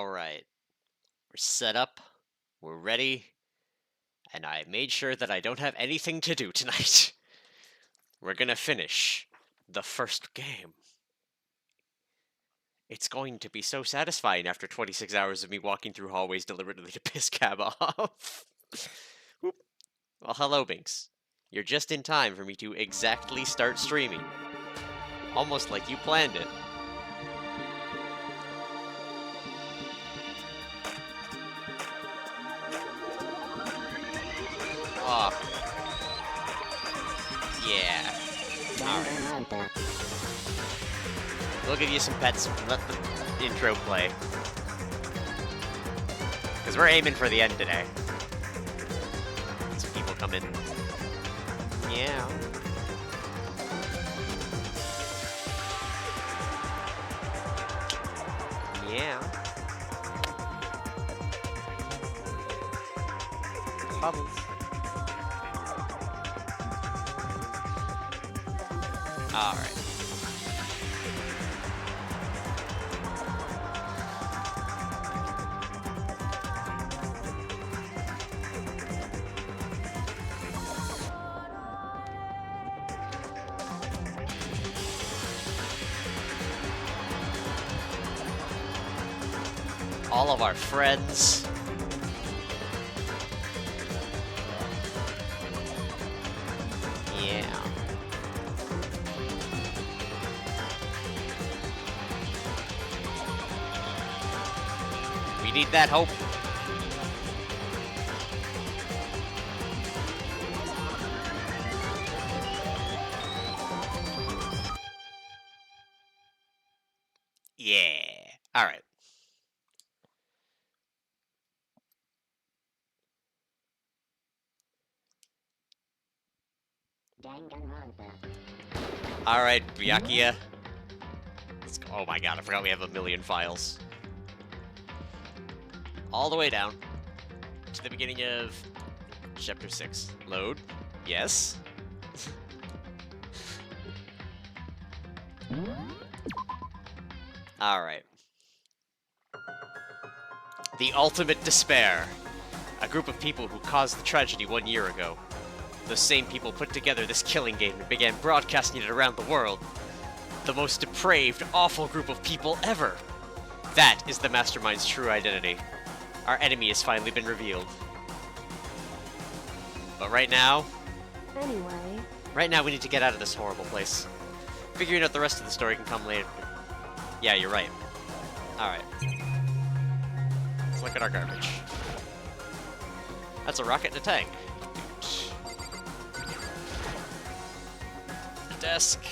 Alright. We're set up. We're ready. And I made sure that I don't have anything to do tonight. We're gonna finish the first game. It's going to be so satisfying after 26 hours of me walking through hallways deliberately to piss Cab off. Whoop. Well, hello, Binks. You're just in time for me to exactly start streaming. Almost like you planned it. Oh. Yeah. Alright. We'll give you some pets and let the intro play. Because we're aiming for the end today. Some people come in. Yeah. Yeah. Bubbles. Alright. All of our friends. Yeah. We need that hope. Yeah. All right. Danganronpa. All right, Byakuya. Let's go. Oh my god, I forgot we have a million files. All the way down to the beginning of chapter 6. Load. Yes. Alright. The ultimate despair. A group of people who caused the tragedy 1 year ago. Those same people put together this killing game and began broadcasting it around the world. The most depraved, awful group of people ever. That is the Mastermind's true identity. Our enemy has finally been revealed. But right now... Anyway... Right now we need to get out of this horrible place. Figuring out the rest of the story can come later. Yeah, you're right. Alright. Let's look at our garbage. That's a rocket and a tank. A desk.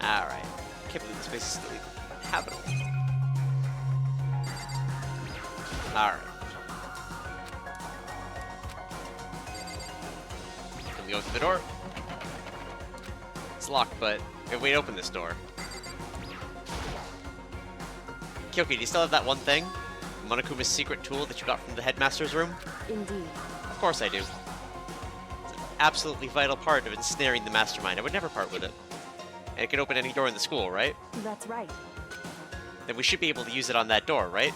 Alright. Can't believe this place is still habitable. Alright. Can we go through the door? It's locked, but we have a way to open this door. Kyoki, do you still have that one thing? Monokuma's secret tool that you got from the headmaster's room? Indeed. Of course I do. It's an absolutely vital part of ensnaring the mastermind. I would never part with it. And it can open any door in the school, right? That's right. Then we should be able to use it on that door, right?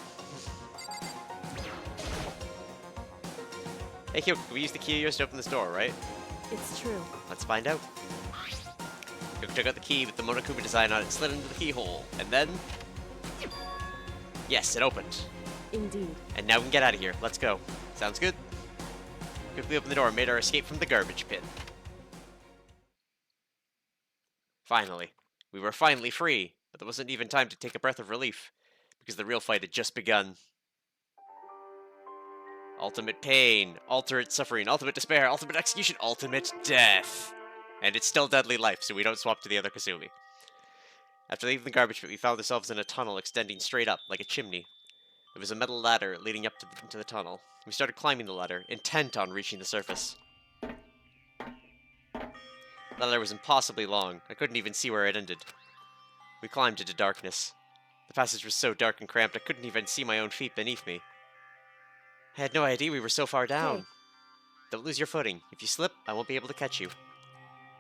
Hey Kyoki, can we use the key of yours to open this door, right? It's true. Let's find out. Kyoki took out the key with the Monokuma design on it and slid into the keyhole. And then... Yes, it opened. Indeed. And now we can get out of here. Let's go. Sounds good? Quickly opened the door and made our escape from the garbage pit. Finally. We were finally free, but there wasn't even time to take a breath of relief, because the real fight had just begun. Ultimate pain, ultimate suffering, ultimate despair, ultimate execution, ultimate death. And it's still deadly life, so we don't swap to the other Kasumi. After leaving the garbage pit, we found ourselves in a tunnel extending straight up, like a chimney. There was a metal ladder leading up into the tunnel. We started climbing the ladder, intent on reaching the surface. The ladder was impossibly long. I couldn't even see where it ended. We climbed into darkness. The passage was so dark and cramped, I couldn't even see my own feet beneath me. I had no idea we were so far down. Don't lose your footing. If you slip, I won't be able to catch you.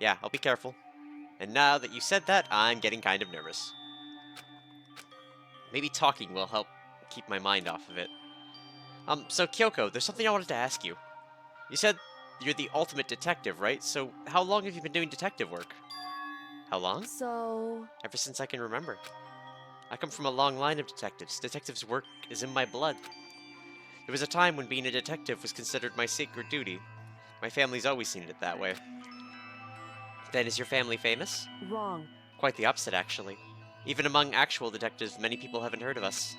Yeah, I'll be careful. And now that you said that, I'm getting kind of nervous. Maybe talking will help keep my mind off of it. So Kyoko, there's something I wanted to ask you. You said you're the ultimate detective, right? So how long have you been doing detective work? How long? So... Ever since I can remember. I come from a long line of detectives. Detectives' work is in my blood. There was a time when being a detective was considered my sacred duty. My family's always seen it that way. Then is your family famous? wrong. Quite the opposite, actually. Even among actual detectives, many people haven't heard of us.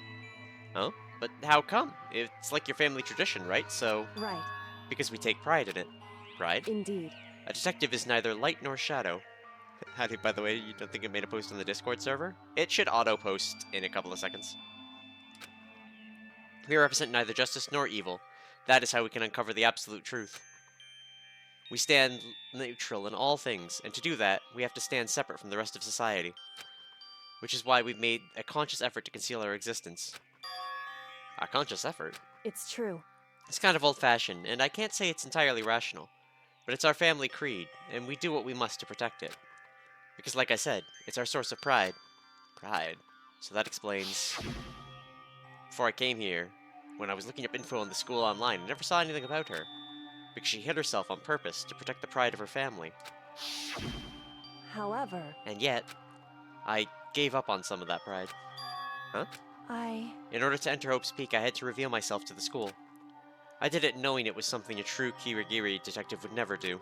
Oh? But how come? It's like your family tradition, right? So, Right. because we take pride in it. Pride? Indeed. A detective is neither light nor shadow. How do, by the way, you don't think it made a post on the Discord server? It should auto-post in a couple of seconds. We represent neither justice nor evil. That is how we can uncover the absolute truth. We stand neutral in all things, and to do that, we have to stand separate from the rest of society. Which is why we've made a conscious effort to conceal our existence. A conscious effort? It's true. It's kind of old-fashioned, and I can't say it's entirely rational. But it's our family creed, and we do what we must to protect it. Because like I said, it's our source of pride. Pride. So that explains... Before I came here, when I was looking up info on the school online, I never saw anything about her. Because she hid herself on purpose to protect the pride of her family. However... And yet, I gave up on some of that pride. Huh? In order to enter Hope's Peak, I had to reveal myself to the school. I did it knowing it was something a true Kirigiri detective would never do.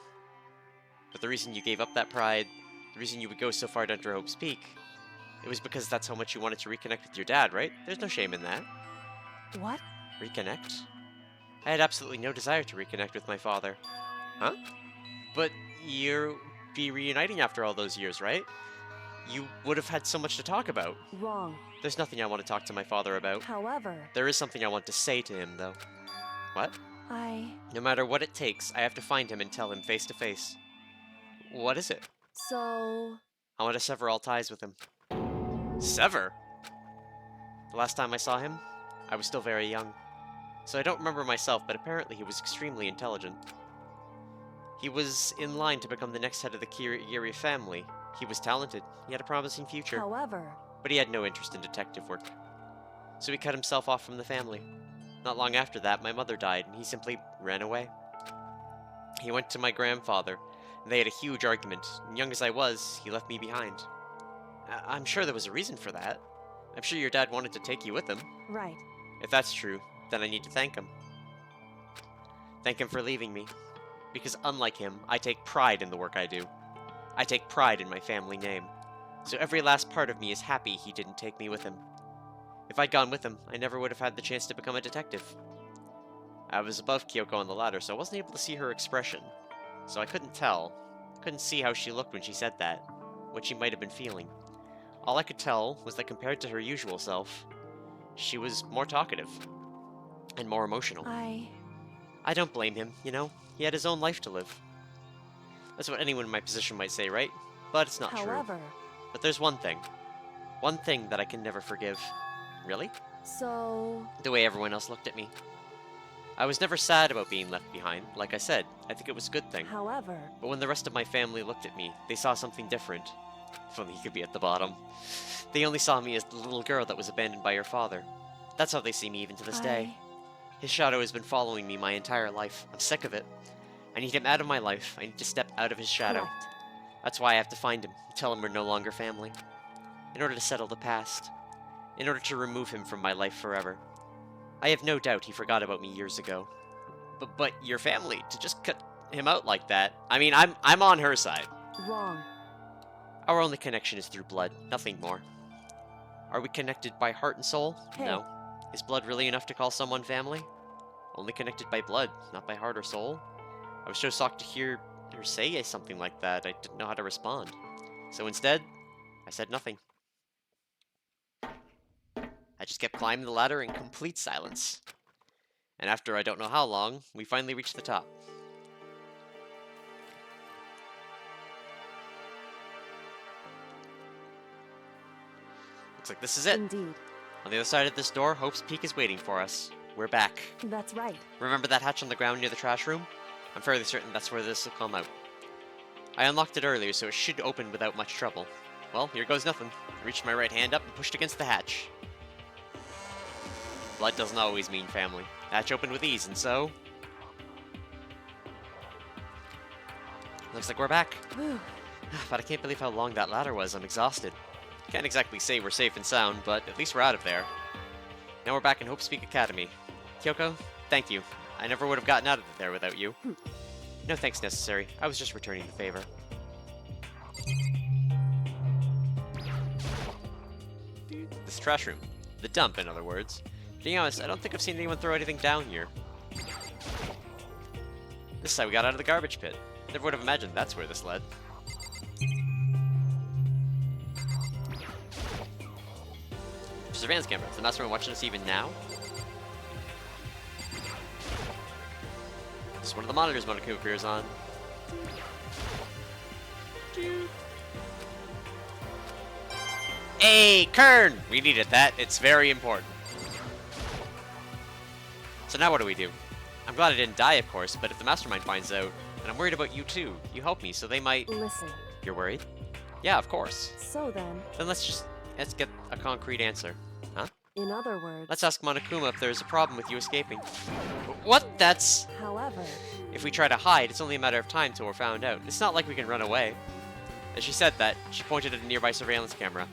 But the reason you gave up that pride, the reason you would go so far to enter Hope's Peak, it was because that's how much you wanted to reconnect with your dad, right? There's no shame in that. What? Reconnect? I had absolutely no desire to reconnect with my father. Huh? But you'll be reuniting after all those years, right? You would have had so much to talk about. Wrong. There's nothing I want to talk to my father about. However... There is something I want to say to him, though. What? No matter what it takes, I have to find him and tell him face to face. What is it? So... I want to sever all ties with him. Sever? The last time I saw him, I was still very young. So I don't remember myself, but apparently he was extremely intelligent. He was in line to become the next head of the Kirigiri family. He was talented. He had a promising future. However... But he had no interest in detective work. So he cut himself off from the family. Not long after that, my mother died, and he simply ran away. He went to my grandfather, and they had a huge argument, and young as I was, he left me behind. I'm sure there was a reason for that. I'm sure your dad wanted to take you with him. Right. If that's true, then I need to thank him. Thank him for leaving me. Because unlike him, I take pride in the work I do. I take pride in my family name. So every last part of me is happy he didn't take me with him. If I'd gone with him, I never would have had the chance to become a detective. I was above Kyoko on the ladder, so I wasn't able to see her expression. So I couldn't tell. Couldn't see how she looked when she said that. What she might have been feeling. All I could tell was that compared to her usual self, she was more talkative. And more emotional. I don't blame him, you know? He had his own life to live. That's what anyone in my position might say, right? But it's not true. But there's one thing. One thing that I can never forgive. Really? So... The way everyone else looked at me. I was never sad about being left behind. Like I said, I think it was a good thing. However... But when the rest of my family looked at me, they saw something different. If only he could be at the bottom. They only saw me as the little girl that was abandoned by her father. That's how they see me even to this day. His shadow has been following me my entire life. I'm sick of it. I need him out of my life. I need to step out of his shadow. Correct. That's why I have to find him, tell him we're no longer family. In order to settle the past. In order to remove him from my life forever. I have no doubt he forgot about me years ago. But your family, to just cut him out like that, I mean, I'm on her side. Wrong. Our only connection is through blood, nothing more. Are we connected by heart and soul? Hey. No. Is blood really enough to call someone family? Only connected by blood, not by heart or soul. I was so shocked to hear her say something like that, I didn't know how to respond. So instead, I said nothing. I just kept climbing the ladder in complete silence. And after I don't know how long, we finally reached the top. Looks like this is it. Indeed. On the other side of this door, Hope's Peak is waiting for us. We're back. That's right. Remember that hatch on the ground near the trash room? I'm fairly certain that's where this will come out. I unlocked it earlier, so it should open without much trouble. Well, here goes nothing. I reached my right hand up and pushed against the hatch. Blood doesn't always mean family. Hatch opened with ease, and so... Looks like we're back. But I can't believe how long that ladder was. I'm exhausted. Can't exactly say we're safe and sound, but at least we're out of there. Now we're back in Hope Speak Academy. Kyoko, thank you. I never would have gotten out of there without you. No thanks necessary. I was just returning the favor. This trash room. The dump, in other words. To be honest, I don't think I've seen anyone throw anything down here. This side we got out of the garbage pit. Never would have imagined that's where this led. Surveillance camera. Is the mastermind watching us even now? This is one of the monitors Monokuma appears on. Hey, Kern! We needed that. It's very important. So now what do we do? I'm glad I didn't die, of course, but if the mastermind finds out, and I'm worried about you too. You helped me, so they might... Listen. You're worried? Yeah, of course. So then... Then let's get a concrete answer. Huh? In other words... Let's ask Monokuma if there's a problem with you escaping. What? That's... However... If we try to hide, it's only a matter of time till we're found out. It's not like we can run away. As she said that, she pointed at a nearby surveillance camera.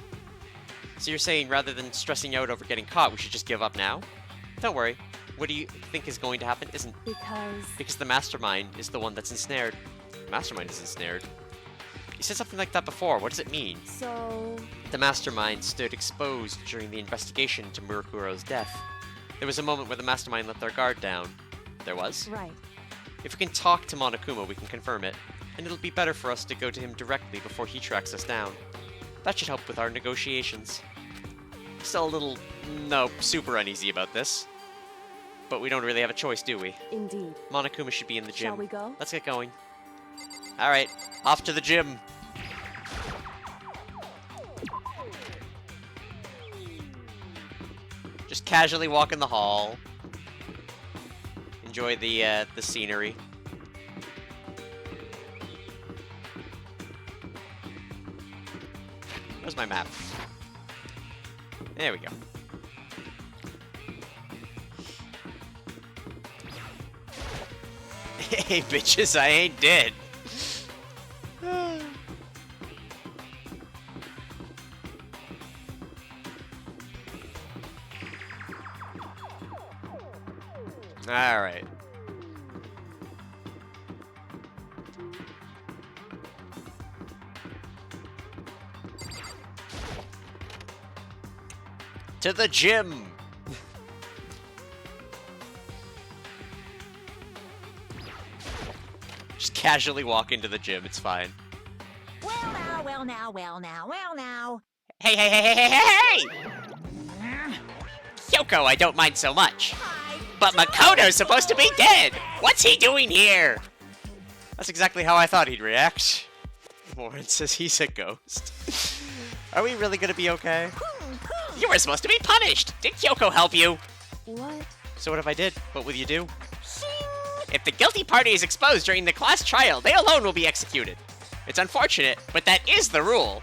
So you're saying rather than stressing out over getting caught, we should just give up now? Don't worry. What do you think is going to happen isn't... Because the mastermind is the one that's ensnared. The mastermind is ensnared. You said something like that before. What does it mean? So... The mastermind stood exposed during the investigation to Murokuro's death. There was a moment where the mastermind let their guard down. There was? Right. If we can talk to Monokuma, we can confirm it. And it'll be better for us to go to him directly before he tracks us down. That should help with our negotiations. Still a little... no, super uneasy about this. But we don't really have a choice, do we? Indeed. Monokuma should be in the gym. Shall we go? Let's get going. Alright, off to the gym. Just casually walk in the hall. Enjoy the scenery. Where's my map? There we go. Hey, bitches, I ain't dead. All right. To the gym. Just casually walk into the gym, it's fine. Well now, well now, well now, well now. Hey, hey, hey, hey, hey, hey! Kyoko, I don't mind so much. But Makoto's supposed to be dead! What's he doing here? That's exactly how I thought he'd react. Morin says he's a ghost. Are we really gonna be okay? You were supposed to be punished! Did Kyoko help you? What? So what if I did? What will you do? If the guilty party is exposed during the class trial, they alone will be executed. It's unfortunate, but that is the rule.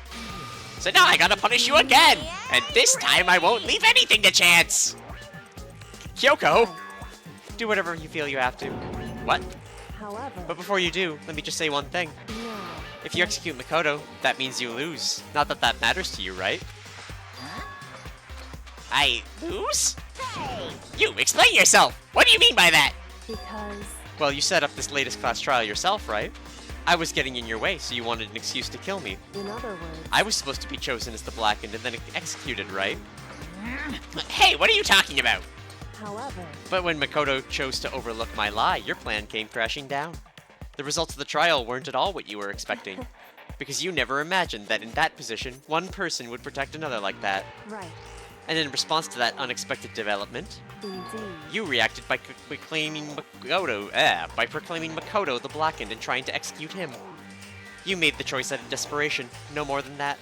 So now I gotta punish you again! And this time I won't leave anything to chance! Kyoko! Do whatever you feel you have to. What? However... But before you do, let me just say one thing. No. If you execute Makoto, that means you lose. Not that that matters to you, right? I lose? Hey! You, explain yourself! What do you mean by that? Because... Well, you set up this latest class trial yourself, right? I was getting in your way, so you wanted an excuse to kill me. In other words... I was supposed to be chosen as the Blackened and then executed, right? Hey, what are you talking about? However... But when Makoto chose to overlook my lie, your plan came crashing down. The results of the trial weren't at all what you were expecting. Because you never imagined that in that position, one person would protect another like that. Right. And in response to that unexpected development, Indeed. you reacted by proclaiming Makoto the Blackened and trying to execute him. You made the choice out of desperation, no more than that.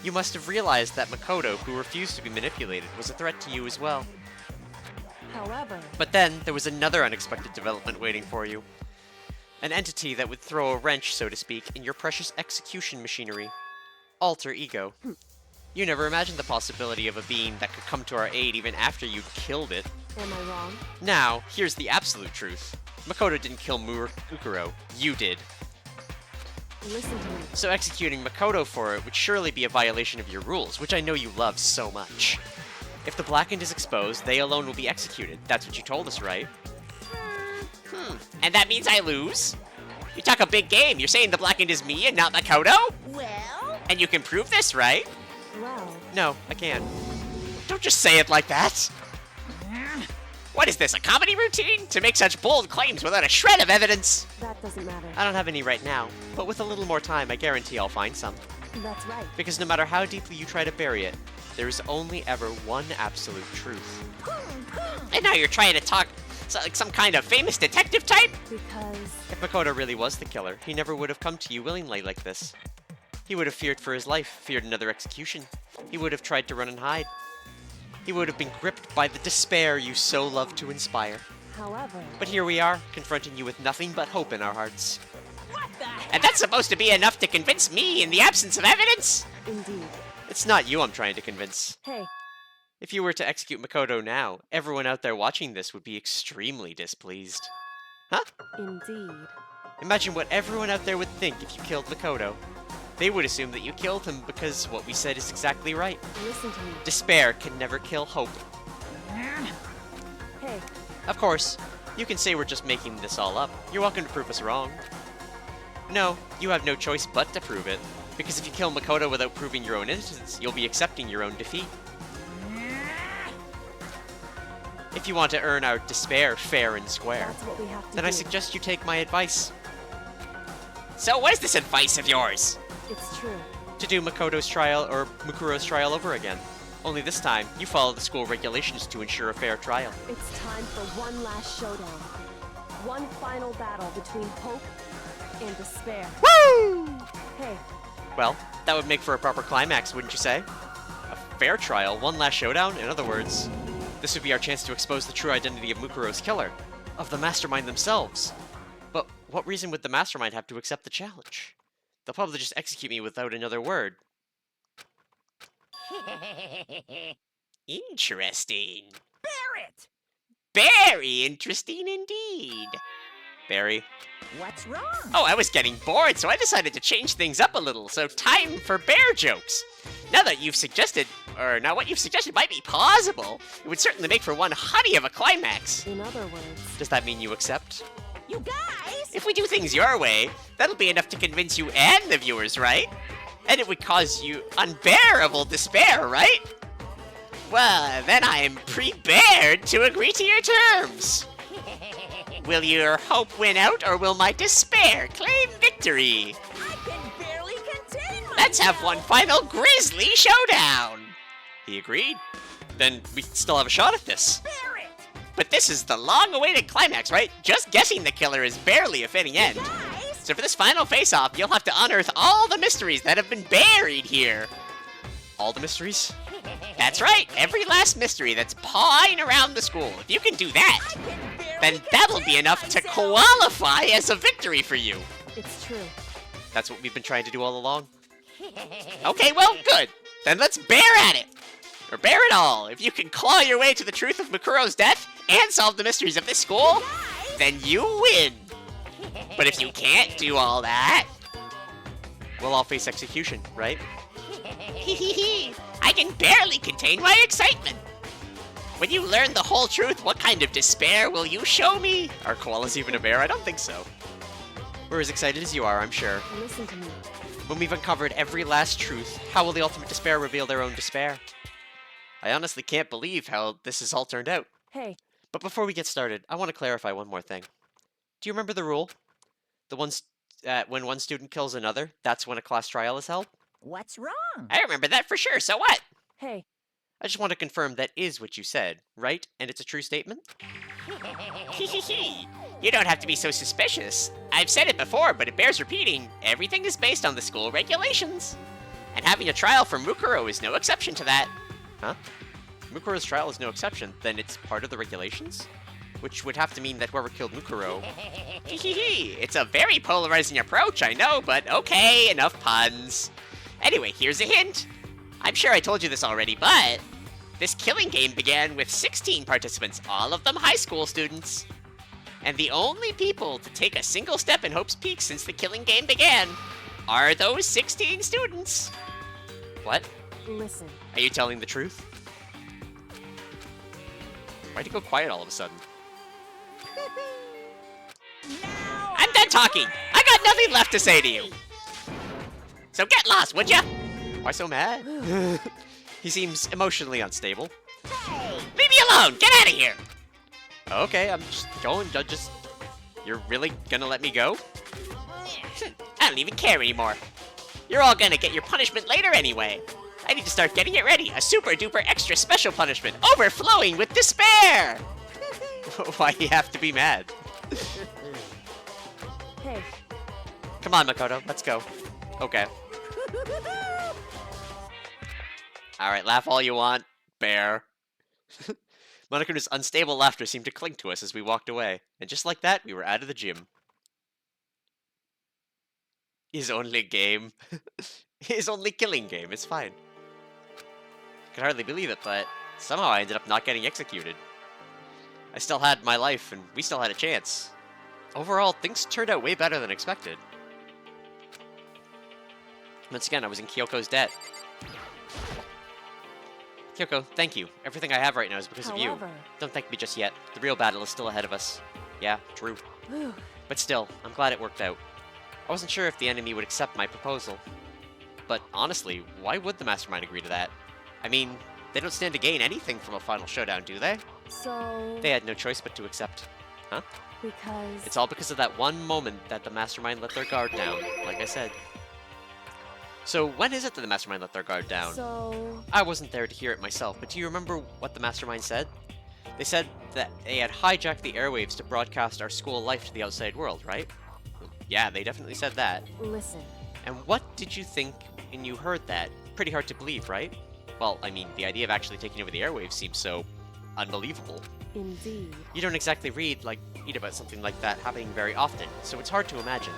You must have realized that Makoto, who refused to be manipulated, was a threat to you as well. However... But then, there was another unexpected development waiting for you. An entity that would throw a wrench, so to speak, in your precious execution machinery. Alter ego. You never imagined the possibility of a being that could come to our aid even after you'd killed it. Am I wrong? Now, here's the absolute truth. Makoto didn't kill Mukuro. You did. Listen to me. So executing Makoto for it would surely be a violation of your rules, which I know you love so much. If the Blackened is exposed, they alone will be executed. That's what you told us, right? And that means I lose? You talk a big game. You're saying the Blackened is me and not Makoto? Well, And you can prove this, right? Well, No, I can't. Don't just say it like that! What is this, a comedy routine? To make such bold claims without a shred of evidence? that doesn't matter. I don't have any right now, but with a little more time, I guarantee I'll find some. That's right. Because no matter how deeply you try to bury it, there is only ever one absolute truth. And now you're trying to talk like some kind of famous detective type? Because If Makoto really was the killer, he never would have come to you willingly like this. He would have feared for his life, feared another execution. He would have tried to run and hide. He would have been gripped by the despair you so love to inspire. however, But here we are, confronting you with nothing but hope in our hearts. what the heck? And that's supposed to be enough to convince me in the absence of evidence? indeed. It's not you I'm trying to convince. Hey, If you were to execute Makoto now, everyone out there watching this would be extremely displeased. Huh? indeed. Imagine what everyone out there would think if you killed Makoto. They would assume that you killed him because what we said is exactly right. Listen to me. Despair can never kill hope. Hey, Of course, you can say we're just making this all up. You're welcome to prove us wrong. No, you have no choice but to prove it. Because if you kill Makoto without proving your own innocence, you'll be accepting your own defeat. If you want to earn our despair fair and square, that's what we have to then do. I suggest you take my advice. So what is this advice of yours? It's true. To do Makoto's trial or Mukuro's trial over again. Only this time, you follow the school regulations to ensure a fair trial. It's time for one last showdown. One final battle between hope and despair. Woo! Hey, Well, that would make for a proper climax, wouldn't you say? A fair trial, one last showdown? In other words, this would be our chance to expose the true identity of Mukuro's killer, of the mastermind themselves. But what reason would the mastermind have to accept the challenge? They'll probably just execute me without another word. Interesting. Barrett! Very interesting indeed. Barry. What's wrong? Oh, I was getting bored, so I decided to change things up a little, so time for bear jokes. Now that you've suggested, or now what you've suggested might be plausible, it would certainly make for one honey of a climax. in other words, Does that mean you accept? You guys! If we do things your way, that'll be enough to convince you and the viewers, right? And it would cause you unbearable despair, right? Well, then I am prepared to agree to your terms. Will your hope win out, or will my despair claim victory? I can barely contain myself! Let's have one final grisly showdown! He agreed. Then we still have a shot at this. Barrett! But this is the long-awaited climax, right? Just guessing the killer is barely a fitting end. Guys! So for this final face-off, you'll have to unearth all the mysteries that have been buried here. All the mysteries? That's right, every last mystery that's pawing around the school. If you can do that, I can barely then that'll be contain enough to myself. qualify as a victory for you. it's true. That's what we've been trying to do all along. Okay, well, good. Then let's bear at it. Or bear it all. If you can claw your way to the truth of Makuro's death and solve the mysteries of this school, Guys! then you win. But if you can't do all that, we'll all face execution, right? I can barely contain my excitement. When you learn the whole truth, what kind of despair will you show me? Are koalas even a bear? I don't think so. We're as excited as you are, I'm sure. Listen to me. When we've uncovered every last truth, how will the ultimate despair reveal their own despair? I honestly can't believe how this has all turned out. Hey, But before we get started, I want to clarify one more thing. Do you remember the rule? The ones when one student kills another, that's when a class trial is held? What's wrong? I remember that for sure, so what? hey, I just want to confirm that is what you said, right? And it's a true statement? You don't have to be so suspicious. I've said it before, but it bears repeating. Everything is based on the school regulations. And having a trial for Mukuro is no exception to that. Huh? Mukuro's trial is no exception, then it's part of the regulations? which would have to mean that whoever killed Mukuro... It's a very polarizing approach, I know, but okay, enough puns. Anyway, here's a hint. I'm sure I told you this already, but this killing game began with 16 participants, all of them high school students. And the only people to take a single step in Hope's Peak since the killing game began are those 16 students. What? Listen. Are you telling the truth? Why'd you go quiet all of a sudden? Now I'm done talking! I got nothing left to say to you! So get lost, would ya? Why so mad? He seems emotionally unstable. hey, Leave me alone! Get out of here! Okay, I'm just going. You're really gonna let me go? I don't even care anymore. You're all gonna get your punishment later anyway. I need to start getting it ready. A super duper extra special punishment, overflowing with despair! Why do you have to be mad? Hey, Come on, Makoto, let's go. Okay. Alright, laugh all you want, bear. Monokuna's unstable laughter seemed to cling to us as we walked away, and just like that, we were out of the gym. His only game. His only killing game, it's fine. I can hardly believe it, but somehow I ended up not getting executed. I still had my life, and we still had a chance. Overall, things turned out way better than expected. Once again, I was in Kyoko's debt. Kyoko, thank you. Everything I have right now is because of you. however, Don't thank me just yet. The real battle is still ahead of us. Yeah, true. whew, But still, I'm glad it worked out. I wasn't sure if the enemy would accept my proposal. But honestly, why would the Mastermind agree to that? I mean, they don't stand to gain anything from a final showdown, do they? so They had no choice but to accept. Huh? because It's all because of that one moment that the Mastermind let their guard down, like I said. So, when is it that the Mastermind let their guard down? so I wasn't there to hear it myself, but do you remember what the Mastermind said? They said that they had hijacked the airwaves to broadcast our school life to the outside world, right? Yeah, they definitely said that. listen. And what did you think when you heard that? Pretty hard to believe, right? Well, I mean, the idea of actually taking over the airwaves seems so unbelievable. Indeed. You don't exactly read about something like that happening very often, so it's hard to imagine.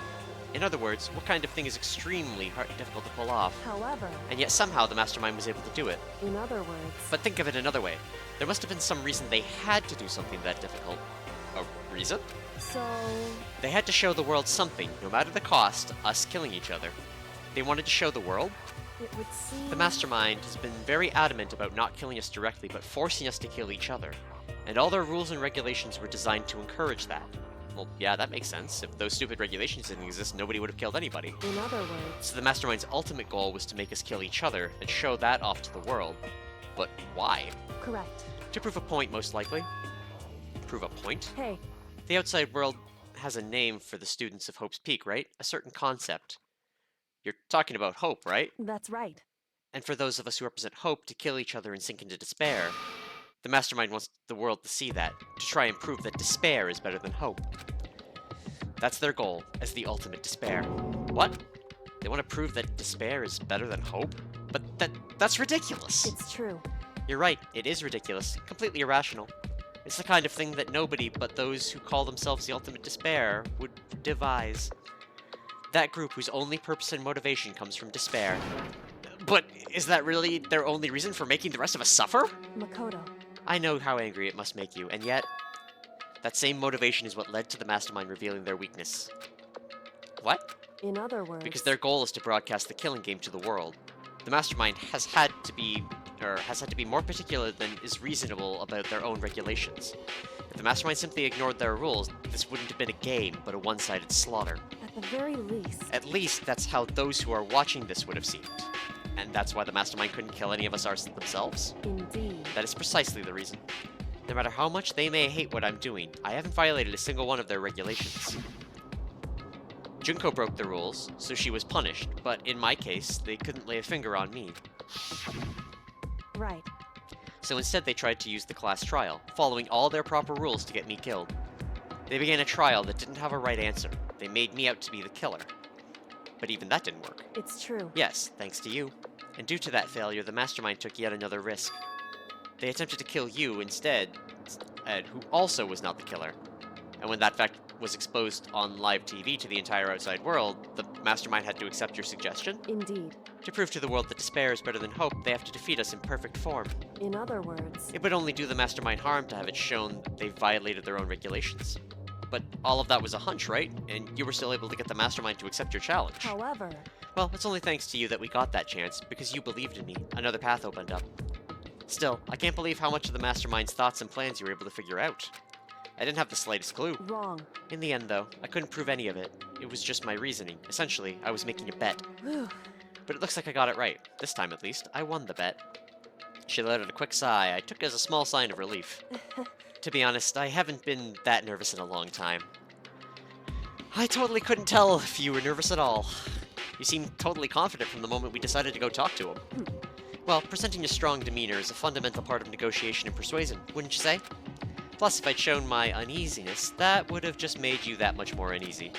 In other words, what kind of thing is extremely difficult to pull off, However, and yet somehow the Mastermind was able to do it. in other words, But think of it another way. There must have been some reason they had to do something that difficult. A reason? so They had to show the world something, no matter the cost, us killing each other. They wanted to show the world. it would seem The Mastermind has been very adamant about not killing us directly, but forcing us to kill each other. And all their rules and regulations were designed to encourage that. Well, yeah, that makes sense. If those stupid regulations didn't exist, nobody would have killed anybody. in other words, So the Mastermind's ultimate goal was to make us kill each other and show that off to the world. But why? correct. To prove a point, most likely. Prove a point? Hey, The outside world has a name for the students of Hope's Peak, right? A certain concept. You're talking about hope, right? that's right. And for those of us who represent hope to kill each other and sink into despair, the Mastermind wants the world to see that, to try and prove that despair is better than hope. That's their goal, as the ultimate despair. What? They want to prove that despair is better than hope? But that's ridiculous! It's true. You're right, it is ridiculous, completely irrational. It's the kind of thing that nobody but those who call themselves the ultimate despair would devise. That group whose only purpose and motivation comes from despair. But is that really their only reason for making the rest of us suffer? Makoto. I know how angry it must make you, and yet, that same motivation is what led to the Mastermind revealing their weakness. What? In other words, Because their goal is to broadcast the killing game to the world. The Mastermind has had to be more particular than is reasonable about their own regulations. If the Mastermind simply ignored their rules, this wouldn't have been a game, but a one-sided slaughter. at the very least, At least that's how those who are watching this would have seemed. And that's why the Mastermind couldn't kill any of us themselves? indeed. That is precisely the reason. No matter how much they may hate what I'm doing, I haven't violated a single one of their regulations. Junko broke the rules, so she was punished, but in my case, they couldn't lay a finger on me. Right. So instead they tried to use the class trial, following all their proper rules to get me killed. They began a trial that didn't have a right answer. They made me out to be the killer. But even that didn't work. It's true. Yes, thanks to you. And due to that failure, the Mastermind took yet another risk. They attempted to kill you instead, Ed, who also was not the killer. And when that fact was exposed on live TV to the entire outside world, the mastermind had to accept your suggestion? Indeed. To prove to the world that despair is better than hope, they have to defeat us in perfect form. In other words, It would only do the mastermind harm to have it shown that they violated their own regulations. But all of that was a hunch, right? And you were still able to get the mastermind to accept your challenge. however, Well, it's only thanks to you that we got that chance, because you believed in me. Another path opened up. Still, I can't believe how much of the mastermind's thoughts and plans you were able to figure out. I didn't have the slightest clue. wrong. In the end, though, I couldn't prove any of it. It was just my reasoning. Essentially, I was making a bet. Whew. But it looks like I got it right. This time, at least, I won the bet. She let out a quick sigh I took as a small sign of relief. To be honest, I haven't been that nervous in a long time. I totally couldn't tell if you were nervous at all. You seemed totally confident from the moment we decided to go talk to him. Well, presenting a strong demeanor is a fundamental part of negotiation and persuasion, wouldn't you say? Plus, if I'd shown my uneasiness, that would have just made you that much more uneasy.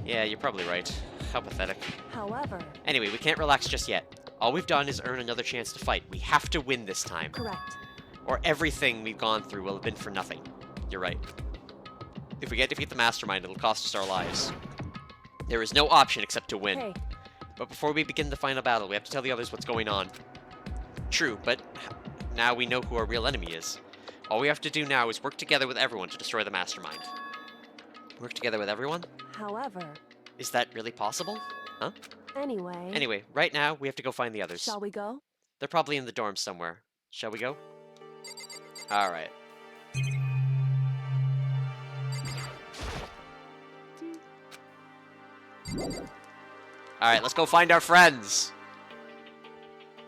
Yeah, you're probably right. How pathetic. However, Anyway, we can't relax just yet. All we've done is earn another chance to fight. We have to win this time. correct. Or everything we've gone through will have been for nothing. You're right. If we get to defeat the mastermind, it'll cost us our lives. There is no option except to win. Hey, But before we begin the final battle, we have to tell the others what's going on. True, but now we know who our real enemy is. All we have to do now is work together with everyone to destroy the mastermind. Work together with everyone? however, Is that really possible? Huh? anyway. Anyway, right now, we have to go find the others. Shall we go? They're probably in the dorms somewhere. Shall we go? Alright. Alright, let's go find our friends!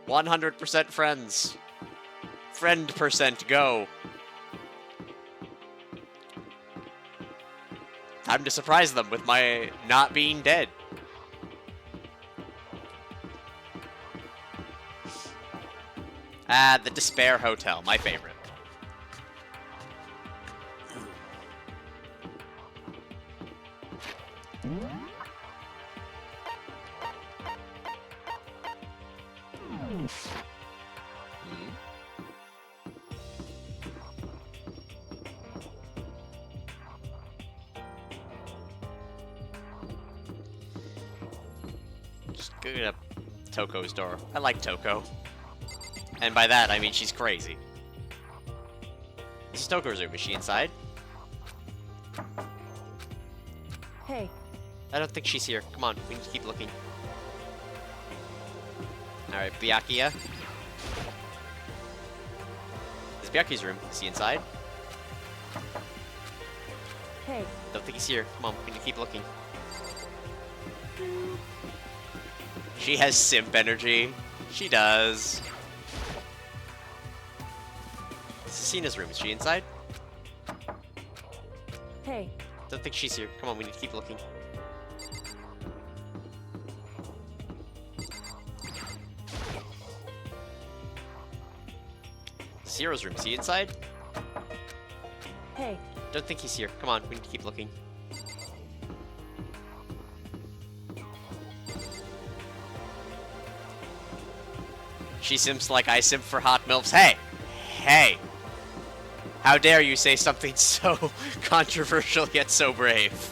100% friends. Friend percent, go! Time to surprise them with my not being dead. Ah, the Despair Hotel, my favorite. Just go to Toko's door. I like Toko. And by that, I mean she's crazy. This is Toko's room. Is she inside? Hey, I don't think she's here. Come on, we need to keep looking. Alright, Byakuya. This is Byakuya's room. Is he inside? hey, Don't think he's here. Come on, we need to keep looking. She has simp energy. She does. This is Cena's room. Is she inside? hey, Don't think she's here. Come on, we need to keep looking. Zero's room. Is he inside? hey, Don't think he's here. Come on, we need to keep looking. She simps like I simp for hot milfs. Hey! Hey! How dare you say something so controversial yet so brave?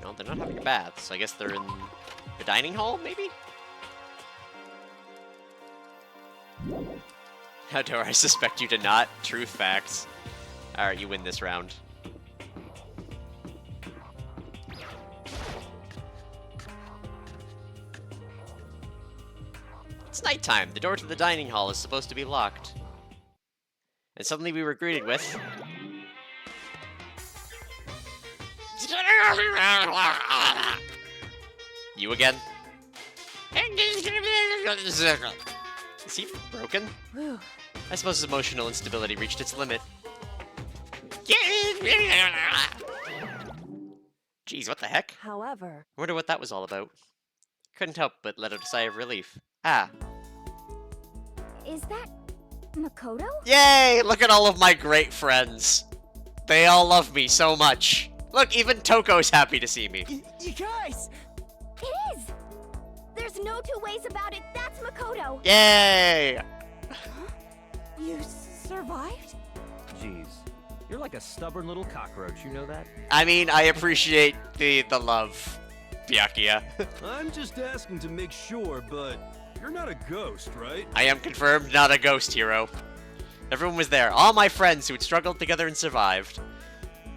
No, they're not having a bath, so I guess they're in the dining hall, maybe? How dare I suspect you to not? Truth facts. Alright, you win this round. It's nighttime. The door to the dining hall is supposed to be locked. And suddenly we were greeted with... You again? Is he broken? whew. I suppose his emotional instability reached its limit. Jeez, what the heck? However, I wonder what that was all about. Couldn't help but let out a sigh of relief. Ah. Is that Makoto? Yay! Look at all of my great friends. They all love me so much. Look, even Toko's happy to see me. You guys! It is! There's no two ways about it. That's Makoto. Yay! You survived? Jeez, you're like a stubborn little cockroach, you know that? I mean, I appreciate the love, Byakuya. I'm just asking to make sure, but you're not a ghost, right? I am confirmed not a ghost hero. Everyone was there. All my friends who had struggled together and survived.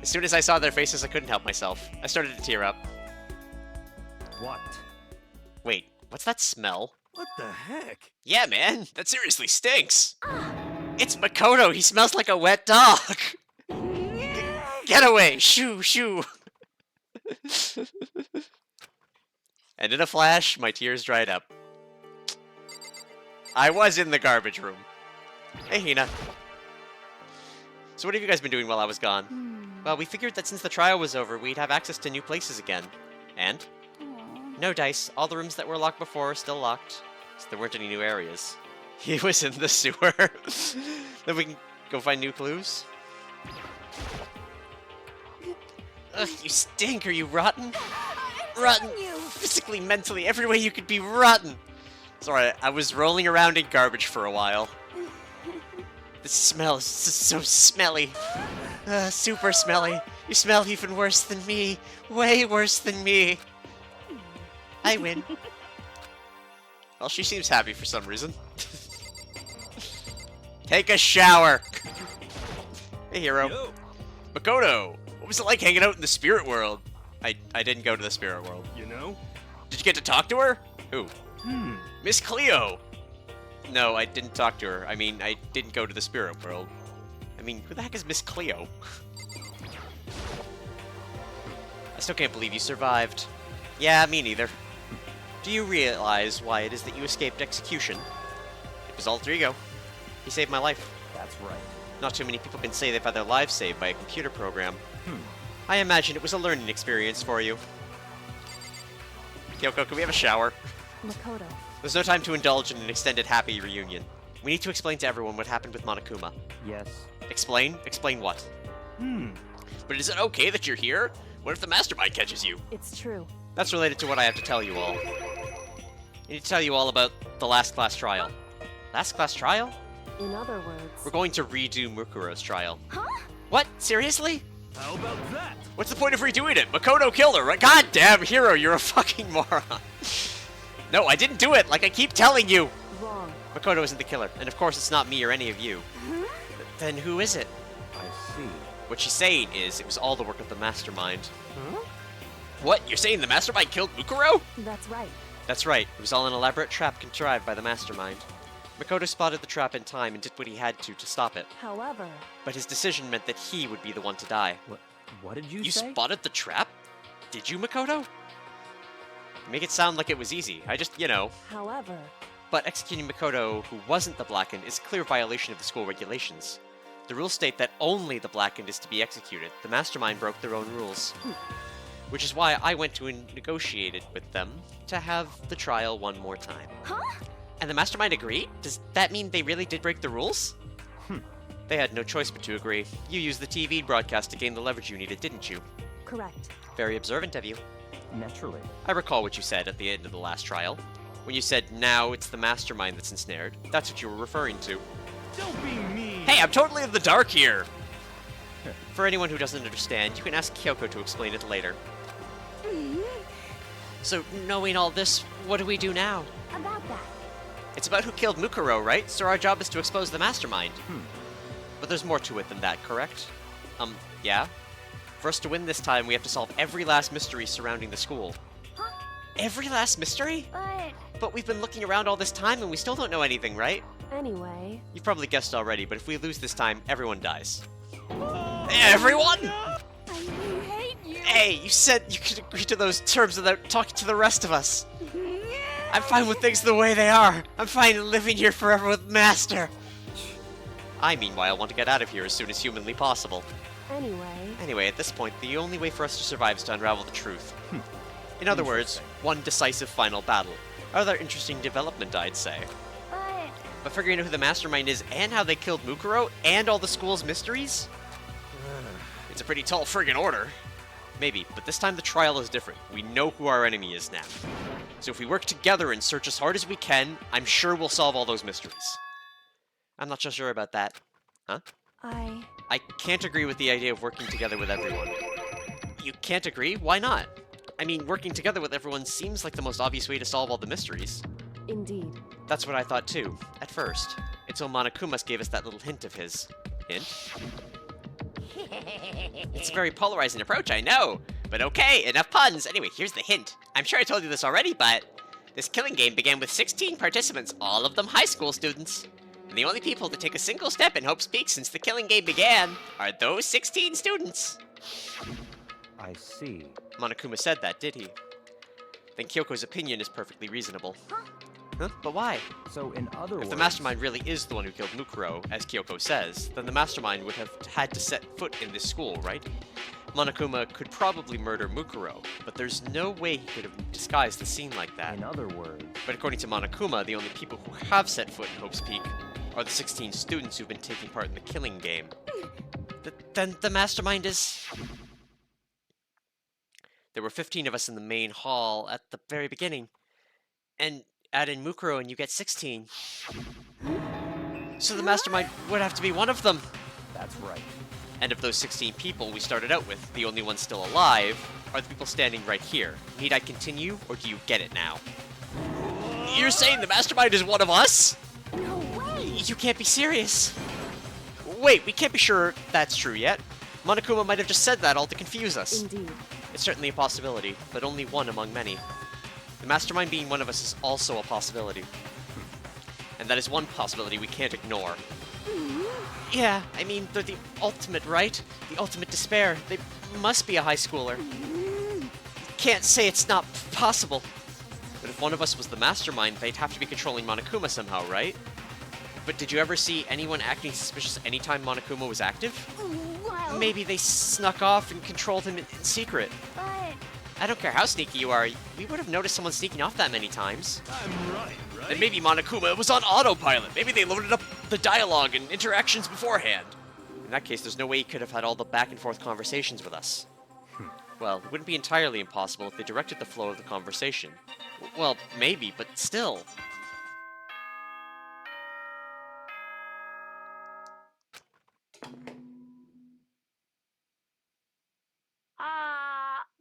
As soon as I saw their faces, I couldn't help myself. I started to tear up. What? Wait, what's that smell? What the heck? Yeah, man, that seriously stinks. It's Makoto. He smells like a wet dog. Get away! Shoo, shoo! And in a flash, my tears dried up. I was in the garbage room. Hey, Hina. So what have you guys been doing while I was gone? Well, we figured that since the trial was over, we'd have access to new places again. And? No, Dice. All the rooms that were locked before are still locked. So there weren't any new areas. He was in the sewer. Then we can go find new clues? Ugh, you stink. Are you rotten? Rotten. Physically, mentally, every way you could be rotten. Sorry, I was rolling around in garbage for a while. The smell is so smelly. Super smelly. You smell even worse than me. Way worse than me. I win. Well, she seems happy for some reason. Take a shower. Hey, hero. Yo, Makoto, what was it like hanging out in the spirit world? I didn't go to the spirit world. you know? Did you get to talk to her? Who? Miss Cleo. No, I didn't talk to her. I mean, I didn't go to the spirit world. I mean, who the heck is Miss Cleo? I still can't believe you survived. Yeah, me neither. Do you realize why it is that you escaped execution? It was Alter Ego. He saved my life. That's right. Not too many people can say they've had their lives saved by a computer program. I imagine it was a learning experience for you. Kyoko, can we have a shower? Makoto. There's no time to indulge in an extended happy reunion. We need to explain to everyone what happened with Monokuma. Yes. Explain? Explain what? But is it okay that you're here? What if the mastermind catches you? It's true. That's related to what I have to tell you all. I need to tell you all about the last class trial. Last class trial? In other words... We're going to redo Mukuro's trial. Huh? What? Seriously? How about that? What's the point of redoing it? Makoto killed her, right? God damn, Hero, you're a fucking moron. No, I didn't do it, like I keep telling you. Wrong. Makoto isn't the killer, and of course it's not me or any of you. Then who is it? I see. What she's saying is it was all the work of the mastermind. Huh? What? You're saying the mastermind killed Mukuro? That's right. That's right. It was all an elaborate trap contrived by the mastermind. Makoto spotted the trap in time and did what he had to stop it. However... But his decision meant that he would be the one to die. What did you You say? spotted the trap? Did you, Makoto? Make it sound like it was easy. I just, you know. However... But executing Makoto, who wasn't the Blackened, is a clear violation of the school regulations. The rules state that only the Blackened is to be executed. The mastermind broke their own rules. Which is why I went to and negotiated with them to have the trial one more time. Huh? And the mastermind agreed? Does that mean they really did break the rules? They had no choice but to agree. You used the TV broadcast to gain the leverage you needed, didn't you? Correct. Very observant of you. Naturally. I recall what you said at the end of the last trial. When you said, now it's the mastermind that's ensnared. That's what you were referring to. Don't be mean. Hey, I'm totally in the dark here! For anyone who doesn't understand, you can ask Kyoko to explain it later. So, knowing all this, what do we do now? About that. It's about who killed Mukuro, right? So our job is to expose the mastermind. But there's more to it than that, correct? Yeah? For us to win this time, we have to solve every last mystery surrounding the school. Huh? Every last mystery? But we've been looking around all this time and we still don't know anything, right? Anyway... You've probably guessed already, but if we lose this time, everyone dies. Everyone? I hate you. Hey, you said you could agree to those terms without talking to the rest of us. I'm fine with things the way they are. I'm fine living here forever with Master. I, meanwhile, want to get out of here as soon as humanly possible. Anyway... Anyway, at this point, the only way for us to survive is to unravel the truth. In other words, Interesting. one decisive final battle. Rather interesting development, I'd say. But But figuring out who the mastermind is and how they killed Mukuro and all the school's mysteries? It's a pretty tall friggin' order. Maybe, but this time the trial is different. We know who our enemy is now. So if we work together and search as hard as we can, I'm sure we'll solve all those mysteries. I'm not so sure about that. Huh? I can't agree with the idea of working together with everyone. You can't agree? Why not? I mean, working together with everyone seems like the most obvious way to solve all the mysteries. Indeed. That's what I thought too, at first. Until Monokuma gave us that little hint of his. Hint? It's a very polarizing approach, I know. But okay, enough puns. Anyway, here's the hint. I'm sure I told you this already, but this killing game began with 16 participants, all of them high school students. And the only people to take a single step in Hope's Peak since the killing game began are those 16 students. I see. Monokuma said that, did he? Then Kyoko's opinion is perfectly reasonable. Huh? But why? So in other words... If the mastermind really is the one who killed Mukuro, as Kyoko says, then the mastermind would have had to set foot in this school, right? Monokuma could probably murder Mukuro, but there's no way he could have disguised the scene like that. In other words... But according to Monokuma, the only people who have set foot in Hope's Peak are the 16 students who've been taking part in the killing game. Then the mastermind is... There were 15 of us in the main hall at the very beginning. And add in Mukuro and you get 16. So the mastermind would have to be one of them. That's right. And of those 16 people we started out with, the only ones still alive are the people standing right here. Need I continue, or do you get it now? You're saying the mastermind is one of us? no way! You can't be serious. Wait, we can't be sure that's true yet. Monokuma might have just said that all to confuse us. Indeed. It's certainly a possibility, but only one among many. The mastermind being one of us is also a possibility. And that is one possibility we can't ignore. Yeah, I mean, they're the ultimate, right? The ultimate despair. They must be a high schooler. Can't say it's not possible. But if one of us was the mastermind, they'd have to be controlling Monokuma somehow, right? But did you ever see anyone acting suspicious anytime Monokuma was active? Well, Maybe they snuck off and controlled him in secret. but I don't care how sneaky you are, we would have noticed someone sneaking off that many times. I'm right? And maybe Monokuma was on autopilot. Maybe they loaded up the dialogue and interactions beforehand. In that case, there's no way he could have had all the back and forth conversations with us. Well, it wouldn't be entirely impossible if they directed the flow of the conversation. Well, maybe, but still.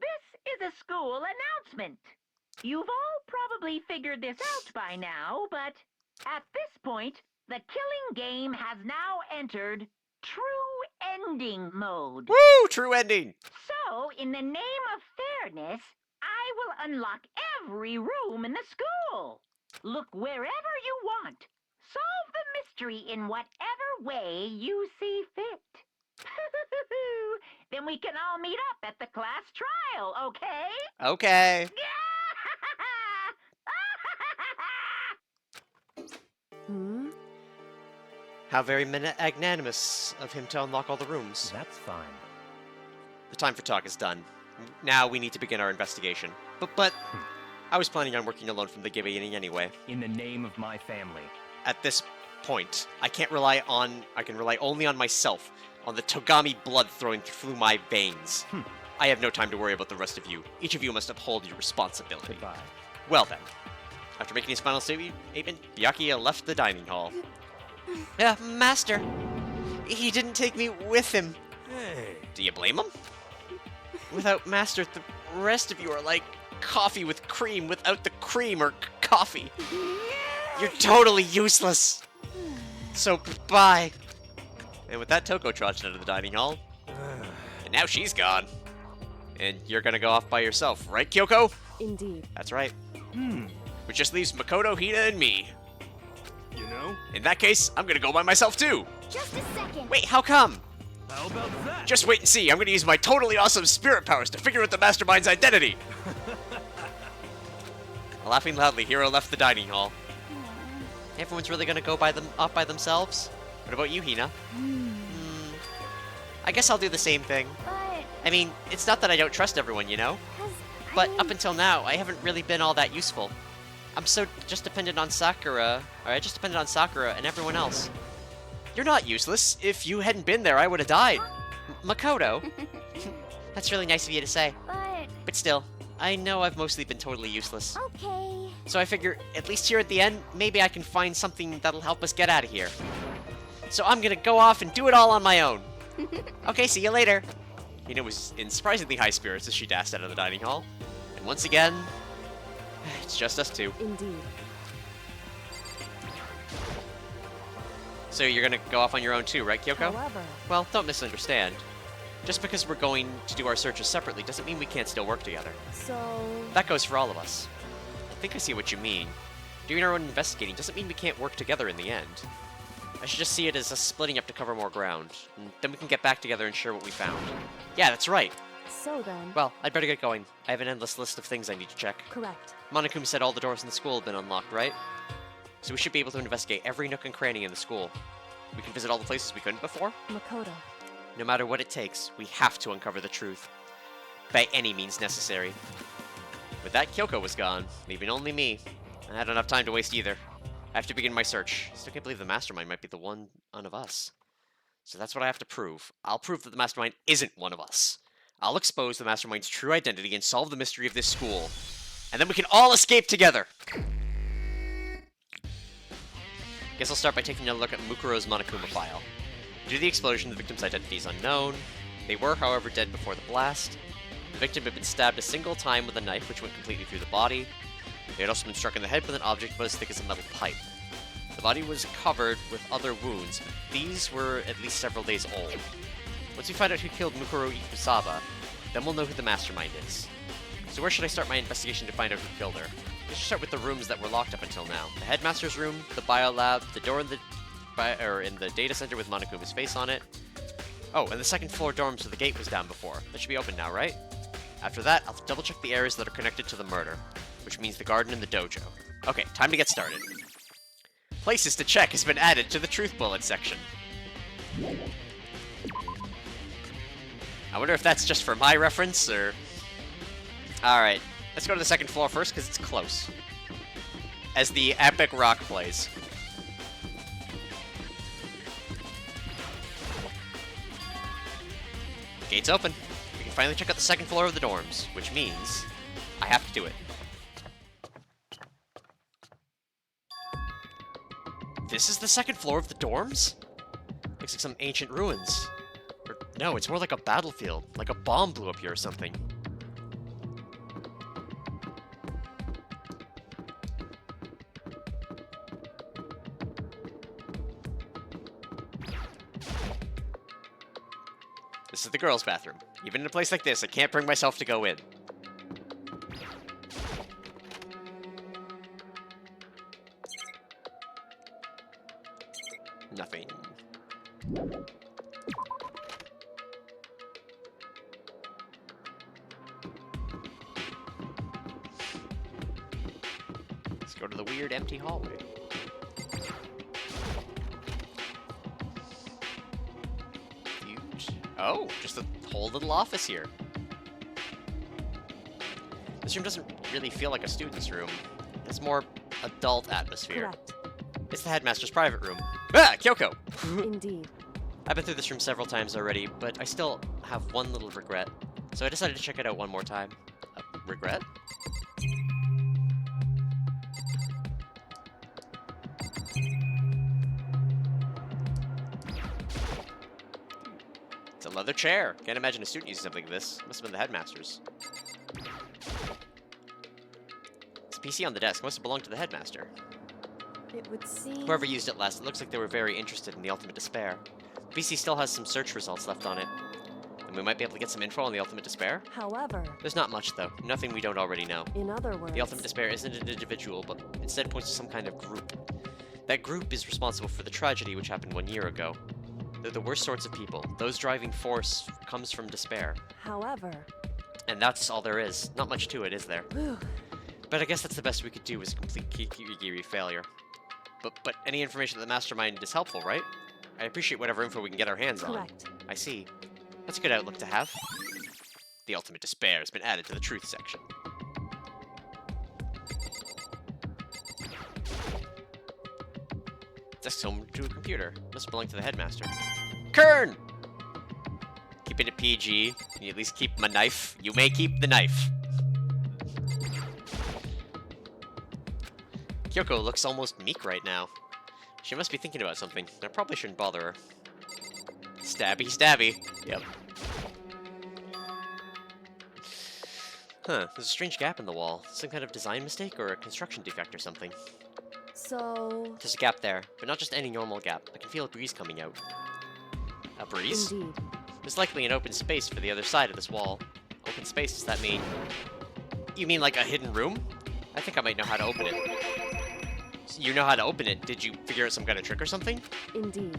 This is a school announcement. You've all probably figured this out by now, but at this point, the killing game has now entered true ending mode. Woo! True ending! So, in the name of fairness, I will unlock every room in the school. Look wherever you want. Solve the mystery in whatever way you see fit. Then we can all meet up at the class trial, okay? Okay. Hmm? How very magnanimous of him to unlock all the rooms. That's fine. The time for talk is done. Now we need to begin our investigation. But I was planning on working alone from the beginning anyway. In the name of my family. At this point, I can rely only on myself, on the Togami blood flowing through my veins. I have no time to worry about the rest of you. Each of you must uphold your responsibility. Goodbye. Well then, after making his final statement, Byakuya left the dining hall. Yeah, Master. He didn't take me with him. Hey. Do you blame him? Without Master, the rest of you are like coffee with cream without the cream or coffee. You're totally useless. So, bye. And with that, Toko trotted out of the dining hall. And now she's gone. And you're gonna go off by yourself, right, Kyoko? Indeed. That's right. Which just leaves Makoto, Hina, and me. You know? In that case, I'm gonna go by myself too. just a second. Wait, how come? How about that? Just wait and see. I'm gonna use my totally awesome spirit powers to figure out the mastermind's identity. Laughing loudly, Hiro left the dining hall. Everyone's really gonna go off by themselves? What about you, Hina? I guess I'll do the same thing. But, I mean, it's not that I don't trust everyone, you know? 'cause But up until now, I haven't really been all that useful. I'm so just dependent on Sakura, or I just depended on Sakura and everyone else. You're not useless. If you hadn't been there, I would have died. Makoto. That's really nice of you to say. But still, I know I've mostly been totally useless. Okay. So I figure, at least here at the end, maybe I can find something that'll help us get out of here. So I'm gonna go off and do it all on my own. Okay, see you later. Hina was in surprisingly high spirits as she dashed out of the dining hall. And once again, it's just us two. Indeed. So you're gonna go off on your own too, right, Kyoko? However, Well, don't misunderstand. Just because we're going to do our searches separately doesn't mean we can't still work together. so... That goes for all of us. I think I see what you mean. Doing our own investigating doesn't mean we can't work together in the end. I should just see it as us splitting up to cover more ground. And then we can get back together and share what we found. Yeah, that's right. So then... Well, I'd better get going. I have an endless list of things I need to check. Correct. Monokuma said all the doors in the school have been unlocked, right? So we should be able to investigate every nook and cranny in the school. We can visit all the places we couldn't before. Makoto. No matter what it takes, we have to uncover the truth. By any means necessary. With that, Kyoko was gone, leaving only me. I had enough time to waste either. I have to begin my search. Still can't believe the mastermind might be the one of us. So that's what I have to prove. I'll prove that the mastermind isn't one of us. I'll expose the mastermind's true identity and solve the mystery of this school. And then we can all escape together! Guess I'll start by taking a look at Mukuro's Monokuma file. Due to the explosion, the victim's identity is unknown. They were, however, dead before the blast. The victim had been stabbed a single time with a knife, which went completely through the body. They had also been struck in the head with an object about as thick as a metal pipe. The body was covered with other wounds, but these were at least several days old. Once we find out who killed Mukuro Ikusaba, then we'll know who the mastermind is. So where should I start my investigation to find out who killed her? I should start with the rooms that were locked up until now. The headmaster's room, the biolab, the door in the data center with Monokuma's face on it. Oh, and the second floor dorm, so the gate was down before. That should be open now, right? After that, I'll double check the areas that are connected to the murder, which means the garden and the dojo. Okay, time to get started. Places to check has been added to the truth bullet section. I wonder if that's just for my reference, or... Alright, let's go to the second floor first, because it's close. As the epic rock plays. Gate's open. We can finally check out the second floor of the dorms, which means I have to do it. This is the second floor of the dorms? Looks like some ancient ruins. Or, no, it's more like a battlefield, like a bomb blew up here or something. This is the girls' bathroom. Even in a place like this, I can't bring myself to go in. Nothing. Let's go to the weird empty hallway. Oh, just a whole little office here. This room doesn't really feel like a student's room. It's more adult atmosphere. Correct. It's the headmaster's private room. Ah, Kyoko! Indeed. I've been through this room several times already, but I still have one little regret. So I decided to check it out one more time. Regret? It's a leather chair. Can't imagine a student using something like this. Must have been the headmaster's. It's a PC on the desk. Must have belonged to the headmaster. It would seem... Whoever used it last, it looks like they were very interested in the Ultimate Despair. The PC still has some search results left on it. And we might be able to get some info on the Ultimate Despair. However, There's not much, though. Nothing we don't already know. in other words... The Ultimate Despair isn't an individual, but instead points to some kind of group. That group is responsible for the tragedy which happened 1 year ago. They're the worst sorts of people. Those driving force comes from despair. However... And that's all there is. Not much to it, is there? Whew. But I guess that's the best we could do is a complete Kikirigiri failure. But any information that the mastermind is helpful, right? I appreciate whatever info we can get our hands on. Correct. I see. That's a good outlook to have. The ultimate despair has been added to the truth section. Desk's home to a computer. Must belong to the headmaster. Kern! Keeping it PG. Can you at least keep my knife? You may keep the knife. Kyoko looks almost meek right now. She must be thinking about something. I probably shouldn't bother her. Stabby, stabby. Yep. Huh, there's a strange gap in the wall. Some kind of design mistake or a construction defect or something. So... There's a gap there, but not just any normal gap. I can feel a breeze coming out. A breeze? Indeed. There's likely an open space for the other side of this wall. Open space, does that mean... You mean like a hidden room? I think I might know how to open it. You know how to open it. Did you figure out some kind of trick or something? Indeed.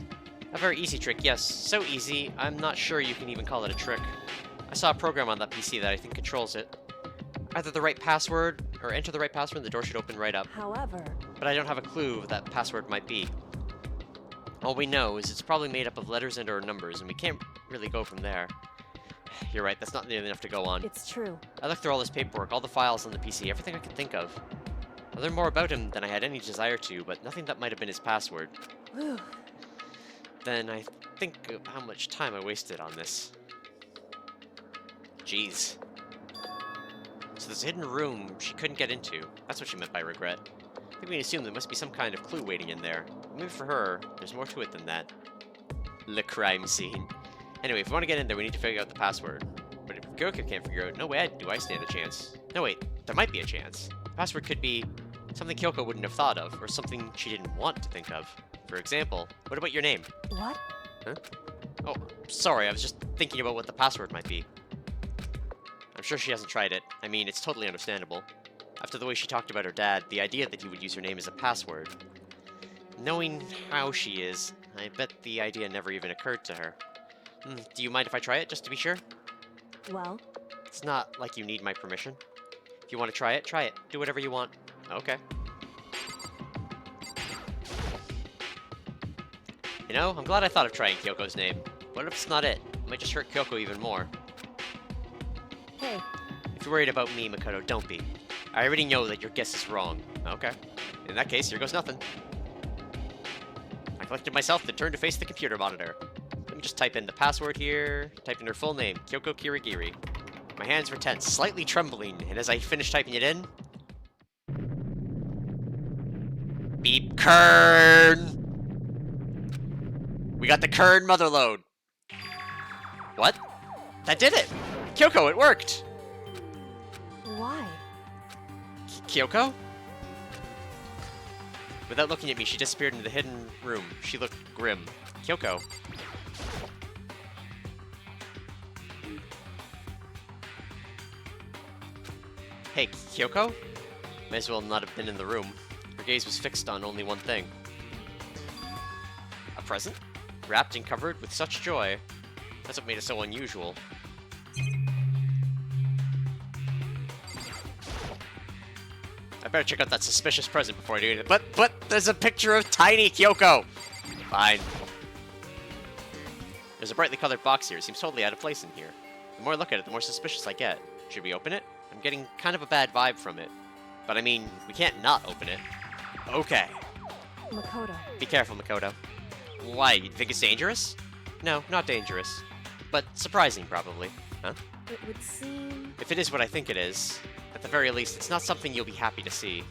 A very easy trick, yes. So easy, I'm not sure you can even call it a trick. I saw a program on that PC that I think controls it. Either the right password, or enter the right password and the door should open right up. However... But I don't have a clue what that password might be. All we know is it's probably made up of letters and or numbers, and we can't really go from there. You're right, that's not nearly enough to go on. It's true. I looked through all this paperwork, all the files on the PC, everything I could think of. I learned more about him than I had any desire to, but nothing that might have been his password. Whew. Then I think of how much time I wasted on this. Jeez. So there's a hidden room she couldn't get into. That's what she meant by regret. I think we can assume there must be some kind of clue waiting in there. Maybe for her, there's more to it than that. Le crime scene. Anyway, if we want to get in there, we need to figure out the password. But if Goku can't figure out, no way do I stand a chance. No wait, there might be a chance. The password could be something Kyoko wouldn't have thought of, or something she didn't want to think of. For example, what about your name? What? Huh? Oh, sorry, I was just thinking about what the password might be. I'm sure she hasn't tried it. I mean, it's totally understandable. After the way she talked about her dad, the idea that he would use her name as a password. Knowing how she is, I bet the idea never even occurred to her. Do you mind if I try it, just to be sure? Well? It's not like you need my permission. If you want to try it, try it. Do whatever you want. Okay. You know, I'm glad I thought of trying Kyoko's name. What if it's not it? It might just hurt Kyoko even more. Hey. If you're worried about me, Makoto, don't be. I already know that your guess is wrong. Okay. In that case, here goes nothing. I collected myself, then turned to face the computer monitor. Let me just type in the password here. Type in her full name, Kyoko Kirigiri. My hands were tense, slightly trembling, and as I finished typing it in... Beep Kern! We got the Kern motherlode. What? That did it! Kyoko, it worked! Why? Kyoko? Without looking at me, she disappeared into the hidden room. She looked grim. Kyoko. Hey, Kyoko? May as well not have been in the room. Her gaze was fixed on only one thing. A present? Wrapped and covered with such joy. That's what made it so unusual. I better check out that suspicious present before I do anything. But there's a picture of tiny Kyoko! Fine. There's a brightly colored box here. It seems totally out of place in here. The more I look at it, the more suspicious I get. Should we open it? I'm getting kind of a bad vibe from it. But I mean, we can't not open it. Okay. Makoto. Be careful, Makoto. Why, you think it's dangerous? No, not dangerous. But surprising, probably. Huh? It would seem... If it is what I think it is, at the very least, it's not something you'll be happy to see.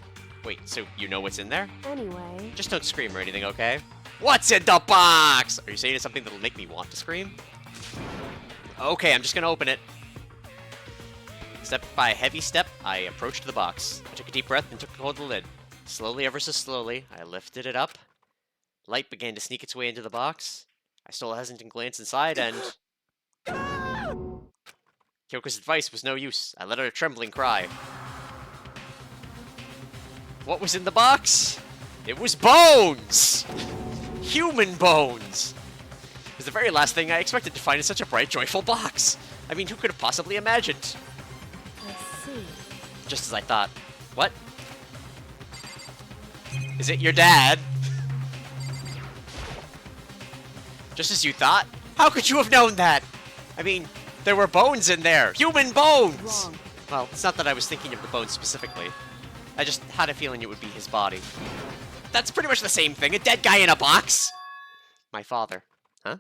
Wait, so you know what's in there? Anyway... Just don't scream or anything, okay? What's in the box? Are you saying it's something that'll make me want to scream? Okay, I'm just gonna open it. Step by a heavy step, I approached the box. I took a deep breath and took hold of the lid. Slowly, ever so slowly, I lifted it up. Light began to sneak its way into the box. I stole a hesitant glance inside and... Kyoko's advice was no use. I let out a trembling cry. What was in the box? It was bones! Human bones! It was the very last thing I expected to find in such a bright, joyful box. I mean, who could have possibly imagined? I see. Just as I thought. What? Is it your dad? Just as you thought? How could you have known that? I mean, There were bones in there! Human bones! Wrong. Well, it's not that I was thinking of the bones specifically. I just had a feeling it would be his body. That's pretty much the same thing. A dead guy in a box! My father. Huh?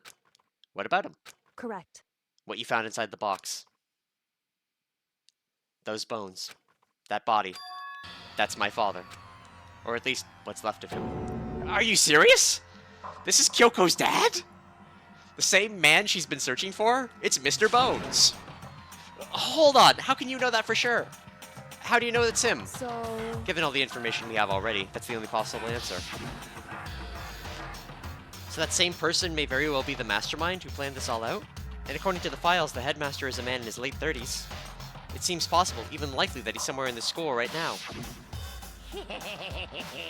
What about him? Correct. What you found inside the box. Those bones. That body. That's my father. Or at least, what's left of him. Are you serious? This is Kyoko's dad? The same man she's been searching for? It's Mr. Bones. Hold on, how can you know that for sure? How do you know it's him? So... Given all the information we have already, that's the only possible answer. So that same person may very well be the mastermind who planned this all out? And according to the files, the headmaster is a man in his late 30s. It seems possible, even likely, that he's somewhere in the school right now.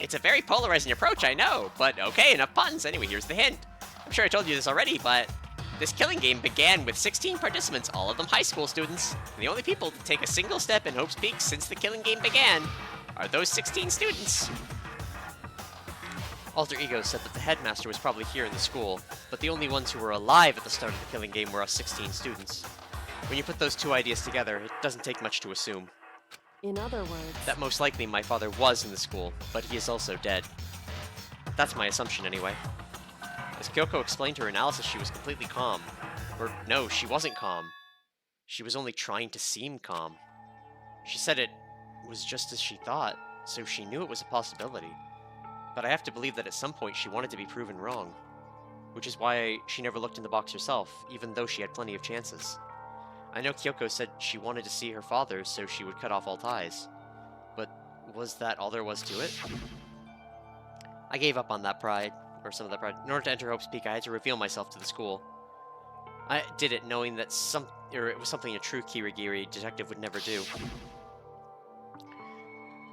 It's a very polarizing approach, I know, but okay, enough puns. Anyway, here's the hint. I'm sure I told you this already, but this killing game began with 16 participants, all of them high school students. And the only people to take a single step in Hope's Peak since the killing game began are those 16 students. Alter Ego said that the headmaster was probably here in the school, but the only ones who were alive at the start of the killing game were us 16 students. When you put those two ideas together, it doesn't take much to assume. In other words... That most likely my father was in the school, but he is also dead. That's my assumption anyway. As Kyoko explained her analysis, she was completely calm. Or no, she wasn't calm. She was only trying to seem calm. She said it was just as she thought, so she knew it was a possibility. But I have to believe that at some point she wanted to be proven wrong. Which is why she never looked in the box herself, even though she had plenty of chances. I know Kyoko said she wanted to see her father, so she would cut off all ties. But was that all there was to it? I gave up on that pride, or some of that pride. In order to enter Hope's Peak, I had to reveal myself to the school. I did it knowing that it was something a true Kirigiri detective would never do.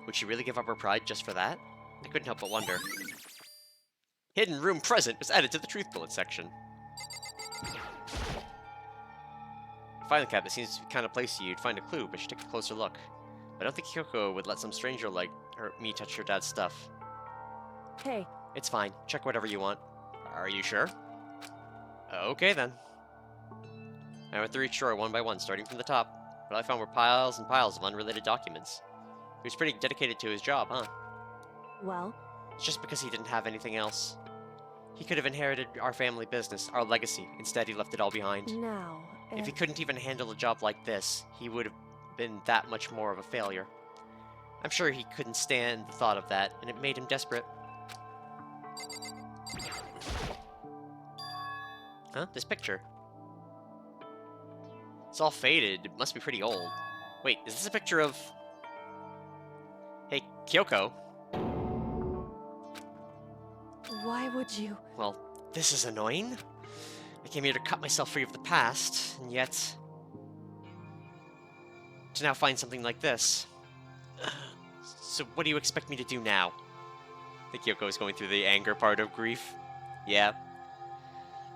Would she really give up her pride just for that? I couldn't help but wonder. Hidden room present was added to the truth bullet section. Filing cabinet seems to be the kind of place you'd find a clue, but you should take a closer look. I don't think Kyoko would let some stranger like me touch her dad's stuff. Hey. It's fine. Check whatever you want. Are you sure? Okay then. I went through each drawer one by one, starting from the top. What I found were piles and piles of unrelated documents. He was pretty dedicated to his job, huh? Well? It's just because he didn't have anything else. He could have inherited our family business, our legacy. Instead, he left it all behind. Now... If he couldn't even handle a job like this, he would have been that much more of a failure. I'm sure he couldn't stand the thought of that, and it made him desperate. Huh? This picture. It's all faded. It must be pretty old. Wait, is this a picture of... Hey, Kyoko. Why would you... Well, this is annoying. I came here to cut myself free of the past, and yet... to now find something like this. So what do you expect me to do now? I think Kyoko is going through the anger part of grief. Yeah.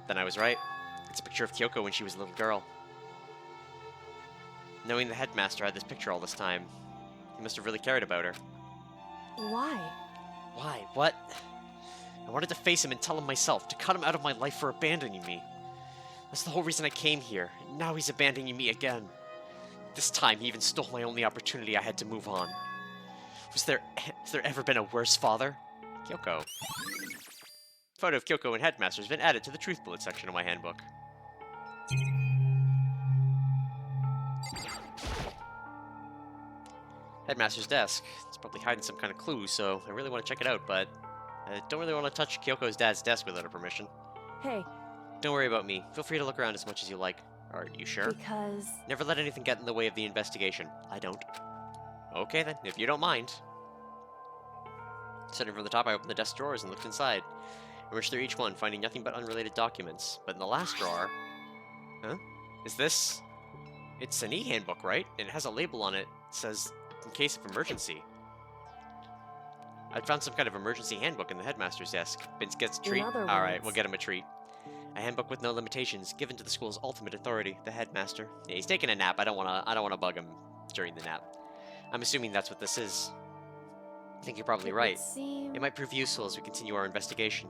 Then I was right. It's a picture of Kyoko when she was a little girl. Knowing the headmaster had this picture all this time, he must have really cared about her. Why? Why? What? I wanted to face him and tell him myself, to cut him out of my life for abandoning me. That's the whole reason I came here, and now he's abandoning me again. This time, he even stole my only opportunity I had to move on. Has there ever been a worse father? Kyoko. Photo of Kyoko and Headmaster has been added to the truth bullet section of my handbook. Headmaster's desk. It's probably hiding some kind of clue, so I really want to check it out, but I don't really want to touch Kyoko's dad's desk without her permission. Hey. Don't worry about me. Feel free to look around as much as you like. Are you sure? Because... Never let anything get in the way of the investigation. I don't. Okay then, if you don't mind. Starting from the top, I opened the desk drawers and looked inside. I rummaged through each one, finding nothing but unrelated documents. But in the last drawer... Huh? Is this... It's an e-handbook, right? And it has a label on it that says, in case of emergency. I'd found some kind of emergency handbook in the headmaster's desk. Vince gets a treat? Alright, we'll get him a treat. A handbook with no limitations, given to the school's ultimate authority, the headmaster. Yeah, he's taking a nap. I don't wanna bug him during the nap. I'm assuming that's what this is. I think you're probably right. It might prove useful as we continue our investigation.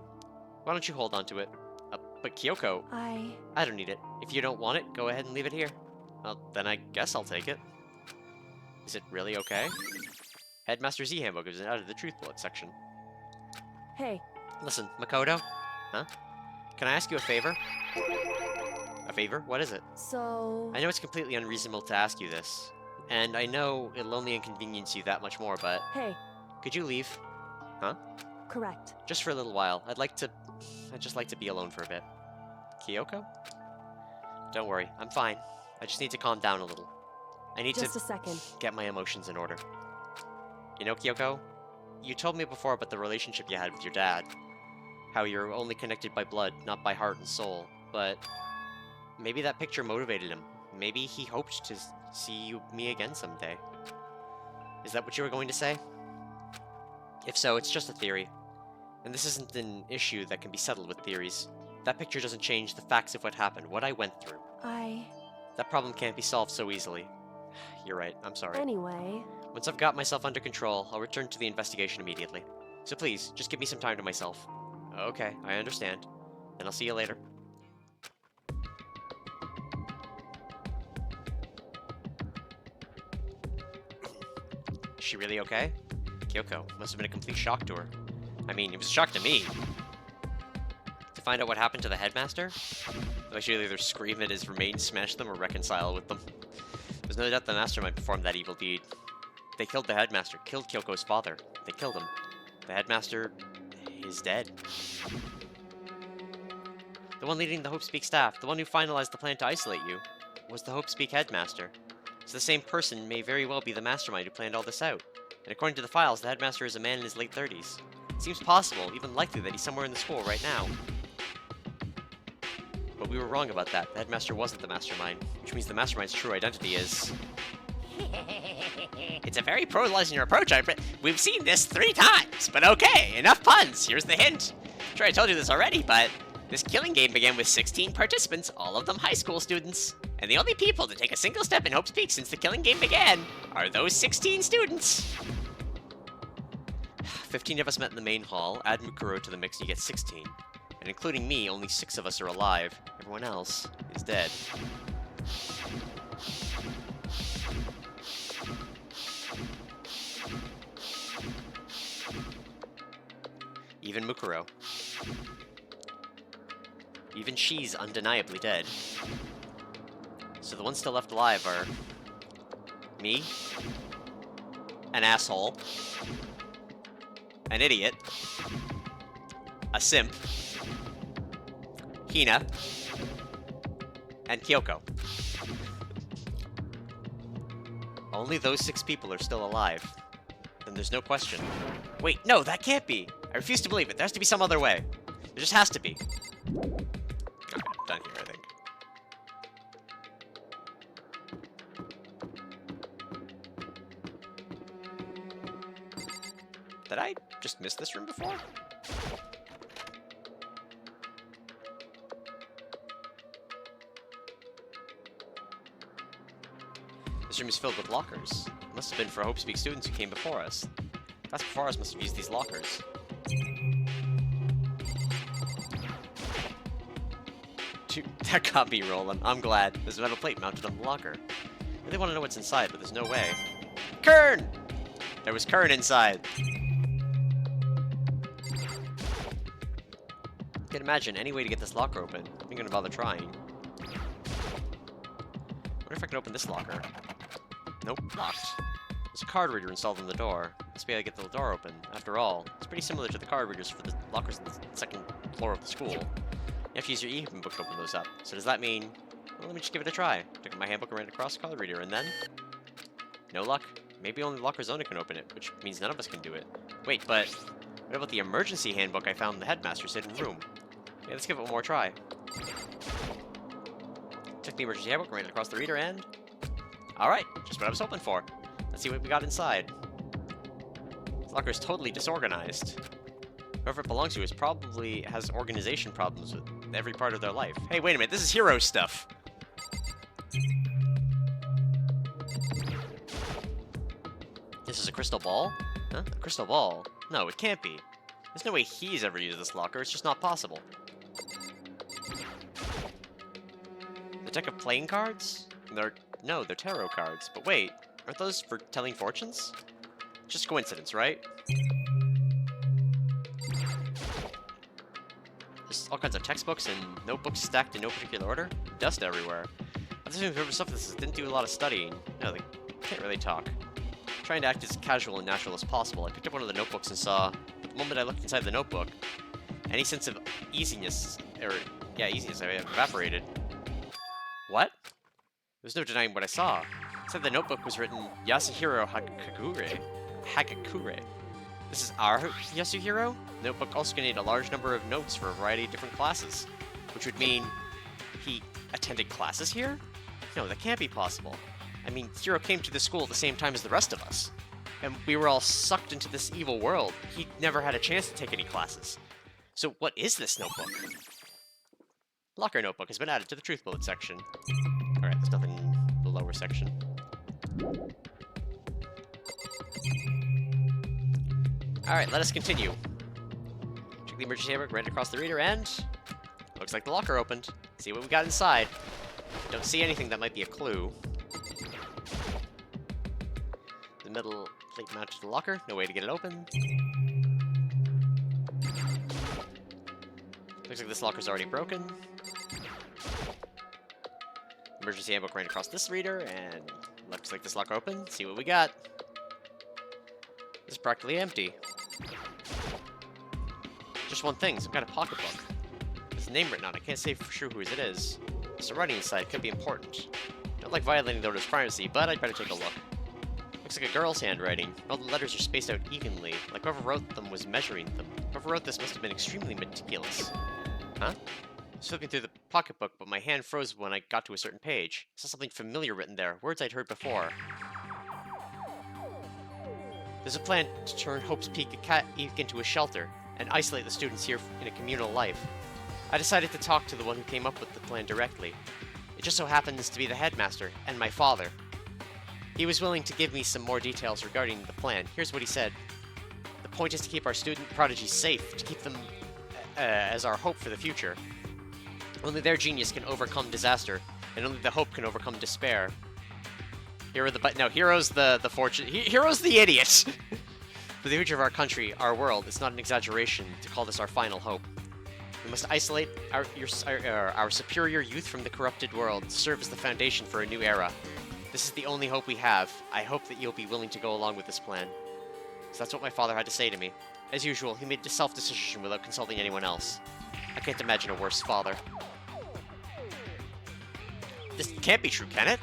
Why don't you hold on to it? But Kyoko... I don't need it. If you don't want it, go ahead and leave it here. Well, then I guess I'll take it. Is it really okay? Headmaster Z handbook is out of the truth bullet section. Hey, Listen, Makoto. Huh? Can I ask you a favor? A favor? What is it? so... I know it's completely unreasonable to ask you this, and I know it'll only inconvenience you that much more, but Hey, could you leave? Huh? correct. Just for a little while. I'd just like to be alone for a bit. Kyoko? Don't worry, I'm fine. I just need to calm down a little. I need Just to a second. get my emotions in order. You know, Kyoko? You told me before about the relationship you had with your dad. How you're only connected by blood, not by heart and soul. But maybe that picture motivated him. Maybe he hoped to see me again someday. Is that what you were going to say? If so, it's just a theory. And this isn't an issue that can be settled with theories. That picture doesn't change the facts of what happened, what I went through. That problem can't be solved so easily. You're right, I'm sorry. Anyway... Once I've got myself under control, I'll return to the investigation immediately. So please, just give me some time to myself. Okay, I understand. And I'll see you later. Is she really okay? Kyoko must have been a complete shock to her. I mean, it was a shock to me. To find out what happened to the headmaster? I should either scream at his remains, smash them, or reconcile with them. There's no doubt the mastermind performed that evil deed. They killed the headmaster, killed Kyoko's father. They killed him. The headmaster is dead. The one leading the Hope Speak staff, the one who finalized the plan to isolate you, was the Hope Speak headmaster. So the same person may very well be the mastermind who planned all this out. And according to the files, the headmaster is a man in his late 30s. It seems possible, even likely, that he's somewhere in the school right now. But we were wrong about that. The headmaster wasn't the mastermind, which means the mastermind's true identity is... It's a very pro-linear approach. We've seen this 3 times, but okay, enough puns. Here's the hint. I'm sure I told you this already, but this killing game began with 16 participants, all of them high school students. And the only people to take a single step in Hope's Peak since the killing game began are those 16 students. 15 of us met in the main hall. Add Mukuro to the mix, you get 16. And including me, only 6 of us are alive. Everyone else is dead. Even Mukuro. Even she's undeniably dead. So the ones still left alive are... me, an asshole, an idiot, a simp, Hina, and Kyoko. Only those 6 people are still alive. Then there's no question. Wait, no, that can't be! I refuse to believe it. There has to be some other way. There just has to be. Okay, I'm done here, I think. Did I just miss this room before? This room is filled with lockers. It must have been for Hope Speak students who came before us. That's before us must have used these lockers. Dude, that got me rolling. I'm glad. There's a metal plate mounted on the locker. I really want to know what's inside, but there's no way. Kern! There was Kern inside. Can't imagine any way to get this locker open. I'm not gonna bother trying. What if I can open this locker? Nope, locked. There's a card reader installed on the door. Must be how to get the door open. After all, it's pretty similar to the card readers for the lockers on the 2nd floor of the school. You have to use your e-book to open those up. So does that mean... well, let me just give it a try. Took my handbook and ran it across the card reader, and then... no luck. Maybe only the locker's owner can open it, which means none of us can do it. Wait, but... what about the emergency handbook I found in the headmaster's hidden room? Yeah, let's give it one more try. Took the emergency handbook and ran it across the reader, and... alright, just what I was hoping for. Let's see what we got inside. This locker is totally disorganized. Whoever it belongs to is probably has organization problems with every part of their life. Hey, wait a minute, this is hero stuff. This is a crystal ball? Huh? A crystal ball? No, it can't be. There's no way he's ever used this locker, it's just not possible. The deck of playing cards? They're No, they're tarot cards. But wait, aren't those for telling fortunes? Just coincidence, right? There's all kinds of textbooks and notebooks stacked in no particular order. Dust everywhere. I was assuming stuff this didn't do a lot of studying. No, they can't really talk. Trying to act as casual and natural as possible, I picked up one of the notebooks and saw, the moment I looked inside the notebook, any sense of easiness, easiness evaporated. What? There's no denying what I saw. Inside the notebook was written, Yasuhiro Hagakure. This is our Yasuhiro? The notebook also contained a large number of notes for a variety of different classes, which would mean he attended classes here? No, that can't be possible. I mean, Hiro came to the school at the same time as the rest of us, and we were all sucked into this evil world. He never had a chance to take any classes. So what is this notebook? Locker notebook has been added to the truth bullet section. Alright, there's nothing in the lower section. Alright, let us continue. Check the emergency handbook, ran across the reader, and... looks like the locker opened. See what we got inside. Don't see anything that might be a clue. The metal plate mounted to the locker, no way to get it open. Looks like this locker's already broken. Emergency handbook ran across this reader, and looks like this locker open. See what we got. This is practically empty. Just one thing, some kind of pocketbook. There's a name written on it. I can't say for sure whose it is. There's a writing inside. Could be important. Don't like violating the order's privacy, but I'd better take a look. Looks like a girl's handwriting. All the letters are spaced out evenly, like whoever wrote them was measuring them. Whoever wrote this must have been extremely meticulous. Huh? I was looking through the pocketbook, but my hand froze when I got to a certain page. I saw something familiar written there, words I'd heard before. There's a plan to turn Hope's Peak into a shelter, and isolate the students here in a communal life. I decided to talk to the one who came up with the plan directly. It just so happens to be the headmaster, and my father. He was willing to give me some more details regarding the plan. Here's what he said. The point is to keep our student prodigies safe, to keep them as our hope for the future. Only their genius can overcome disaster, and only the hope can overcome despair. Hero's the fortune. Hero's the idiot! For the future of our country, our world, it's not an exaggeration to call this our final hope. We must isolate our superior youth from the corrupted world, to serve as the foundation for a new era. This is the only hope we have. I hope that you'll be willing to go along with this plan. So that's what my father had to say to me. As usual, he made a self-decision without consulting anyone else. I can't imagine a worse father. This can't be true, can it?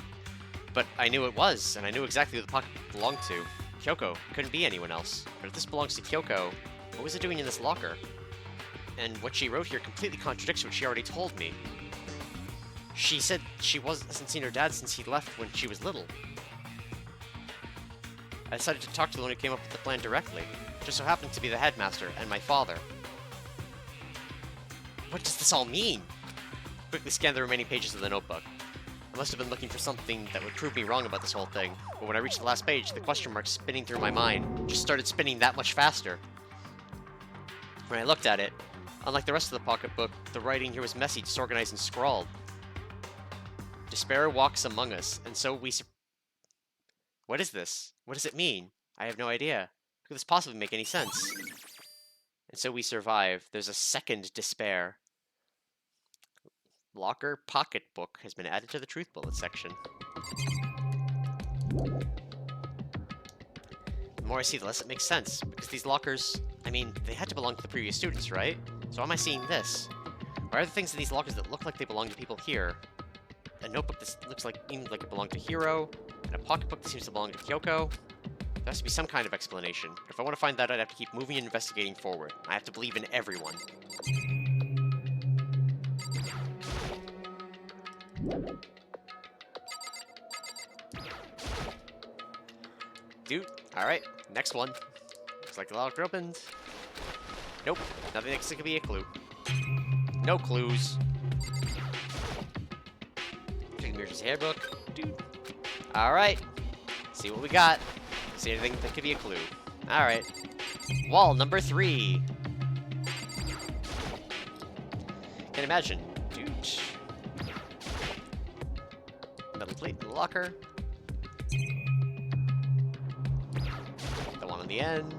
But I knew it was, and I knew exactly who the pocket belonged to. Kyoko. It couldn't be anyone else. But if this belongs to Kyoko, what was it doing in this locker? And what she wrote here completely contradicts what she already told me. She said she hasn't seen her dad since he left when she was little. I decided to talk to the one who came up with the plan directly. It just so happened to be the headmaster and my father. What does this all mean? I quickly scanned the remaining pages of the notebook. I must have been looking for something that would prove me wrong about this whole thing, but when I reached the last page, the question marks spinning through my mind just started spinning that much faster. When I looked at it, unlike the rest of the pocketbook, the writing here was messy, disorganized, and scrawled. Despair walks among us, and so we... What is this? What does it mean? I have no idea. How could this possibly make any sense? And so we survive. There's a second despair. Locker pocketbook has been added to the truth bullet section. The more I see, the less it makes sense, because these lockers, I mean, they had to belong to the previous students, right? So why am I seeing this? Why are there things in these lockers that look like they belong to people here? A notebook that looks like it belonged to Hiro, and a pocketbook that seems to belong to Kyoko. There has to be some kind of explanation, but if I want to find that, I'd have to keep moving and investigating forward. I have to believe in everyone. Dude, alright, next one. Looks like the locker opened. Nope, nothing that could be a clue. No clues. Check the emergency handbook. Dude. Alright, see what we got. See anything that could be a clue. Alright. Wall number 3. Can't imagine. Dude. Metal plate in the locker. The one on the end.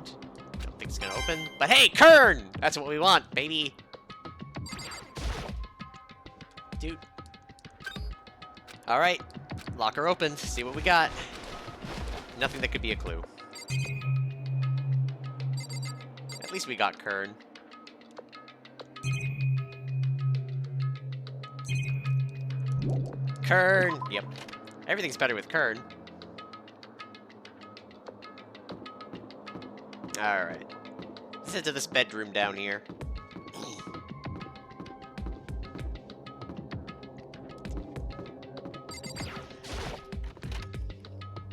Don't think it's gonna open. But hey, Kern! That's what we want, baby! Dude. Alright. Locker opened. See what we got. Nothing that could be a clue. At least we got Kern. Kern! Yep. Everything's better with Kern. Alright. Let's head to this bedroom down here.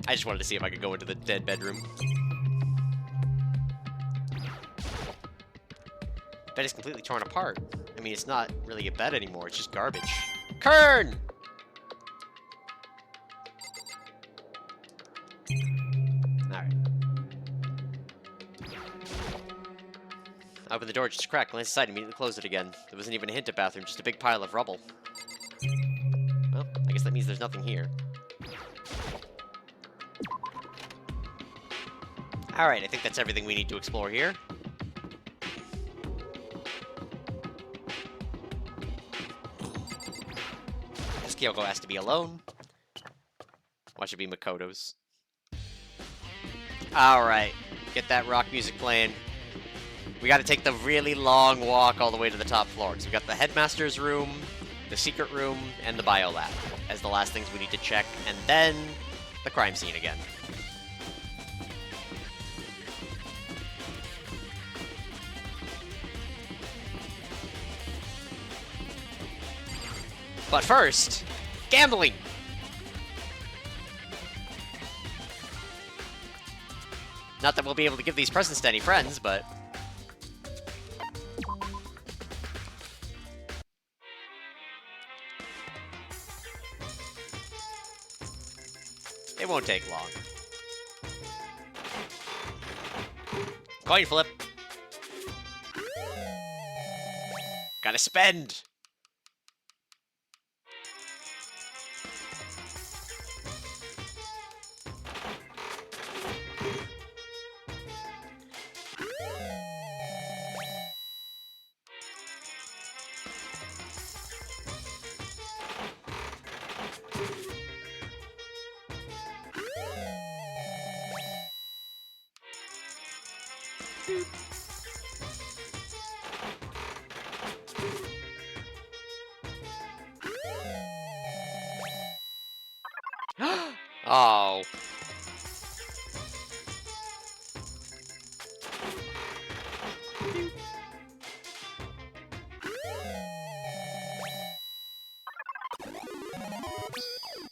I just wanted to see if I could go into the dead bedroom. Bed is completely torn apart. I mean, it's not really a bed anymore, it's just garbage. Kern! Alright. I opened the door just a crack, glanced inside, and immediately closed it again. There wasn't even a hint of bathroom, just a big pile of rubble. Well, I guess that means there's nothing here. Alright, I think that's everything we need to explore here. This Kyoko has to be alone. Watch it be Makoto's. Alright, get that rock music playing. We gotta take the really long walk all the way to the top floor. So we got the headmaster's room, the secret room, and the biolab as the last things we need to check, and then the crime scene again. But first, gambling! Not that we'll be able to give these presents to any friends, but... it won't take long. Coin flip! Gotta spend! Oh.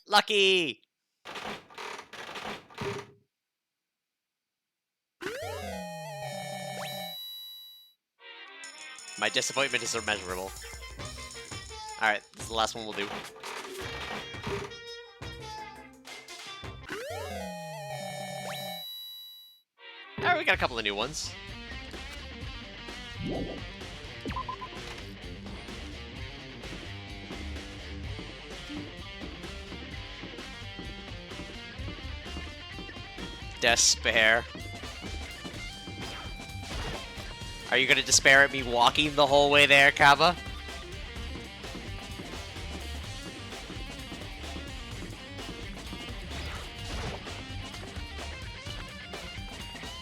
Lucky! My disappointment is immeasurable. Alright, this is the last one we'll do. Alright, we got a couple of new ones. Despair. Are you gonna despair at me walking the whole way there, Kava?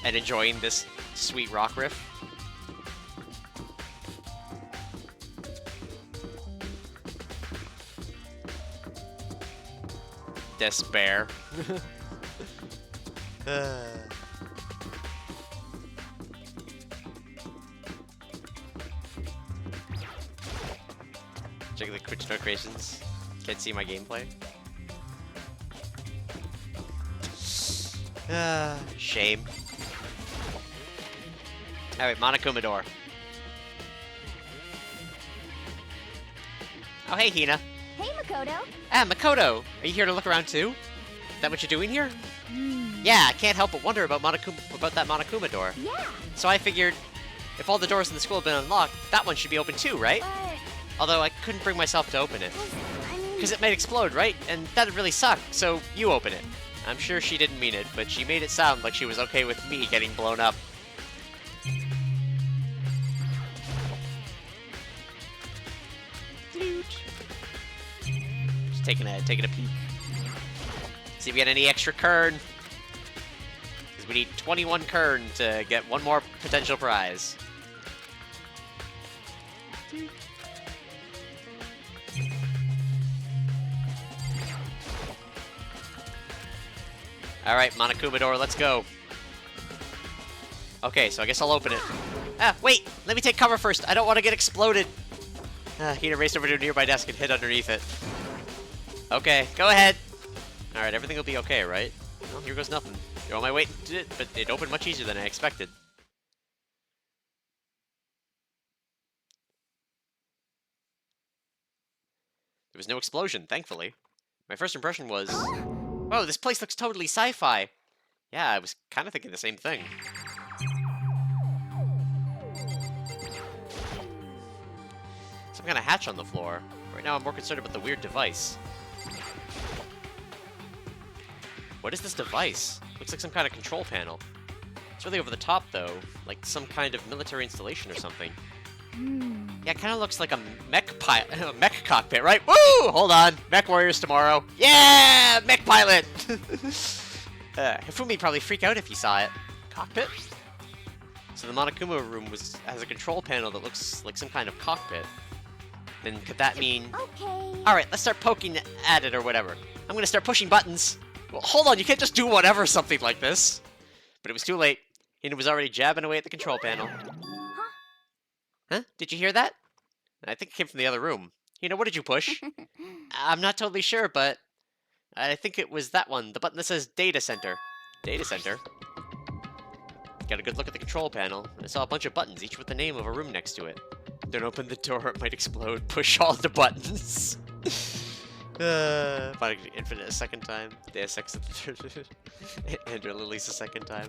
And enjoying this sweet rock riff? Despair. Check the Twitch notifications. Can't see my gameplay. Shame. Alright, Monokuma door. Oh, hey, Hina. Hey, Makoto. Ah, Makoto! Are you here to look around too? Is that what you're doing here? Yeah, I can't help but wonder about that Monokuma door. Yeah, So I figured, if all the doors in the school have been unlocked, that one should be open too, right? but... Although I couldn't bring myself to open it. I mean... because it might explode, right? And that'd really suck, so you open it. I'm sure she didn't mean it, but she made it sound like she was okay with me getting blown up. Just taking a peek. See if we get any extra kern. Because we need 21 kern to get one more potential prize. Alright, Monokuma door, let's go. Okay, so I guess I'll open it. Ah, wait! Let me take cover first. I don't want to get exploded. Hina raced over to a nearby desk and hid underneath it. Okay, go ahead. Alright, everything will be okay, right? Well, here goes nothing. You're on my way, but it opened much easier than I expected. There was no explosion, thankfully. My first impression was, oh, this place looks totally sci-fi. Yeah, I was kind of thinking the same thing. Some kind of hatch on the floor. Right now I'm more concerned about the weird device. What is this device? Looks like some kind of control panel. It's really over the top, though. Like some kind of military installation or something. Yeah, it kind of looks like a mech cockpit, right? Woo! Hold on. Mech warriors tomorrow. Yeah! Mech pilot! Hifumi'd probably freak out if he saw it. Cockpit? So the Monokuma room has a control panel that looks like some kind of cockpit. Then could that mean... Okay. Alright, let's start poking at it or whatever. I'm gonna start pushing buttons. Well, hold on, you can't just do whatever something like this. But it was too late. Hina was already jabbing away at the control panel. Huh? Did you hear that? I think it came from the other room. Hina, what did you push? I'm not totally sure, but... I think it was that one. The button that says Data Center. Data Center? Got a good look at the control panel. I saw a bunch of buttons, each with the name of a room next to it. Don't open the door, it might explode. Push all the buttons. Final Infinite a second time. Deus Ex a third. Ender Lilies a second time.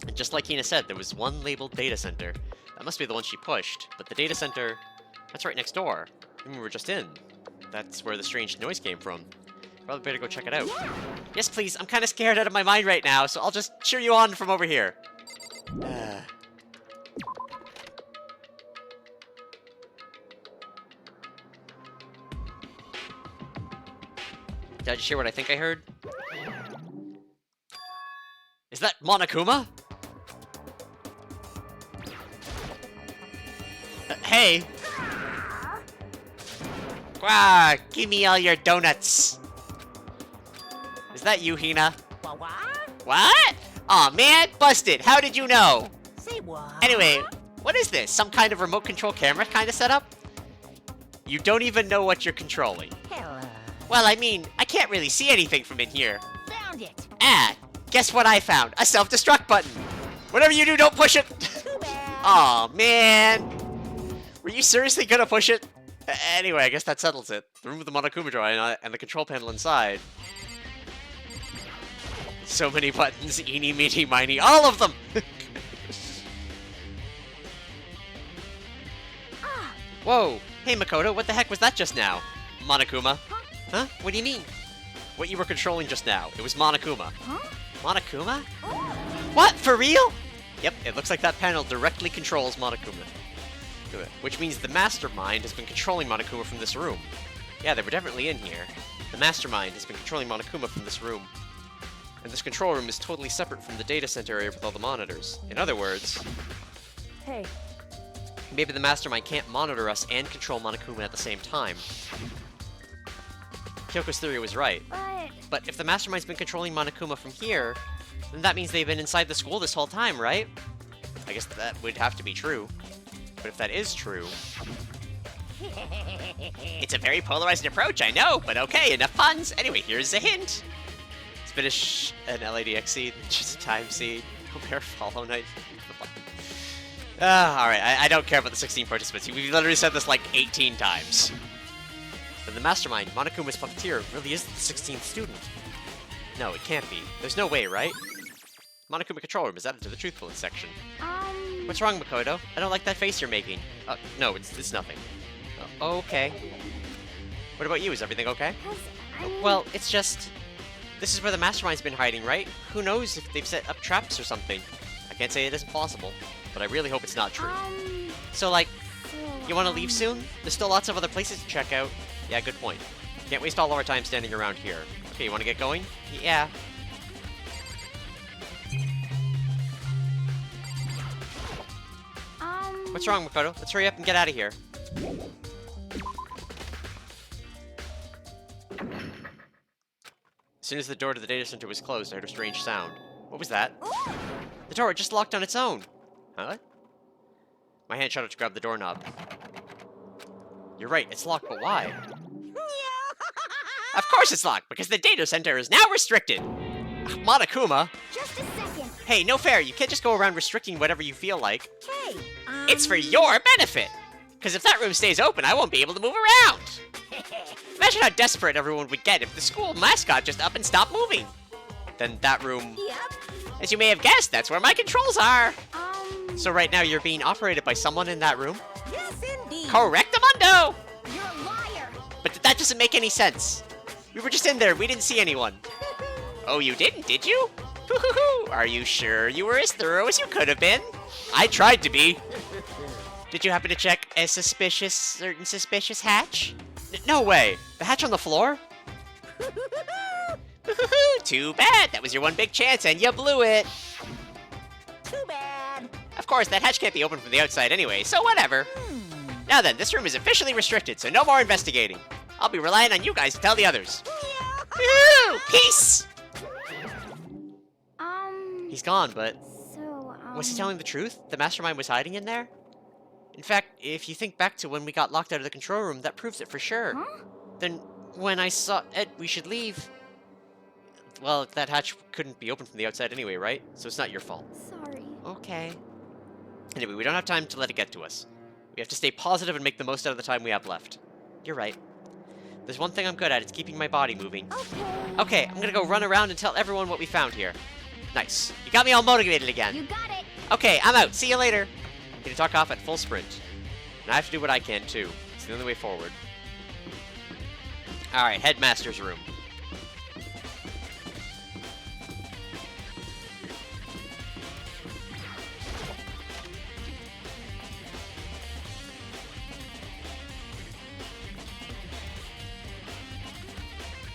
And just like Hina said, there was one labeled Data Center. That must be the one she pushed. But the Data Center, that's right next door. We were just in. That's where the strange noise came from. Probably better go check it out. Yes, please. I'm kind of scared out of my mind right now, so I'll just cheer you on from over here. Did I just hear what I think I heard? Is that Monokuma? Hey! Quah! Give me all your donuts! Is that you, Hina? What? Aw, man! Busted! How did you know? Say what? Anyway, what is this? Some kind of remote control camera kind of setup? You don't even know what you're controlling. Hello. Well, I mean, I can't really see anything from in here. Found it. Ah, guess what I found? A self-destruct button. Whatever you do, don't push it. Too bad. Aw, man. Were you seriously gonna push it? Anyway, I guess that settles it. The room with the Monokuma drawing and the control panel inside. So many buttons, eeny, meeny, miny, all of them! Whoa! Hey, Makoto, what the heck was that just now? Monokuma. Huh? What do you mean? What you were controlling just now. It was Monokuma. Huh? Monokuma? What? For real? Yep, it looks like that panel directly controls Monokuma. Which means the Mastermind has been controlling Monokuma from this room. Yeah, they were definitely in here. The Mastermind has been controlling Monokuma from this room. And this control room is totally separate from the data center area with all the monitors. In other words, Hey, maybe the Mastermind can't monitor us and control Monokuma at the same time. Kyoko's theory was right. But if the Mastermind's been controlling Monokuma from here, then that means they've been inside the school this whole time, right? I guess that would have to be true. But if that is true... It's a very polarizing approach, I know, but okay, enough puns. Anyway, here's a hint. Finish an LADX seed, just a time seed. Compare Hollow Knight. Alright, I don't care about the 16 participants. We've literally said this like 18 times. Then the Mastermind, Monokuma's puppeteer, really is the 16th student. No, it can't be. There's no way, right? Monokuma control room is added to the truthfulness section. What's wrong, Makoto? I don't like that face you're making. No, it's nothing. Okay. What about you? Is everything okay? 'Cause, I mean, Well, it's just... This is where the mastermind's been hiding, right? Who knows if they've set up traps or something. I can't say it isn't possible, but I really hope it's not true. So, like, so, you want to leave soon? There's still lots of other places to check out. Yeah, good point. Can't waste all our time standing around here. Okay, you want to get going? Yeah. What's wrong, Makoto? Let's hurry up and get out of here. As soon as the door to the data center was closed, I heard a strange sound. What was that? The door just locked on its own. Huh? My hand shot out to grab the doorknob. You're right, it's locked, but why? Of course it's locked, because the data center is now restricted! Monokuma! just a second. Hey, no fair, you can't just go around restricting whatever you feel like. Hey, It's for your benefit! Because if that room stays open, I won't be able to move around! Imagine how desperate everyone would get if the school mascot just up and stopped moving! Then that room... Yep. As you may have guessed, that's where my controls are! Um, So right now you're being operated by someone in that room? yes, indeed. Correctamundo! You're a liar. But that doesn't make any sense. We were just in there, we didn't see anyone. Oh, you didn't, did you? Hoo-hoo-hoo! Are you sure you were as thorough as you could have been? I tried to be. Did you happen to check a certain suspicious hatch? No way! The hatch on the floor? Hoo-hoo-hoo! Too bad! That was your one big chance and you blew it! Too bad. Of course, that hatch can't be opened from the outside anyway, so whatever. Now then, this room is officially restricted, so no more investigating. I'll be relying on you guys to tell the others. Woohoo! Peace! He's gone, but So, was he telling the truth? The mastermind was hiding in there? In fact, if you think back to when we got locked out of the control room, that proves it for sure. Huh? Then, when I saw Ed, we should leave. Well, that hatch couldn't be opened from the outside anyway, right? So it's not your fault. Sorry. Okay. Anyway, we don't have time to let it get to us. We have to stay positive and make the most out of the time we have left. You're right. There's one thing I'm good at, it's keeping my body moving. Okay. Okay, I'm gonna go run around and tell everyone what we found here. Nice. You got me all motivated again. You got it. Okay, I'm out. See you later. I'm gonna talk off at full sprint. And I have to do what I can, too. It's the only way forward. Alright, Headmaster's room.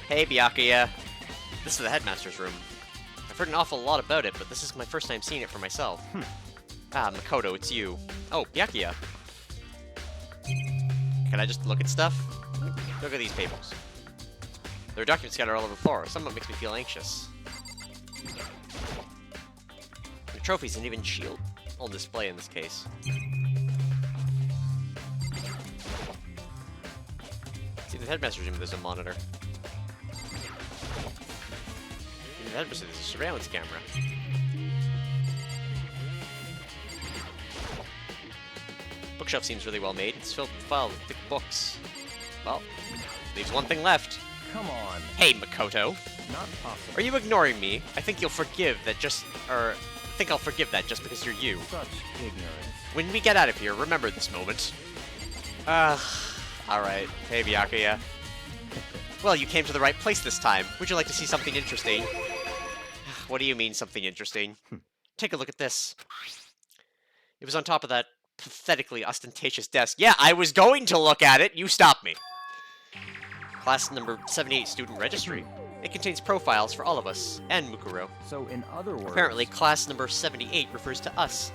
Hey, Byakuya. This is the Headmaster's room. I've heard an awful lot about it, but this is my first time seeing it for myself. Ah, Makoto, it's you. Oh, Byakuya. Can I just look at stuff? Look at these papers. There are documents scattered all over the floor. Some of it makes me feel anxious. The trophies and even shield on display in this case. See, the Headmaster's room, there's a monitor. In the Headmaster's, there's a surveillance camera. Bookshelf seems really well made. It's filled with files with thick books. Well, leaves one thing left. Come on. Hey, Makoto. Not possible. Are you ignoring me? I think you'll forgive that just... I think I'll forgive that just because you're you. Such ignorance. When we get out of here, remember this moment. Alright. Hey, Byakuya. Well, you came to the right place this time. Would you like to see something interesting? What do you mean, something interesting? Take a look at this. It was on top of that pathetically ostentatious desk. Yeah, I was going to look at it. You stopped me. Class number 78 student registry. It contains profiles for all of us, and Mukuro. So, in other words... Apparently, class number 78 refers to us.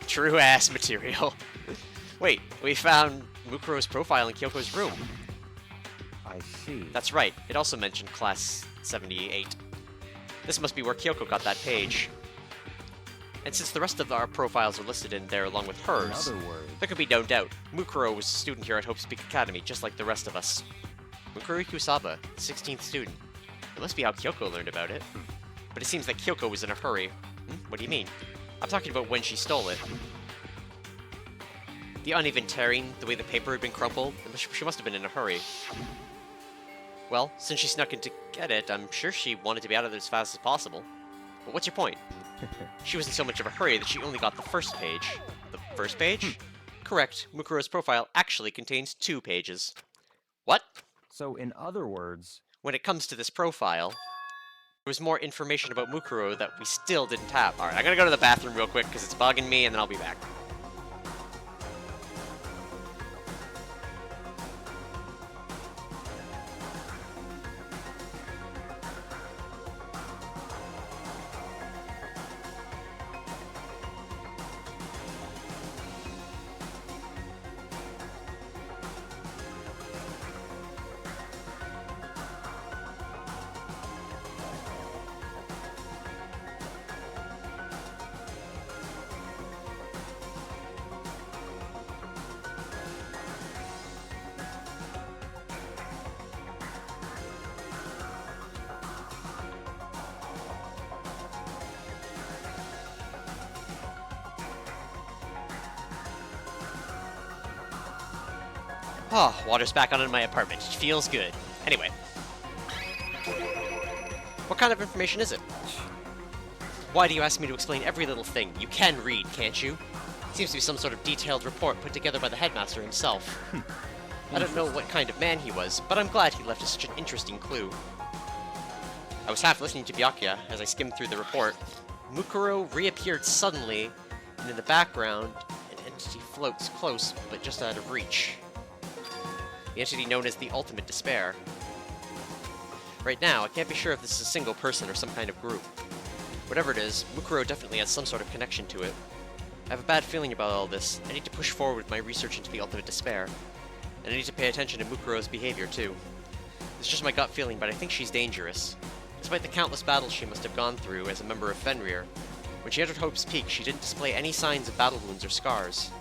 True-ass material. Wait, we found Mukuro's profile in Kyoko's room. I see. That's right, it also mentioned class 78. This must be where Kyoko got that page. And since the rest of our profiles are listed in there along with hers, In other words... there could be no doubt. Mukuro was a student here at Hope Speak Academy, just like the rest of us. Mukuro Kusaba, 16th student. It must be how Kyoko learned about it. But it seems that Kyoko was in a hurry. What do you mean? I'm talking about when she stole it. The uneven tearing, the way the paper had been crumpled, she must have been in a hurry. Well, since she snuck in to get it, I'm sure she wanted to be out of there as fast as possible. But what's your point? She was in so much of a hurry that she only got the first page. The first page? Correct. Mukuro's profile actually contains 2 pages. What? So, in other words, When it comes to this profile, there was more information about Mukuro that we still didn't have. Alright, I'm gonna go to the bathroom real quick because it's bugging me, and then I'll be back. Oh, water's back on in my apartment. It feels good. Anyway. What kind of information is it? Why do you ask me to explain every little thing? You can read, can't you? Seems to be some sort of detailed report put together by the headmaster himself. I don't know what kind of man he was, but I'm glad he left us such an interesting clue. I was half listening to Byakuya as I skimmed through the report. Mukuro reappeared suddenly, and in the background, an entity floats close, but just out of reach. The entity known as the Ultimate Despair. Right now, I can't be sure if this is a single person or some kind of group. Whatever it is, Mukuro definitely has some sort of connection to it. I have a bad feeling about all this. I need to push forward with my research into the Ultimate Despair. And I need to pay attention to Mukuro's behavior, too. It's just my gut feeling, but I think she's dangerous. Despite the countless battles she must have gone through as a member of Fenrir, when she entered Hope's Peak, she didn't display any signs of battle wounds or scars.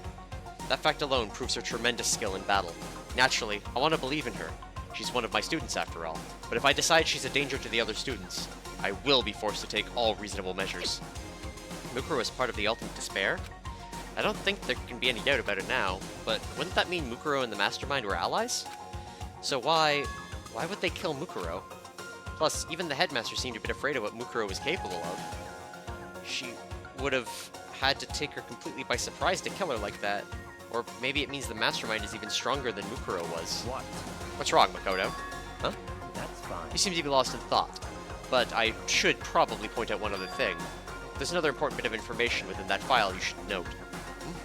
That fact alone proves her tremendous skill in battle. Naturally, I want to believe in her. She's one of my students after all. But if I decide she's a danger to the other students, I will be forced to take all reasonable measures. Mukuro is part of the Ultimate Despair? I don't think there can be any doubt about it now, but wouldn't that mean Mukuro and the Mastermind were allies? So why would they kill Mukuro? Plus, even the headmaster seemed a bit afraid of what Mukuro was capable of. She would have had to take her completely by surprise to kill her like that. Or maybe it means the Mastermind is even stronger than Mukuro was. what? What's wrong, Makoto? Huh? That's fine. You seem to be lost in thought. But I should probably point out one other thing. There's another important bit of information within that file you should note.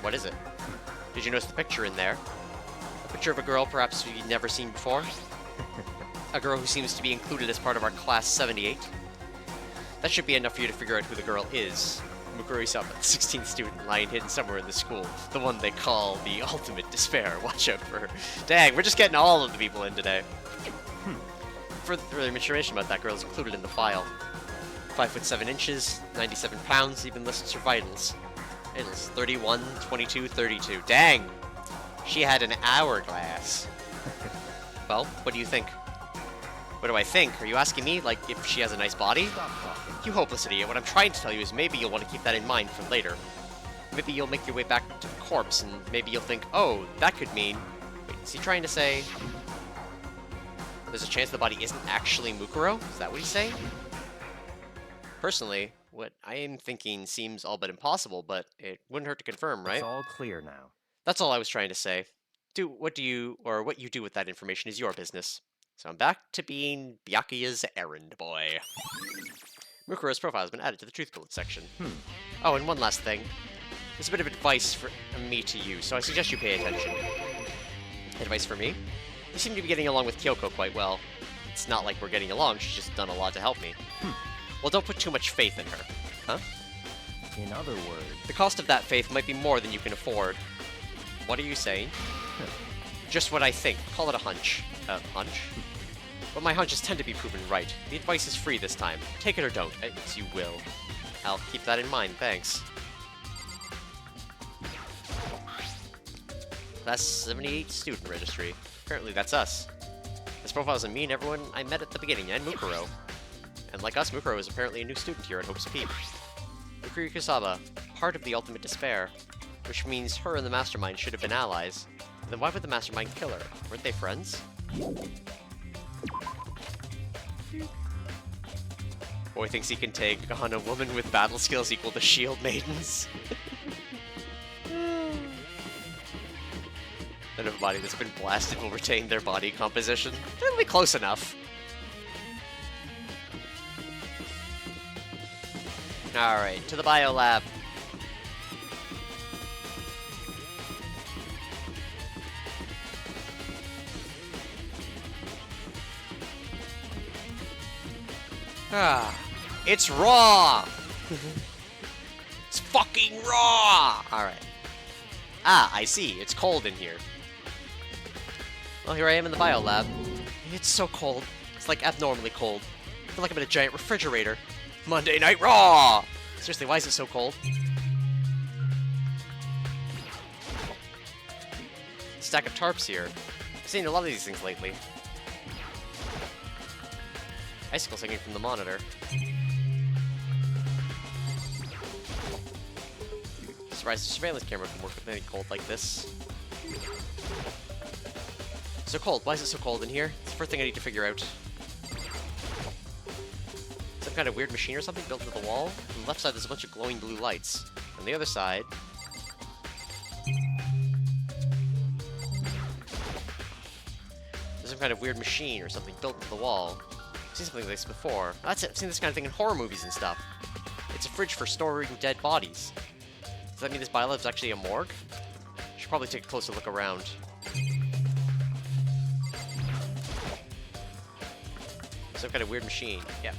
What is it? Did you notice the picture in there? A picture of a girl perhaps you've never seen before? A girl who seems to be included as part of our Class 78? That should be enough for you to figure out who the girl is. Mukuro Isama, the 16th student lying hidden somewhere in the school. The one they call the Ultimate Despair. Watch out for her. Dang, we're just getting all of the people in today. Further information about that girl is included in the file. 5'7", 97 pounds, even lists her vitals. Vitals 31, 22, 32. Dang! She had an hourglass. Well, what do you think? What do I think? Are you asking me, like, if she has a nice body? Stop talking. You hopeless idiot, what I'm trying to tell you is maybe you'll want to keep that in mind for later. Maybe you'll make your way back to the corpse, and maybe you'll think, oh, that could mean... Wait, is he trying to say... There's a chance the body isn't actually Mukuro? Is that what he's saying? Personally, what I am thinking seems all but impossible, but it wouldn't hurt to confirm, right? It's all clear now. That's all I was trying to say. What you do with that information is your business. So I'm back to being Byakuya's errand boy. Mukuro's profile has been added to the Truth Bullet section. Oh, and one last thing. There's a bit of advice from me to you, so I suggest you pay attention. Advice for me? You seem to be getting along with Kyoko quite well. It's not like we're getting along, she's just done a lot to help me. Well, don't put too much faith in her. Huh? In other words, The cost of that faith might be more than you can afford. What are you saying? Just what I think. Call it a hunch. A hunch? But my hunches tend to be proven right. The advice is free this time. Take it or don't, as you will. I'll keep that in mind, thanks. Class 78 student registry. Apparently that's us. This profile doesn't mean everyone I met at the beginning, and Mukuro. And like us, Mukuro is apparently a new student here at Hope's Peak. Mukuro Kusaba, part of the Ultimate Despair, which means her and the Mastermind should have been allies. Then why would the Mastermind kill her? Weren't they friends? Boy thinks he can take on a woman with battle skills equal to shield maidens. Then a body that's been blasted will retain their body composition. It'll be close enough. Alright, to the biolab. Ah, it's raw! It's fucking raw! Alright. Ah, I see. It's cold in here. Well, here I am in the biolab. It's so cold. It's like abnormally cold. I feel like I'm in a giant refrigerator. Monday Night Raw! Seriously, why is it so cold? Stack of tarps here. I've seen a lot of these things lately. Icicles hanging from the monitor. Surprised the surveillance camera can work with anything cold like this. So cold. Why is it so cold in here? It's the first thing I need to figure out. Some kind of weird machine or something built into the wall. On the left side, there's a bunch of glowing blue lights. On the other side... there's some kind of weird machine or something built into the wall. I've seen something like this before. That's it. I've seen this kind of thing in horror movies and stuff. It's a fridge for storing dead bodies. Does that mean this biolab is actually a morgue? Should probably take a closer look around. Some kind of weird machine. Yeah.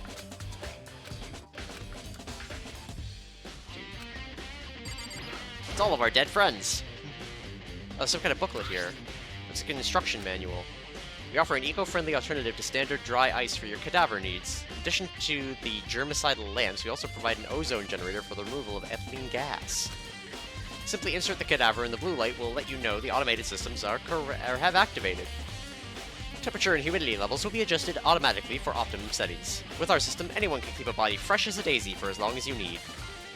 It's all of our dead friends. Oh, some kind of booklet here. Looks like an instruction manual. We offer an eco-friendly alternative to standard dry ice for your cadaver needs. In addition to the germicidal lamps, we also provide an ozone generator for the removal of ethylene gas. Simply insert the cadaver and the blue light will let you know the automated systems have activated. Temperature and humidity levels will be adjusted automatically for optimum settings. With our system, anyone can keep a body fresh as a daisy for as long as you need.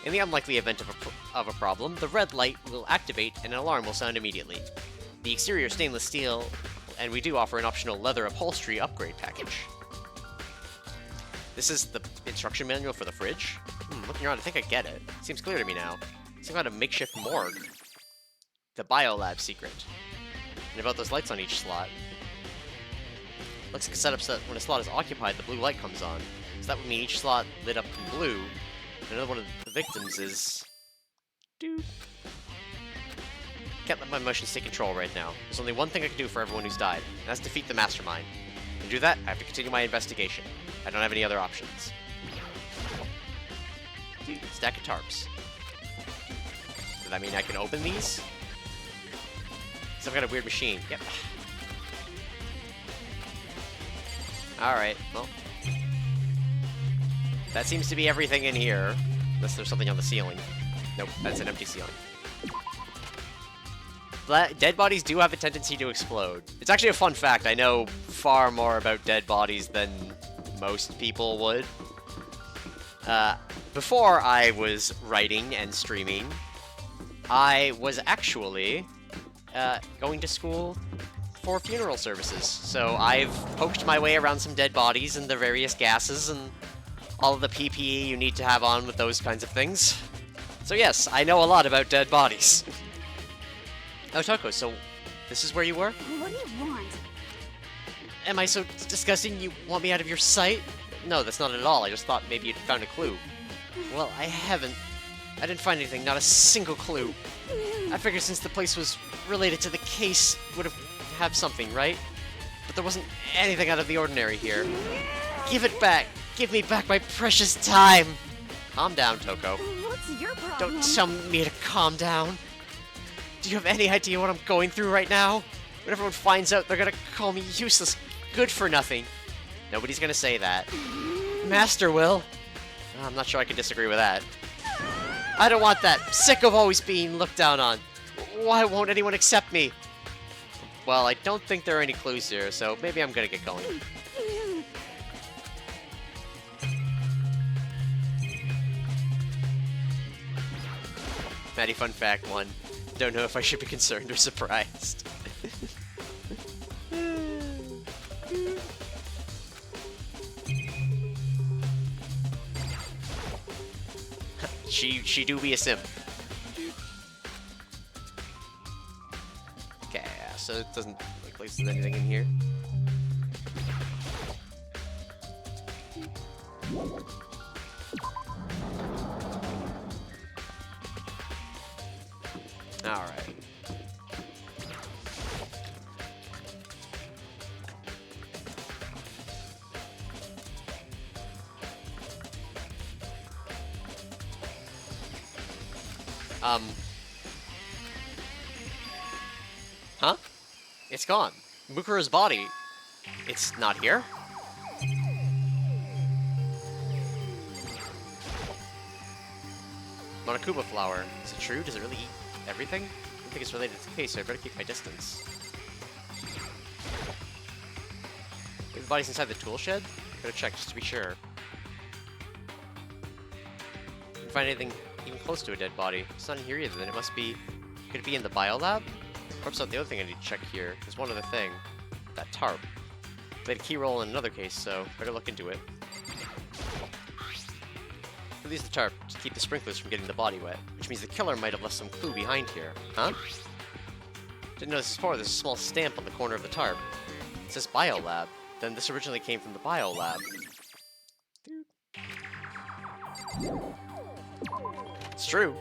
In the unlikely event of a problem, the red light will activate and an alarm will sound immediately. The exterior is stainless steel, and we do offer an optional leather upholstery upgrade package. This is the instruction manual for the fridge? Looking around, I think I get it. Seems clear to me now. Some kind of makeshift morgue. The biolab secret. And about those lights on each slot. Looks like a setup so that when a slot is occupied, the blue light comes on. So that would mean each slot lit up in blue. And another one of the victims is... Dude. Can't let my emotions take control right now. There's only one thing I can do for everyone who's died, and that's defeat the mastermind. To do that, I have to continue my investigation. I don't have any other options. Dude, stack of tarps. Does that mean I can open these? Some kind of weird machine. Yep. Alright, well. That seems to be everything in here. Unless there's something on the ceiling. Nope, that's an empty ceiling. Dead bodies do have a tendency to explode. It's actually a fun fact. I know far more about dead bodies than most people would. Before I was writing and streaming, I was actually going to school for funeral services. So I've poked my way around some dead bodies and the various gases and all of the PPE you need to have on with those kinds of things. So yes, I know a lot about dead bodies. Oh, Toko, so this is where you were? What do you want? Am I so disgusting you want me out of your sight? No, that's not at all. I just thought maybe you'd found a clue. Well, I haven't. I didn't find anything, not a single clue. I figured since the place was related to the case, would have something, right? But there wasn't anything out of the ordinary here. Give it back! Give me back my precious time! Calm down, Toko. What's your problem? Don't tell me to calm down. Do you have any idea what I'm going through right now? When everyone finds out, they're gonna call me useless, good for nothing. Nobody's gonna say that. Master will. I'm not sure I can disagree with that. I don't want that. Sick of always being looked down on. Why won't anyone accept me? Well, I don't think there are any clues here, so maybe I'm gonna get going. Maddie, fun fact 1. Don't know if I should be concerned or surprised. She do be a simp. Okay, so It doesn't look like there's anything in here. Alright. Huh? It's gone. Mukuro's body. It's not here? Monokuma flower. Is it true? Does it really eat everything? I don't think it's related to the case, so I better keep my distance. Maybe the body's inside the tool shed? Gotta check just to be sure. Didn't find anything even close to a dead body. It's not in here either, then it must be... Could it be in the biolab? Perhaps not the other thing I need to check here. There's one other thing. That tarp. Played a key role in another case, so better look into it. Release the tarp to keep the sprinklers from getting the body wet, which means the killer might have left some clue behind here. Huh? Didn't notice this before. There's a small stamp on the corner of the tarp. It says biolab. Then this originally came from the biolab. It's true.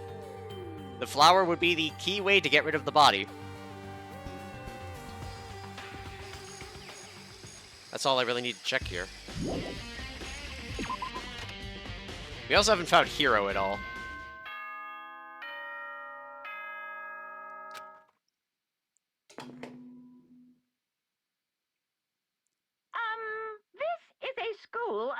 The flower would be the key way to get rid of the body. That's all I really need to check here. We also haven't found Hero at all. This is a school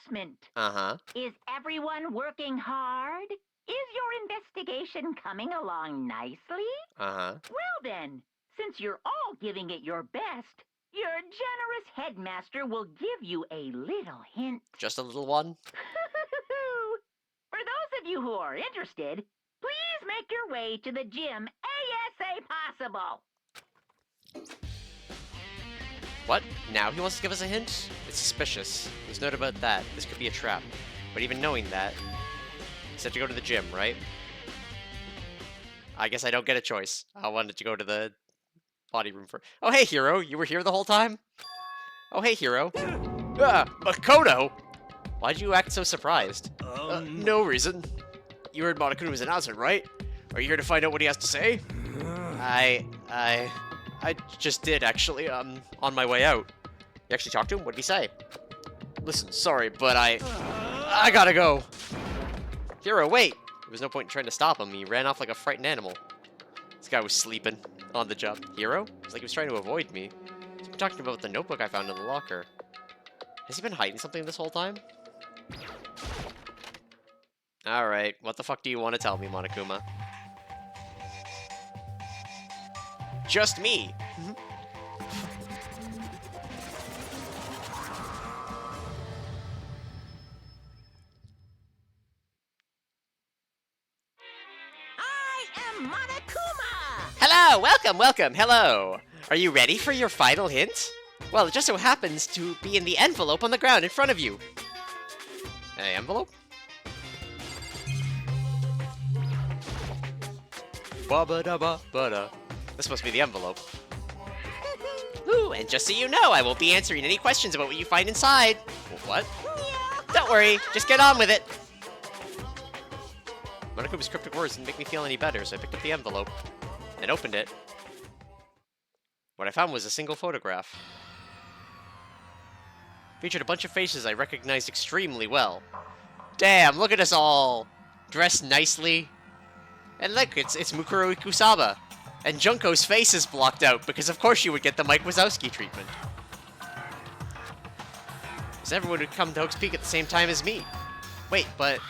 announcement. Uh-huh. Is everyone working hard? Is your investigation coming along nicely? Uh-huh. Well then, since you're all giving it your best, your generous headmaster will give you a little hint. Just a little one? For those of you who are interested, please make your way to the gym ASA possible. What? Now he wants to give us a hint? It's suspicious. There's no doubt about that. This could be a trap. But even knowing that, he said to go to the gym, right? I guess I don't get a choice. I wanted to go to the body room for... Oh, hey, Hero! You were here the whole time? Oh, hey, Hero! Makoto! Why'd you act so surprised? No reason. You heard Monokuma's announcement, right? Are you here to find out what he has to say? I just did, actually, on my way out. You actually talked to him? What did he say? Listen, sorry, but I gotta go. Hero, wait! There was no point in trying to stop him. He ran off like a frightened animal. This guy was sleeping on the job. Hero? It's like he was trying to avoid me. He's been talking about the notebook I found in the locker. Has he been hiding something this whole time? Alright, what the fuck do you want to tell me, Monokuma? Just me! I am Monokuma! Hello! Welcome! Hello! Are you ready for your final hint? Well, it just so happens to be in the envelope on the ground in front of you. An envelope? Ba-ba-da-ba-ba-da. This must be the envelope. Ooh, and just so you know, I won't be answering any questions about what you find inside. What? Don't worry, just get on with it. Monokuma's cryptic words didn't make me feel any better, so I picked up the envelope and opened it. What I found was a single photograph. Featured a bunch of faces I recognized extremely well. Damn, look at us all! Dressed nicely. And look, it's Mukuro Ikusaba. And Junko's face is blocked out, because of course you would get the Mike Wazowski treatment. Because everyone would come to Hope's Peak at the same time as me. Wait, but...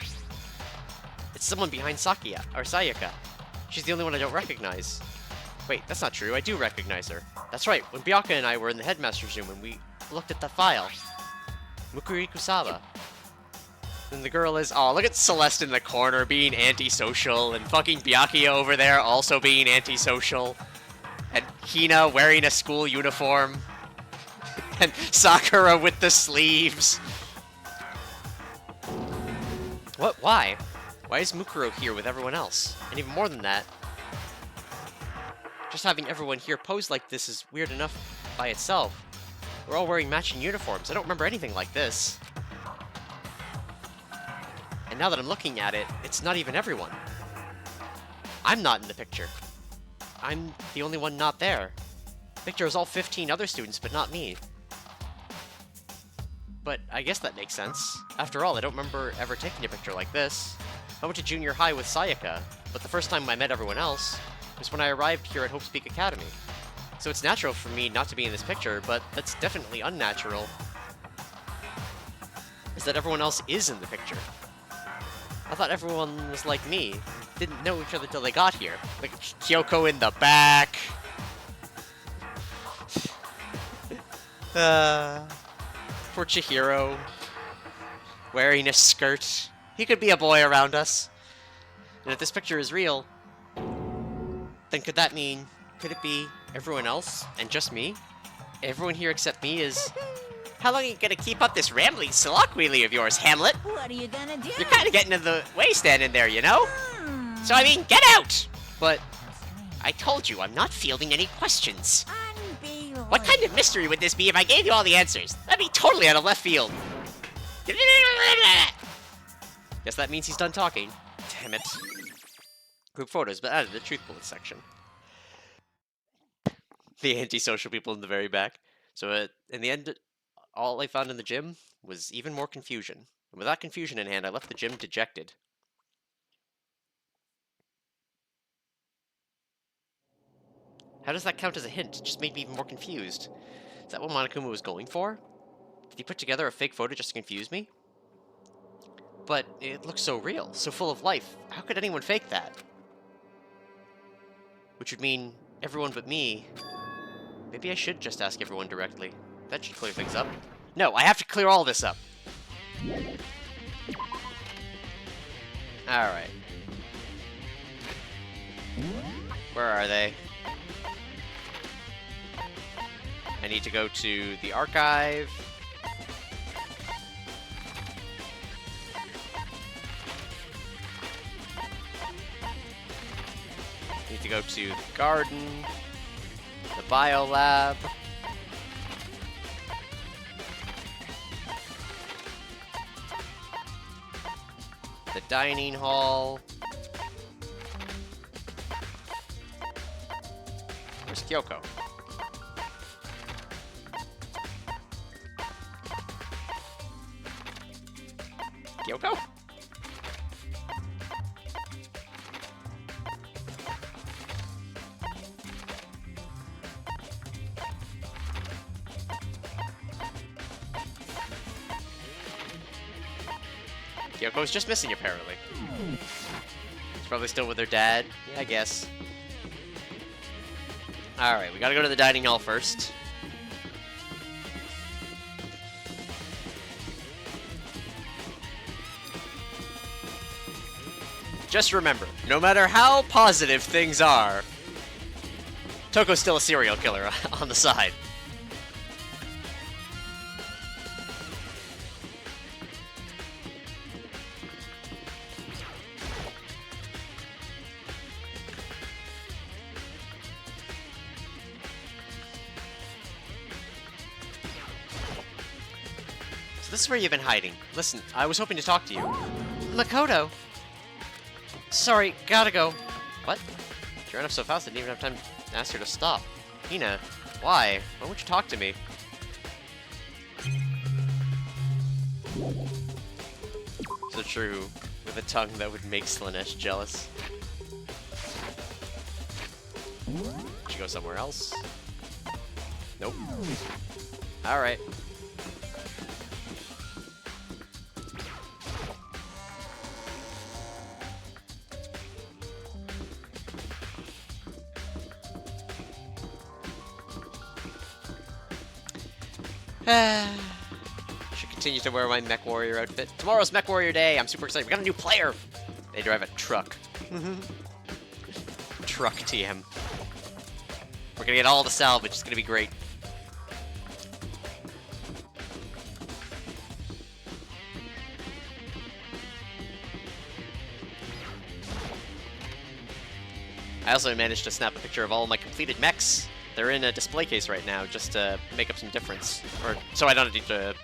it's someone behind Sayaka. She's the only one I don't recognize. Wait, that's not true. I do recognize her. That's right, when Byakuya and I were in the headmaster's room and we looked at the file. Mukuro Ikusaba. And the girl is... oh, look at Celeste in the corner being antisocial, and fucking Byakuya over there also being antisocial. And Hina wearing a school uniform. And Sakura with the sleeves. What? Why? Why is Mukuro here with everyone else? And even more than that, Just having everyone here pose like this is weird enough by itself. We're all wearing matching uniforms. I don't remember anything like this. And now that I'm looking at it, it's not even everyone. I'm not in the picture. I'm the only one not there. The picture is all 15 other students, but not me. But I guess that makes sense. After all, I don't remember ever taking a picture like this. I went to junior high with Sayaka, but the first time I met everyone else was when I arrived here at Hope Peak Academy. So it's natural for me not to be in this picture, but that's definitely unnatural. Is that everyone else is in the picture. I thought everyone was like me. Didn't know each other till they got here. Like Kyoko in the back. Poor Chihiro. Wearing a skirt. He could be a boy around us. And if this picture is real, then could that mean, could it be everyone else and just me? Everyone here except me is... How long are you gonna keep up this rambling soliloquy of yours, Hamlet? What are you gonna do? You're kinda getting in the way standing there, you know? So I mean, get out! But I told you I'm not fielding any questions. Unbelievable. What kind of mystery would this be if I gave you all the answers? That'd be totally out of left field. Guess that means he's done talking. Damn it. Group photos, but added the truth bullet section. The antisocial people in the very back. So in the end, all I found in the gym was even more confusion. And with that confusion in hand, I left the gym dejected. How does that count as a hint? It just made me even more confused. Is that what Monokuma was going for? Did he put together a fake photo just to confuse me? But it looks so real, so full of life. How could anyone fake that? Which would mean everyone but me. Maybe I should just ask everyone directly. That should clear things up. No, I have to clear all this up. Alright. Where are they? I need to go to the archive. Need to go to the garden, the bio lab. The dining hall. Where's Kyoko? Kyoko? Kyoko's just missing, apparently. She's probably still with her dad. Yeah, I guess. Alright, we gotta go to the dining hall first. Just remember, no matter how positive things are, Toko's still a serial killer on the side. So this is where you've been hiding. Listen, I was hoping to talk to you. Makoto! Sorry, gotta go. What? She ran up so fast I didn't even have time to ask her to stop. Hina, why? Why won't you talk to me? So true, with a tongue that would make Slanesh jealous. Should go somewhere else? Nope. Alright. Should continue to wear my Mech Warrior outfit. Tomorrow's Mech Warrior Day. I'm super excited. We got a new player. They drive a truck. Truck TM. We're gonna get all the salvage. It's gonna be great. I also managed to snap a picture of all my completed mechs. They're in a display case right now, just to make up some difference. Or so I don't need to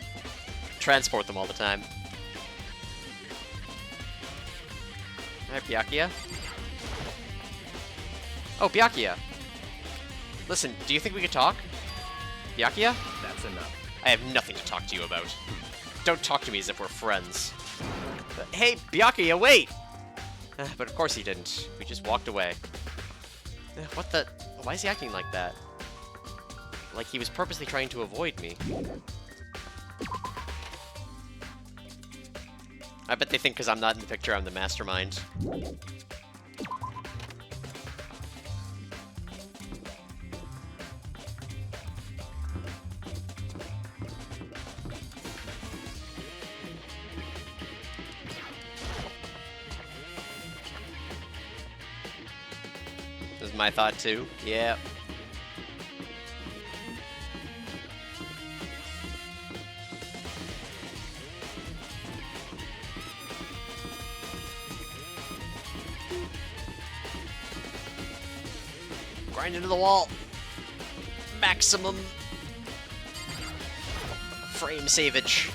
transport them all the time. Alright, Byakuya. Oh, Byakuya. Listen, do you think we could talk? Byakuya? That's enough. I have nothing to talk to you about. Don't talk to me as if we're friends. Hey, Byakuya, wait! But of course he didn't. We just walked away. What the? Why is he acting like that? Like he was purposely trying to avoid me. I bet they think because I'm not in the picture, I'm the mastermind. This is my thought too. Yeah. Grind into the wall. Maximum frame savage.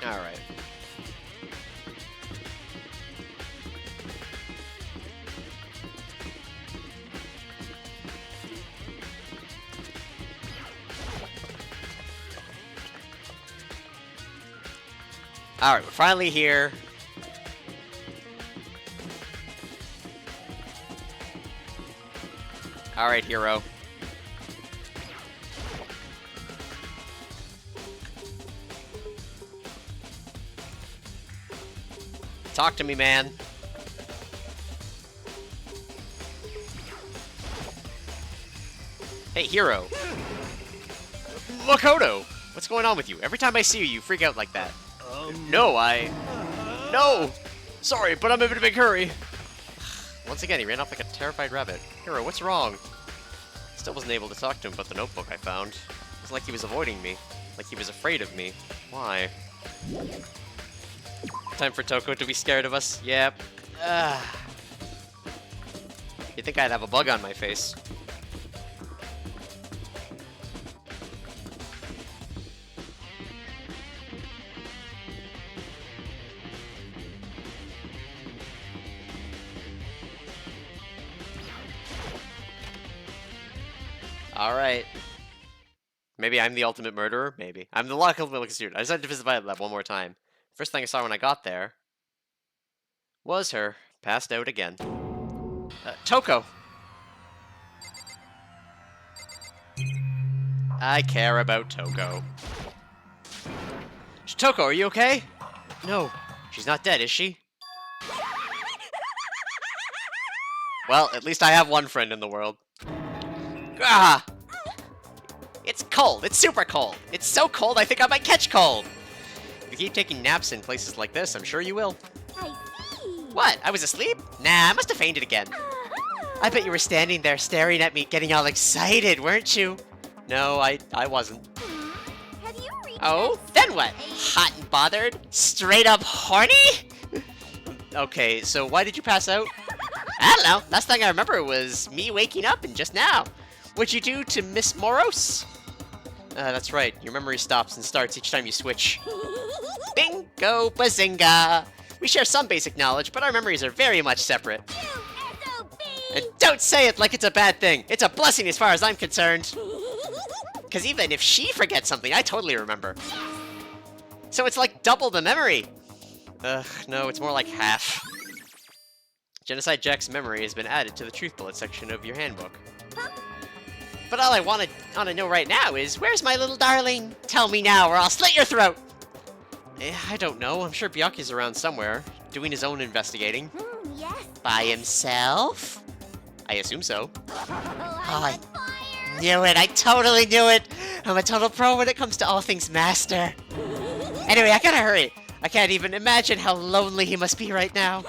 Alright. Alright, we're finally here. Alright, hero. Talk to me, man. Hey, hero. Makoto! What's going on with you? Every time I see you, you freak out like that. No, No! Sorry, but I'm in a big hurry. Once again, he ran off like a terrified rabbit. Hero, what's wrong? Still wasn't able to talk to him about the notebook I found. It was like he was avoiding me. Like he was afraid of me. Why? Time for Toko to be scared of us? Yep. You'd think I'd have a bug on my face. Alright. Maybe I'm the ultimate murderer? Maybe. I'm the ultimate student. I decided to visit Violet Lab one more time. First thing I saw when I got there was her, passed out again. Toko! I care about Toko. Toko, are you okay? No, she's not dead, is she? Well, at least I have one friend in the world. Ah! It's cold. It's super cold. It's so cold I think I might catch cold. If you keep taking naps in places like this, I'm sure you will. I see. What? I was asleep? Nah, I must have fainted again. I bet you were standing there staring at me, getting all excited, weren't you? No, I wasn't. Have you reached Oh? that Then what? stage? Hot and bothered? Straight up horny? Okay, so why did you pass out? I don't know. Last thing I remember was me waking up and just now. What'd you do to Miss Moros? That's right. Your memory stops and starts each time you switch. Bingo bazinga! We share some basic knowledge, but our memories are very much separate. SOB! And don't say it like it's a bad thing. It's a blessing as far as I'm concerned. Because even if she forgets something, I totally remember. So it's like double the memory. Ugh, no, it's more like half. Genocide Jack's memory has been added to the truth bullet section of your handbook. But all I want to know right now is, where's my little darling? Tell me now, or I'll slit your throat! I don't know. I'm sure Byakuya's around somewhere, doing his own investigating. Yes. By himself? I assume so. Oh, I I'm on fire. knew it! I totally knew it! I'm a total pro when it comes to all things master. Anyway, I gotta hurry. I can't even imagine how lonely he must be right now.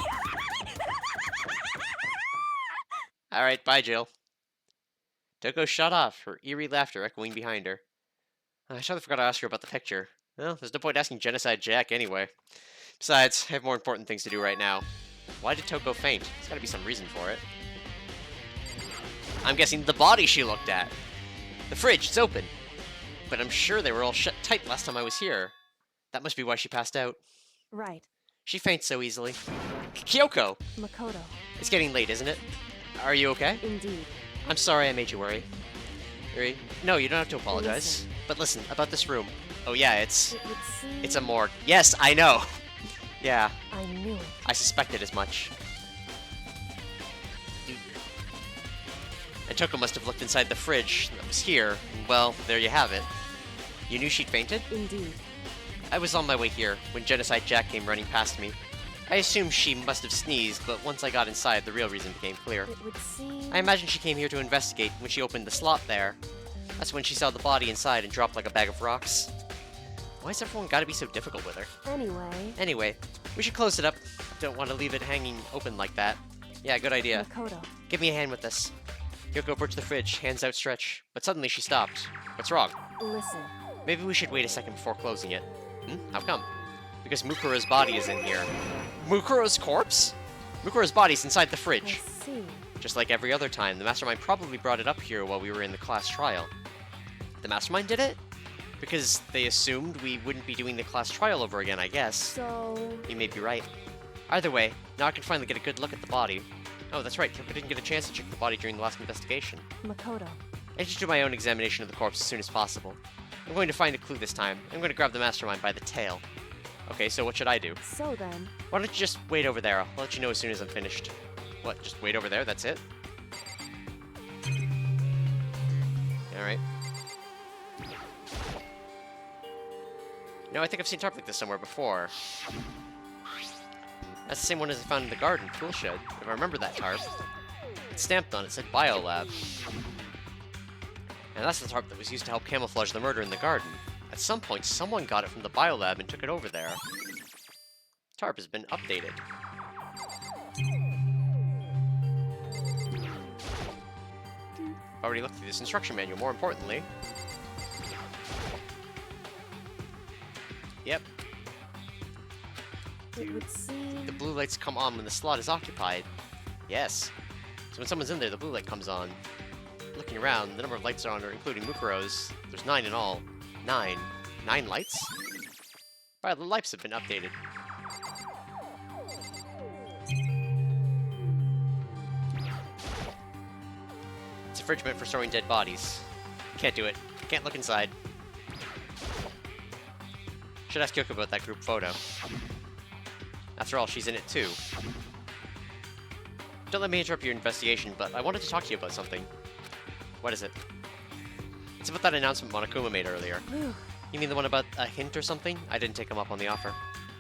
Alright, bye, Jill. Toko shut off, her eerie laughter echoing behind her. I totally forgot to ask her about the picture. Well, there's no point asking Genocide Jack anyway. Besides, I have more important things to do right now. Why did Toko faint? There's gotta be some reason for it. I'm guessing the body she looked at. The fridge, it's open. But I'm sure they were all shut tight last time I was here. That must be why she passed out. Right. She faints so easily. Kyoko! Makoto. It's getting late, isn't it? Are you okay? Indeed. I'm sorry I made you worry. No, you don't have to apologize. Listen. But listen, about this room. Oh yeah, it's It would seem... a morgue. Yes, I know! Yeah, I knew it. I suspected as much. And Toko must have looked inside the fridge that was here. Well, there you have it. You knew she'd fainted? Indeed. I was on my way here when Genocide Jack came running past me. I assumed she must have sneezed, but once I got inside, the real reason became clear. It would seem... I imagine she came here to investigate when she opened the slot there. That's when she saw the body inside and dropped like a bag of rocks. Why's everyone gotta be so difficult with her? Anyway, we should close it up. Don't want to leave it hanging open like that. Yeah, good idea. Makoto. Give me a hand with this. Kyoko approached the fridge, hands outstretched, but suddenly she stopped. What's wrong? Listen. Maybe we should wait a second before closing it. How come? Because Mukuro's body is in here. Mukuro's corpse? Mukuro's body's inside the I fridge. see. Just like every other time, the Mastermind probably brought it up here while we were in the class trial. The Mastermind did it? Because they assumed we wouldn't be doing the class trial over again, I guess. So... You may be right. Either way, now I can finally get a good look at the body. Oh, that's right, Kyoko didn't get a chance to check the body during the last investigation. Makoto. I should do my own examination of the corpse as soon as possible. I'm going to find a clue this time. I'm going to grab the Mastermind by the tail. Okay, so what should I do? So then... Why don't you just wait over there? I'll let you know as soon as I'm finished. What, just wait over there? That's it? Alright. No, I think I've seen a tarp like this somewhere before. That's the same one as I found in the garden, tool shed. If I remember that tarp. It's stamped on it, said Biolab. And that's the tarp that was used to help camouflage the murder in the garden. At some point, someone got it from the Biolab and took it over there. Tarp has been updated. Already looked through this instruction manual, more importantly. Yep. It would seem... The blue lights come on when the slot is occupied. Yes. So when someone's in there, the blue light comes on. Looking around, the number of lights are on, including Mukuro's. There's 9 in all. 9. 9 lights? Wow, the lights have been updated. It's a fridge meant for storing dead bodies. Can't do it. Can't look inside. Should ask Kyoko about that group photo. After all, she's in it too. Don't let me interrupt your investigation, but I wanted to talk to you about something. What is it? It's about that announcement Monokuma made earlier. Whew. You mean the one about a hint or something? I didn't take him up on the offer.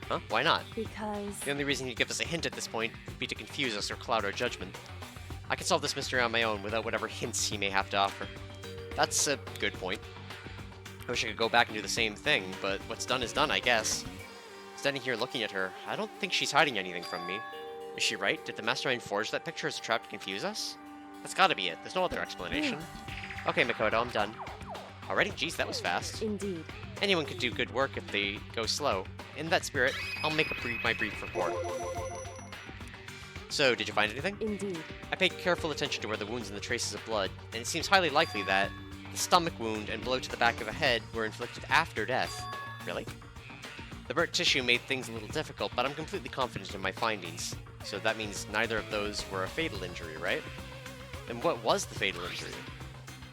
Huh? Why not? Because... The only reason he'd give us a hint at this point would be to confuse us or cloud our judgment. I can solve this mystery on my own without whatever hints he may have to offer. That's a good point. I wish I could go back and do the same thing, but what's done is done, I guess. Standing here looking at her, I don't think she's hiding anything from me. Is she right? Did the Mastermind forge that picture as a trap to confuse us? That's gotta be it. There's no other explanation. Okay, Makoto, I'm done. Already? Jeez, that was fast. Indeed. Anyone could do good work if they go slow. In that spirit, I'll make my brief report. So, did you find anything? Indeed. I paid careful attention to where the wounds and the traces of blood, and it seems highly likely that the stomach wound and blow to the back of the head were inflicted after death. Really? The burnt tissue made things a little difficult, but I'm completely confident in my findings. So that means neither of those were a fatal injury, right? Then what was the fatal injury?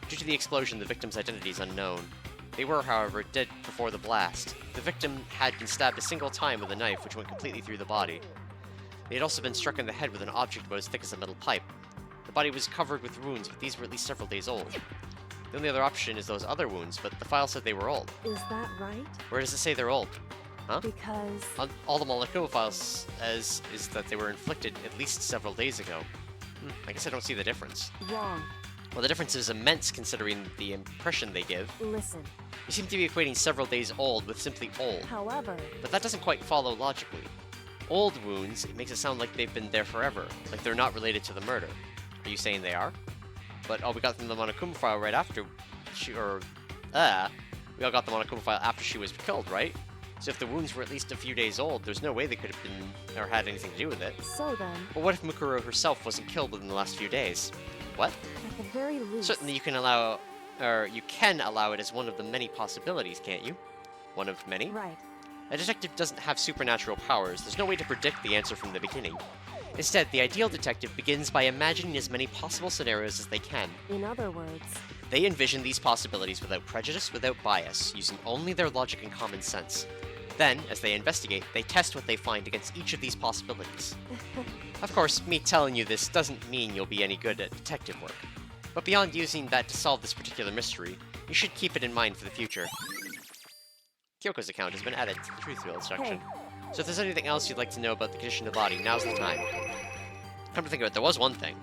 Due to the explosion, the victim's identity is unknown. They were, however, dead before the blast. The victim had been stabbed a single time with a knife, which went completely through the body. They had also been struck in the head with an object about as thick as a metal pipe. The body was covered with wounds, but these were at least several days old. The only other option is those other wounds, but the file said they were old. Is that right? Where does it say they're old? Huh? Because... All the Monokuma files is that they were inflicted at least several days ago. I guess I don't see the difference. Wrong. Well, the difference is immense considering the impression they give. Listen. You seem to be equating several days old with simply old. However... But that doesn't quite follow logically. Old wounds, it makes it sound like they've been there forever, like they're not related to the murder. Are you saying they are? But all we got from the Monokuma file right after we all got the Monokuma file after she was killed, right? So if the wounds were at least a few days old, there's no way they could have been, or had anything to do with it. So then, But what if Mukuro herself wasn't killed within the last few days? What? at the very least... Certainly you can allow it as one of the many possibilities, can't you? One of many? Right. A detective doesn't have supernatural powers. There's no way to predict the answer from the beginning. Instead, the ideal detective begins by imagining as many possible scenarios as they can. In other words, They envision these possibilities without prejudice, without bias, using only their logic and common sense. Then, as they investigate, they test what they find against each of these possibilities. Of course, me telling you this doesn't mean you'll be any good at detective work. But beyond using that to solve this particular mystery, you should keep it in mind for the future. Kyoko's account has been added to the Truth Field section. Hey. So if there's anything else you'd like to know about the condition of the body, now's the time. Come to think of it, there was one thing.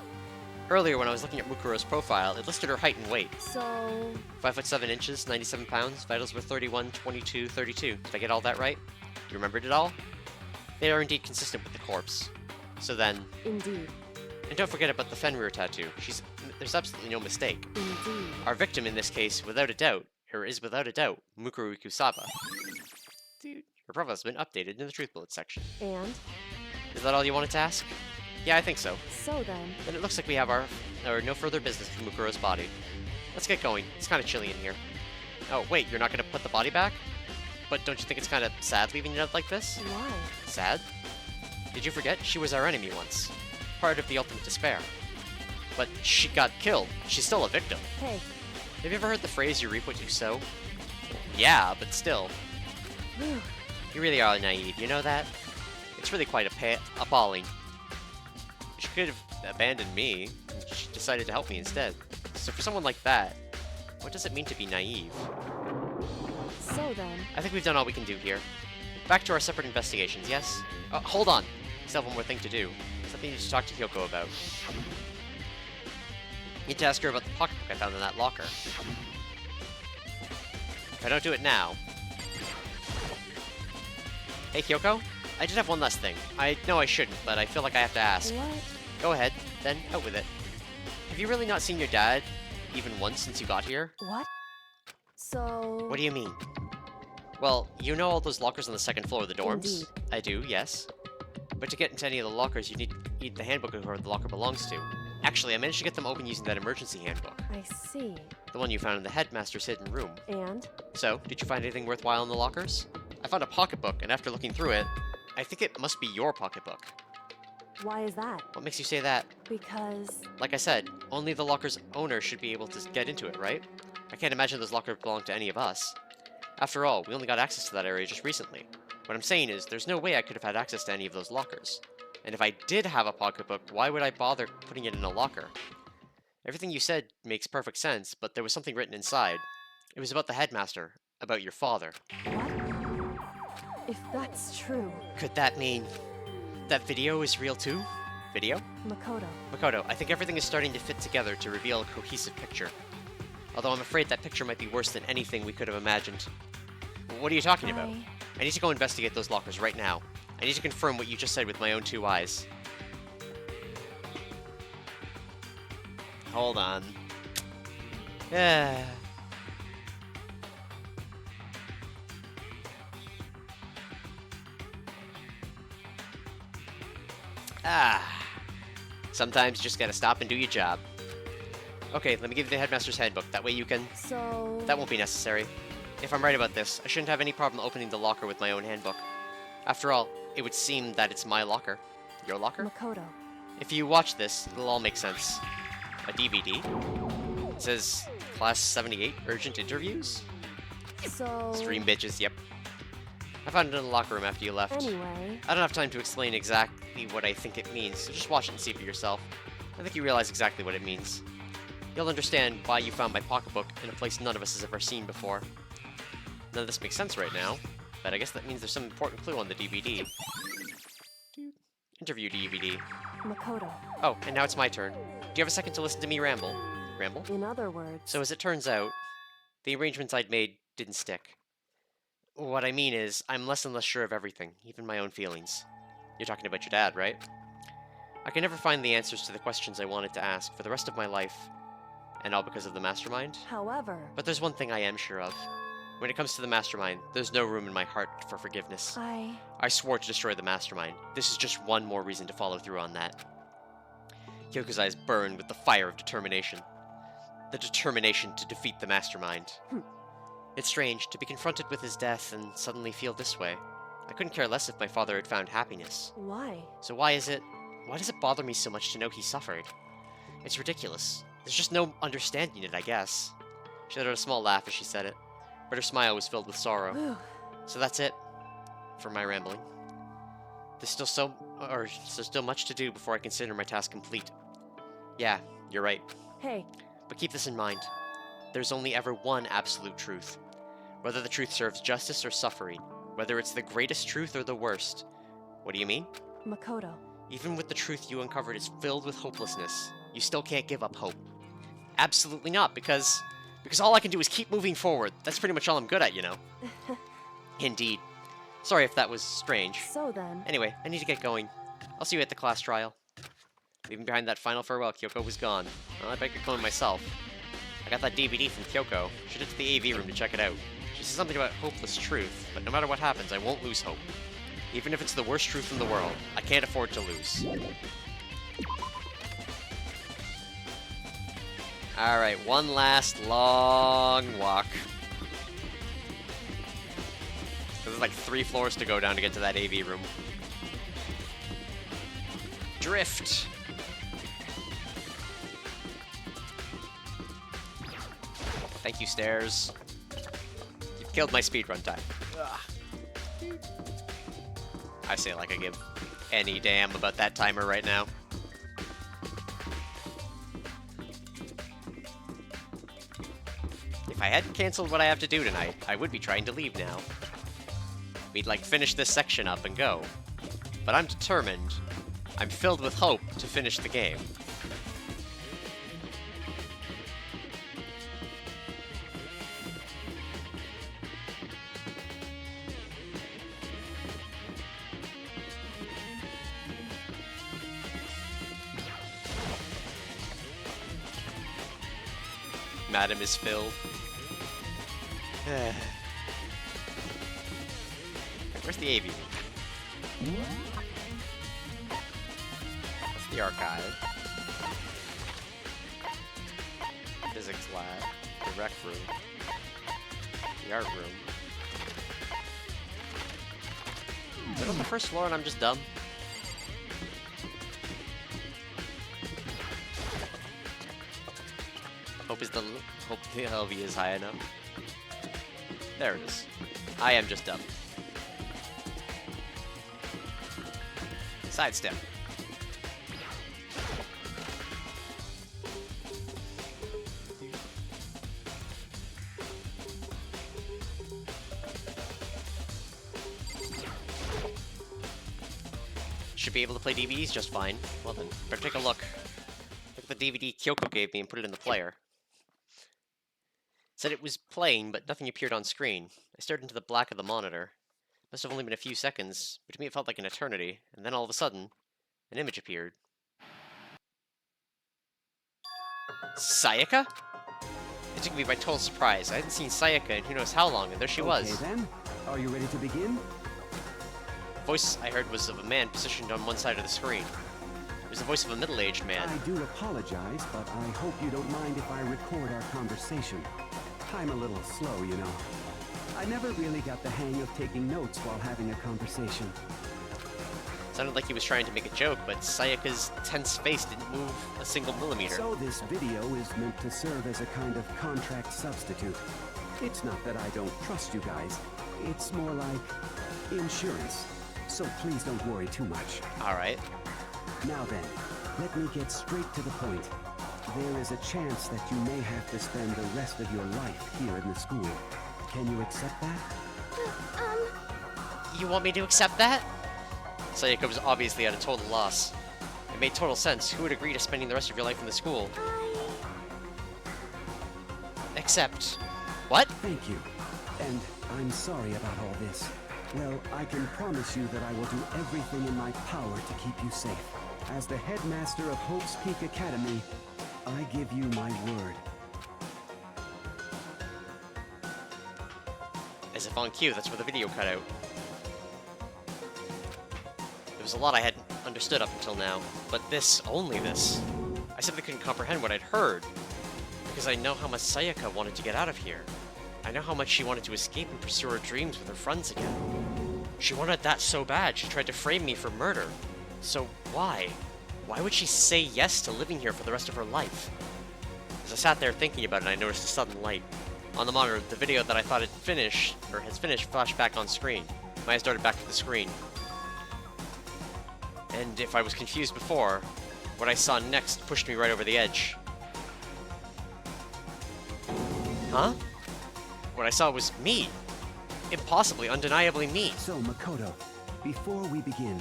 Earlier, when I was looking at Mukuro's profile, it listed her height and weight. so... 5 foot 7 inches, 97 pounds, vitals were 31, 22, 32. Did I get all that right? You remembered it all? They are indeed consistent with the corpse. So then... Indeed. And don't forget about the Fenrir tattoo. There's absolutely no mistake. Indeed. Our victim in this case, without a doubt, Mukuro Ikusaba. Dude, her profile's been updated in the Truth Bullet section. And? Is that all you wanted to ask? Yeah, I think so. So then... Then it looks like we have no further business with Mukuro's body. Let's get going. It's kind of chilly in here. Oh, wait, you're not going to put the body back? But don't you think it's kind of sad leaving it out like this? Why? Sad? Did you forget? She was our enemy once. Part of the ultimate despair. But she got killed. She's still a victim. Hey. Have you ever heard the phrase, you reap what you sow? Yeah, but still. Whew. You really are naive, you know that? It's really quite appalling. She could have abandoned me, and she decided to help me instead. So for someone like that, what does it mean to be naive? So then... I think we've done all we can do here. Back to our separate investigations, yes? Hold on! We still have one more thing to do. Something you need to talk to Hyoko about. Need to ask her about the pocketbook I found in that locker. If I don't do it now... Hey, Hyoko? I did have one last thing. I know I shouldn't, but I feel like I have to ask. What? Go ahead, then out with it. Have you really not seen your dad even once since you got here? What? So... What do you mean? Well, you know all those lockers on the second floor of the dorms? Indeed. I do, yes. But to get into any of the lockers, you need the handbook of where the locker belongs to. Actually, I managed to get them open using that emergency handbook. I see. The one you found in the headmaster's hidden room. And? So, did you find anything worthwhile in the lockers? I found a pocketbook, and after looking through it, I think it must be your pocketbook. Why is that? What makes you say that? Because... Like I said, only the locker's owner should be able to get into it, right? I can't imagine those lockers belong to any of us. After all, we only got access to that area just recently. What I'm saying is, there's no way I could have had access to any of those lockers. And if I did have a pocketbook, why would I bother putting it in a locker? Everything you said makes perfect sense, but there was something written inside. It was about the headmaster, about your father. What? If that's true... Could that mean that video is real too? Video? Makoto. Makoto, I think everything is starting to fit together to reveal a cohesive picture. Although I'm afraid that picture might be worse than anything we could have imagined. What are you talking about? I need to go investigate those lockers right now. I need to confirm what you just said with my own 2 eyes. Hold on. Sometimes you just gotta stop and do your job. Okay, let me give you the headmaster's handbook. That way you can... So... That won't be necessary. If I'm right about this, I shouldn't have any problem opening the locker with my own handbook. After all, it would seem that it's my locker. Your locker? Makoto. If you watch this, it'll all make sense. A DVD? It says Class 78 Urgent Interviews? So... Stream bitches, yep. I found it in the locker room after you left. Anyway... I don't have time to explain exactly what I think it means, so just watch it and see for yourself. I think you realize exactly what it means. You'll understand why you found my pocketbook in a place none of us has ever seen before. None of this makes sense right now, but I guess that means there's some important clue on the DVD. Interview DVD. Makoto. Oh, and now it's my turn. Do you have a second to listen to me ramble? Ramble? In other words... So as it turns out, the arrangements I'd made didn't stick. What I mean is, I'm less and less sure of everything, even my own feelings. You're talking about your dad, right? I can never find the answers to the questions I wanted to ask for the rest of my life, and all because of the mastermind. However... But there's one thing I am sure of. When it comes to the Mastermind, there's no room in my heart for forgiveness. I swore to destroy the Mastermind. This is just one more reason to follow through on that. Kyoko's eyes burned with the fire of determination. The determination to defeat the Mastermind. It's strange to be confronted with his death and suddenly feel this way. I couldn't care less if my father had found happiness. Why? So why does it bother me so much to know he suffered? It's ridiculous. There's just no understanding it, I guess. She let out a small laugh as she said it, but her smile was filled with sorrow. Whew. So that's it for my rambling. There's still much to do before I consider my task complete. Yeah, you're right. Hey. But keep this in mind. There's only ever one absolute truth. Whether the truth serves justice or suffering, whether it's the greatest truth or the worst. What do you mean? Makoto. Even with the truth you uncovered is filled with hopelessness, you still can't give up hope. Absolutely not, because all I can do is keep moving forward. That's pretty much all I'm good at, you know. Indeed. Sorry if that was strange. So then... Anyway, I need to get going. I'll see you at the class trial. Leaving behind that final farewell, Kyoko was gone. Well, I better get going myself. I got that DVD from Kyoko. Should head to the AV room to check it out. She said something about hopeless truth, but no matter what happens, I won't lose hope. Even if it's the worst truth in the world, I can't afford to lose. Alright, one last long walk. There's like 3 floors to go down to get to that AV room. Drift! Thank you, stairs. You've killed my speedrun time. Ugh. I say like I give any damn about that timer right now. If I hadn't canceled what I have to do tonight, I would be trying to leave now. We'd like finish this section up and go. But I'm determined. I'm filled with hope to finish the game. Madam is filled. Where's the AV? That's the archive. Physics lab. The rec room. The art room. Is that on the first floor and I'm just dumb? Hope the LV is high enough. There it is. I am just dumb. Sidestep. Should be able to play DVDs just fine. Well then, better take a look. Look at the DVD Kyoko gave me and put it in the player. Said it was playing, but nothing appeared on screen. I stared into the black of the monitor. Must have only been a few seconds, but to me it felt like an eternity, and then all of a sudden, an image appeared. Sayaka? It took me by total surprise. I hadn't seen Sayaka in who knows how long, and there she was. Okay then, are you ready to begin? The voice I heard was of a man positioned on one side of the screen. It was the voice of a middle-aged man. I do apologize, but I hope you don't mind if I record our conversation. I'm a little slow, you know. I never really got the hang of taking notes while having a conversation. Sounded like he was trying to make a joke, but Sayaka's tense face didn't move a single millimeter. So this video is meant to serve as a kind of contract substitute. It's not that I don't trust you guys. It's more like insurance. So please don't worry too much. Alright. Now then, let me get straight to the point. There is a chance that you may have to spend the rest of your life here in the school. Can you accept that? You want me to accept that? Sayaka was obviously at a total loss. It made total sense. Who would agree to spending the rest of your life in the school? Accept. What? Thank you. And I'm sorry about all this. Well, I can promise you that I will do everything in my power to keep you safe. As the headmaster of Hope's Peak Academy, I give you my word. As if on cue, that's where the video cut out. There was a lot I hadn't understood up until now, but this, only this. I simply couldn't comprehend what I'd heard, because I know how much Sayaka wanted to get out of here. I know how much she wanted to escape and pursue her dreams with her friends again. She wanted that so bad, she tried to frame me for murder. So why? Why would she say yes to living here for the rest of her life? As I sat there thinking about it, I noticed a sudden light. On the monitor, the has finished, flashed back on screen. My eyes darted back to the screen. And if I was confused before, what I saw next pushed me right over the edge. Huh? What I saw was me. Impossibly, undeniably me. So, Makoto, before we begin,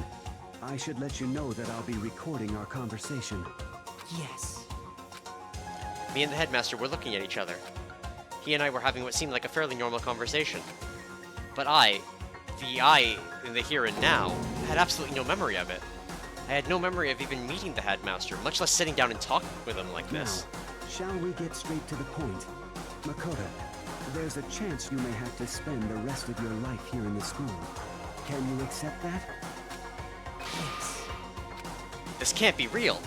I should let you know that I'll be recording our conversation. Yes. Me and the headmaster were looking at each other. He and I were having what seemed like a fairly normal conversation. But the I in the here and now, had absolutely no memory of it. I had no memory of even meeting the headmaster, much less sitting down and talking with him like this. Now, shall we get straight to the point? Makoto, there's a chance you may have to spend the rest of your life here in the school. Can you accept that? Yes. This can't be real.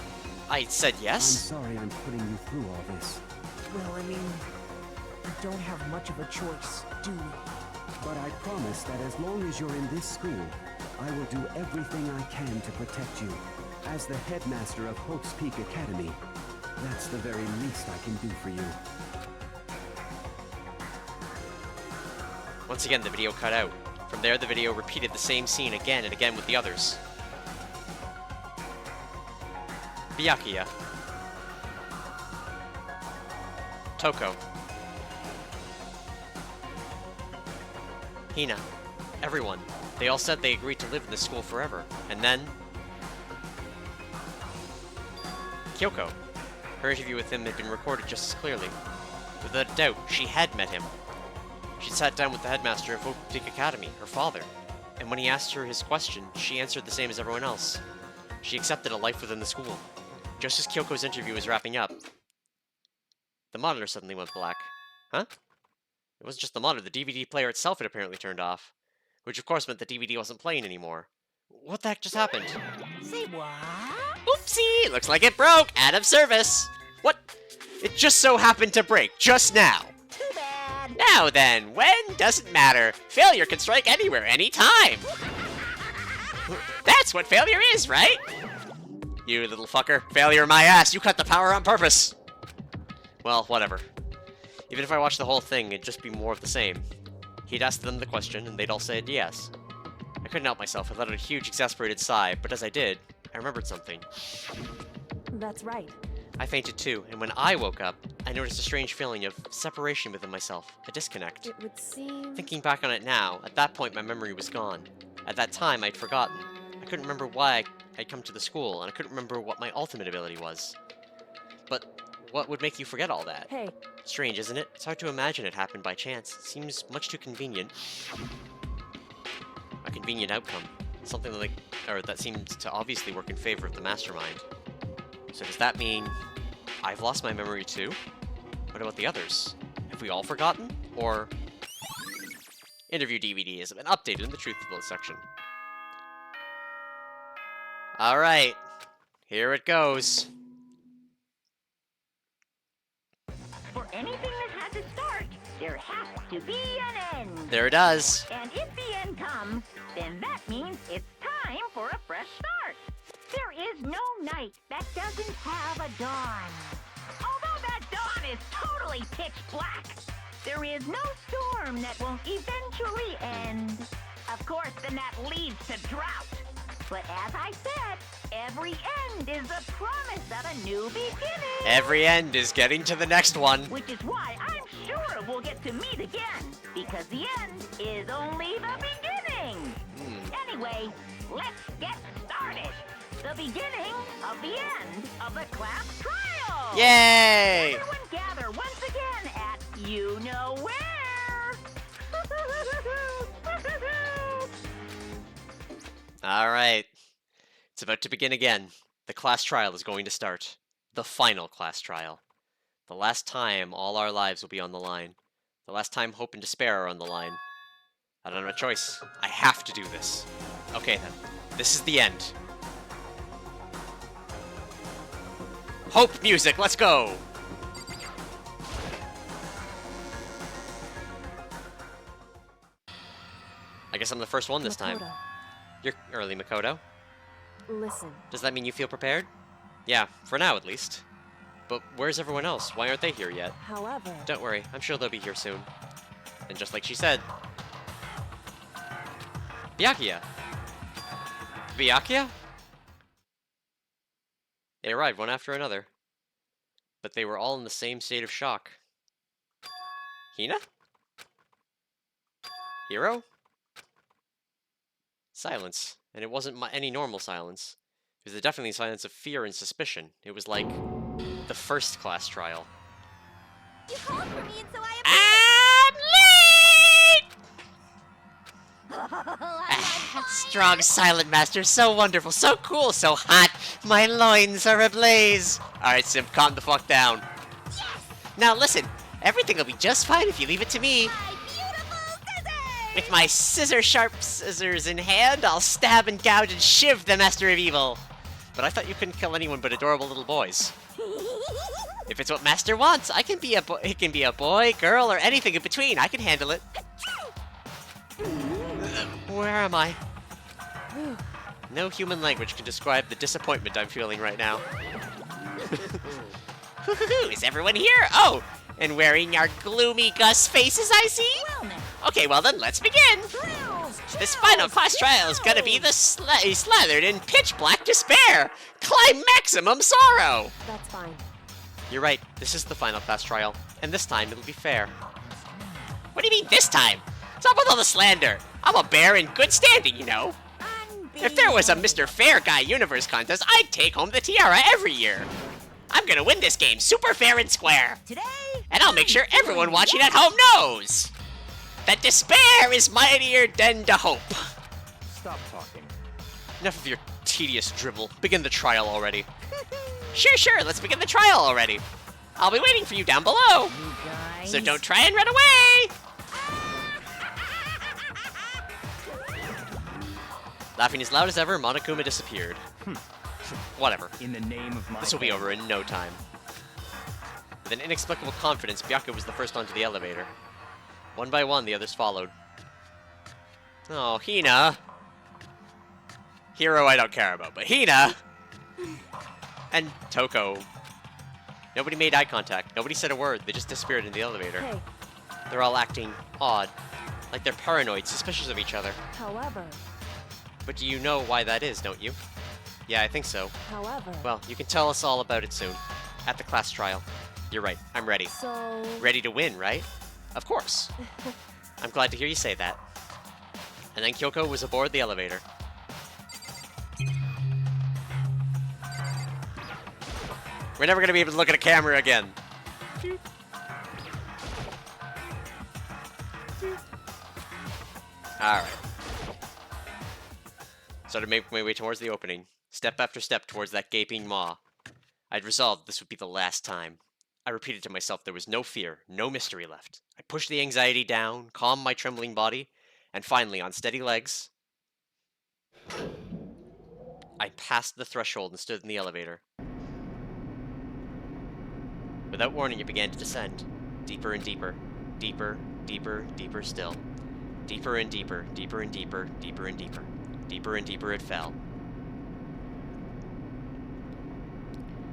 I said I'm yes? sorry I'm putting you through all this. Well, I mean, we don't have much of a choice, do we? But I promise that as long as you're in this school, I will do everything I can to protect you. As the headmaster of Hope's Peak Academy, that's the very least I can do for you. Once again, the video cut out. From there, the video repeated the same scene again and again with the others. Byakuya. Toko. Hina. Everyone. They all said they agreed to live in this school forever. And then... Kyoko. Her interview with him had been recorded just as clearly. Without a doubt, she had met him. She'd sat down with the headmaster of Hope Peak Academy, her father. And when he asked her his question, she answered the same as everyone else. She accepted a life within the school. Just as Kyoko's interview was wrapping up, the monitor suddenly went black. Huh? It wasn't just the monitor, the DVD player itself had apparently turned off. Which of course meant the DVD wasn't playing anymore. What the heck just happened? Say what? Oopsie! Looks like it broke! Out of service! What? It just so happened to break, just now! Too bad. Now then, when doesn't matter. Failure can strike anywhere, anytime! That's what failure is, right? You little fucker. Failure my ass, you cut the power on purpose! Well, whatever. Even if I watched the whole thing, it'd just be more of the same. He'd asked them the question, and they'd all said yes. I couldn't help myself. I let out a huge, exasperated sigh, but as I did, I remembered something. That's right. I fainted too, and when I woke up, I noticed a strange feeling of separation within myself, a disconnect. It would seem... Thinking back on it now, at that point my memory was gone. At that time, I'd forgotten. I couldn't remember why I'd come to the school, and I couldn't remember what my ultimate ability was. But what would make you forget all that? Hey, Strange, isn't it? It's hard to imagine it happened by chance. It seems much too convenient. A convenient outcome. Something like, or that seems to obviously work in favor of the mastermind. So does that mean I've lost my memory too? What about the others? Have we all forgotten? Or... Interview DVDs have been updated in the Truthful section. Alright, here it goes. For anything that has a start, there has to be an end. There it does. And if the end comes, then that means it's time for a fresh start. There is no night that doesn't have a dawn. Although that dawn is totally pitch black, there is no storm that won't eventually end. Of course, then that leads to drought. But as I said, every end is a promise of a new beginning. Every end is getting to the next one. Which is why I'm sure we'll get to meet again. Because the end is only the beginning. Anyway, let's get started. The beginning of the end of the class trial. Yay! Everyone gather once again at you know where. Alright. It's about to begin again. The class trial is going to start. The final class trial. The last time all our lives will be on the line. The last time hope and despair are on the line. I don't have a choice. I have to do this. Okay then. This is the end. Hope music, let's go! I guess I'm the first one this time. Makoto, You're early, Makoto. listen. Does that mean you feel prepared? Yeah, for now at least. But where's everyone else? Why aren't they here yet? However, Don't worry, I'm sure they'll be here soon. And just like she said... Byakuya! Byakuya? They arrived one after another. But they were all in the same state of shock. Hina? Hiro? Silence. And it wasn't any normal silence. It was definitely silence of fear and suspicion. It was like the first class trial. You called for me, and so I Strong silent master, so wonderful, so cool, so hot. My loins are ablaze. Alright, Simp, calm the fuck down. Yes! Now listen, everything will be just fine if you leave it to me. My beautiful scissors! With my scissor-sharp scissors in hand, I'll stab and gouge and shiv the Master of Evil. But I thought you couldn't kill anyone but adorable little boys. If it's what Master wants, I can be it can be a boy, girl, or anything in between. I can handle it. Where am I? No human language can describe the disappointment I'm feeling right now. Is everyone here? Oh, and wearing our gloomy Gus faces, I see? Well now. Okay, well then, let's begin. This final class trial is gonna be the slathered in pitch black despair. Climaximum sorrow. that's fine. You're right, this is the final class trial, and this time it'll be fair. What do you mean this time? Stop with all the slander. I'm a bear in good standing, you know. If there was a Mr. Fair Guy Universe contest, I'd take home the tiara every year. I'm gonna win this game super fair and square. Today, And I'll make sure everyone watching at home knows that despair is mightier than the hope. Stop talking. Enough of your tedious dribble. Begin the trial already. Sure, let's begin the trial already. I'll be waiting for you down below. you guys. So don't try and run away. Laughing as loud as ever, Monokuma disappeared. Whatever. In the name of my This will be over in no time. With an inexplicable confidence, Byakuya was the first onto the elevator. One by one, the others followed. Oh, Hina! Hiro I don't care about, but Hina! And Toko. Nobody made eye contact. Nobody said a word. They just disappeared in the elevator. Hey, They're all acting odd. Like they're paranoid, suspicious of each other. however, But do you know why that is, don't you? Yeah, I think so. however. Well, you can tell us all about it soon. At the class trial. You're right, I'm ready. So, Ready to win, right? Of course. I'm glad to hear you say that. And then Kyoko was aboard the elevator. We're never gonna be able to look at a camera again. Alright. Started making my way towards the opening, step after step towards that gaping maw. I'd resolved this would be the last time. I repeated to myself there was no fear, no mystery left. I pushed the anxiety down, calmed my trembling body, and finally, on steady legs, I passed the threshold and stood in the elevator. Without warning, it began to descend. Deeper and deeper. Deeper, deeper, deeper still. Deeper and deeper, deeper and deeper, deeper and deeper. Deeper and deeper it fell.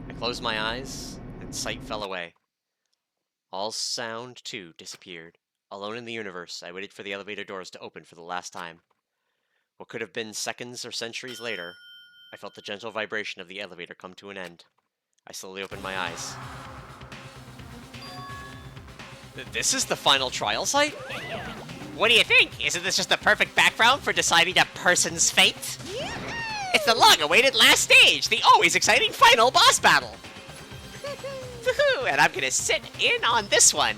I closed my eyes, and sight fell away. All sound, too, disappeared. Alone in the universe, I waited for the elevator doors to open for the last time. What could have been seconds or centuries later, I felt the gentle vibration of the elevator come to an end. I slowly opened my eyes. This is the final trial site? What do you think? Isn't this just the perfect background for deciding a person's fate? It's the long-awaited last stage, the always exciting final boss battle! Woohoo! And I'm gonna sit in on this one.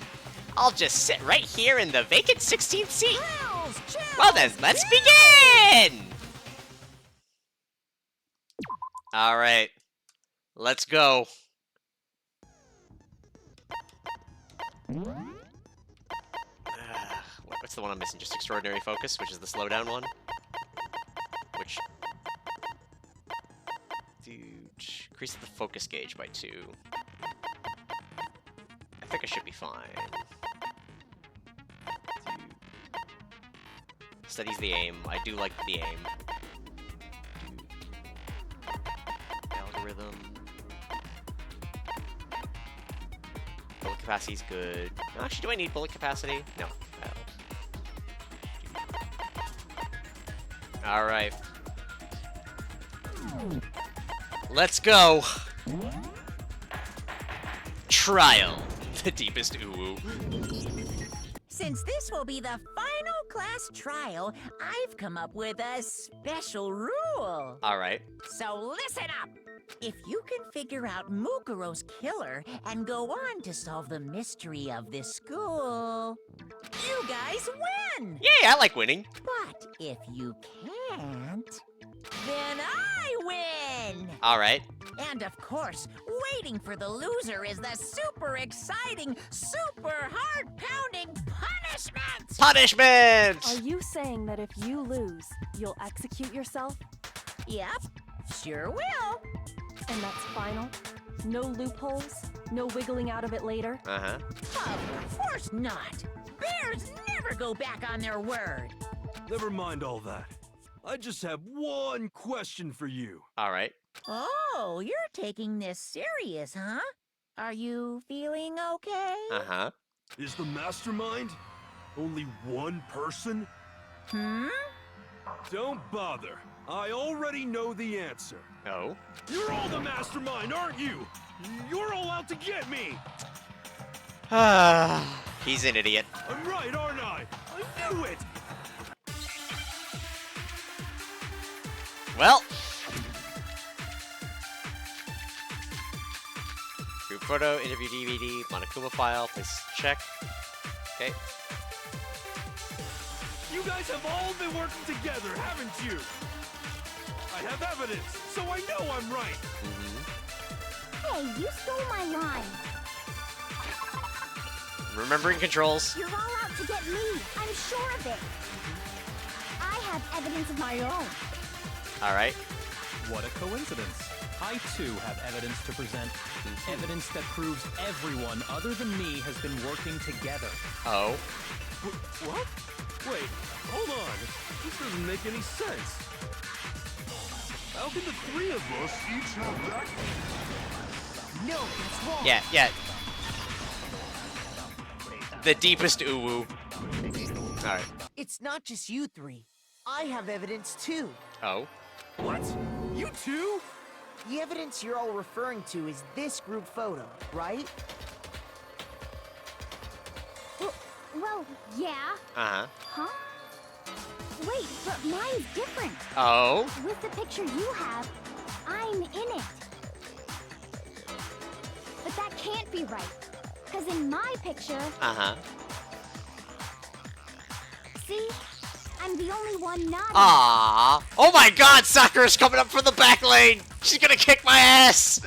I'll just sit right here in the vacant 16th seat. Well then, let's begin! Alright. Let's go. What's the one I'm missing? Just extraordinary focus, which is the slowdown one. Which... increases the focus gauge by 2. I think I should be fine. Studies the aim. I do like the aim. Algorithm. Bullet capacity's good. Actually, do I need bullet capacity? No. Alright. Let's go! Trial. The deepest ooh-woo. Since this will be the final class trial, I've come up with a special rule. Alright. So listen up! If you can figure out Mukuro's killer and go on to solve the mystery of this school, you guys win! Yay, I like winning. But if you can't, then I win! Alright. And of course, waiting for the loser is the super exciting, super heart-pounding punishment! Punishment! Are you saying that if you lose, you'll execute yourself? Yep, sure will. And that's final? No loopholes? No wiggling out of it later? Uh-huh. Of course not! Bears never go back on their word! Never mind all that. I just have one question for you. Alright. Oh, you're taking this serious, huh? Are you feeling okay? Uh-huh. Is the mastermind only one person? Don't bother. I already know the answer. Oh? You're all the mastermind, aren't you? You're all out to get me! He's an idiot. I'm right, aren't I? I knew it! Well. Group photo, interview DVD, Monokuma file, place check. Okay. You guys have all been working together, haven't you? I have evidence, so I know I'm right. Hey, you stole my line. Remembering controls. You're all out to get me. I'm sure of it. I have evidence of my own. Alright. What a coincidence. I too have evidence to present. Evidence that proves everyone other than me has been working together. Oh. What? Wait, hold on. This doesn't make any sense. How can the three of us each have that? No, that's wrong. Yeah. The deepest ooh-woo. Alright. It's not just you three. I have evidence too. Oh. What? You too? The evidence you're all referring to is this group photo, right? Well, yeah. Uh-huh. Huh? Wait, but mine's different. Oh? With the picture you have, I'm in it. But that can't be right. Because in my picture, Uh-huh. see? I'm the only one not in it. Aww. Oh my god, Sakura's coming up from the back lane! She's gonna kick my ass!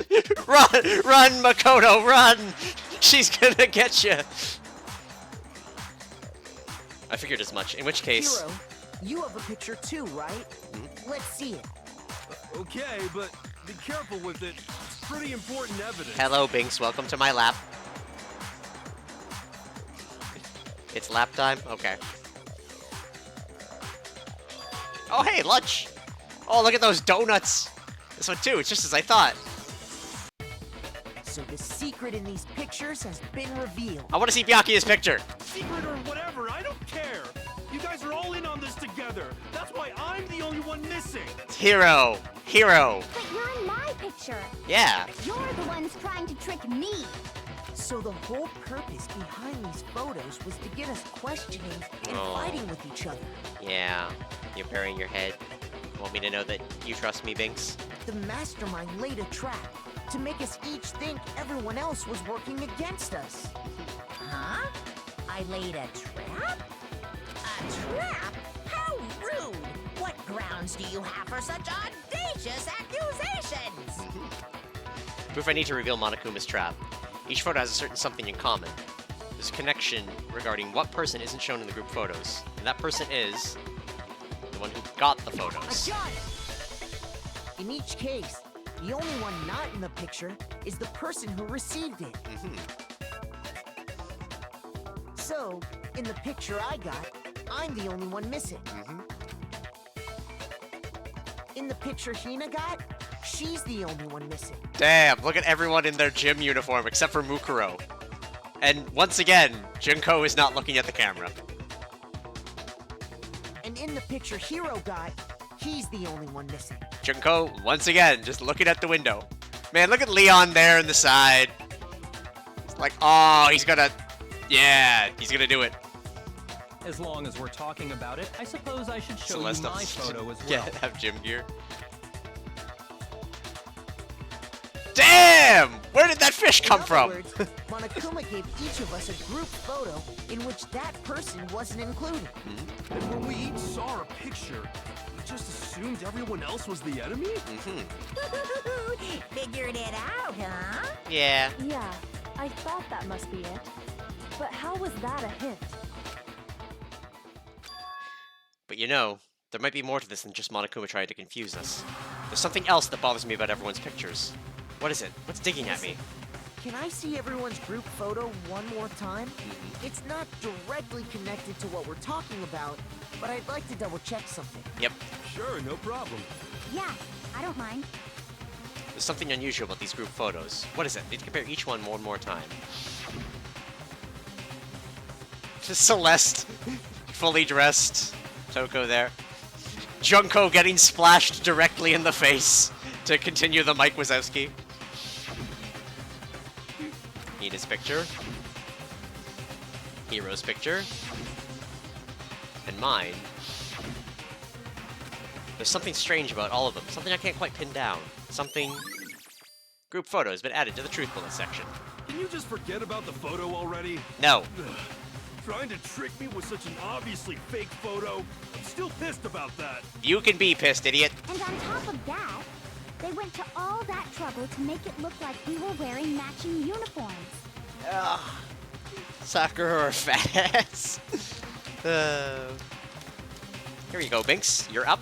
Run, Makoto, run! She's gonna get you! I figured as much, in which case... Hiro, you have a picture too, right? Let's see it. Okay, but be careful with it. It's pretty important evidence. Hello, Binks, welcome to my lap. It's lap time? Okay. Oh, hey, lunch! Oh, look at those donuts! This one too, it's just as I thought. So the secret in these pictures has been revealed. I want to see Byakuya's picture! Secret or whatever, I don't care. You guys are all in on this together. That's why I'm the only one missing. Hero! But you're in my picture. Yeah. You're the ones trying to trick me. So the whole purpose behind these photos was to get us questioning and Oh. fighting with each other. Yeah. You're burying your head. Want me to know that you trust me, Binks? The mastermind laid a trap to make us each think everyone else was working against us. Huh? I laid a trap? A trap? How rude! What grounds do you have for such audacious accusations? Proof I need to reveal Monokuma's trap. Each photo has a certain something in common. There's a connection question regarding what person isn't shown in the group photos. And that person is the one who got the I photos. got it! In each case, the only one not in the picture is the person who received it. So, in the picture I got, I'm the only one missing. In the picture Hina got, she's the only one missing. Damn, look at everyone in their gym uniform except for Mukuro. And once again, Junko is not looking at the camera. And in the picture Hiro got, he's the only one missing. Junko, once again, just looking at the window. Man, look at Leon there in the side. It's like, oh, he's gonna... Yeah, he's gonna do it. As long as we're talking about it, I suppose I should show Celeste you my photo as well. Yeah, have gym gear. Damn! Where did that fish come In from? other words, Monokuma gave each of us a group photo in which that person wasn't included. And when we each saw our picture, we just assumed everyone else was the enemy? Figured it out, huh? Yeah. Yeah, I thought that must be it. But how was that a hint? But you know, there might be more to this than just Monokuma trying to confuse us. There's something else that bothers me about everyone's pictures. What is it? What's digging at me? Can I see everyone's group photo one more time? It's not directly connected to what we're talking about, but I'd like to double check something. Yep. Sure, no problem. Yeah, I don't mind. There's something unusual about these group photos. What is it? Need to compare each one more time. Just Celeste, fully dressed. Toko there. Junko getting splashed directly in the face to continue the Mike Wazowski. Hina's picture. Hero's picture. And mine. There's something strange about all of them. Something I can't quite pin down. Something... Group photo has been added to the truth bullet section. Can you just forget about the photo already? No. Trying to trick me with such an obviously fake photo? I'm still pissed about that. You can be pissed, idiot. And on top of that, they went to all that trouble to make it look like we were wearing matching uniforms. Ugh. Sakura fast. Here you go, Binks. You're up.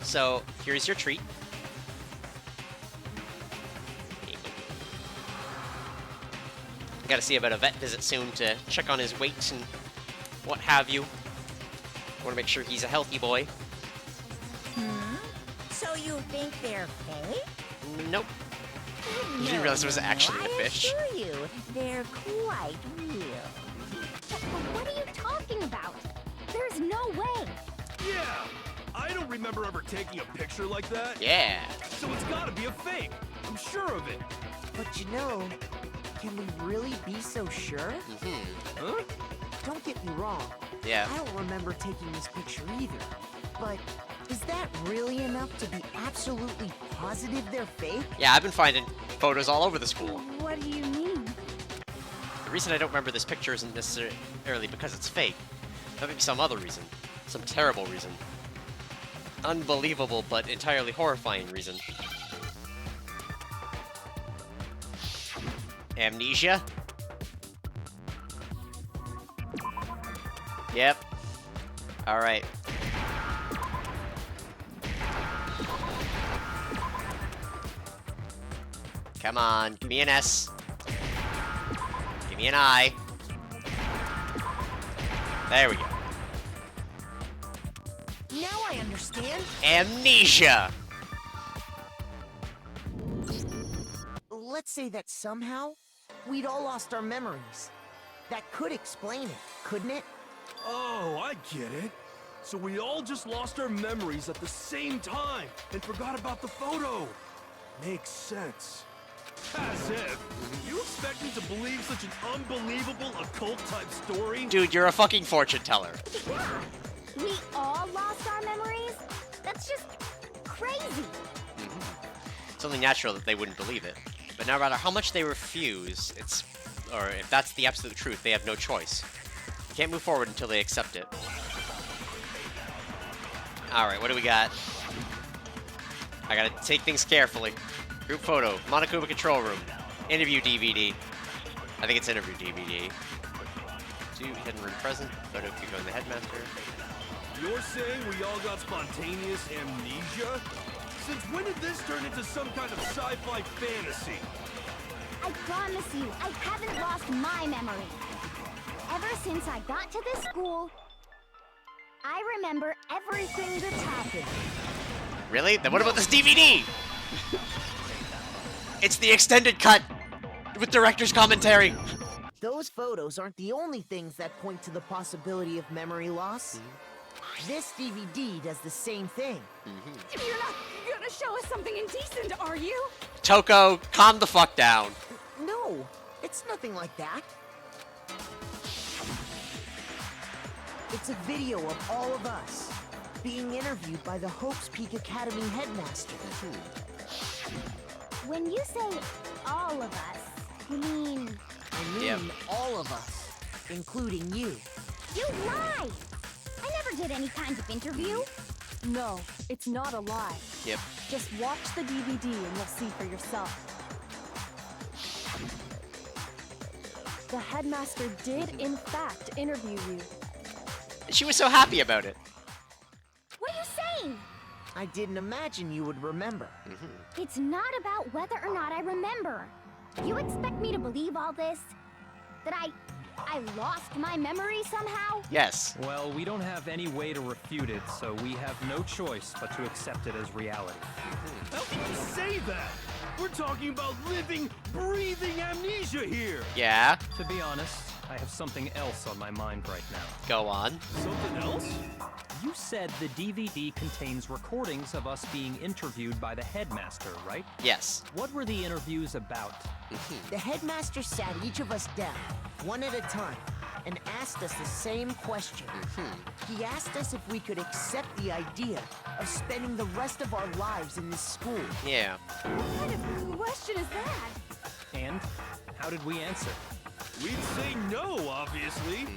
So, here's your treat. Gotta see about a vet visit soon to check on his weight and what have you. Want to make sure he's a healthy boy. So you think they're fake? Nope. You didn't realize it was actually a fish. I assure you, they're quite real. But what are you talking about? There's no way. Yeah! I don't remember ever taking a picture like that. Yeah. So it's gotta be a fake. I'm sure of it. But you know, can we really be so sure? Huh? Don't get me wrong. Yeah. I don't remember taking this picture either. But is that really enough to be absolutely positive they're fake? Yeah, I've been finding photos all over the school. What do you mean? The reason I don't remember this picture isn't necessarily because it's fake. That may be some other reason. Some terrible reason. Unbelievable, but entirely horrifying reason. Amnesia? Yep. Alright. Come on, give me an S. Give me an I. There we go. Now I understand. Amnesia! Let's say that somehow we'd all lost our memories. That could explain it, couldn't it? Oh, I get it. So we all just lost our memories at the same time and forgot about the photo. Makes sense. As if. You expect me to believe such an unbelievable occult-type story? Dude, you're a fucking fortune teller. Yeah, we all lost our memories? That's just crazy. It's only natural that they wouldn't believe it. But no matter how much they refuse, or if that's the absolute truth, they have no choice. You can't move forward until they accept it. Alright, what do we got? I gotta take things carefully. Group photo, Monokuma control room, interview DVD. I think it's interview DVD. 2, hidden room present. Photo Hugo and the headmaster. You're saying we all got spontaneous amnesia? Since when did this turn into some kind of sci-fi fantasy? I promise you, I haven't lost my memory. Ever since I got to this school, I remember everything that's happened. Really? Then what about this DVD? It's the extended cut with director's commentary. Those photos aren't the only things that point to the possibility of memory loss. This DVD does the same thing. You're not gonna show us something indecent, are you? Toko, calm the fuck down. No, it's nothing like that. It's a video of all of us being interviewed by the Hope's Peak Academy headmaster. When you say all of us, you mean I mean all of us, including you. you lie! I never did any kind of interview. No, it's not a lie. Yep. Just watch the DVD and you'll see for yourself. The headmaster did, in fact, interview you. She was so happy about it. What are you saying? I didn't imagine you would remember. It's not about whether or not I remember. You expect me to believe all this? That I lost my memory somehow? Yes. Well, we don't have any way to refute it, so we have no choice but to accept it as reality. How can you say that? We're talking about living, breathing amnesia here. Yeah. To be honest, I have something else on my mind right now. Go on. Something else? You said the DVD contains recordings of us being interviewed by the headmaster, right? Yes. What were the interviews about? The headmaster sat each of us down, one at a time, and asked us the same question. He asked us if we could accept the idea of spending the rest of our lives in this school. Yeah. What kind of question is that? And how did we answer? We'd say no, obviously.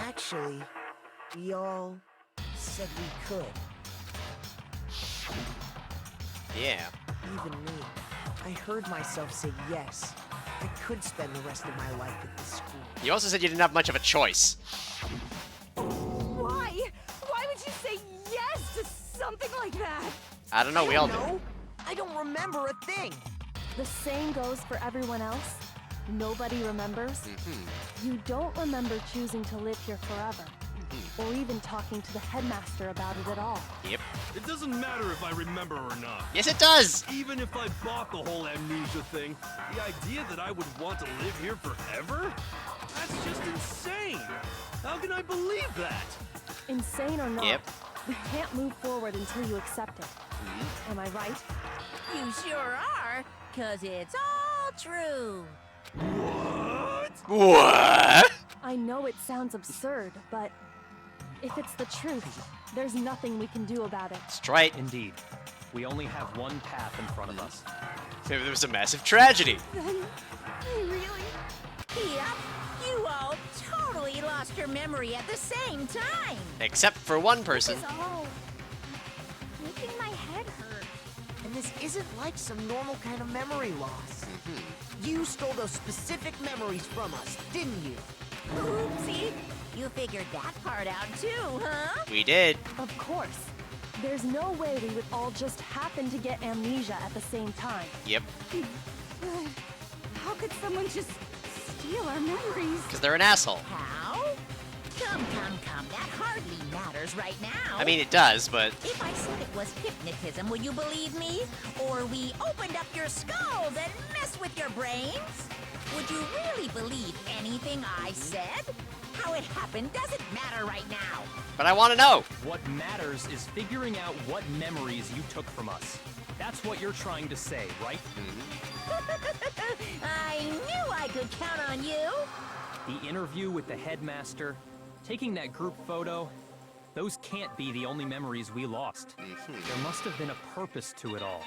Actually, we all said we could. Yeah. Even me. I heard myself say yes. I could spend the rest of my life at this school. You also said you didn't have much of a choice. Why? Why would you say yes to something like that? I don't know, we all do. No, I don't remember a thing. The same goes for everyone else. Nobody remembers. You don't remember choosing to live here forever. Or even talking to the headmaster about it at all. Yep. It doesn't matter if I remember or not. Yes, it does! Even if I bought the whole amnesia thing, the idea that I would want to live here forever? That's just insane! How can I believe that? Insane or not, Yep. we can't move forward until you accept it. Am I right? You sure are, 'cause it's all true. What? I know it sounds absurd, but if it's the truth, there's nothing we can do about it. That's right. Indeed. We only have one path in front of us. Maybe there was a massive tragedy. Then, really? Yep, you all totally lost your memory at the same time. Except for one person. It's all making my head hurt. And this isn't like some normal kind of memory loss. You stole those specific memories from us, didn't you? Oopsie. You figured that part out too, huh? We did. Of course. There's no way we would all just happen to get amnesia at the same time. Yep. How could someone just steal our memories? Because they're an asshole. How? Come. That hardly matters right now. I mean, it does, but... If I said it was hypnotism, would you believe me? Or we opened up your skulls and messed with your brains? Would you really believe anything I said? How it happened doesn't matter right now. But I want to know. What matters is figuring out what memories you took from us. That's what you're trying to say, right? I knew I could count on you. The interview with the headmaster, taking that group photo, those can't be the only memories we lost. There must have been a purpose to it all.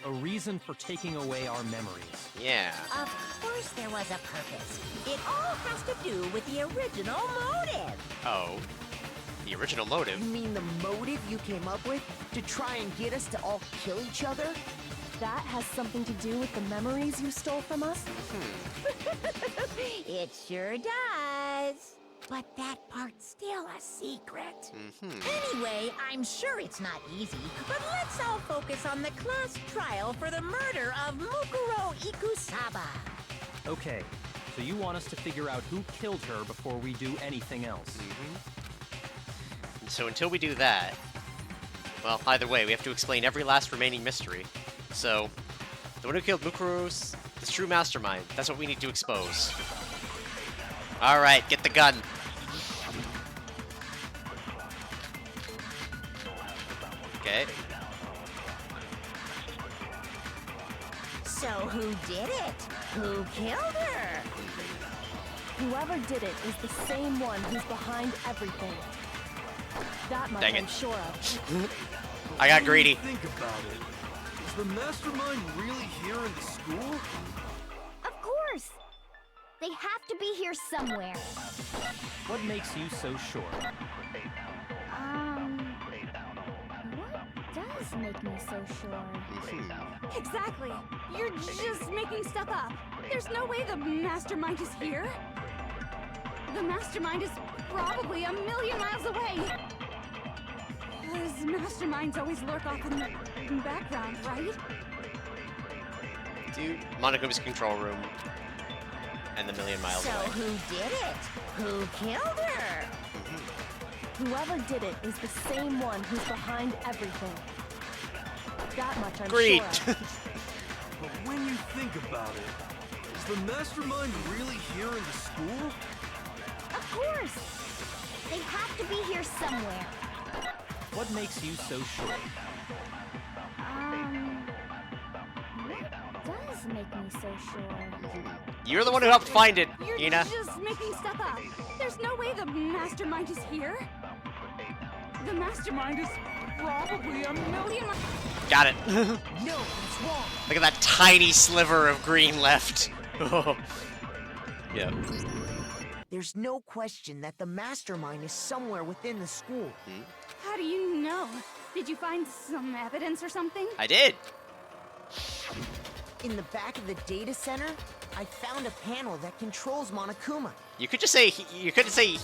A reason for taking away our memories. Yeah. Of course there was a purpose. It all has to do with the original motive. Oh. The original motive? You mean the motive you came up with to try and get us to all kill each other? That has something to do with the memories you stole from us? It sure does. But that part's still a secret. Anyway, I'm sure it's not easy, but let's all focus on the class trial for the murder of Mukuro Ikusaba. Okay, so you want us to figure out who killed her before we do anything else. So until we do that, well, either way, we have to explain every last remaining mystery. So, the one who killed Mukuro's the true mastermind. That's what we need to expose. Alright, get the gun. Okay. So who did it? Who killed her? Whoever did it is the same one who's behind everything. That much Dang it. I'm sure of. I got When you greedy. Think about it. Is the mastermind really here in the school? Of course! They have to be here somewhere. What makes you so sure? What does make me so sure? Exactly. You're just making stuff up. There's no way the mastermind is here. The mastermind is probably a million miles away. Those masterminds always lurk off in the background, right? Dude, Monaco's control room. And the million miles So away. who did it? Who killed her? Whoever did it is the same one who's behind everything. That much I'm Great. sure of. But when you think about it, is the mastermind really here in the school? Of course! They have to be here somewhere. What makes you so sure? What does make me so sure? You're the one who helped find it, You're Ina. just making stuff up. There's no way the mastermind is here. The mastermind is probably a million miles. Got it. No, it's wrong. Look at that tiny sliver of green left. Yeah. There's no question that the mastermind is somewhere within the school. How do you know? Did you find some evidence or something? I did. In the back of the data center, I found a panel that controls Monokuma. You could just say you couldn't say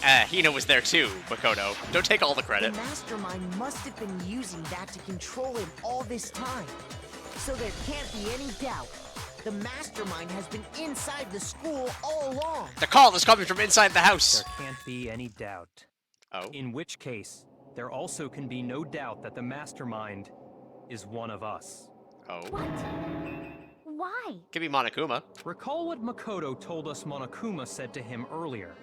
Hina was there too, Makoto. Don't take all the The credit. mastermind must have been using that to control him all this time. So there can't be any doubt. The mastermind has been inside the school all along. The call is coming from inside the house. There can't be any doubt. Oh. In which case, there also can be no doubt that the mastermind is one of us. Oh. What? Why? Could be Monokuma. Recall what Makoto told us Monokuma said to him earlier.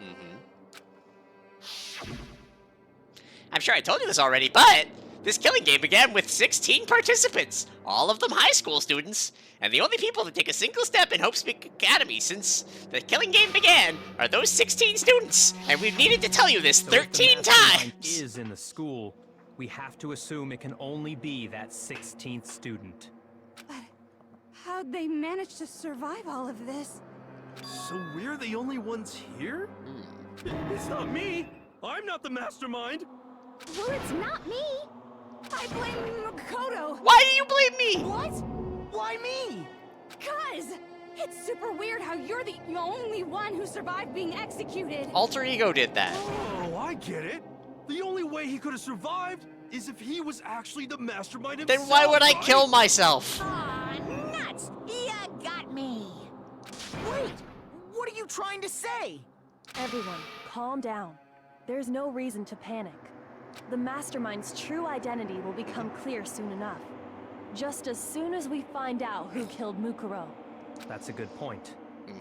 I'm sure I told you this already, but this killing game began with 16 participants, all of them high school students, and the only people to take a single step in Hope's Peak Academy since the killing game began are those 16 students, and we've needed to tell you this So if the 13 mastermind times! is in the school, we have to assume it can only be that 16th student. How'd they manage to survive all of this? So we're the only ones here? It's not me! I'm not the mastermind! Well, it's not me! I blame Makoto. Why do you blame me? What? Why me? Cuz! It's super weird how you're the only one who survived being executed. Alter Ego did that. Oh, I get it! The only way he could have survived is if he was actually the mastermind Then himself, why would I right? kill myself? Aw, nuts! Ya got me! Wait, what are you trying to say? Everyone, calm down. There's no reason to panic. The mastermind's true identity will become clear soon enough. Just as soon as we find out who killed Mukuro. That's a good point.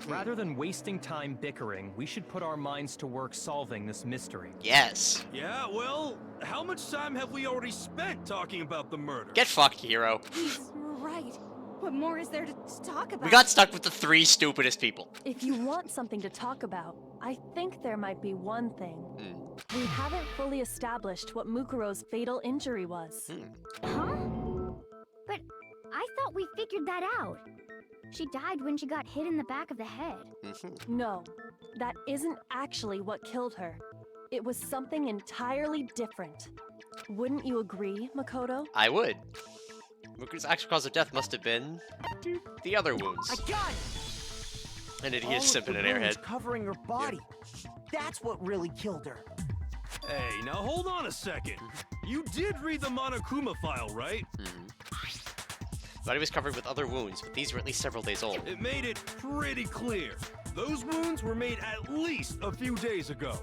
Rather than wasting time bickering, we should put our minds to work solving this mystery. Yes. Yeah, well, how much time have we already spent talking about the murder? Get fucked, hero. He's right. What more is there to talk about? We got stuck with the 3 stupidest people. If you want something to talk about, I think there might be one thing. We haven't fully established what Mukuro's fatal injury was. Huh? But I thought we figured that out. She died when she got hit in the back of the head. No, that isn't actually what killed her. It was something entirely different. Wouldn't you agree, Makoto? I would. Mukuro's actual cause of death must have been the other wounds. I got it! An All idiot of simping the an wounds airhead. covering her body. that's what really killed her. Hey, now hold on a second. You did read the Monokuma file, right? Body was covered with other wounds, but these were at least several days old. It made it pretty clear. Those wounds were made at least a few days ago.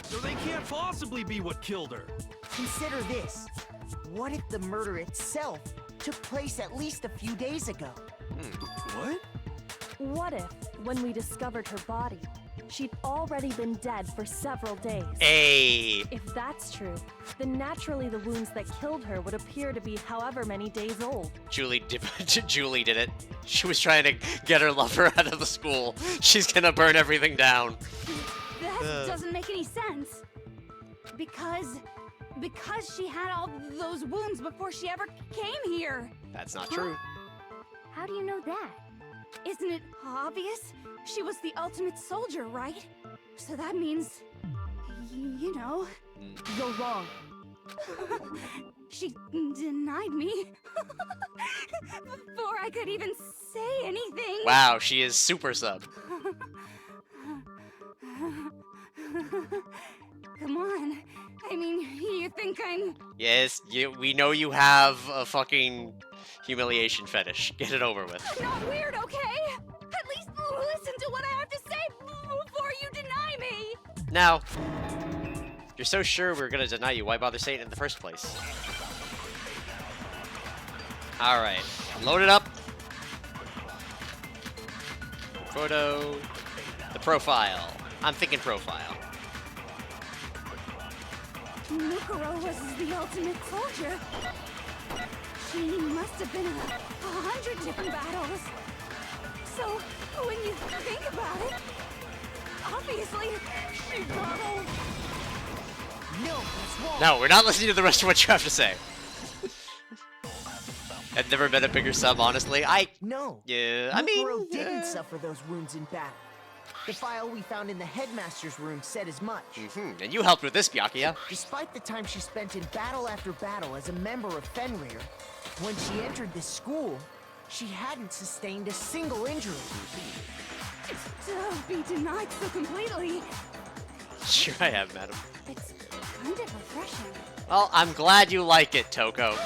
So they can't possibly be what killed her. Consider this. What if the murder itself took place at least a few days ago? What? What if, when we discovered her body, she'd already been dead for several days? Hey! If that's true, then naturally the wounds that killed her would appear to be however many days old. Julie did it. She was trying to get her lover out of the school. She's gonna burn everything down. That doesn't make any sense. Because she had all those wounds before she ever came here. That's not true. How do you know that? Isn't it obvious? She was the ultimate soldier, right? So that means, you know. You're wrong. She denied me before I could even say anything. Wow, she is super sub. Come on. I mean, you think I'm... Yes, we know you have a fucking humiliation fetish. Get it over with. I'm not weird, okay? At least listen to what I have to say before you deny me. Now, if you're so sure we're gonna deny you, why bother saying it in the first place? Alright, load it up. Photo. The profile. I'm thinking profile. Mukuro was the ultimate soldier. She must have been in 100 different battles. So, when you think about it, obviously, she got all... No, that's wrong. No, we're not listening to the rest of what you have to say. I've never been a bigger sub, honestly. No. Yeah, I Mukuro mean... didn't suffer those wounds in battle. The file we found in the headmaster's room said as much. And you helped with this, Byakuya. Despite the time she spent in battle after battle as a member of Fenrir, when she entered this school, she hadn't sustained a single injury. To be denied so completely, Sure I have, madam. it's kind of refreshing. Well, I'm glad you like it, Toko.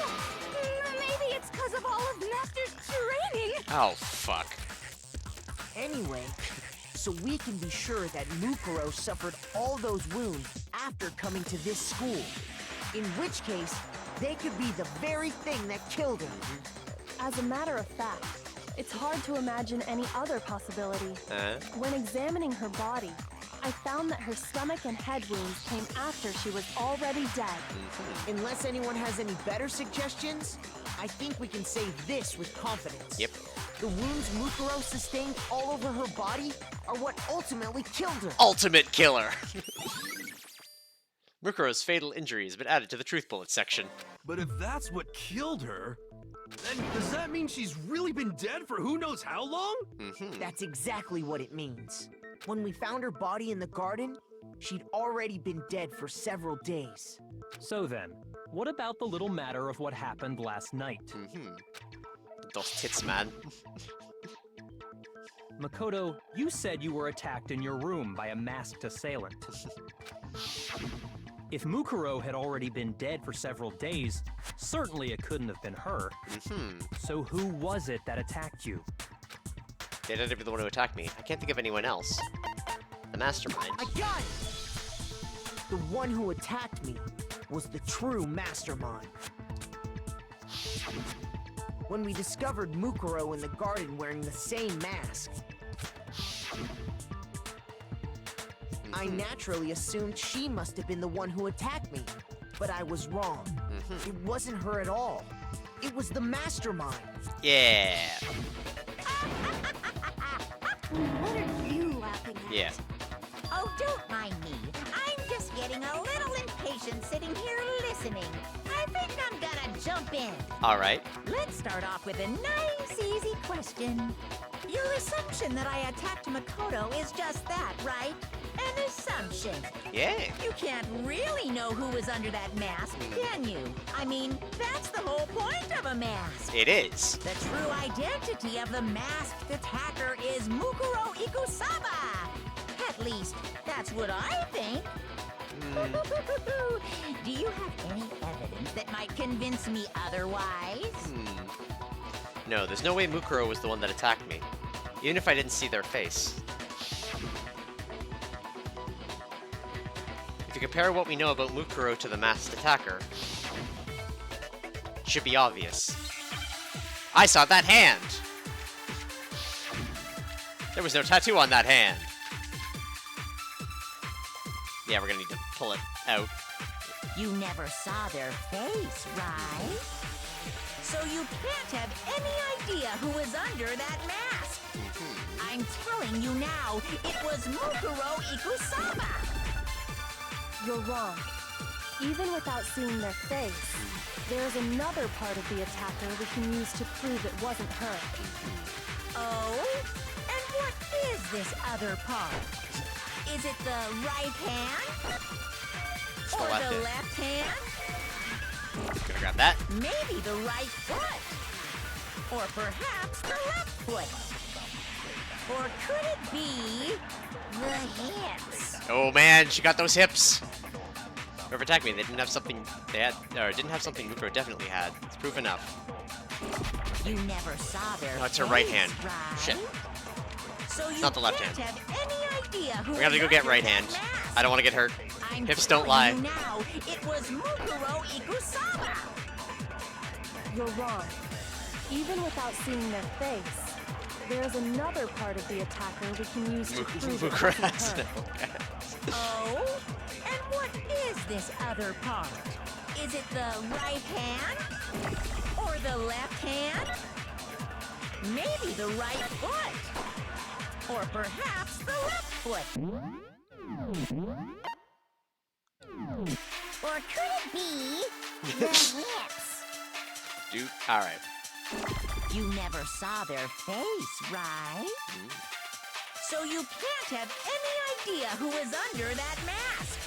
Maybe it's because of all of Master's training. Oh, fuck. Anyway, so we can be sure that Mukuro suffered all those wounds after coming to this school. In which case, they could be the very thing that killed her. As a matter of fact, it's hard to imagine any other possibility. When examining her body, I found that her stomach and head wounds came after she was already dead. Unless anyone has any better suggestions, I think we can say this with confidence. Yep. The wounds Mukuro sustained all over her body are what ultimately killed her. Ultimate killer. Mukuro's fatal injury has been added to the truth bullet section. But if that's what killed her, then does that mean she's really been dead for who knows how long? That's exactly what it means. When we found her body in the garden, she'd already been dead for several days. So then, what about the little matter of what happened last night? Those tits, man. Makoto, you said you were attacked in your room by a masked assailant. If Mukuro had already been dead for several days, certainly it couldn't have been her. So who was it that attacked you? They didn't be the one who attacked me. I can't think of anyone else. The mastermind. I got it! The one who attacked me was the true mastermind. When we discovered Mukuro in the garden wearing the same mask, I naturally assumed she must have been the one who attacked me. But I was wrong. It wasn't her at all. It was the mastermind. Yeah. What are you laughing at? Yeah. Oh, don't mind me. I'm just getting a little impatient sitting here listening. I think I'm gonna jump in. All right. Let's start off with a nice, easy question. Your assumption that I attacked Makoto is just that, right? An assumption. Yeah. You can't really know who was under that mask, can you? I mean, that's the whole point of a mask. It is. The true identity of the masked attacker is Mukuro Ikusaba. At least, that's what I think. Do you have any evidence that might convince me otherwise? No, there's no way Mukuro was the one that attacked me. Even if I didn't see their face. If you compare what we know about Mukuro to the masked attacker, it should be obvious. I saw that hand! There was no tattoo on that hand! Yeah, we're gonna need to pull it out. You never saw their face, right? So you can't have any idea who is under that mask. I'm telling you now, it was Mukuro Ikusama. You're wrong. Even without seeing their face, there's another part of the attacker we can use to prove it wasn't her. Oh? And what is this other part? Is it the right hand? Or the left hand? Gonna grab that. Maybe the right foot. Or perhaps the left foot. Or could it be the hips? Oh man, she got those hips! Whoever attacked me, they didn't have something they had, or didn't have something Mukuro definitely had. It's proof enough. You never saw their No, it's her right hand. right? Shit. So you Not the left can't hand. have any idea who We gotta is go get under right that hand. mask. I don't want to get hurt. I'm Hips don't telling lie. you now, it was Mukuro Ikusama. You're wrong. Even without seeing their face, there's another part of the attacker we can use to prove it Mukuro wasn't has her. no Oh? And what is this other part? Is it the right hand? Or the left hand? Maybe the right foot? Or perhaps the left foot? Or could it be the hips? Dude, alright. You never saw their face, right? So you can't have any idea who is under that mask.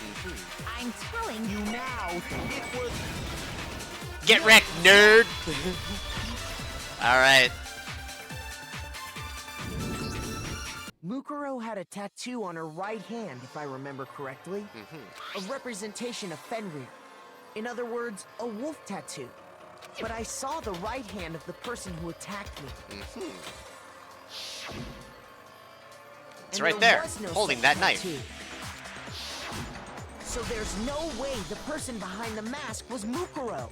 I'm telling you now, it was... Get wrecked, nerd! Alright. Mukuro had a tattoo on her right hand, if I remember correctly. A representation of Fenrir. In other words, a wolf tattoo. But I saw the right hand of the person who attacked me. It's And right there, was no holding such that knife. tattoo. So there's no way the person behind the mask was Mukuro.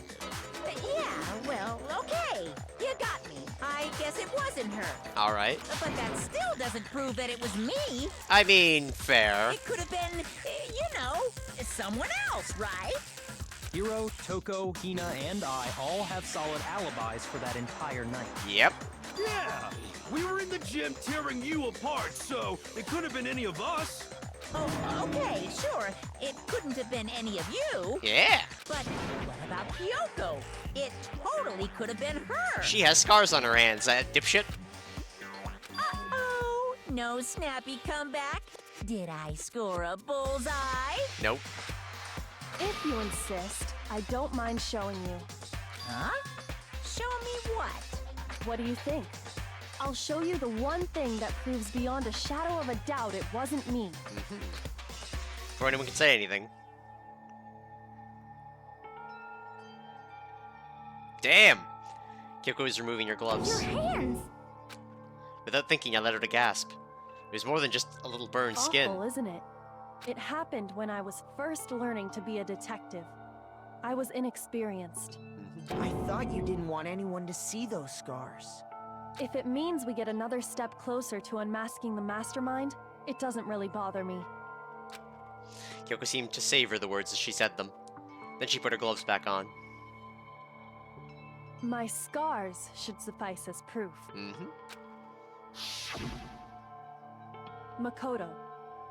Yeah, well, okay. You got me. I guess it wasn't her. Alright. But that still doesn't prove that it was me. I mean, fair. It could have been, you know, someone else, right? Hiro, Toko, Hina, and I all have solid alibis for that entire night. Yep. Yeah! We were in the gym tearing you apart, so it could have been any of us. Oh, okay, sure. It couldn't have been any of you. Yeah. But what about Kyoko? It totally could have been her. She has scars on her hands, that dipshit. Uh-oh. No snappy comeback? Did I score a bullseye? Nope. If you insist, I don't mind showing you. Huh? Show me what? What do you think? I'll show you the one thing that proves beyond a shadow of a doubt it wasn't me. Before anyone can say anything. Damn! Kyoko is removing your gloves. Your hands! Without thinking, I let out a gasp. It was more than just a little burned skin. Awful, isn't it? It happened when I was first learning to be a detective. I was inexperienced. I thought you didn't want anyone to see those scars. If it means we get another step closer to unmasking the mastermind, it doesn't really bother me. Kyoko seemed to savor the words as she said them. Then she put her gloves back on. My scars should suffice as proof. Makoto,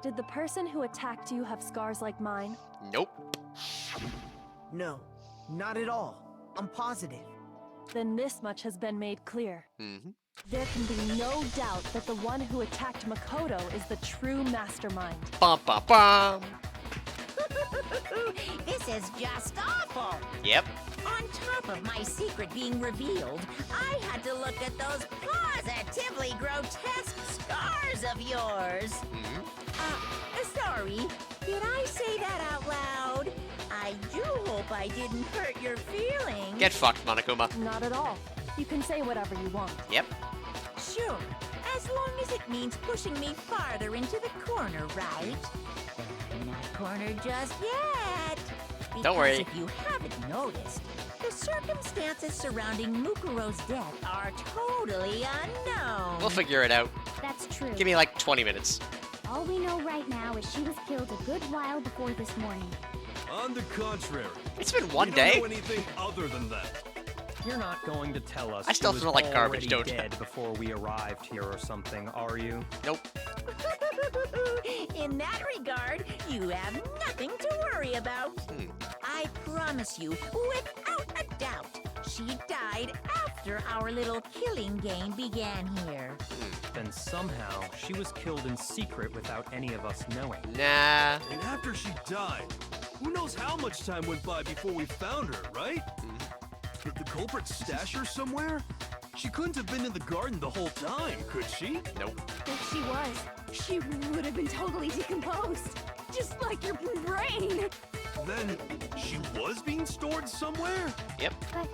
did the person who attacked you have scars like mine? Nope. No, not at all. I'm positive. Then this much has been made clear. There can be no doubt that the one who attacked Makoto is the true mastermind. Bum bum bum! This is just awful. Yep. On top of my secret being revealed, I had to look at those positively grotesque scars of yours. Sorry, did I say that out loud? I do hope I didn't hurt your feelings. Get fucked, Monokuma. Not at all. You can say whatever you want. Yep. Sure, as long as it means pushing me farther into the corner, right? But I'm not cornered just yet. Don't worry. Because if you haven't noticed, the circumstances surrounding Mukuro's death are totally unknown. We'll figure it out. That's true. Give me like 20 minutes. All we know right now is she was killed a good while before this morning. On the contrary, It's been one we day. don't know anything other than that. You're not going to tell us I still she was smell like garbage, already don't I? dead before we arrived here or something, are you? Nope. In that regard, you have nothing to worry about. I promise you, without a doubt, she died after our little killing game began here. Then somehow she was killed in secret without any of us knowing. Nah. And after she died, who knows how much time went by before we found her, right? Did the culprit stash her somewhere? She couldn't have been in the garden the whole time, could she? Nope. If she was, she would have been totally decomposed. Just like your brain. Then she was being stored somewhere? Yep. But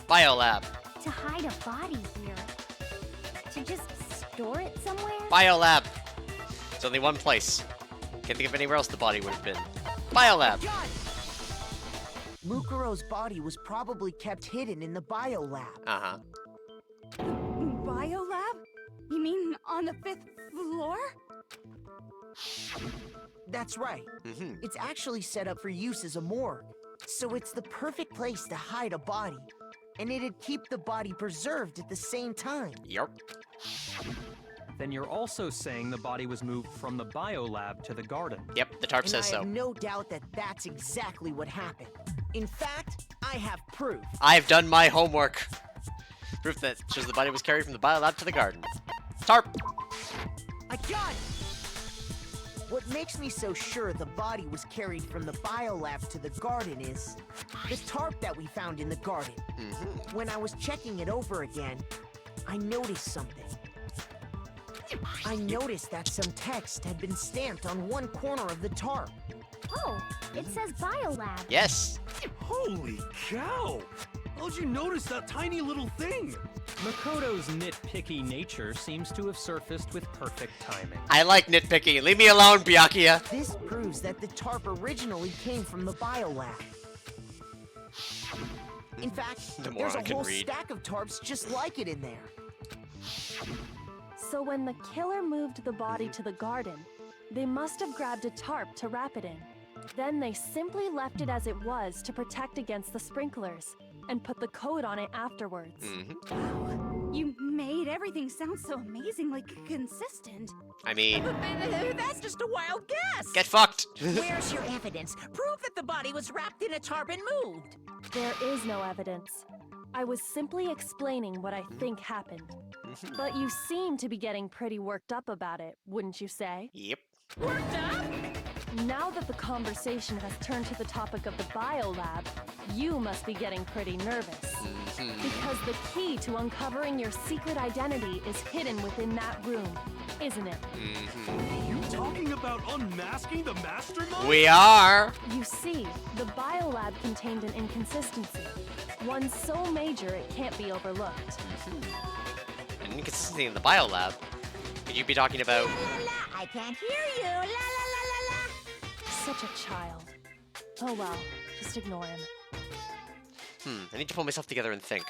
Biolab. to hide a body here, to just store it somewhere? Biolab. It's only one place. Can't think of anywhere else the body would have been. Biolab. Mukuro's body was probably kept hidden in the biolab. Uh-huh. Biolab? You mean on the 5th floor? That's right. It's actually set up for use as a morgue. So it's the perfect place to hide a body. And it'd keep the body preserved at the same time. Yup. Then you're also saying the body was moved from the biolab to the garden. Yep, the tarp And says I so. have no doubt that that's exactly what happened. In fact, I have proof. I've done my homework. Proof that shows the body was carried from the biolab to the garden. Tarp. I got it! What makes me so sure the body was carried from the biolab to the garden is the tarp that we found in the garden. When I was checking it over again, I noticed something. I noticed that some text had been stamped on one corner of the tarp. Oh, it says Biolab. Yes. Holy cow! How'd you notice that tiny little thing? Makoto's nitpicky nature seems to have surfaced with perfect timing. I like nitpicking. Leave me alone, Byakuya. This proves that the tarp originally came from the biolab. In fact, The there's a moron can whole read. stack of tarps just like it in there. So when the killer moved the body to the garden, they must have grabbed a tarp to wrap it in. Then they simply left it as it was to protect against the sprinklers, and put the coat on it afterwards. Wow. You made everything sound so amazingly consistent. I mean, That's just a wild guess. get fucked. Where's your evidence? Prove that the body was wrapped in a tarp and moved. There is no evidence. I was simply explaining what I think happened. But you seem to be getting pretty worked up about it, wouldn't you say? Yep. Worked up? Now that the conversation has turned to the topic of the biolab, you must be getting pretty nervous. Because the key to uncovering your secret identity is hidden within that room, isn't it? You talking about unmasking the mastermind? We are. You see, the biolab contained an inconsistency. One so major it can't be overlooked. An inconsistency in the biolab. Could you be talking about? La la la, I can't hear you. La la la la la. Such a child. Oh well, just ignore him. I need to pull myself together and think.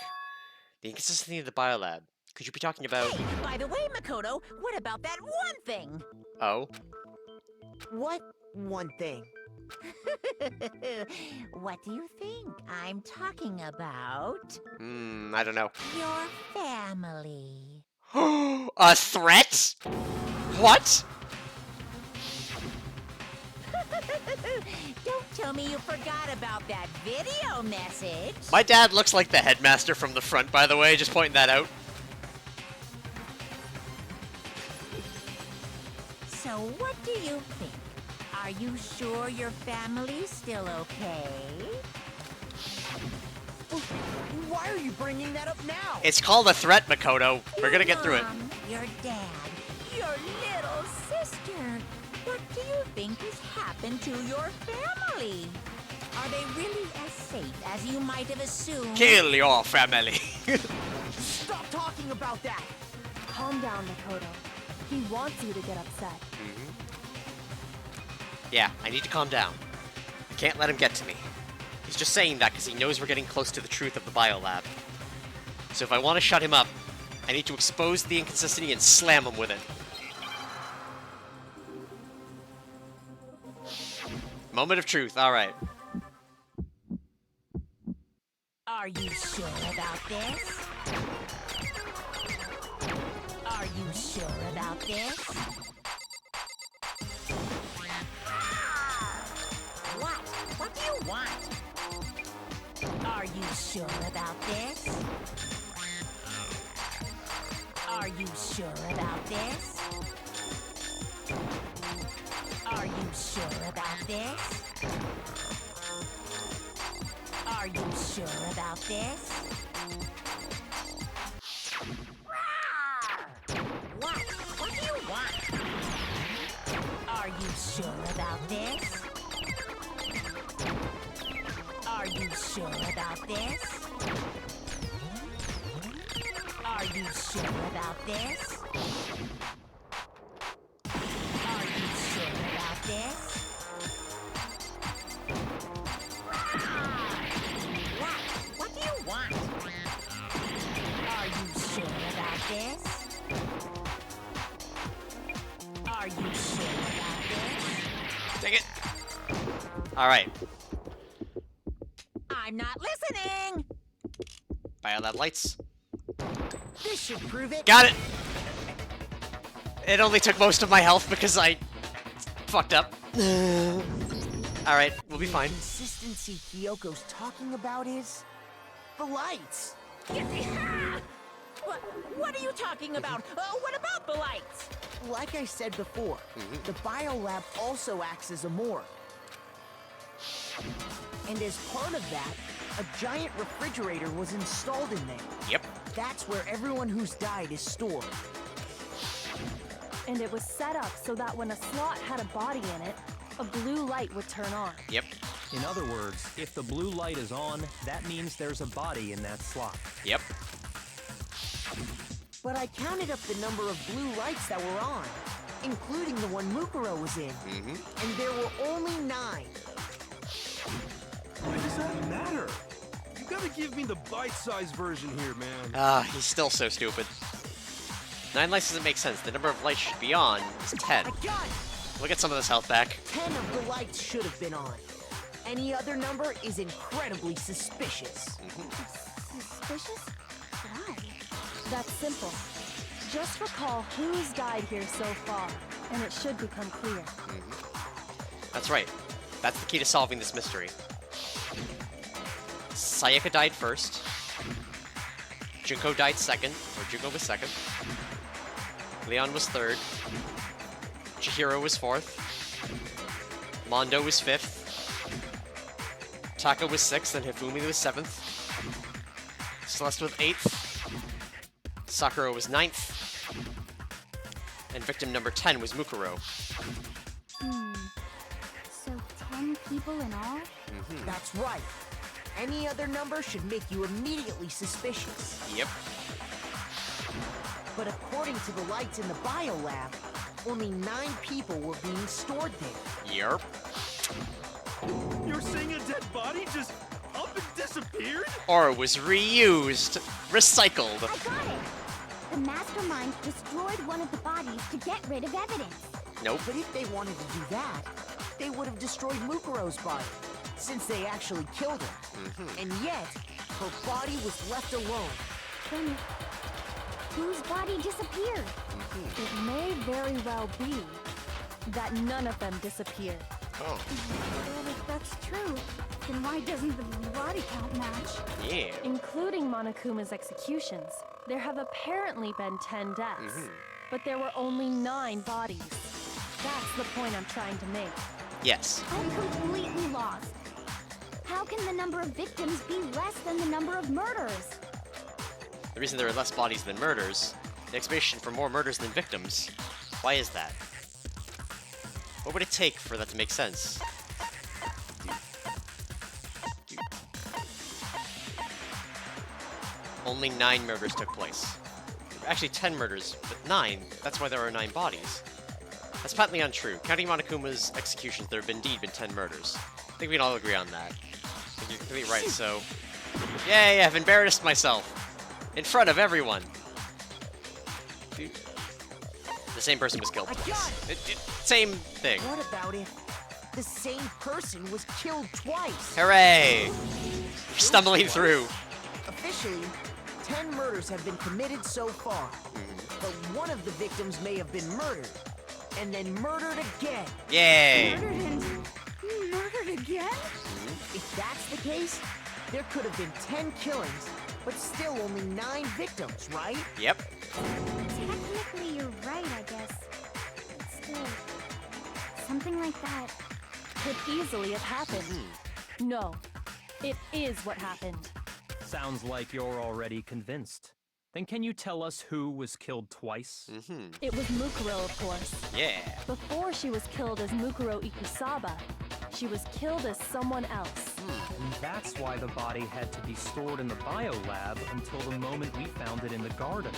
The inconsistency of the biolab. Could you be talking about? By the way, Makoto, what about that one thing? Oh. What one thing? What do you think I'm talking about? I don't know. Your family. A threat? What? Don't tell me you forgot about that video message. My dad looks like the headmaster from the front, by the way, just pointing that out. So what do you think? Are you sure your family's still okay? Why are you bringing that up now? It's called a threat, Makoto. We're gonna get through it. Mom, your dad, your little sister. What do you think has happened to your family? Are they really as safe as you might have assumed? Kill your family. Stop talking about that! Calm down, Makoto. He wants you to get upset. Yeah, I need to calm down. I can't let him get to me. He's just saying that because he knows we're getting close to the truth of the biolab. So if I want to shut him up, I need to expose the inconsistency and slam him with it. Moment of truth, alright. Are you sure about this? Are you sure about this? What? What do you want? Are you sure about this? Are you sure about this? Are you sure about this? Are you sure about this? What? What do you want? Are you sure about this? Are you sure about this? Are you sure about this? Are you sure about this? What? What do you want? Are you sure about this? Are you sure about this? Take it. Alright. I'm not listening! Biolab lights. This should prove it. Got it! It only took most of my health because I fucked up. Alright, we'll be fine. The consistency Kyoko's talking about is the lights. What are you talking about? What about the lights? Like I said before, the biolab also acts as a morgue. And as part of that, a giant refrigerator was installed in there. Yep. That's where everyone who's died is stored. And it was set up so that when a slot had a body in it, a blue light would turn on. Yep. In other words, if the blue light is on, that means there's a body in that slot. Yep. But I counted up the number of blue lights that were on, including the one Mukuro was in. And there were only 9. Why does that matter? You gotta give me the bite-sized version here, man. He's still so stupid. 9 lights doesn't make sense. The number of lights should be on is 10. I got it! We'll get some of this health back. 10 of the lights should have been on. Any other number is incredibly suspicious. Suspicious? Why? That's simple. Just recall who's died here so far, and it should become clear. That's right. That's the key to solving this mystery. Sayaka died first. Junko died second, or Junko was second. Leon was third. Chihiro was fourth. Mondo was fifth. Taka was sixth, and Hifumi was seventh. Celeste was eighth. Sakura was ninth. And victim number 10 was Mukuro. So 10 people in all? That's right. Any other number should make you immediately suspicious. Yep. But according to the lights in the biolab, only 9 people were being stored there. Yerp. You're saying a dead body just up and disappeared? Or was reused. Recycled. I got it! The mastermind destroyed one of the bodies to get rid of evidence. Nope. But if they wanted to do that, they would have destroyed Mukuro's body, since they actually killed her. And yet, her body was left alone. Then, whose body disappeared? It may very well be that none of them disappeared. Oh. Well, if that's true, then why doesn't the body count match? Yeah. Including Monokuma's executions, there have apparently been 10 deaths, but there were only 9 bodies. That's the point I'm trying to make. Yes. I'm completely lost. How can the number of victims be less than the number of murders? The reason there are less bodies than murders, the explanation for more murders than victims. Why is that? What would it take for that to make sense? Only 9 murders took place. Actually, 10 murders, but 9. That's why there are 9 bodies. That's patently untrue. Counting Monokuma's executions, there have indeed been 10 murders. I think we can all agree on that. I think you're completely right, so... Yay, I've embarrassed myself! In front of everyone! Dude. The same person was killed twice. Same thing. What about if the same person was killed twice? Hooray! Stumbling through. Officially, 10 murders have been committed so far. But one of the victims may have been murdered, and then murdered again. Yay! Murdered again? If that's the case, there could have been 10 killings, but still only 9 victims, right? Yep. Technically, you're right, I guess. But still, something like that Could easily have happened. No, it is what happened. Sounds like you're already convinced. Then can you tell us who was killed twice? It was Mukuro, of course. Yeah. Before she was killed as Mukuro Ikusaba, she was killed as someone else. And that's why the body had to be stored in the biolab until the moment we found it in the garden.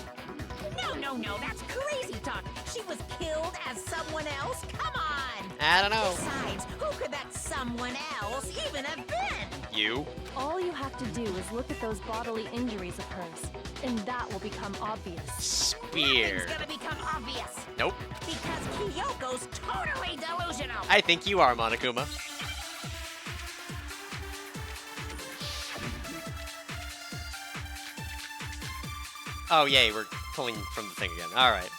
No, that's crazy talk. She was killed as someone else? Come on! I don't know. Besides, who could that someone else even have been? You? All you have to do is look at those bodily injuries of hers, and that will become obvious. Spear. Nothing's gonna become obvious. Nope. Because Kyoko's totally delusional. I think you are, Monokuma. Oh, yay, we're pulling from the thing again. Alright.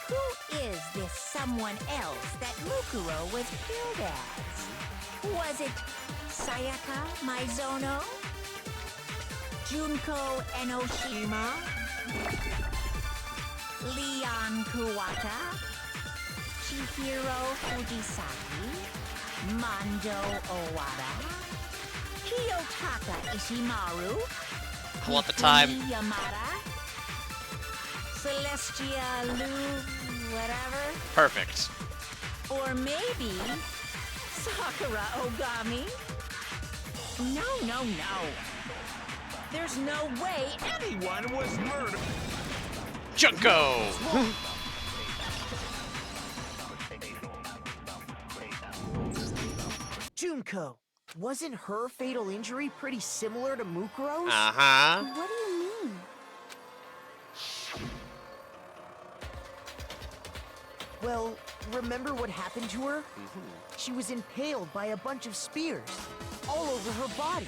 Who is this someone else that Mukuro was killed as? Was it Sayaka Maizono? Junko Enoshima? Leon Kuwata? Chihiro Fujisaki? Mando Owada? Kiyotaka Ishimaru? I want the time. Yamada? Celestia Lu, whatever? Perfect. Or maybe Sakura Ogami? No. There's no way Anyone was murdered. Junko! Junko, wasn't her fatal injury pretty similar to Mukuro's? Uh-huh. What do you mean? Well, remember what happened to her? She was impaled by a bunch of spears, all over her body.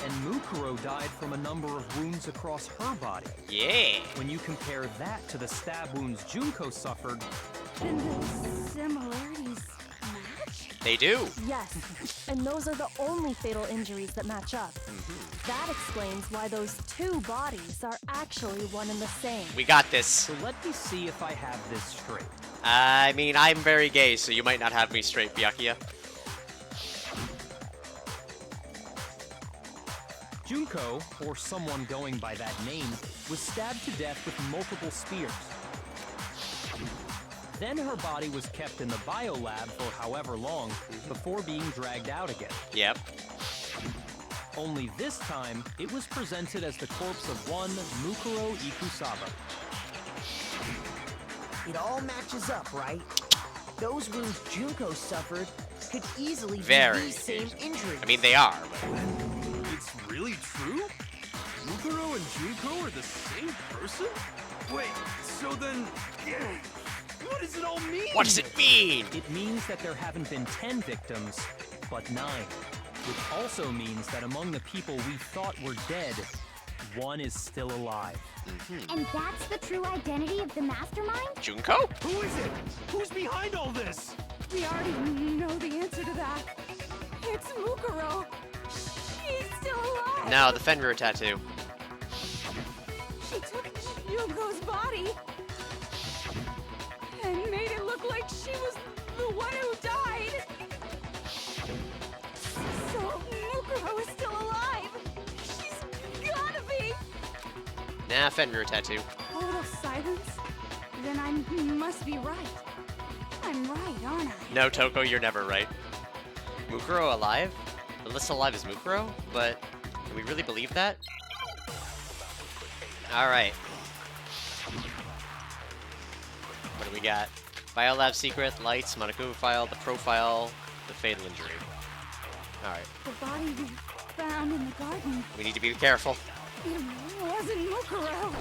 And Mukuro died from a number of wounds across her body. Yeah. When you compare that to the stab wounds Junko suffered, And the similarities match? They do. Yes, and those are the only fatal injuries that match up. That explains why those two bodies are actually one and the same. We got this. so let me see if I have this straight. I mean, I'm very gay, so you might not have me straight, Byakuya. Junko, or someone going by that name, was stabbed to death with multiple spears. Then her body was kept in the biolab for however long before being dragged out again. Yep. Only this time, it was presented as the corpse of one Mukuro Ikusaba. It all matches up, right? Those wounds Junko suffered could easily Very. be these same injuries. I mean, they are, but... It's really true? Mukuro and Junko are the same person? Wait, so then... What does it all mean? What does it mean? It means that there haven't been 10 victims, but 9. Which also means that among the people we thought were dead, one is still alive. And that's the true identity of the mastermind? Junko? Who is it? Who's behind all this? We already know the answer to that. It's Mukuro. She's still alive. No, the Fenrir tattoo. She took Junko's body and made it look like she was the one who died. Nah, Fenrir tattoo. Total silence? Then I must be right. I'm right, aren't I? No, Toko, you're never right. Mukuro alive? The list alive is Mukuro? But can we really believe that? Alright. What do we got? Biolab secret, lights, Monokuma file, the profile, the fatal injury. Alright. The body we found in the garden. We need to be careful. It wasn't Mukuro.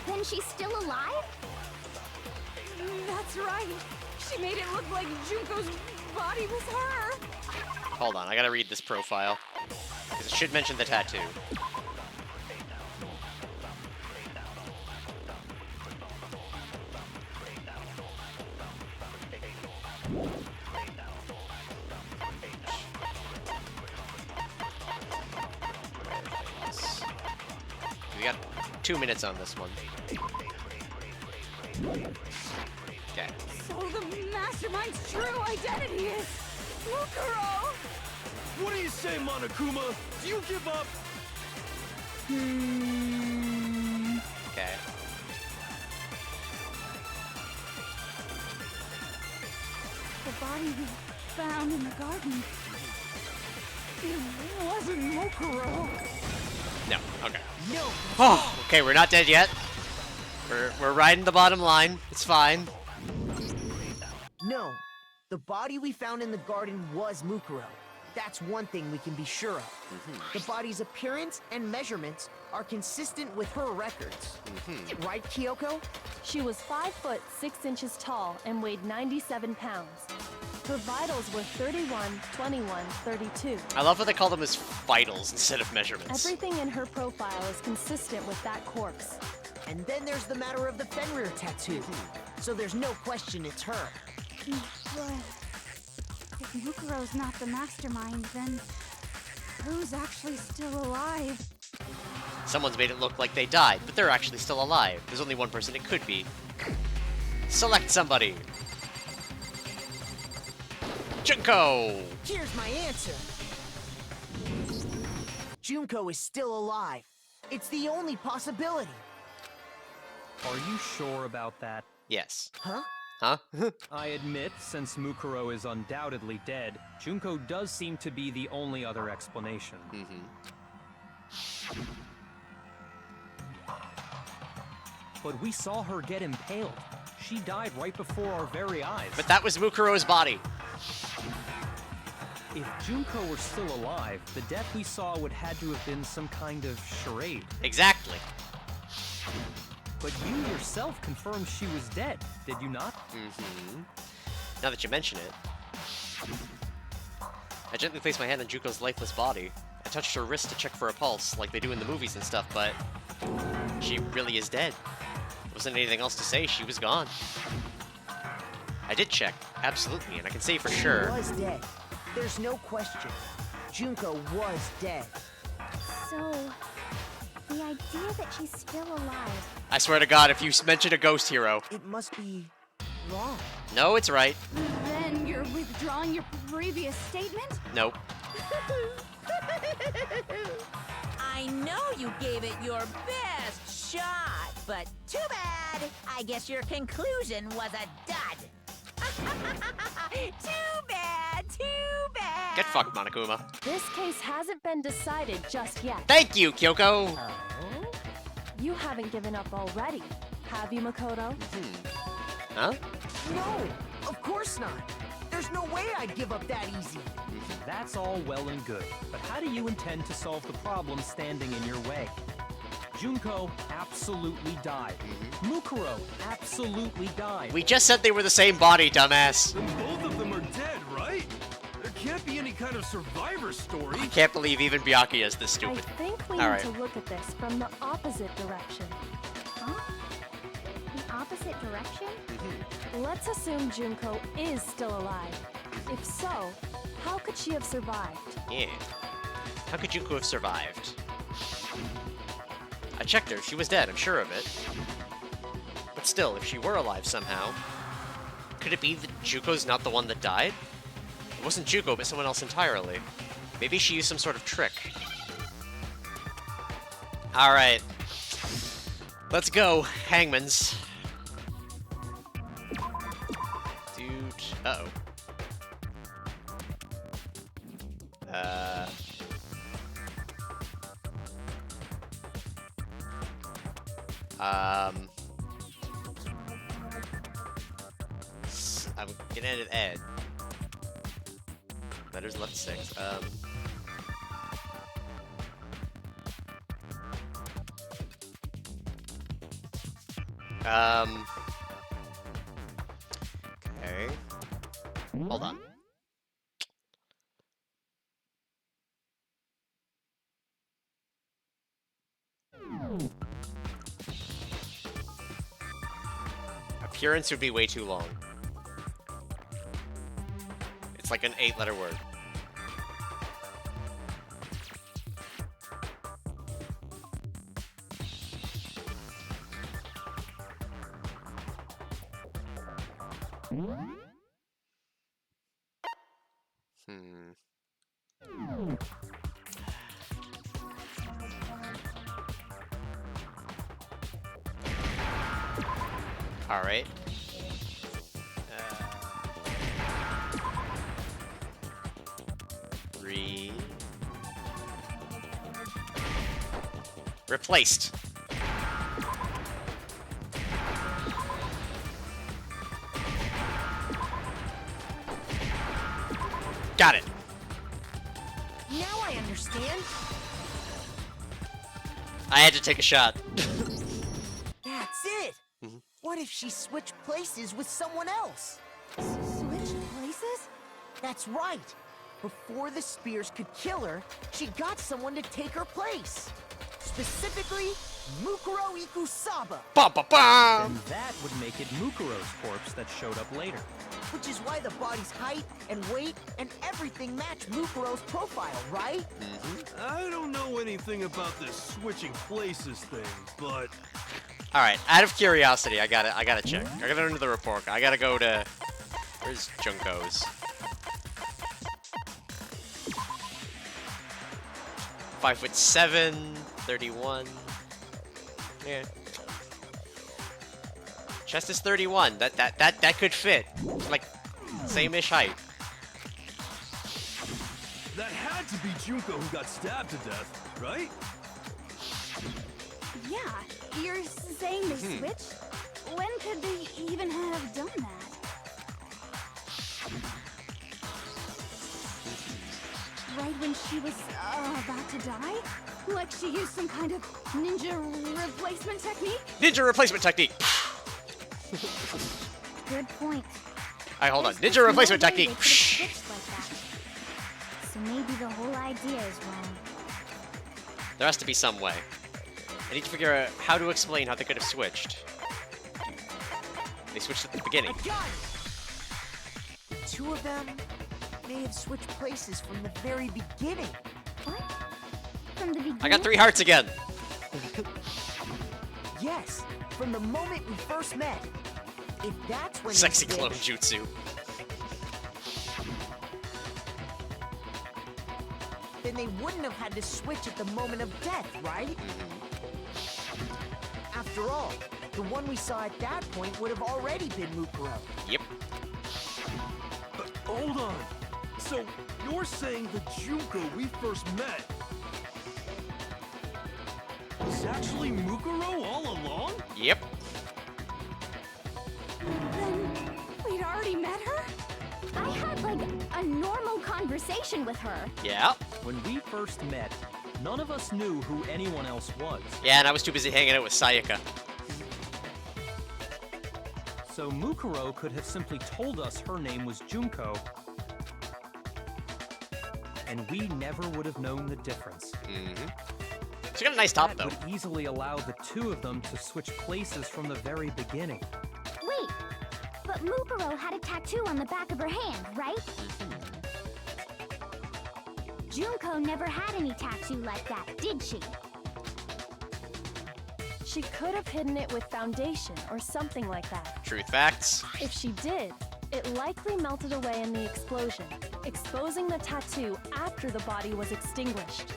Then she's still alive? That's right. She made it look like Junko's body was her. Hold on, I gotta read this profile. Because it should mention the tattoo. We got 2 minutes on this one. Okay. So the mastermind's true identity is Mukuro. What do you say, Monokuma? Do you give up? Okay. The body we found in the garden. It wasn't Mukuro. No, okay. No. Oh, okay, we're not dead yet. We're riding the bottom line. It's fine. No. The body we found in the garden was Mukuro. That's one thing we can be sure of. The body's appearance and measurements are consistent with her records. Right, Kyoko? She was 5 foot 6 inches tall and weighed 97 pounds. Her vitals were 31, 21, 32. I love how they call them as vitals instead of measurements. Everything in her profile is consistent with that corpse. And then there's the matter of the Fenrir tattoo. So there's no question it's her. But if Mukuro's not the mastermind, then who's actually still alive? Someone's made it look like they died, but they're actually still alive. There's only one person it could be. Select somebody. Junko! Here's my answer. Junko is still alive. It's the only possibility. Are you sure about that? Yes. Huh? Huh? I admit, since Mukuro is undoubtedly dead, Junko does seem to be the only other explanation. But we saw her get impaled. She died right before our very eyes. But that was Mukuro's body. If Junko were still alive, the death we saw would had to have been some kind of charade. Exactly. But you yourself confirmed she was dead, did you not? Now that you mention it. I gently placed my hand on Junko's lifeless body. I touched her wrist to check for a pulse, like they do in the movies and stuff, but she really is dead. There wasn't anything else to say, she was gone. I did check, absolutely, and I can say for sure. She was dead. There's no question. Junko was dead. So, the idea that she's still alive. I swear to God, if you mention a ghost hero. It must be wrong. No, it's right. Then you're withdrawing your previous statement? Nope. I know you gave it your best shot, but too bad. I guess your conclusion was a dud. Too bad, too bad. Get fucked, Monokuma. This case hasn't been decided just yet. Thank you, Kyoko! Oh? You haven't given up already, have you, Makoto? Huh? No, of course not. There's no way I'd give up that easy. That's all well and good, but how do you intend to solve the problem standing in your way? Junko absolutely died. Mukuro absolutely died. We just said they were the same body, dumbass. Then both of them are dead, right? There can't be any kind of survivor story. I can't believe even Byakuya is this I stupid. think we All need right. to look at this from the opposite direction. Huh? The opposite direction? Let's assume Junko is still alive. If so, how could she have survived? Yeah. How could Junko have survived? I checked her. She was dead, I'm sure of it. But still, if she were alive somehow, could it be that Junko's not the one that died? It wasn't Junko, but someone else entirely. Maybe she used some sort of trick. Alright. Let's go, hangmans. Dude. Uh-oh. I'm gonna edit Ed. Letters left 6. Okay. Hold on. Appearance would be way too long. It's like an 8-letter word. All right. Replaced. Got it. Now I understand. I had to take a shot. That's it. What if she switched places with someone else? Switch places? That's right. Before the spears could kill her, she got someone to take her place. Specifically, Mukuro Ikusaba. Bum, bum, bum. Then that would make it Mukuro's corpse that showed up later. Which is why the body's height and weight and everything match Mukuro's profile, right? I don't know anything about this switching places thing, but... Alright, out of curiosity, I gotta check. I gotta enter the report. I gotta go to... Where's Junko's? 5'7", 31. Yeah. Chest is 31. That could fit. Like, same-ish height. That had to be Junko who got stabbed to death, right? Yeah, you're saying they switched? When could they even have done that? Right when she was about to die? Like she used some kind of ninja replacement technique? Ninja replacement technique! Good point. Alright, hold on. There's Ninja just replacement no way technique! they could've switched like that. So maybe the whole idea is wrong. There has to be some way. I need to figure out how to explain how they could have switched. They switched at the beginning. I got it! The two of them may have switched places from the very beginning. What? From the beginning? I got 3 hearts again! Yes, from the moment we first met. If that's when Sexy they clone switched, jutsu. then they wouldn't have had to switch at the moment of death, right? After all, the one we saw at that point would have already been Mukuro. Yep. Hold on. So, you're saying the Junko we first met was actually Mukuro all along? Yep. Then we'd already met her? I had, like, a normal conversation with her. Yeah. When we first met, none of us knew who anyone else was. Yeah, and I was too busy hanging out with Sayaka. So Mukuro could have simply told us her name was Junko, and we never would have known the difference. She's got a nice top, That though. would easily allow the two of them to switch places from the very beginning. Wait, but Mukuro had a tattoo on the back of her hand, right? Junko never had any tattoo like that, did she? She could have hidden it with foundation or something like that. Truth facts. If she did, it likely melted away in the explosion, exposing the tattoo after the body was extinguished.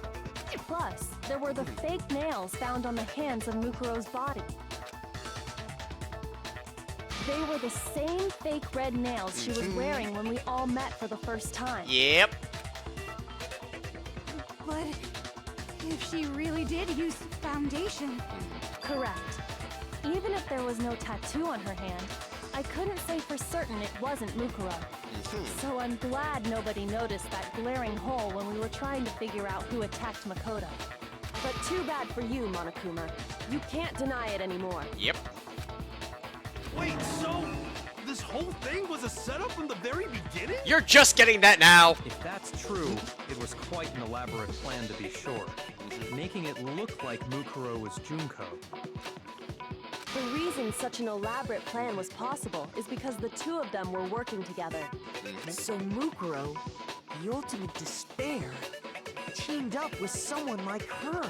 Plus, there were the fake nails found on the hands of Mukuro's body. They were the same fake red nails she was wearing when we all met for the first time. Yep. But if she really did use foundation... Correct. Even if there was no tattoo on her hand, I couldn't say for certain it wasn't Mukuro. So I'm glad nobody noticed that glaring hole when we were trying to figure out who attacked Makoto. But too bad for you, Monokuma. You can't deny it anymore. Yep. Wait, so this whole thing was a setup from the very beginning? You're just getting that now. If that's true, it was quite an elaborate plan to be sure, making it look like Mukuro was Junko. The reason such an elaborate plan was possible is because the two of them were working together. So Mukuro, the ultimate despair, teamed up with someone like her.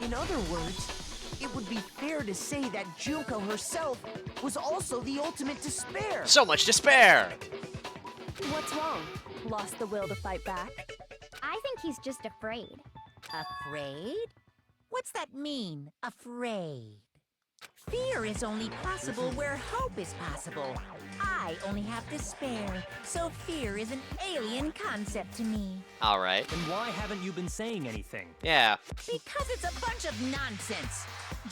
In other words, it would be fair to say that Junko herself was also the ultimate despair. So much despair. What's wrong? Lost the will to fight back? I think he's just afraid. Afraid? What's that mean, afraid? Fear is only possible where hope is possible. I only have despair, so fear is an alien concept to me. All right. Then why haven't you been saying anything? Yeah. Because it's a bunch of nonsense.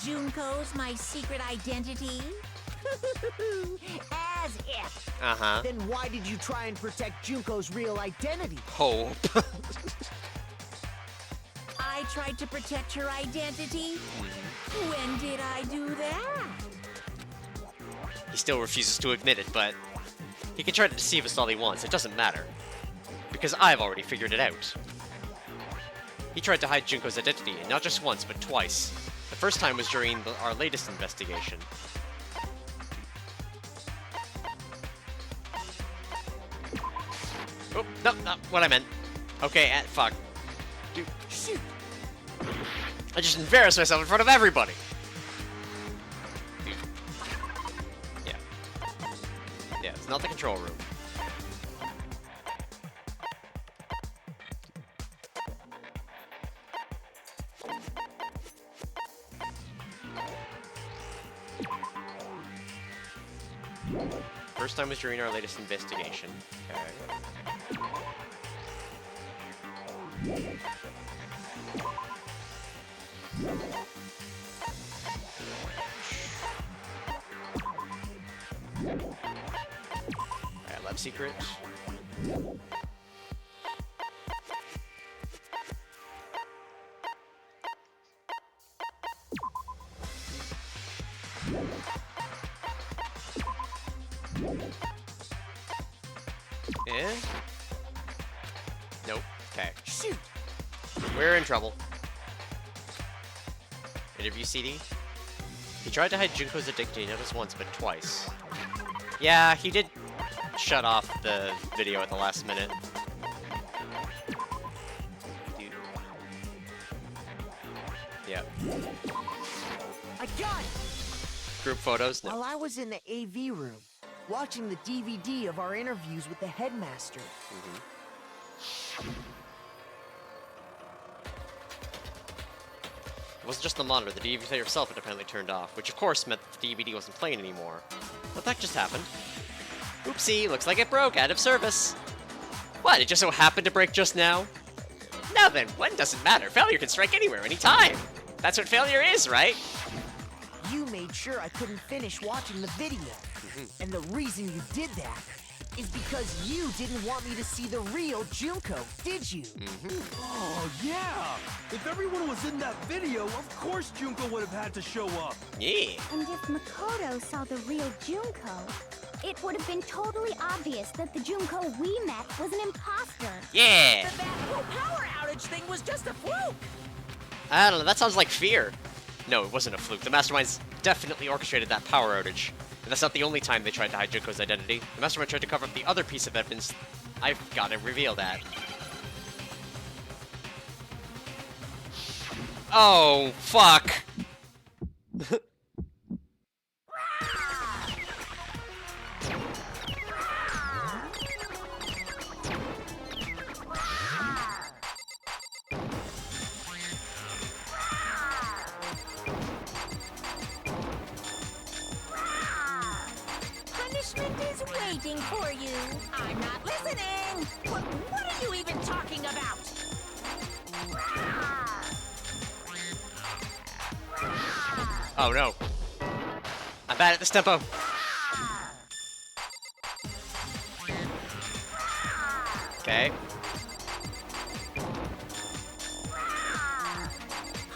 Junko's my secret identity? As if. Uh-huh. Then why did you try and protect Junko's real identity? Hope. I tried to protect her identity? When did I do that? He still refuses to admit it, but he can try to deceive us all he wants. It doesn't matter. Because I've already figured it out. He tried to hide Junko's identity, and not just once, but twice. The first time was during our latest investigation. Oh, no, not what I meant. Okay, fuck. Dude, shoot. I just embarrassed myself in front of everybody. Dude. Yeah. Yeah, it's not the control room. First time was during our latest investigation. Okay. Alright, lab secret. Eh? Nope. Okay. Shoot! We're in trouble. Interview CD. He tried to hide Junko's identity not just once, but twice. Yeah, he did shut off the video at the last minute. Dude. Yeah. I got it! Group photos? No. While I was in the AV room, watching the DVD of our interviews with the headmaster, It wasn't just the monitor, the DVD player itself had apparently turned off, which of course meant that the DVD wasn't playing anymore. What the heck just happened? Oopsie, looks like it broke, out of service. What, it just so happened to break just now? Now then, when doesn't matter, failure can strike anywhere, anytime. That's what failure is, right? you made sure I couldn't finish watching the video. And the reason you did that is because you didn't want me to see the real Junko, did you? Oh, yeah! If everyone was in that video, of course Junko would have had to show up. Yeah. And if Makoto saw the real Junko, it would have been totally obvious that the Junko we met was an imposter. Yeah. That whole power outage thing was just a fluke. I don't know, that sounds like fear. No, it wasn't a fluke. The Masterminds definitely orchestrated that power outage. And that's not the only time they tried to hide Junko's identity. The Mastermind tried to cover up the other piece of evidence. I've got to reveal that. Oh, fuck. waiting for you. I'm not listening. What are you even talking about? Oh no. I'm bad at this tempo. Okay.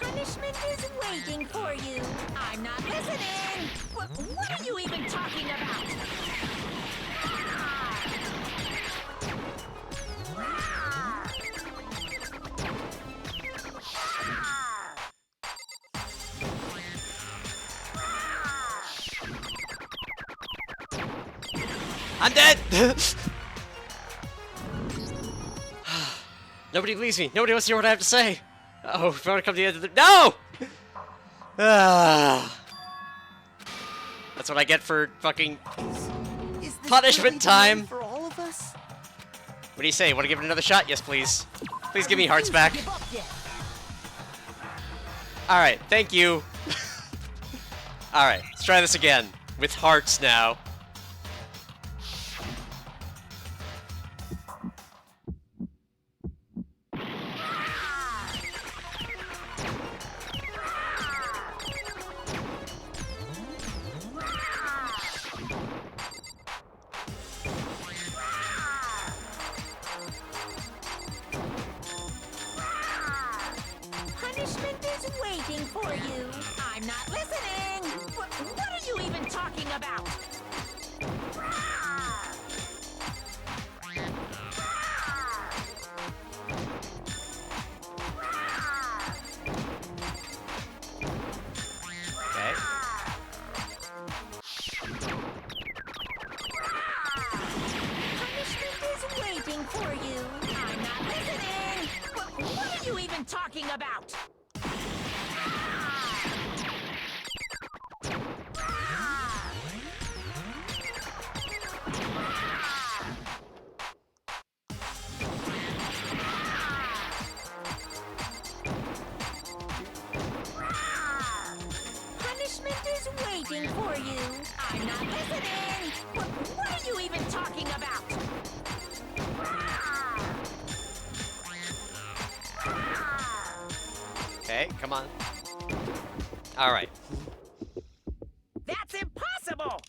Punishment is waiting for you. I'm not listening. What are you even talking about? I'm dead! Nobody believes me. Nobody wants to hear what I have to say. Oh, if I want to come to the end of the— No! That's what I get for fucking Is this punishment really the time. end for all of us? What do you say? Want to give it another shot? Yes, please. Please give me hearts back. Give up yet. Alright, thank you. Alright, let's try this again. With hearts now. Punishment is waiting for you. I'm not listening. What are you even talking about? Okay. Punishment is waiting for you. I'm not listening. What are you even talking about? Punishment is waiting for you. I'm not listening. What are you even talking about? Okay, come on. Alright. That's impossible!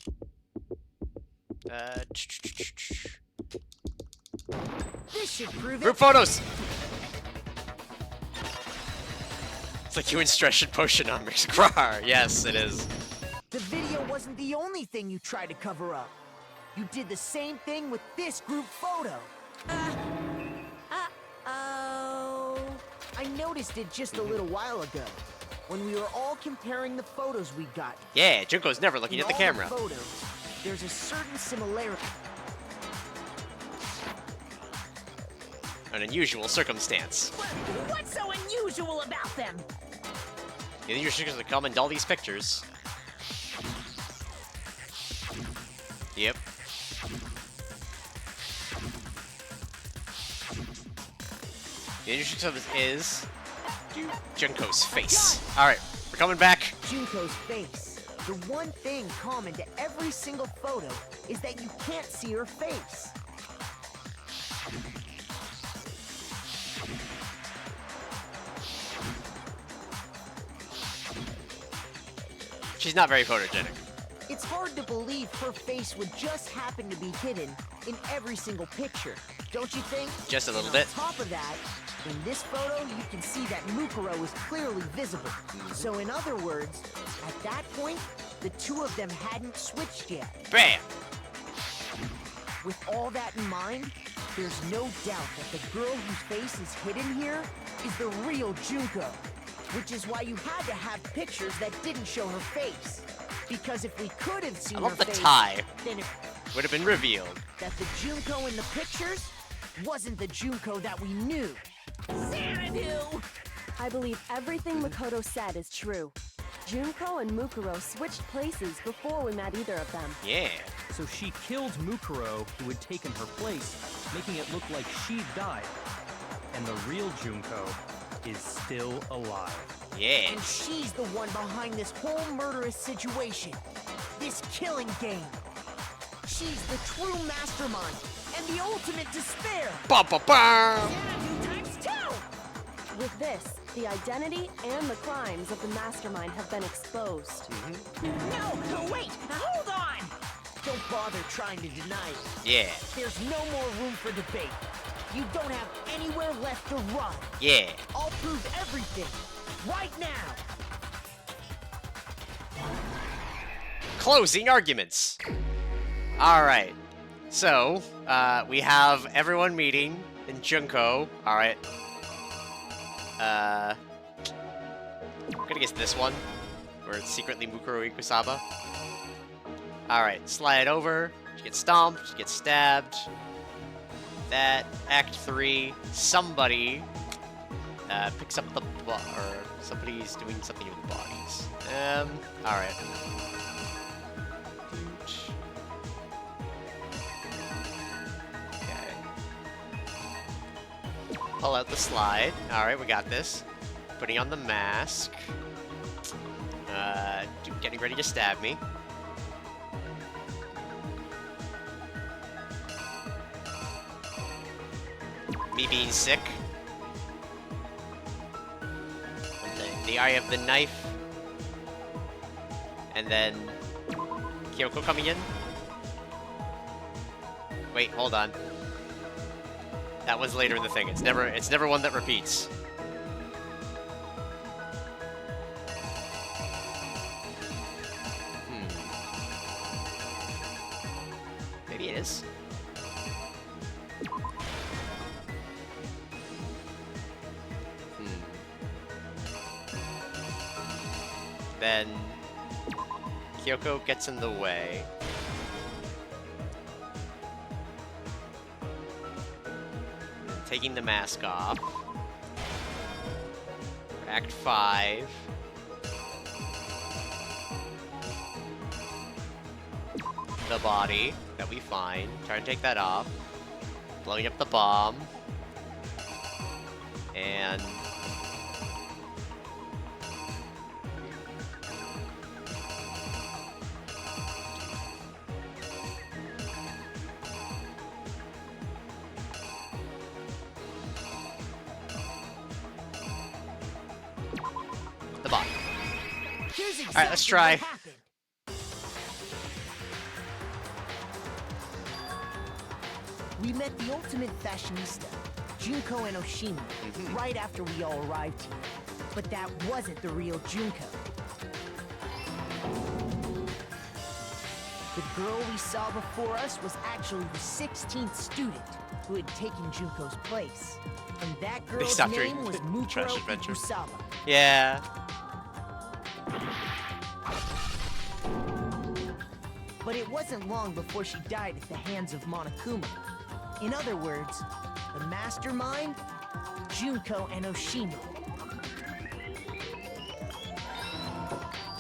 This should prove Group it. photos! It's like you and Stress should potionomics. Grar! Yes, it is. The video wasn't the only thing you tried to cover up. You did the same thing with this group photo. Uh-oh. I noticed it just a little while ago, when we were all comparing the photos we got. Yeah, Junko's never looking In at the all camera. Photos, there's a certain similarity. An unusual circumstance. What's so unusual about them? The unusual circumstance that come in all these pictures. Yep. The unusual circumstance is Junko's face. Alright, we're coming back. Junko's face. The one thing common to every single photo is that you can't see her face. She's not very photogenic. It's hard to believe her face would just happen to be hidden in every single picture, don't you think? Just a little And bit. On top of that, in this photo, you can see that Mukuro is clearly visible. So in other words, at that point, the two of them hadn't switched yet. Bam! With all that in mind, there's no doubt that the girl whose face is hidden here is the real Junko. Which is why you had to have pictures that didn't show her face. Because if we could have seen I her love the face, tie. then it Would have been revealed. that the Junko in the pictures wasn't the Junko that we knew. Xanadu! I believe everything Makoto said is true. Junko and Mukuro switched places before we met either of them. Yeah. So she killed Mukuro, who had taken her place, making it look like she'd died. And the real Junko is still alive. Yeah. And she's the one behind this whole murderous situation. This killing game. She's the true mastermind and the ultimate despair. Ba ba ba! Xanadu times 2! With this, the identity and the crimes of the mastermind have been exposed. No, wait, hold on! Don't bother trying to deny it. Yeah. There's no more room for debate. You don't have anywhere left to run. Yeah. I'll prove everything, right now. Closing arguments. Alright. So, we have everyone meeting in Junko. Alright. I'm gonna guess this one, where it's secretly Mukuro Ikusaba. Alright, slide over. She gets stomped, she gets stabbed. That, Act 3, somebody picks up the or somebody's doing something with the bodies. Alright. Okay. Pull out the slide. Alright, we got this. Putting on the mask. Getting ready to stab me. Me being sick. The eye of the knife. And then Kyoko coming in. Wait, hold on. That was later in the thing. It's never one that repeats. Maybe it is. Then Kyoko gets in the way. Taking the mask off. Act 5. The body that we find. Try and take that off. Blowing up the bomb. And the body. Alright, let's try. We met the ultimate fashionista, Junko and Oshima, right after we all arrived here. But that wasn't the real Junko. The girl we saw before us was actually the 16th student who had taken Junko's place. And that girl's name was Mukuro Ikusaba. Yeah. But it wasn't long before she died at the hands of Monokuma. In other words, the mastermind, Junko and Oshima.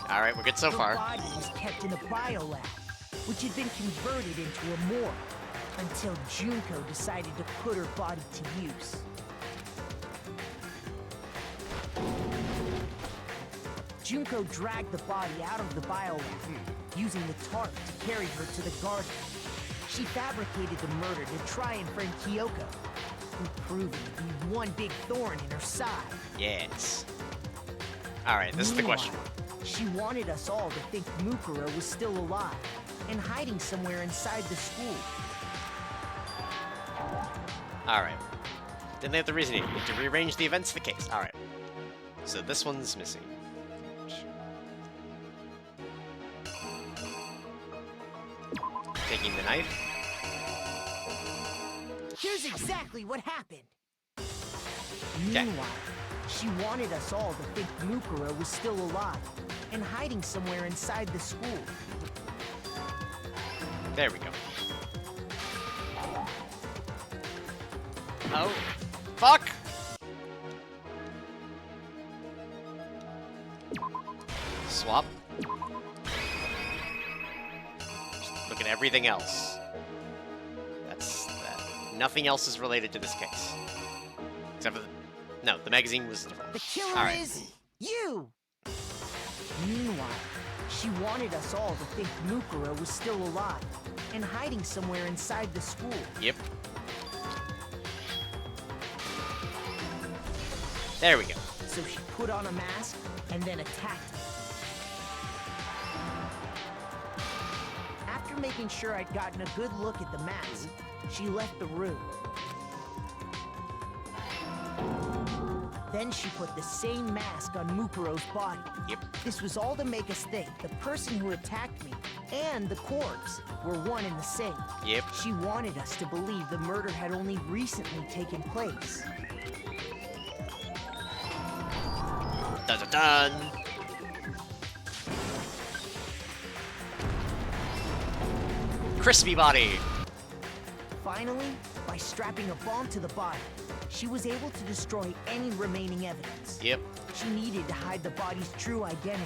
Alright, we're good so far. Her body was kept in a biolab, which had been converted into a morgue, until Junko decided to put her body to use. Junko dragged the body out of the biolab, using the tarp to carry her to the garden. She fabricated the murder to try and frame Kyoko, who proved to be one big thorn in her side. Yes. Alright, this is the question. She wanted us all to think Mukuro was still alive and hiding somewhere inside the school. Alright. Then they have the reasoning to rearrange the events of the case. Alright. So this one's missing. Taking the knife. Here's exactly what happened. Okay. Meanwhile, she wanted us all to think Mukuro was still alive and hiding somewhere inside the school. There we go. Oh. Fuck! Swap. Just look at everything else. That's that. Nothing else is related to this case. Except for the... No, the magazine was different. The killer All right. is you! Meanwhile, she wanted us all to think Mukuro was still alive and hiding somewhere inside the school. Yep. There we go. So she put on a mask and then attacked him. After making sure I'd gotten a good look at the mask, she left the room. Then she put the same mask on Mukuro's body. Yep. This was all to make us think the person who attacked me and the corpse were one and the same. Yep. She wanted us to believe the murder had only recently taken place. Dun dun dun. Crispy body. Finally, by strapping a bomb to the body, she was able to destroy any remaining evidence. Yep. She needed to hide the body's true identity.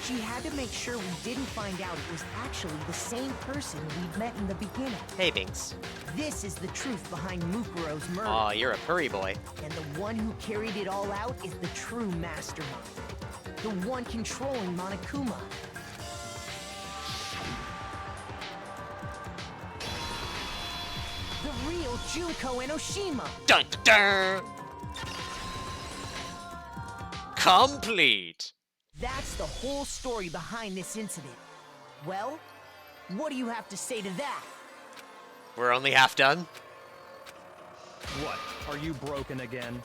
She had to make sure we didn't find out it was actually the same person we'd met in the beginning. Hey, Binks. This is the truth behind Mukuro's murder. Aw, you're a furry boy. And the one who carried it all out is the true mastermind. The one controlling Monokuma. The real Junko Enoshima. Dun dun dun. Complete. That's the whole story behind this incident. Well, what do you have to say to that? We're only half done. What? Are you broken again?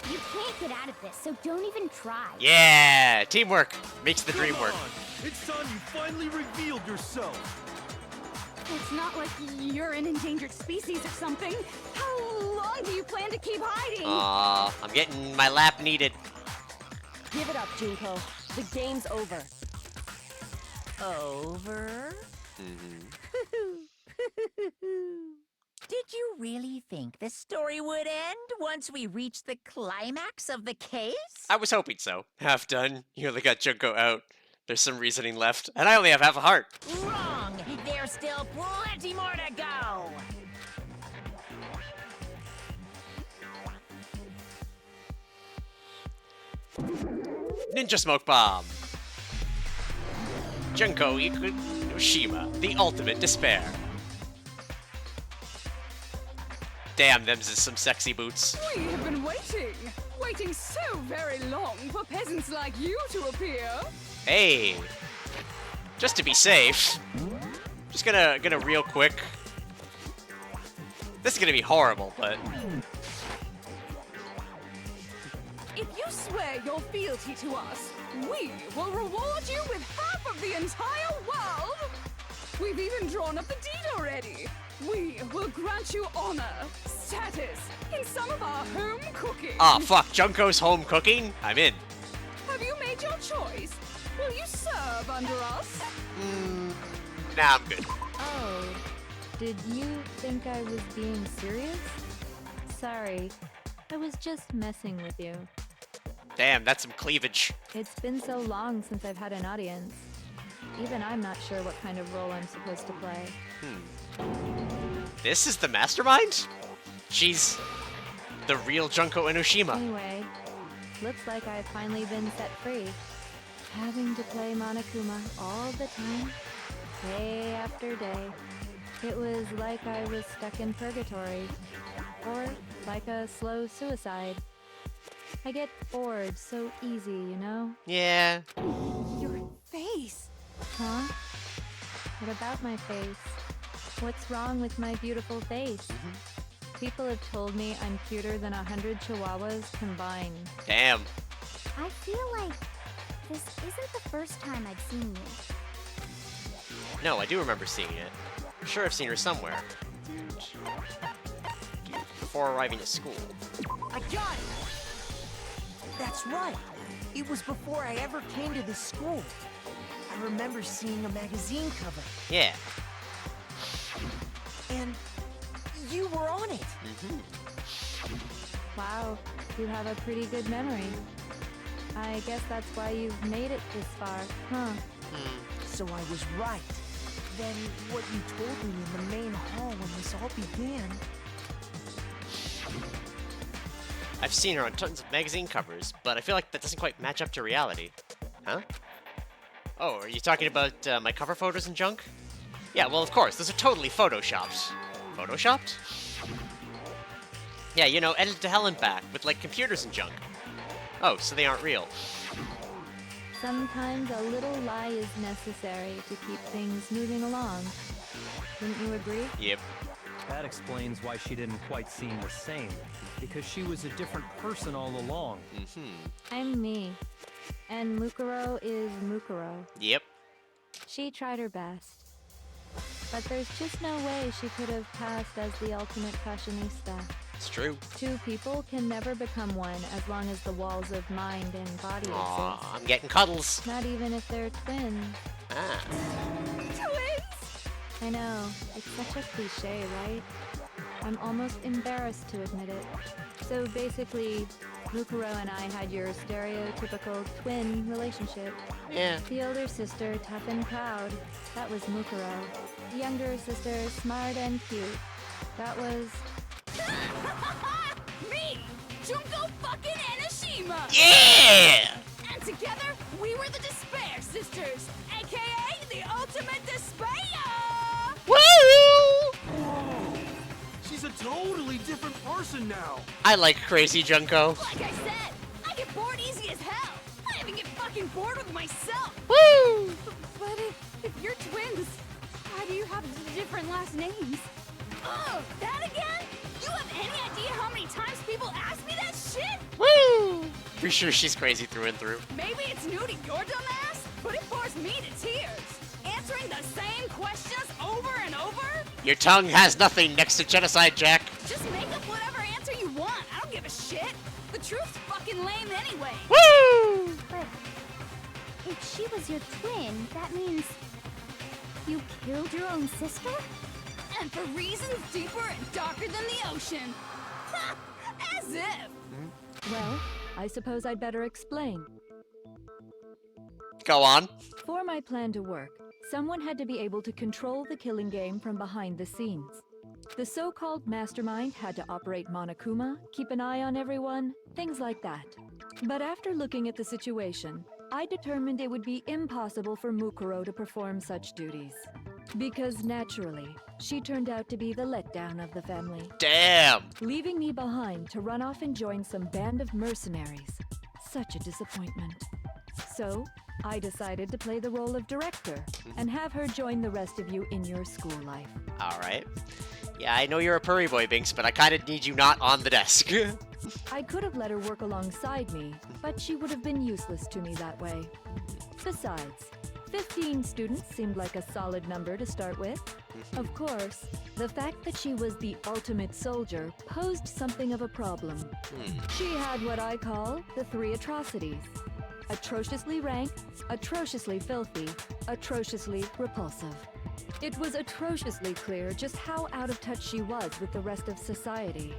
You can't get out of this, so don't even try. Yeah, teamwork makes the dream Come work. on! It's time you finally revealed yourself! It's not like you're an endangered species or something. How long do you plan to keep hiding? Aw, I'm getting my lap needed. Give it up, Junko. The game's over. Over? Did you really think the story would end once we reached the climax of the case? I was hoping so. Half done. You only got Junko out. There's some reasoning left, and I only have half a heart. Wrong! There's still plenty more to go! Ninja Smoke Bomb. Junko Enoshima, the ultimate despair. Damn, them's is some sexy boots. We have been waiting so very long for peasants like you to appear. Hey, just to be safe, just gonna real quick. This is gonna be horrible, but If you swear your fealty to us, we will reward you with half of the entire world. We've even drawn up the deed already. We will grant you honor, status, in some of our home cooking. ah, fuck, Junko's home cooking. I'm in. Have you made your choice? Will you serve under us? Nah, I'm good. Oh, did you think I was being serious? Sorry, I was just messing with you. Damn, that's some cleavage. It's been so long since I've had an audience. Even I'm not sure what kind of role I'm supposed to play. This is the mastermind? She's the real Junko Enoshima. Anyway, looks like I've finally been set free. Having to play Monokuma all the time, day after day. It was like I was stuck in purgatory. Or like a slow suicide. I get bored so easy, you know? Yeah. Your face. Huh? What about my face? What's wrong with my beautiful face? People have told me I'm cuter than 100 chihuahuas combined. Damn. I feel like this isn't the first time I've seen you. No, I do remember seeing it. I'm sure I've seen her somewhere. Before arriving at school. I got it! That's right. It was before I ever came to this school. I remember seeing a magazine cover. Yeah. And you were on it. Wow, you have a pretty good memory. I guess that's why you've made it this far, huh? So I was right. Then what you told me in the main hall when this all began... I've seen her on tons of magazine covers, but I feel like that doesn't quite match up to reality. Huh? Oh, are you talking about my cover photos and junk? Yeah, well, of course. Those are totally photoshopped. Photoshopped? Yeah, you know, edited to hell and back, with, like, computers and junk. Oh, so they aren't real. Sometimes a little lie is necessary to keep things moving along. Wouldn't you agree? Yep. That explains why she didn't quite seem the same. Because she was a different person all along. I'm me. And Mukuro is Mukuro. Yep. She tried her best. But there's just no way she could have passed as the ultimate fashionista. It's true. Two people can never become one as long as the walls of mind and body Aw, exist. I'm getting cuddles. Not even if they're twins. Ah. Twins! I know, it's such a cliche, right? I'm almost embarrassed to admit it. So basically, Mukuro and I had your stereotypical twin relationship. Yeah. The older sister, tough and proud. That was Mukuro. The younger sister, smart and cute. That was... Me! Junko fucking Enoshima! Yeah! And together, we were the Despair Sisters, aka the Ultimate Despair! Woo! Whoa! She's a totally different person now. I like Crazy Junko. Like I said, I get bored easy as hell. I even get fucking bored with myself. Woo! But if you're twins, why do you have different last names? Oh, that again? You have any idea how many times people ask me that shit? Woo! Pretty sure she's crazy through and through. Maybe it's new to your dumb ass, but it bores me to tears. Answering the same questions over and over? Your tongue has nothing next to Genocide Jack. Just make up whatever answer you want. I don't give a shit. The truth's fucking lame anyway. Woo! But if she was your twin, that means you killed your own sister? And for reasons deeper and darker than the ocean. Ha! As if. Well, I suppose I'd better explain. Go on. For my plan to work, someone had to be able to control the killing game from behind the scenes. The so-called mastermind had to operate Monokuma, keep an eye on everyone, things like that. But after looking at the situation, I determined it would be impossible for Mukuro to perform such duties. Because naturally, she turned out to be the letdown of the family, Damn. leaving me behind to run off and join some band of mercenaries. Such a disappointment. So, I decided to play the role of director and have her join the rest of you in your school life. Alright. Yeah, I know you're a purry boy, Binks, but I kinda need you not on the desk. I could have let her work alongside me, but she would have been useless to me that way. Besides, 15 students seemed like a solid number to start with. Of course, the fact that she was the ultimate soldier posed something of a problem. She had what I call the three atrocities. Atrociously rank, atrociously filthy, atrociously repulsive. It was atrociously clear just how out of touch she was with the rest of society.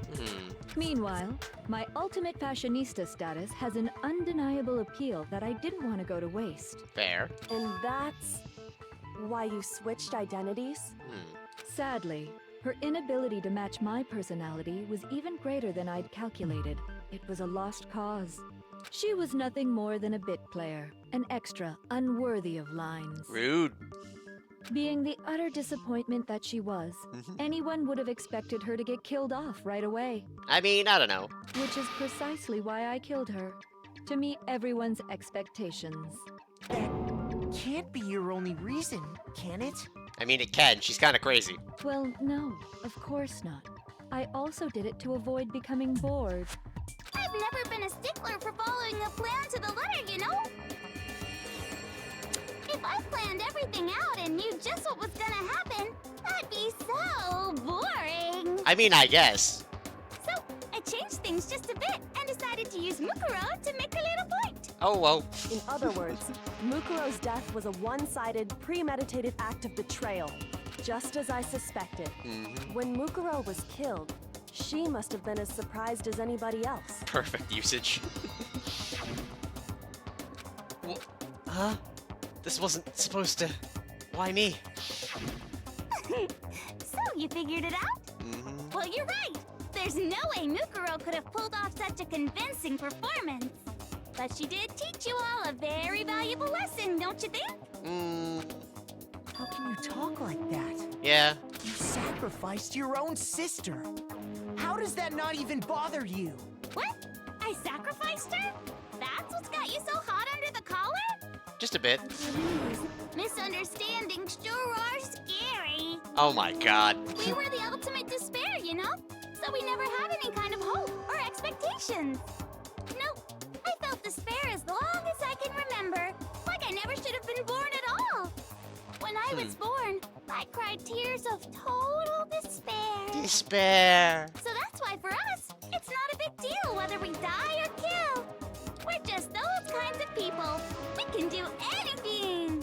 Meanwhile, my ultimate fashionista status has an undeniable appeal that I didn't want to go to waste. Fair. And that's why you switched identities? Sadly, her inability to match my personality was even greater than I'd calculated. It was a lost cause. She was nothing more than a bit player, an extra unworthy of lines. Rude. Being the utter disappointment that she was, anyone would have expected her to get killed off right away. I mean, I don't know. Which is precisely why I killed her. To meet everyone's expectations. That can't be your only reason, can it? I mean, it can. She's kinda crazy. Well, no, of course not. I also did it to avoid becoming bored. I've never been a stickler for following a plan to the letter, you know? If I planned everything out and knew just what was gonna happen, that'd be so boring. I mean, I guess. So, I changed things just a bit and decided to use Mukuro to make a little point. Oh, well. In other words, Mukuro's death was a one-sided, premeditated act of betrayal, just as I suspected. When Mukuro was killed, she must have been as surprised as anybody else. Perfect usage. Huh? This wasn't supposed to... Why me? So, you figured it out? Well, you're right. There's no way Mukuro could have pulled off such a convincing performance. But she did teach you all a very valuable lesson, don't you think? How can you talk like that? Yeah. You sacrificed your own sister. How does that not even bother you? What? I sacrificed her? That's what's got you so hot under the collar? Just a bit. Please, misunderstandings sure are scary. Oh my god. We were the ultimate despair, you know? So we never had any kind of hope or expectations. Nope. I felt despair as long as I can remember. Like I never should have been born at all. When I was born, I cried tears of total despair. Despair. So that's why for us, it's not a big deal whether we die or kill. We're just those kinds of people. We can do anything.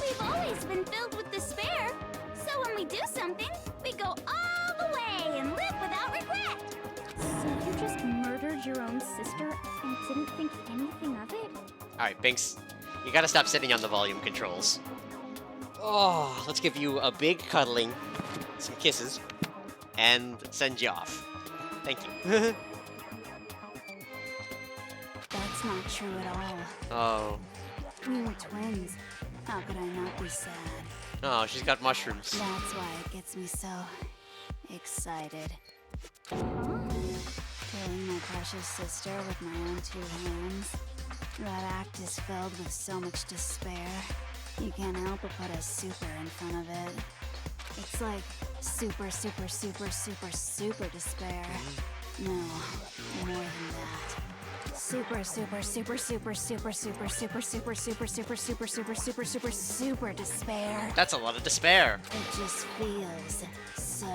We've always been filled with despair. So when we do something, we go all the way and live without regret. So you just murdered your own sister and didn't think anything of it? Alright, Binks, you gotta stop sitting on the volume controls. Oh, let's give you a big cuddling, some kisses, and send you off. Thank you. That's not true at all. Oh. We were twins. How could I not be sad? Oh, she's got mushrooms. That's why it gets me so excited. Killing my precious sister with my own two hands. That act is filled with so much despair. You can't help but put a super in front of it. It's like super, super, super, super, super despair. No, more than that. Super, super, super, super, super, super, super, super, super, super, super, super, super, super, super despair. That's a lot of despair. It just feels so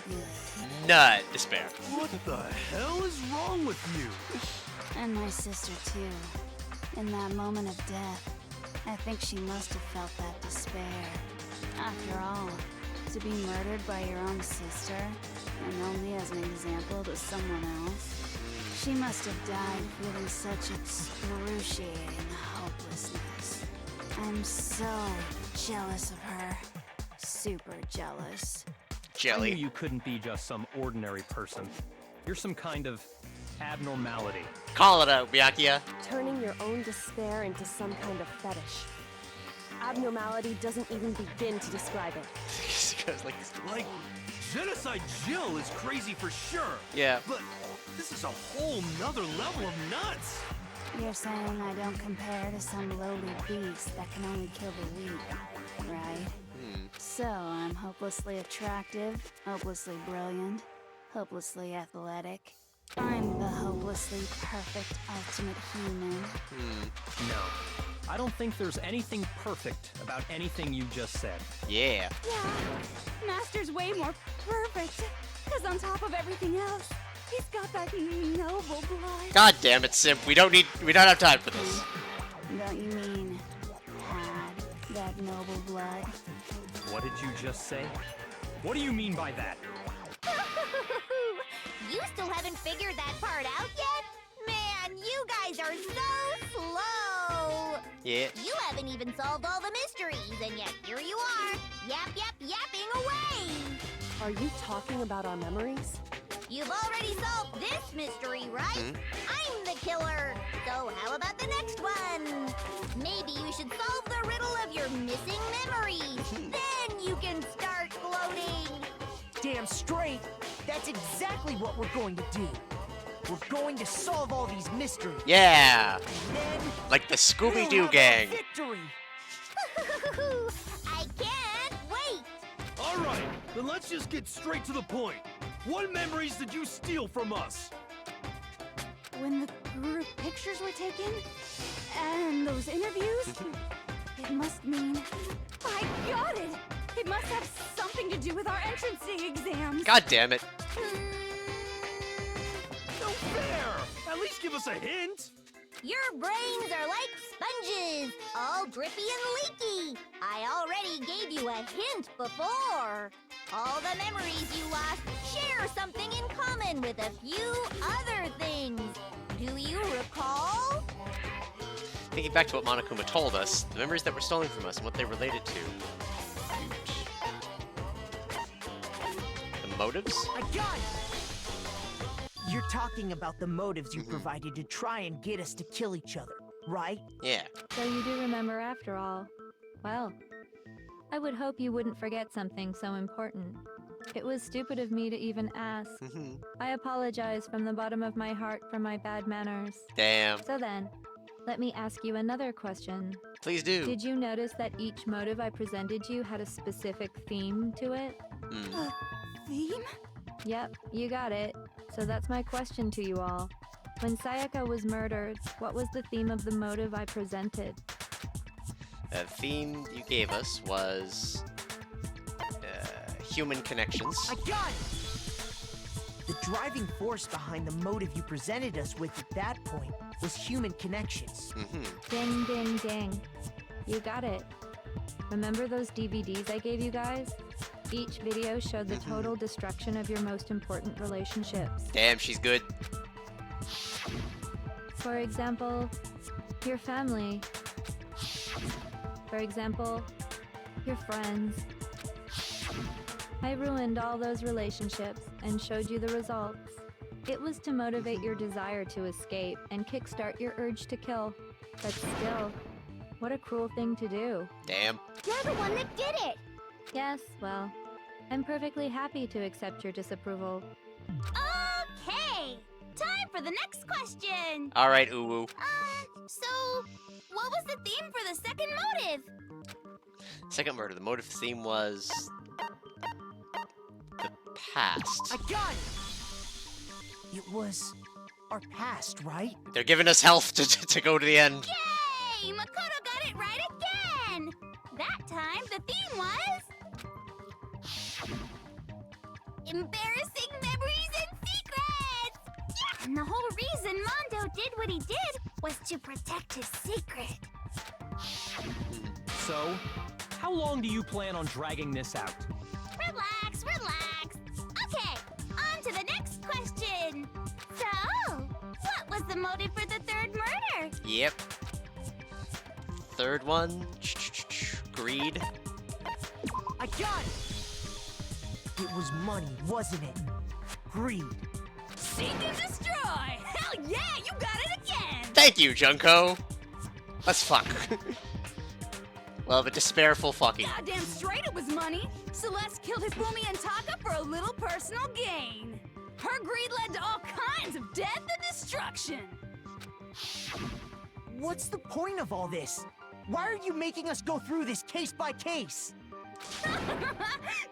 good. Nut despair. What the hell is wrong with you? And my sister too. In that moment of death, I think she must have felt that despair. After all, to be murdered by your own sister, and only as an example to someone else, she must have died feeling such excruciating hopelessness. I'm so jealous of her. Super jealous. I Jelly. knew you couldn't be just some ordinary person. You're some kind of abnormality. Call it out, Byakuya. Turning your own despair into some kind of fetish. Abnormality doesn't even begin to describe it. Like, Genocide Jill is crazy for sure. Yeah. But this is a whole nother level of nuts. You're saying I don't compare to some lowly beast that can only kill the weak, right? So I'm hopelessly attractive, hopelessly brilliant, hopelessly athletic. I'm the hopelessly perfect ultimate human. No. I don't think there's anything perfect about anything you just said. Yeah. Yeah, Master's way more perfect. Because on top of everything else, he's got that noble blood. God damn it, Simp. We don't have time for this. Don't you mean had that noble blood? What did you just say? What do you mean by that? You still haven't figured that part out yet? Man, you guys are so slow! Yeah. You haven't even solved all the mysteries, and yet here you are, yapping away! Are you talking about our memories? You've already solved this mystery, right? I'm the killer! So how about the next one? Maybe you should solve the riddle of your missing memories. Then you can start gloating! Damn straight. That's exactly what we're going to do. We're going to solve all these mysteries. Yeah. And then Like the we'll Scooby-Doo have gang. our victory. I can't wait! All right, then let's just get straight to the point. What memories did you steal from us? When the group pictures were taken, and those interviews, it must mean... I got it! It must have something to do with our entrancing exams. God damn it. No fair! At least give us a hint! Your brains are like sponges, all drippy and leaky. I already gave you a hint before. All the memories you lost share something in common with a few other things. Do you recall? Thinking back to what Monokuma told us, the memories that were stolen from us and what they related to. Huge. The motives? I got it! You're talking about the motives you provided to try and get us to kill each other, right? Yeah. So you do remember after all. Well, I would hope you wouldn't forget something so important. It was stupid of me to even ask. I apologize from the bottom of my heart for my bad manners. Damn. So then, let me ask you another question. Please do. Did you notice that each motive I presented you had a specific theme to it? Theme? Yep, you got it. So that's my question to you all. When Sayaka was murdered, what was the theme of the motive I presented? The theme you gave us was human connections. I got it! The driving force behind the motive you presented us with at that point was human connections. Ding, ding, ding. You got it. Remember those DVDs I gave you guys? Each video showed the total destruction of your most important relationships. Damn, she's good. For example, your family. For example, your friends. I ruined all those relationships and showed you the results. It was to motivate your desire to escape and kickstart your urge to kill. But still, what a cruel thing to do. Damn. You're the one that did it! Yes, well, I'm perfectly happy to accept your disapproval. Okay! Time for the next question! Alright, Uwu. So, what was the theme for the second motive? Second murder. The motive theme was the past. I got it! It was our past, right? They're giving us health to go to the end. Yay! Makoto got it right again! That time, the theme was... embarrassing memories and secrets! Yeah! And the whole reason Mondo did what he did was to protect his secret. So, how long do you plan on dragging this out? Relax, relax. Okay, on to the next question. So, what was the motive for the third murder? Yep. Third one. Greed. I got it! It was money, wasn't it? Greed. Seek and destroy! Hell yeah, you got it again! Thank you, Junko. Let's fuck. Well, the despairful fucking. Goddamn straight it was money! Celeste killed Hifumi and Taka for a little personal gain. Her greed led to all kinds of death and destruction. What's the point of all this? Why are you making us go through this case by case?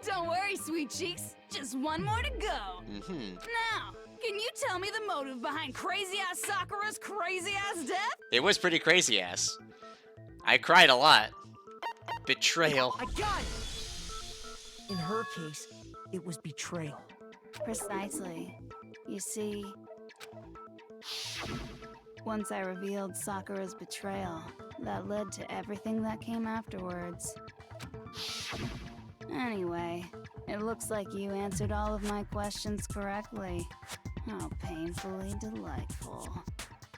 Don't worry, sweet cheeks. Just one more to go. Now, can you tell me the motive behind crazy-ass Sakura's crazy-ass death? It was pretty crazy ass. I cried a lot. Betrayal. I got it! In her case, it was betrayal. Precisely. You see, once I revealed Sakura's betrayal, that led to everything that came afterwards. Anyway, it looks like you answered all of my questions correctly. How painfully delightful.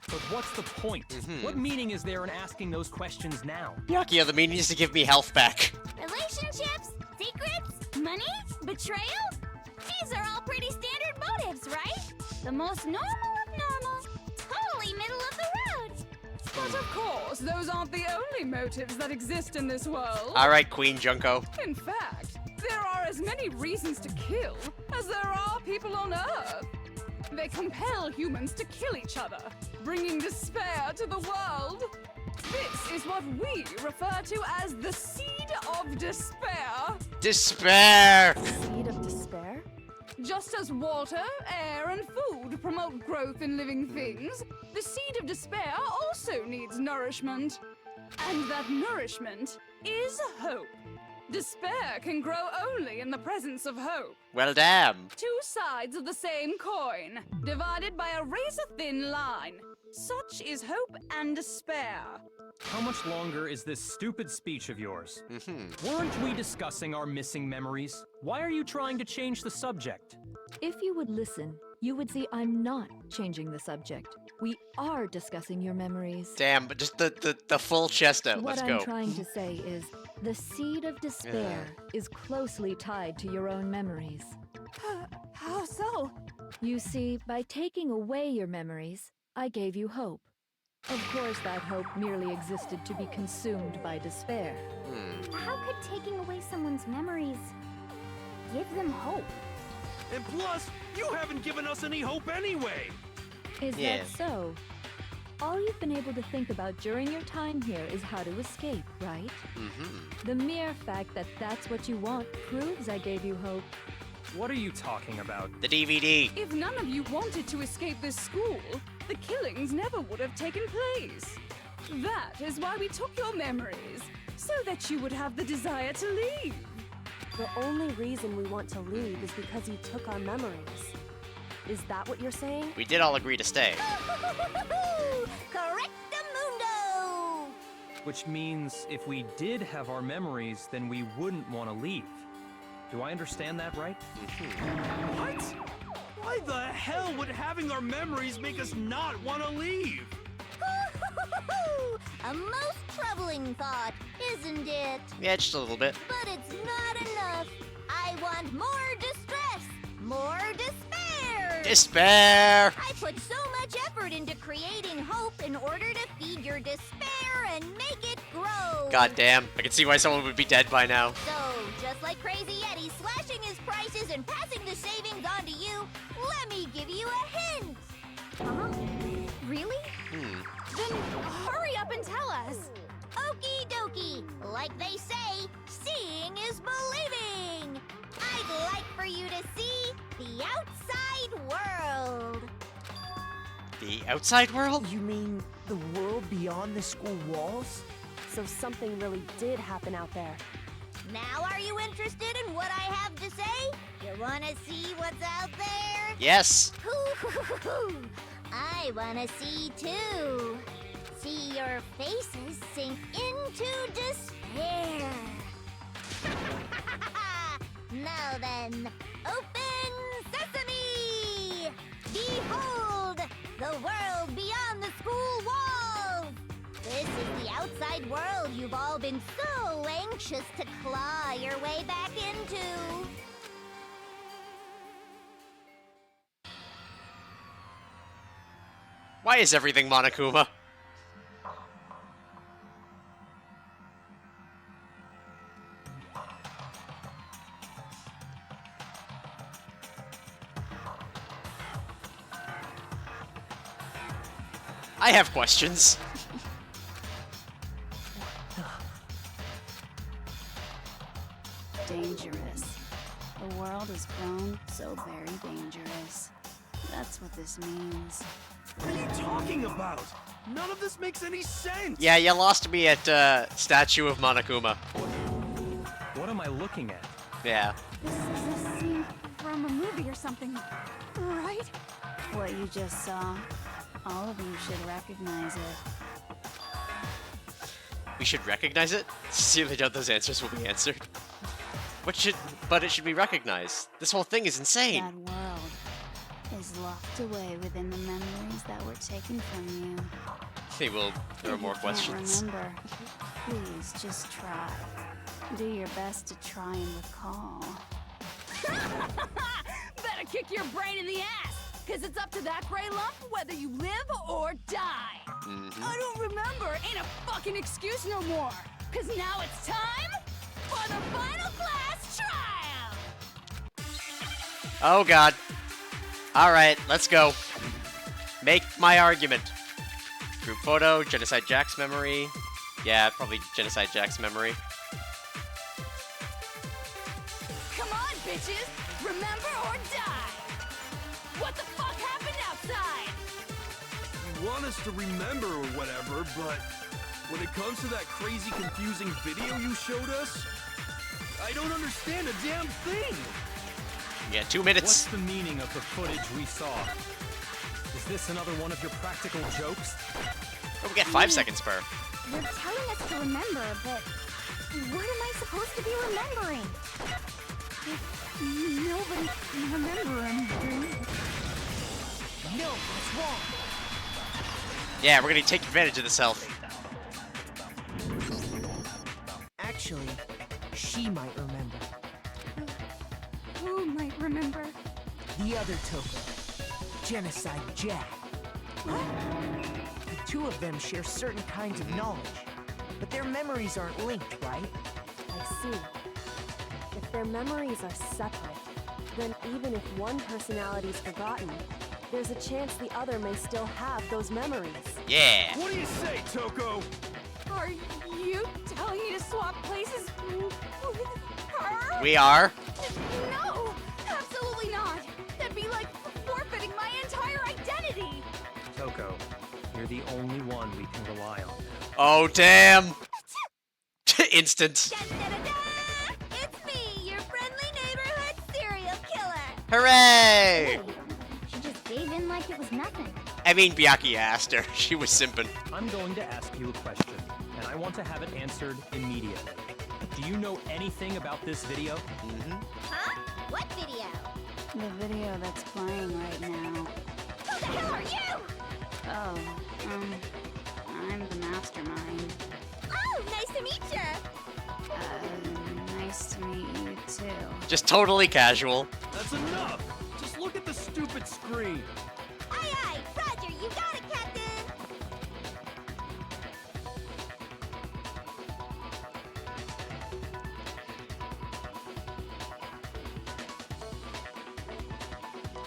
But what's the point? What meaning is there in asking those questions now? Byakuya, the meaning is to give me health back. Relationships? Secrets? Money? Betrayal? These are all pretty standard motives, right? The most normal of normal. Totally middle of the road. But of course, those aren't the only motives that exist in this world. Alright, Queen Junko. In fact, there are as many reasons to kill as there are people on Earth. They compel humans to kill each other, bringing despair to the world. This is what we refer to as the seed of despair. Despair! Seed of despair? Just as water, air, and food promote growth in living things, the seed of despair also needs nourishment. And that nourishment is hope. Despair can grow only in the presence of hope. Well, damn. Two sides of the same coin, divided by a razor-thin line. Such is hope and despair. How much longer is this stupid speech of yours? Weren't we discussing our missing memories? Why are you trying to change the subject? If you would listen, you would see I'm not changing the subject. We are discussing your memories. Damn, but just the full chest out. What Let's I'm go. trying to say is, the seed of despair is closely tied to your own memories. How so? You see, by taking away your memories, I gave you hope. Of course, that hope merely existed to be consumed by despair. How could taking away someone's memories give them hope? And plus, you haven't given us any hope anyway! Is Yeah. that so? All you've been able to think about during your time here is how to escape, right? The mere fact that that's what you want proves I gave you hope. What are you talking about? The DVD. If none of you wanted to escape this school, the killings never would have taken place. That is why we took your memories, so that you would have the desire to leave. The only reason we want to leave is because you took our memories. Is that what you're saying? We did all agree to stay. Correctamundo! Which means if we did have our memories, then we wouldn't want to leave. Do I understand that right? What? Why the hell would having our memories make us not want to leave? A most troubling thought, isn't it? Yeah, just a little bit. But it's not enough. I want more distress, more despair. Despair! I put so much effort into creating hope in order to feed your despair and make it grow. God damn, I can see why someone would be dead by now. So, just like Crazy Yeti slashing his prices and passing the savings on to you, let me give you a hint. Huh? Really? Then hurry up and tell us. Okie dokie. Like they say, seeing is believing. I'd like for you to see the outside world. The outside world? You mean the world beyond the school walls? So something really did happen out there. Now are you interested in what I have to say? You wanna see what's out there? Yes. I wanna see too. See your faces sink into despair. Now then, open sesame! Behold, the world beyond the school walls! This is the outside world you've all been so anxious to claw your way back into. Why is everything Monokuma? I have questions. Dangerous. The world has grown so very dangerous. That's what this means. What are you talking about? None of this makes any sense! Yeah, you lost me at Statue of Monokuma. What am I looking at? Yeah. This is a scene from a movie or something, right? What you just saw, all of you should recognize it. We should recognize it? See if those answers will be answered. But it should be recognized. This whole thing is insane. That world is locked away within the memories that were taken from you. Okay, well, there are more If you can't questions. Remember, please just try. Do your best to try and recall. Better kick your brain in the ass, because it's up to that gray lump whether you live or die. I don't remember ain't a fucking excuse no more, because now it's time for the final class trial. Oh god. Alright, let's go. Make my argument. Group photo, Genocide Jack's memory. Yeah, probably Genocide Jack's memory. Come on, bitches! Remember or die! What the fuck happened outside? You want us to remember or whatever, but when it comes to that crazy, confusing video you showed us, I don't understand a damn thing! Yeah, 2 minutes. What's the meaning of the footage we saw? Is this another one of your practical jokes? Oh, we get 5 seconds per. You're telling us to remember, but what am I supposed to be remembering? Nobody can remember anything. No, what's wrong? Yeah, we're gonna take advantage of this health. Actually, she might remember. Who might remember? The other Toko. Genocide Jack. What? The two of them share certain kinds of knowledge, but their memories aren't linked, right? I see. If their memories are separate, then even if one personality's forgotten, there's a chance the other may still have those memories. Yeah. What do you say, Toko? Are you telling me to swap places with her? We are. No, absolutely not. That'd be like forfeiting my entire identity. Toko, you're the only one we can rely on. Oh, damn. Instant. Da-da-da-da! It's me, your friendly neighborhood serial killer. Hooray! She just gave in like it was nothing. I mean, Byakuya asked her. She was simping. I'm going to ask you a question, and I want to have it answered immediately. Do you know anything about this video? Mm-hmm. Huh? What video? The video that's playing right now. Who the hell are you? Oh, I'm the mastermind. Oh, nice to meet you. Nice to meet you too. Just totally casual. That's enough! Just look at the stupid screen! Aye, aye, Roger, you got it, Captain.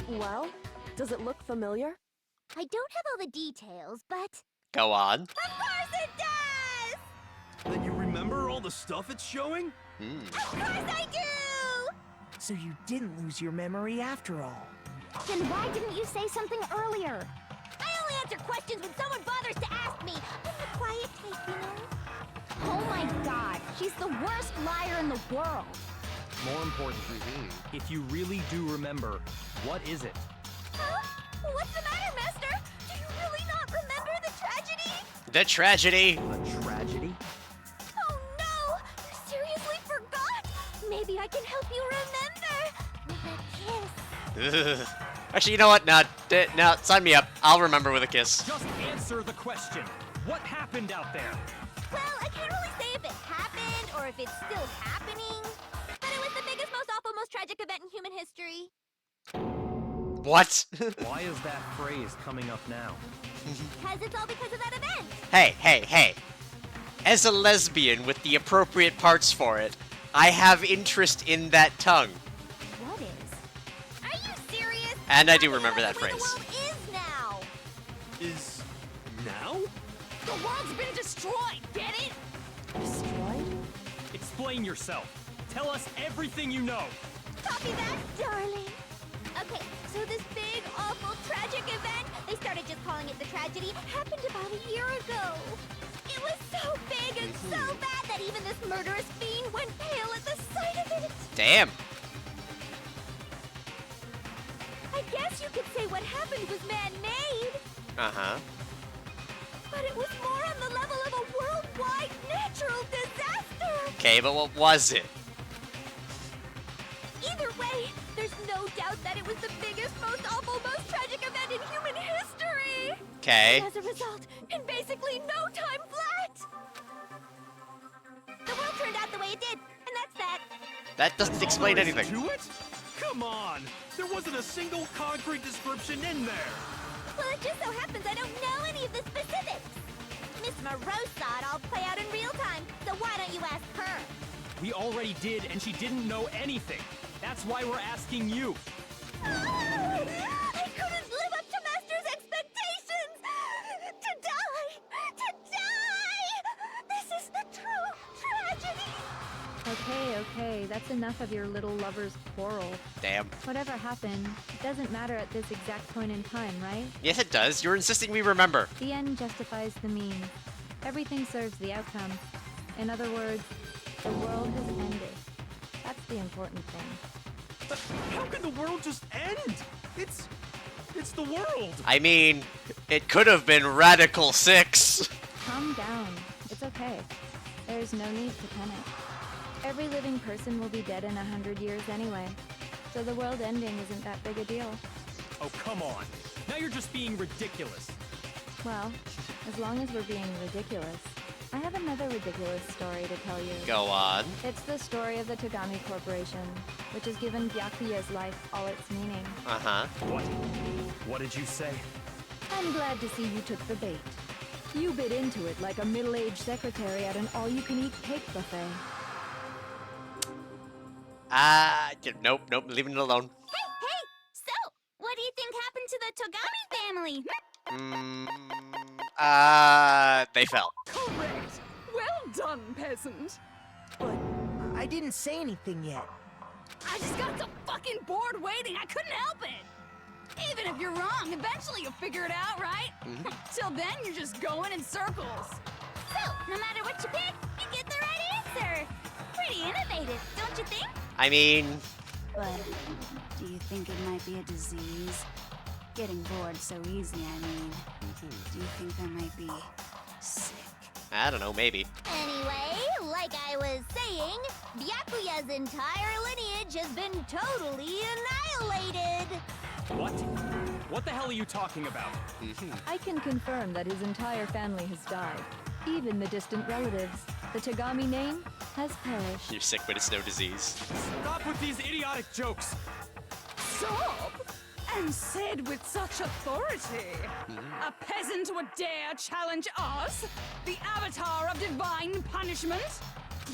Well, does it look familiar? I don't have all the details, but Go on. of course it does. Then you remember all the stuff it's showing? Of course I do. So you didn't lose your memory after all. Then why didn't you say something earlier? I only answer questions when someone bothers to ask me. I'm the quiet type, you know. Oh my God, she's the worst liar in the world. More importantly, if you really do remember, what is it? Huh? What's the matter, Master? Do you really not remember the tragedy? The tragedy. A tragedy? Oh no! You seriously forgot? Maybe I can help you remember with a kiss. Ugh. Actually, you know what? No, sign me up. I'll remember with a kiss. Just answer the question. What happened out there? Well, I can't really say if it happened or if it's still happening, but it was the biggest, most awful, most tragic event in human history. What? Why is that phrase coming up now? Because it's all because of that event. Hey. As a lesbian with the appropriate parts for it, I have interest in that tongue. What is? Are you serious? And I do remember that The way phrase. the world is now. Is now? The world's been destroyed, get it? Destroyed? Explain yourself. Tell us everything you know. Copy that, darling. Okay, so this big, awful, tragic event, they started just calling it the tragedy, happened about a year ago. It was so big and so bad that even this murderous fiend went pale at the sight of it. Damn. I guess you could say what happened was man-made, Uh-huh. but it was more on the level of a worldwide natural disaster. Okay, but what was it? Either way, there's no doubt that it was the biggest, most awful, most tragic event in human history. Okay. And as a result, in basically no time flat, the world turned out the way it did, and that's that. That doesn't explain All there is anything. To it? Come on! There wasn't a single concrete description in there! Well, it just so happens I don't know any of the specifics. Miss Morose saw it all play out in real time, so why don't you ask her? We already did, and she didn't know anything. That's why we're asking you. I couldn't live up to Master's expectations! To die! To die! This is the true tragedy! Okay, that's enough of your little lover's quarrel. Damn. Whatever happened, it doesn't matter at this exact point in time, right? Yes, it does. You're insisting we remember. The end justifies the means. Everything serves the outcome. In other words, the world has ended. That's the important thing. But how can the world just end? It's the world! I mean, it could have been Radical 6. Calm down. It's okay. There's no need to panic. Every living person will be dead in 100 years anyway, so the world ending isn't that big a deal. Oh, come on. Now you're just being ridiculous. Well, as long as we're being ridiculous, I have another ridiculous story to tell you. Go on. It's the story of the Togami Corporation, which has given Byakuya's life all its meaning. Uh-huh. What? What did you say? I'm glad to see you took the bait. You bit into it like a middle-aged secretary at an all-you-can-eat cake buffet. Nope, leaving it alone. Hey! So, what do you think happened to the Togami family? They fell. Correct. Well done, peasant. But I didn't say anything yet. I just got so fucking bored waiting, I couldn't help it. Even if you're wrong, eventually you'll figure it out, right? Till then, you're just going in circles. So, no matter what you pick, you get the right answer. Pretty innovative, don't you think? I mean, But do you think it might be a disease? Getting bored so easy, I mean. Do you think I might be sick? I don't know, maybe. Anyway, like I was saying, Byakuya's entire lineage has been totally annihilated. What? What the hell are you talking about? I can confirm that his entire family has died. Even the distant relatives. The Togami name has perished. You're sick, but it's no disease. Stop with these idiotic jokes! Stop! And said with such authority. A peasant would dare challenge us, the avatar of divine punishment?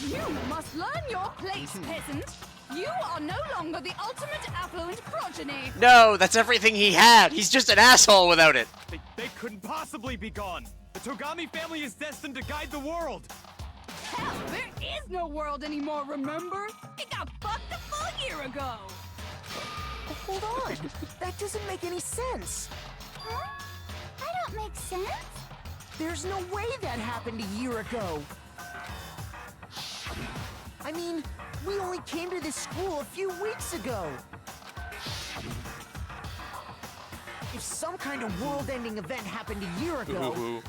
You must learn your place, peasant. You are no longer the ultimate affluent progeny. No, that's everything he had. He's just an asshole without it. They couldn't possibly be gone. The Togami family is destined to guide the world. Hell, there is no world anymore, remember? It got fucked a full year ago. Hold on. That doesn't make any sense. Huh? I don't make sense. There's no way that happened a year ago. I mean, we only came to this school a few weeks ago. If some kind of world-ending event happened a year ago,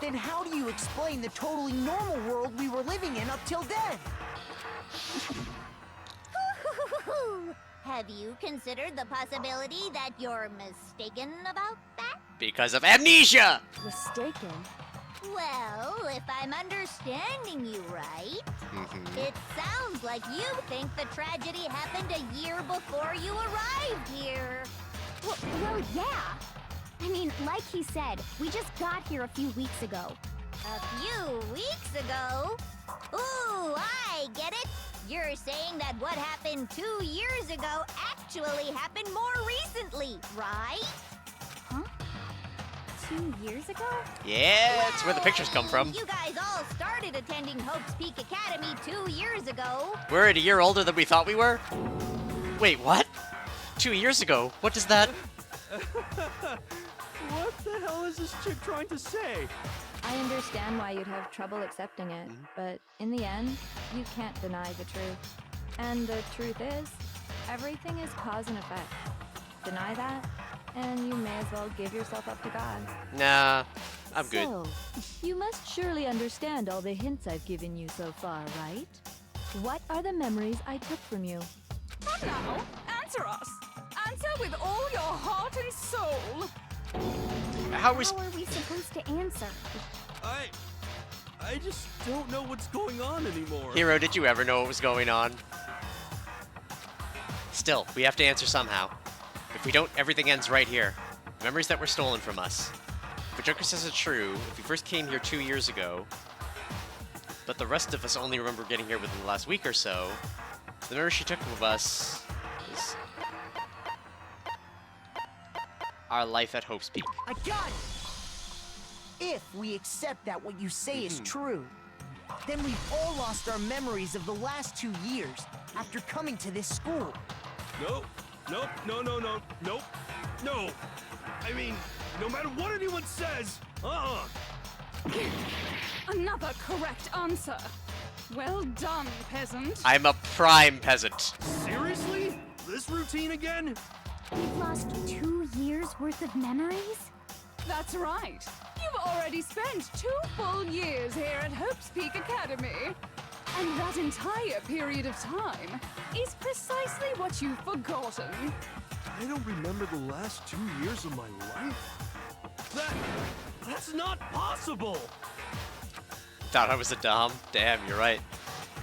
then how do you explain the totally normal world we were living in up till then? Have you considered the possibility that you're mistaken about that? Because of amnesia! Mistaken? Well, if I'm understanding you right, it sounds like you think the tragedy happened a year before you arrived here. Well, yeah. I mean, like he said, we just got here a few weeks ago. A few weeks ago? Ooh, I get it. You're saying that what happened 2 years ago actually happened more recently, right? Huh? 2 years ago? Yeah, that's where the pictures come from. You guys all started attending Hope's Peak Academy 2 years ago. We're a year older than we thought we were? Wait, what? 2 years ago? What does that... What the hell is this chick trying to say? I understand why you'd have trouble accepting it, but in the end, you can't deny the truth. And the truth is, everything is cause and effect. Deny that, and you may as well give yourself up to God. Nah, I'm good. So, you must surely understand all the hints I've given you so far, right? What are the memories I took from you? Come now, answer us. Answer with all your heart and soul. How How are we supposed to answer? I just don't know what's going on anymore. Hero, did you ever know what was going on? Still, we have to answer somehow. If we don't, everything ends right here. Memories that were stolen from us. If Joker says it's true, if we first came here 2 years ago, but the rest of us only remember getting here within the last week or so, the memory she took of us is our life at Hope's Peak. I got it! If we accept that what you say is true, then we've all lost our memories of the last 2 years after coming to this school. Nope. No. I mean, no matter what anyone says, Another correct answer. Well done, peasant. I'm a prime peasant. Seriously? This routine again? We've lost 2 years worth of memories? That's right. You've already spent 2 full years here at Hope's Peak Academy. And that entire period of time is precisely what you've forgotten. I don't remember the last 2 years of my life. That's not possible! Thought I was a dom? Damn, you're right.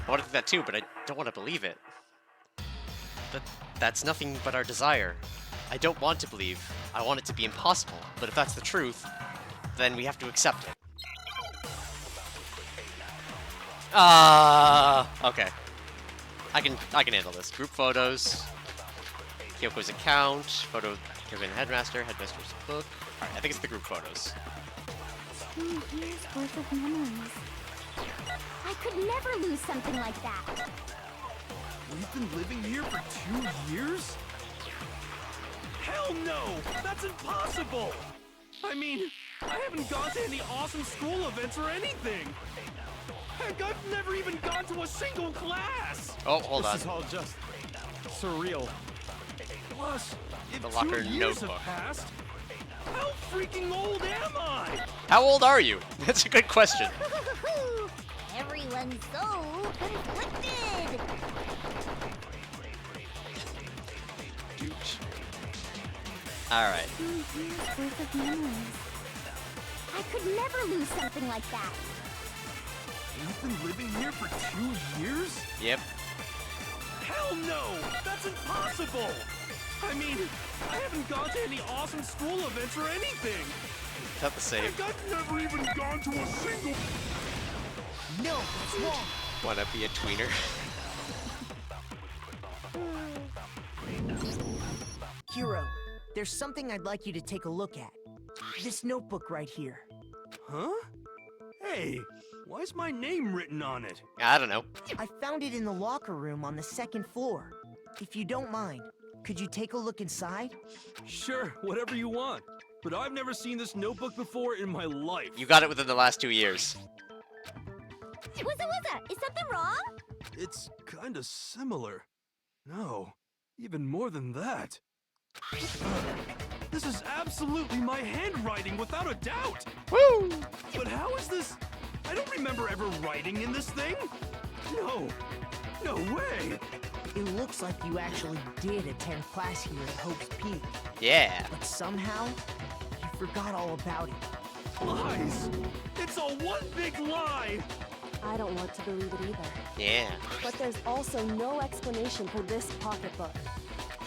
I want to think that too, but I don't want to believe it. That's nothing but our desire. I don't want to believe. I want it to be impossible. But if that's the truth, then we have to accept it. Okay. I can handle this. Group photos. Kyoko's account. Photo of Kyoko and the Headmaster. Headmaster's book. Alright, I think it's the group photos. 2 years worth of memories. I could never lose something like that. We've been living here for 2 years? Hell no! That's impossible! I mean, I haven't gone to any awesome school events or anything! Heck, I've never even gone to a single class! Oh, hold on. This is all just surreal. Plus, if The locker 2 years have notebook. passed, how freaking old am I? How old are you? That's a good question. Everyone's so conflicted. Alright. 2 years worth of memories. I could never lose something like that. You've been living here for 2 years? Yep. Hell no! That's impossible! I mean, I haven't gone to any awesome school events or anything! Not the same. Heck, I've never even gone to a single... No, that's wrong. Wanna be a tweener? Hero, there's something I'd like you to take a look at. This notebook right here. Huh? Hey, why is my name written on it? I don't know. I found it in the locker room on the 2nd floor. If you don't mind, could you take a look inside? Sure, whatever you want. But I've never seen this notebook before in my life. You got it within the last 2 years. What's Is something wrong? It's kinda similar. No, even more than that. This is absolutely my handwriting, without a doubt! Woo! But how is this? I don't remember ever writing in this thing! No, no way! It looks like you actually did attend class here at Hope's Peak, Yeah. but somehow, you forgot all about it. Lies! It's all one big lie! I don't want to believe it either. Yeah. But there's also no explanation for this pocketbook.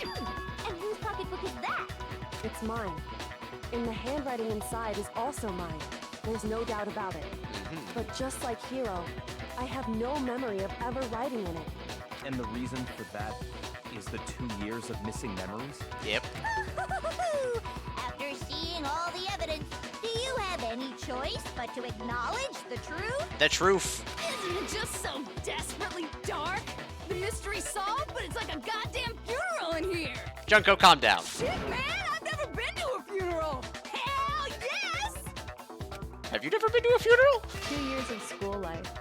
And whose pocketbook is that? It's mine. And the handwriting inside is also mine. There's no doubt about it. But just like Hiro, I have no memory of ever writing in it. And the reason for that is the 2 years of missing memories? Yep. After seeing all the evidence, do you have any choice but to acknowledge the truth? The truth. Isn't it just so desperately dark? The mystery's solved, but it's like a goddamn funeral in here! Junko, calm down. Shit, man! I've never been to a funeral! Hell yes! Have you never been to a funeral? 2 years of school life.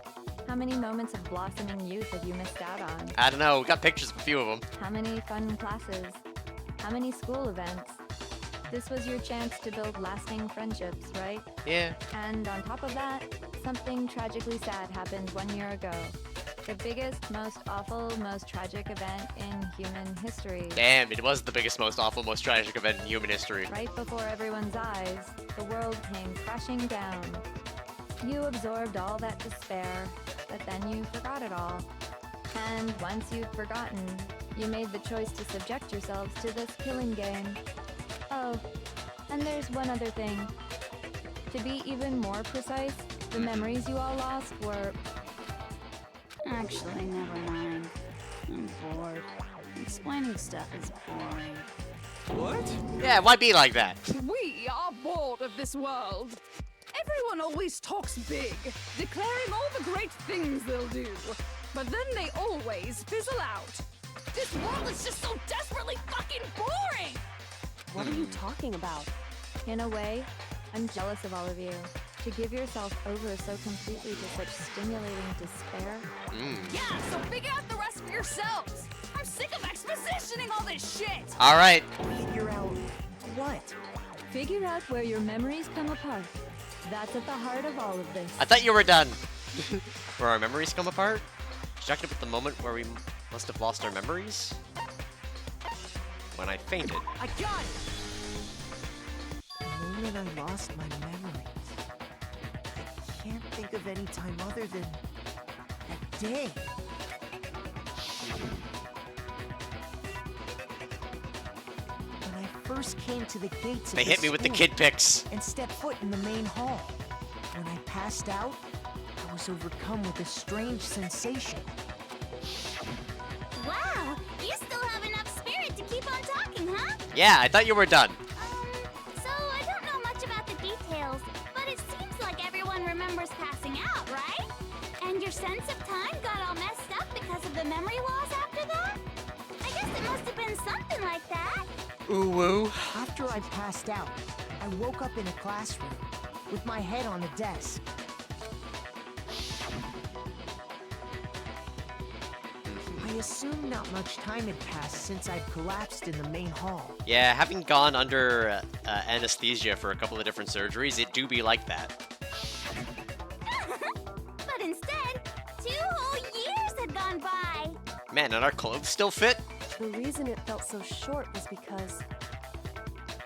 How many moments of blossoming youth have you missed out on? I don't know. We got pictures of a few of them. How many fun classes? How many school events? This was your chance to build lasting friendships, right? Yeah. And on top of that, something tragically sad happened 1 year ago. The biggest, most awful, most tragic event in human history. Damn, it was the biggest, most awful, most tragic event in human history. Right before everyone's eyes, the world came crashing down. You absorbed all that despair, but then you forgot it all. And once you've forgotten, you made the choice to subject yourselves to this killing game. Oh, and there's one other thing. To be even more precise, the memories you all lost were... Actually, never mind. I'm bored. Explaining stuff is boring. What? Yeah, why be like that? We are bored of this world. Everyone always talks big, declaring all the great things they'll do. But then they always fizzle out. This world is just so desperately fucking boring! What are you talking about? In a way, I'm jealous of all of you. To give yourself over so completely to such stimulating despair. Yeah, so figure out the rest for yourselves. I'm sick of expositioning all this shit. All right. Figure out what? Figure out where your memories come apart. That's at the heart of all of this. I thought you were done. Where our memories come apart? Distracted with the moment where we must have lost our memories? When I fainted. I got it! The moment I lost my memories. I can't think of any time other than that day. When I first came to the gates of They hit me with the kid pics. and stepped foot in the main hall. When I passed out, I was overcome with a strange sensation. Wow, you still have enough spirit to keep on talking, huh? Yeah, I thought you were done. So I don't know much about the details, but it seems like everyone remembers passing out, right? And your sense of time got all messed up because of the memory loss after that? I guess it must have been something like that. Ooh woo. After I passed out, I woke up in a classroom with my head on a desk. I assume not much time had passed since I'd collapsed in the main hall. Yeah, having gone under anesthesia for a couple of different surgeries, it do be like that. But instead, 2 whole years had gone by. Man, and our clothes still fit? The reason it felt so short was because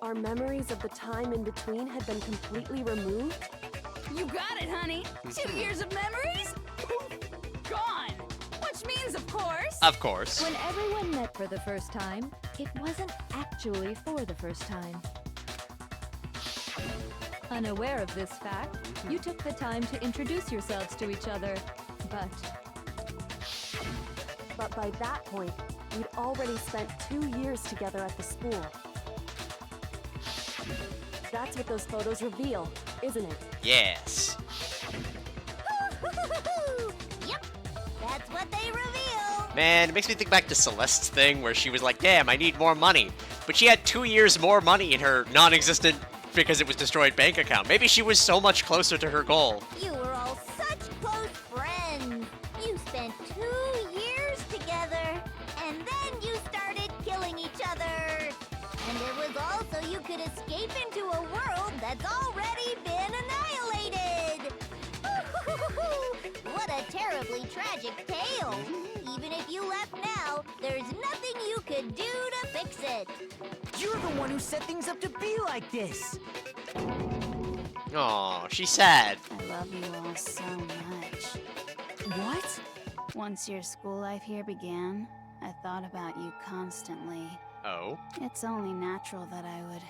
our memories of the time in between had been completely removed. You got it, honey. 2 years of memories? Gone. Which means, of course... Of course. When everyone met for the first time, it wasn't actually for the first time. Unaware of this fact, you took the time to introduce yourselves to each other, but by that point, we'd already spent 2 years together at the school. That's what those photos reveal, isn't it? Yes. Yep, that's what they reveal. Man, it makes me think back to Celeste's thing where she was like, damn, I need more money. But she had 2 years more money in her non-existent, because it was destroyed, bank account. Maybe she was so much closer to her goal. You were all such close friends. You spent 2 years together, and then you started killing each other. And it was all so you could escape into a world that's already been annihilated. What a terribly tragic tale. Even if you left now, there's nothing you could do to fix it. You're the one who set things up to be like this. Aw, she's sad. I love you all so much. What? Once your school life here began, I thought about you constantly. Oh? It's only natural that I would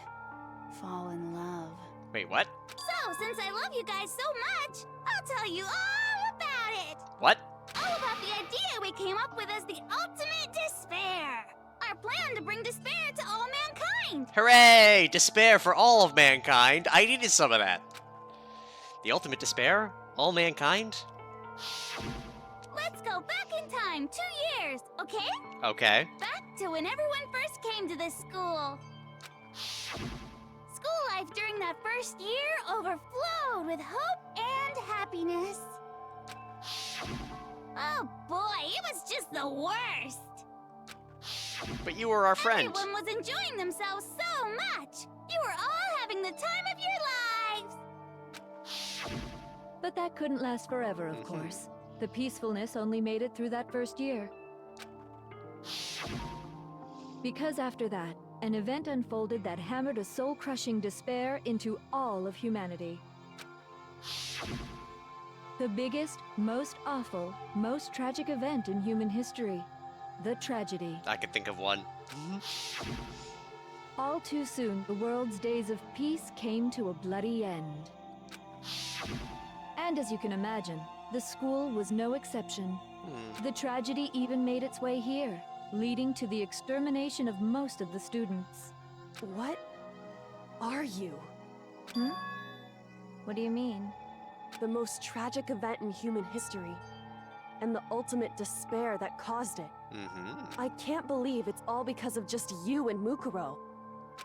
fall in love. Wait, what? So, since I love you guys so much, I'll tell you all about it. What? All about the idea we came up with as the ultimate despair. Our plan to bring despair to all mankind. Hooray! Despair for all of mankind. I needed some of that. The ultimate despair? All mankind? Let's go back in time 2 years, okay? Okay. Back to when everyone first came to this school. School life during that first year overflowed with hope and happiness. Oh boy, it was just the worst. But you were our friend. Everyone was enjoying themselves so much. You were all having the time of your lives. But that couldn't last forever, of course. The peacefulness only made it through that first year. Because after that, an event unfolded that hammered a soul-crushing despair into all of humanity. The biggest, most awful, most tragic event in human history. The tragedy. I could think of one. All too soon, the world's days of peace came to a bloody end. And as you can imagine, the school was no exception. The tragedy even made its way here, leading to the extermination of most of the students. What are you? What do you mean? The most tragic event in human history, and the ultimate despair that caused it. I can't believe it's all because of just you and Mukuro.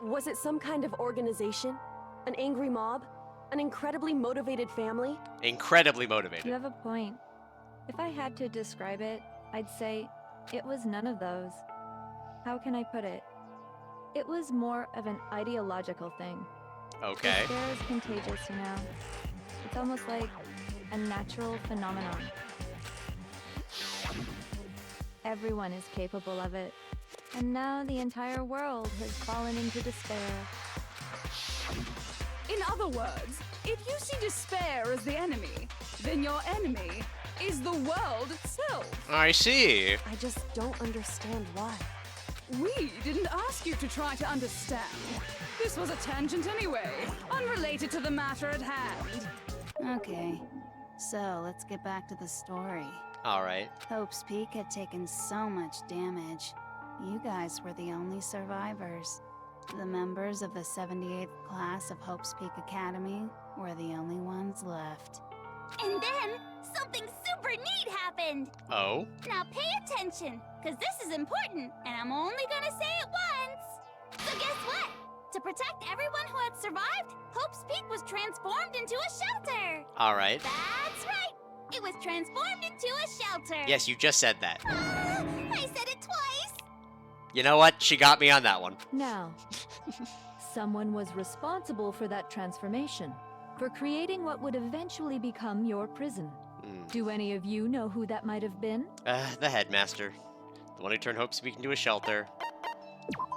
Was it some kind of organization? An angry mob? An incredibly motivated family? Incredibly motivated. You have a point. If I had to describe it, I'd say it was none of those. How can I put it? It was more of an ideological thing. Okay. Despair is contagious, you know. It's almost like a natural phenomenon. Everyone is capable of it. And now the entire world has fallen into despair. In other words, if you see despair as the enemy, then your enemy is the world itself. I see. I just don't understand why. We didn't ask you to try to understand. This was a tangent anyway, unrelated to the matter at hand. Okay, So, let's get back to the story. Alright. Hope's Peak had taken so much damage. You guys were the only survivors. The members of the 78th class of Hope's Peak Academy were the only ones left. And then, something super neat happened! Oh? Now pay attention, because this is important, and I'm only gonna say it once! So guess what? To protect everyone who had survived, Hope's Peak was transformed into a shelter! Alright. That's right! It was transformed into a shelter! Yes, you just said that. I said it twice! You know what? She got me on that one. Now, someone was responsible for that transformation, for creating what would eventually become your prison. Do any of you know who that might have been? The headmaster. The one who turned Hope's Peak into a shelter.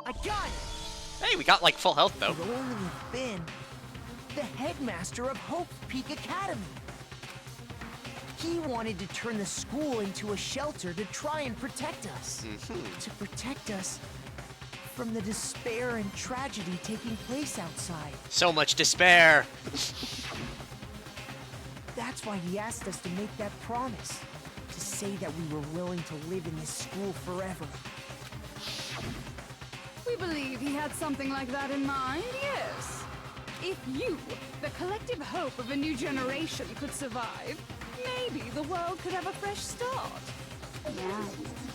I got it! Hey, we got like full health though. Could only have been the headmaster of Hope's Peak Academy. He wanted to turn the school into a shelter to try and protect us. To protect us from the despair and tragedy taking place outside. So much despair. That's why he asked us to make that promise. To say that we were willing to live in this school forever. We believe he had something like that in mind, yes. If you, the collective hope of a new generation, could survive, maybe the world could have a fresh start. Yeah,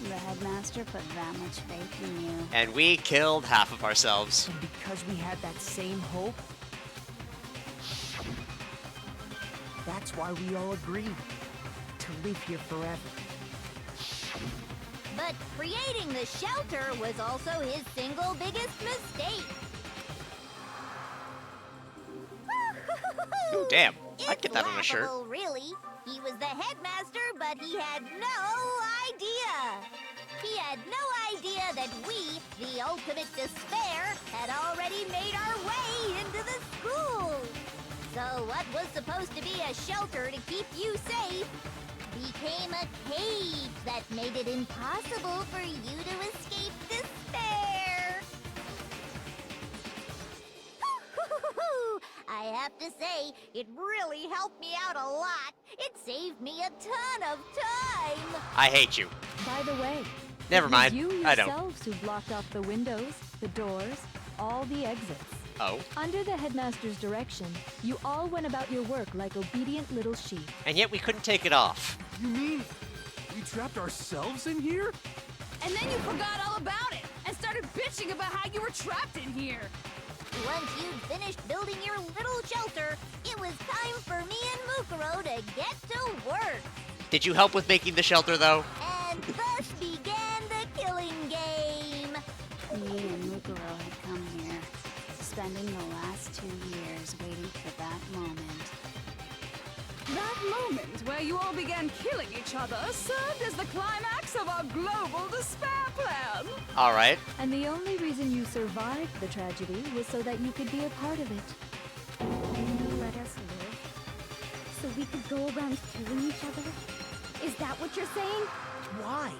the headmaster put that much faith in you. And we killed half of ourselves. And because we had that same hope, that's why we all agreed to live here forever. But creating the shelter was also his single biggest mistake. Ooh, damn. I'd get that on a shirt. Laughable, really. He was the headmaster, but he had no idea. He had no idea that we, the ultimate despair, had already made our way into the school. So what was supposed to be a shelter to keep you safe became a cage that made it impossible for you to escape despair. I have to say, it really helped me out a lot. It saved me a ton of time. I hate you. By the way, Never it was mind. you I don't. yourselves who blocked off the windows, the doors, all the exits. Oh. Under the headmaster's direction, you all went about your work like obedient little sheep. And yet we couldn't take it off. You mean we trapped ourselves in here? And then you forgot all about it and started bitching about how you were trapped in here. Once you'd finished building your little shelter, it was time for me and Mukuro to get to work. Did you help with making the shelter, though? And thus began the killing game. Me and Mukuro had come here, spending the last 2 years waiting for that moment. That moment where you all began killing each other served as the climax of our global despair plan. All right. And the only reason you survived the tragedy was so that you could be a part of it. You let us live? So we could go around killing each other? Is that what you're saying? Why?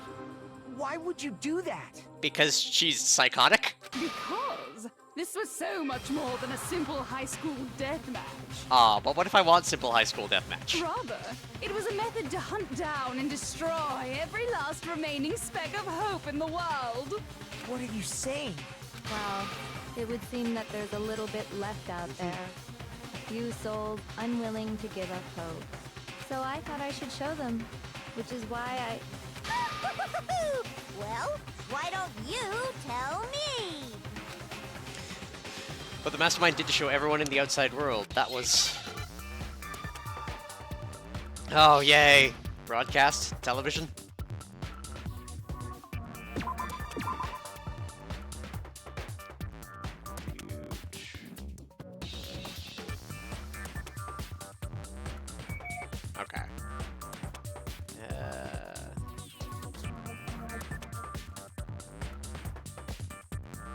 Why would you do that? Because she's psychotic? Because this was so much more than a simple high school deathmatch. But what if I want simple high school deathmatch? Rather, it was a method to hunt down and destroy every last remaining speck of hope in the world. What are you saying? Well, it would seem that there's a little bit left out there. A few souls unwilling to give up hope. So I thought I should show them, which is why I... Well, why don't you tell me? But the mastermind did to show everyone in the outside world. That was... Oh, yay. Broadcast? Television? Okay.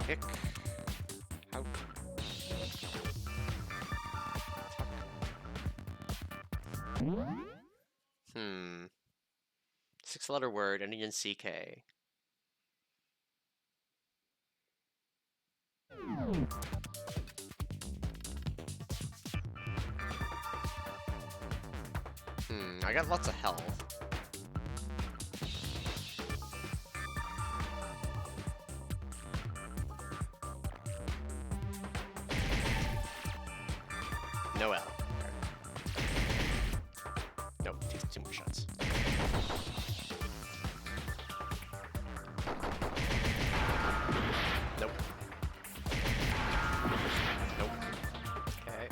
Pick out. Hmm. 6-letter word ending in CK. I got lots of health. No L. Okay. Nope, takes 2 more shots. Nope. Nope. Okay.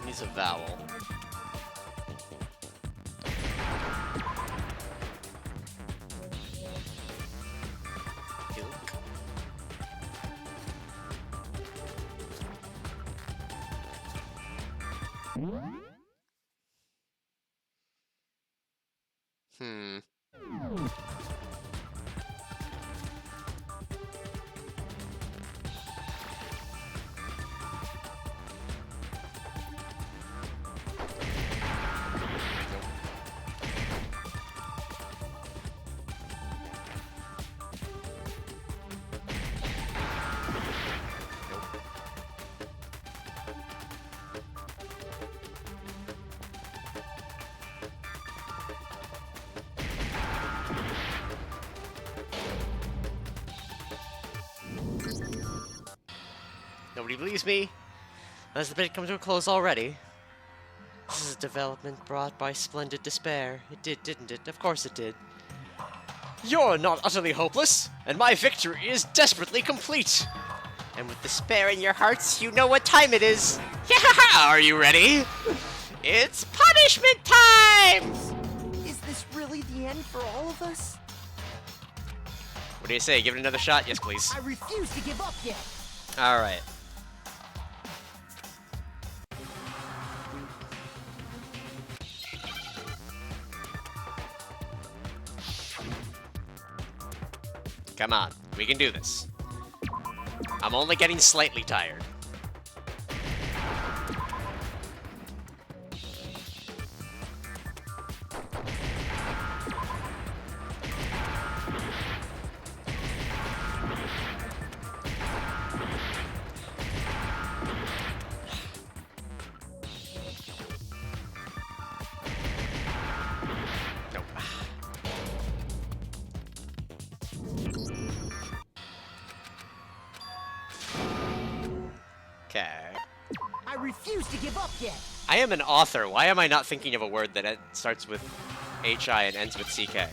Needs a vowel. Nobody believes me. As the bid comes to a close already. This is a development brought by splendid despair. It did, didn't it? Of course it did. You're not utterly hopeless, and my victory is desperately complete. And with despair in your hearts, you know what time it is. Yeah, are you ready? It's punishment time! Is this really the end for all of us? What do you say? Give it another shot? Yes, please. I refuse to give up yet. Alright. Come on, we can do this. I'm only getting slightly tired. Nope. Okay. I refuse to give up yet. I am an author. Why am I not thinking of a word that starts with HI and ends with CK?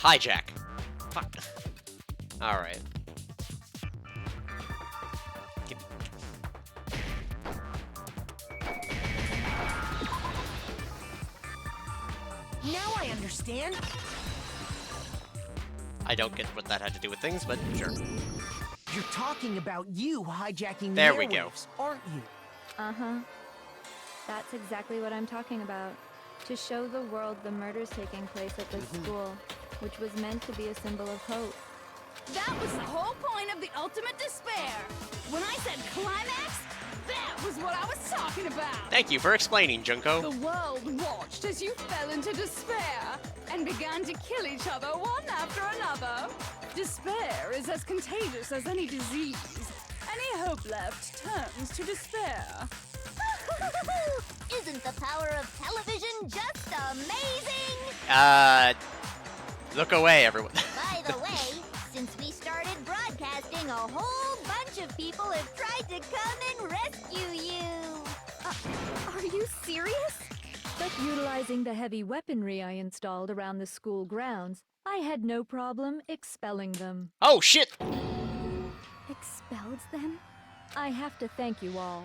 Hijack. Fuck. Alright. Now I understand. I don't get what that had to do with things, but sure. You're talking about you hijacking There the we go. airwaves, aren't you? Uh-huh. That's exactly what I'm talking about. To show the world the murders taking place at the school, which was meant to be a symbol of hope. That was the whole point of the ultimate despair. When I said climax, that was what I was talking about. Thank you for explaining, Junko. The world watched as you fell into despair and began to kill each other one after another. Despair is as contagious as any disease. Any hope left turns to despair. Isn't the power of television just amazing? Look away, everyone. By the way, since we started broadcasting, a whole bunch of people have tried to come and rescue you. Are you serious? But utilizing the heavy weaponry I installed around the school grounds, I had no problem expelling them. Oh, shit! Expelled them? I have to thank you all.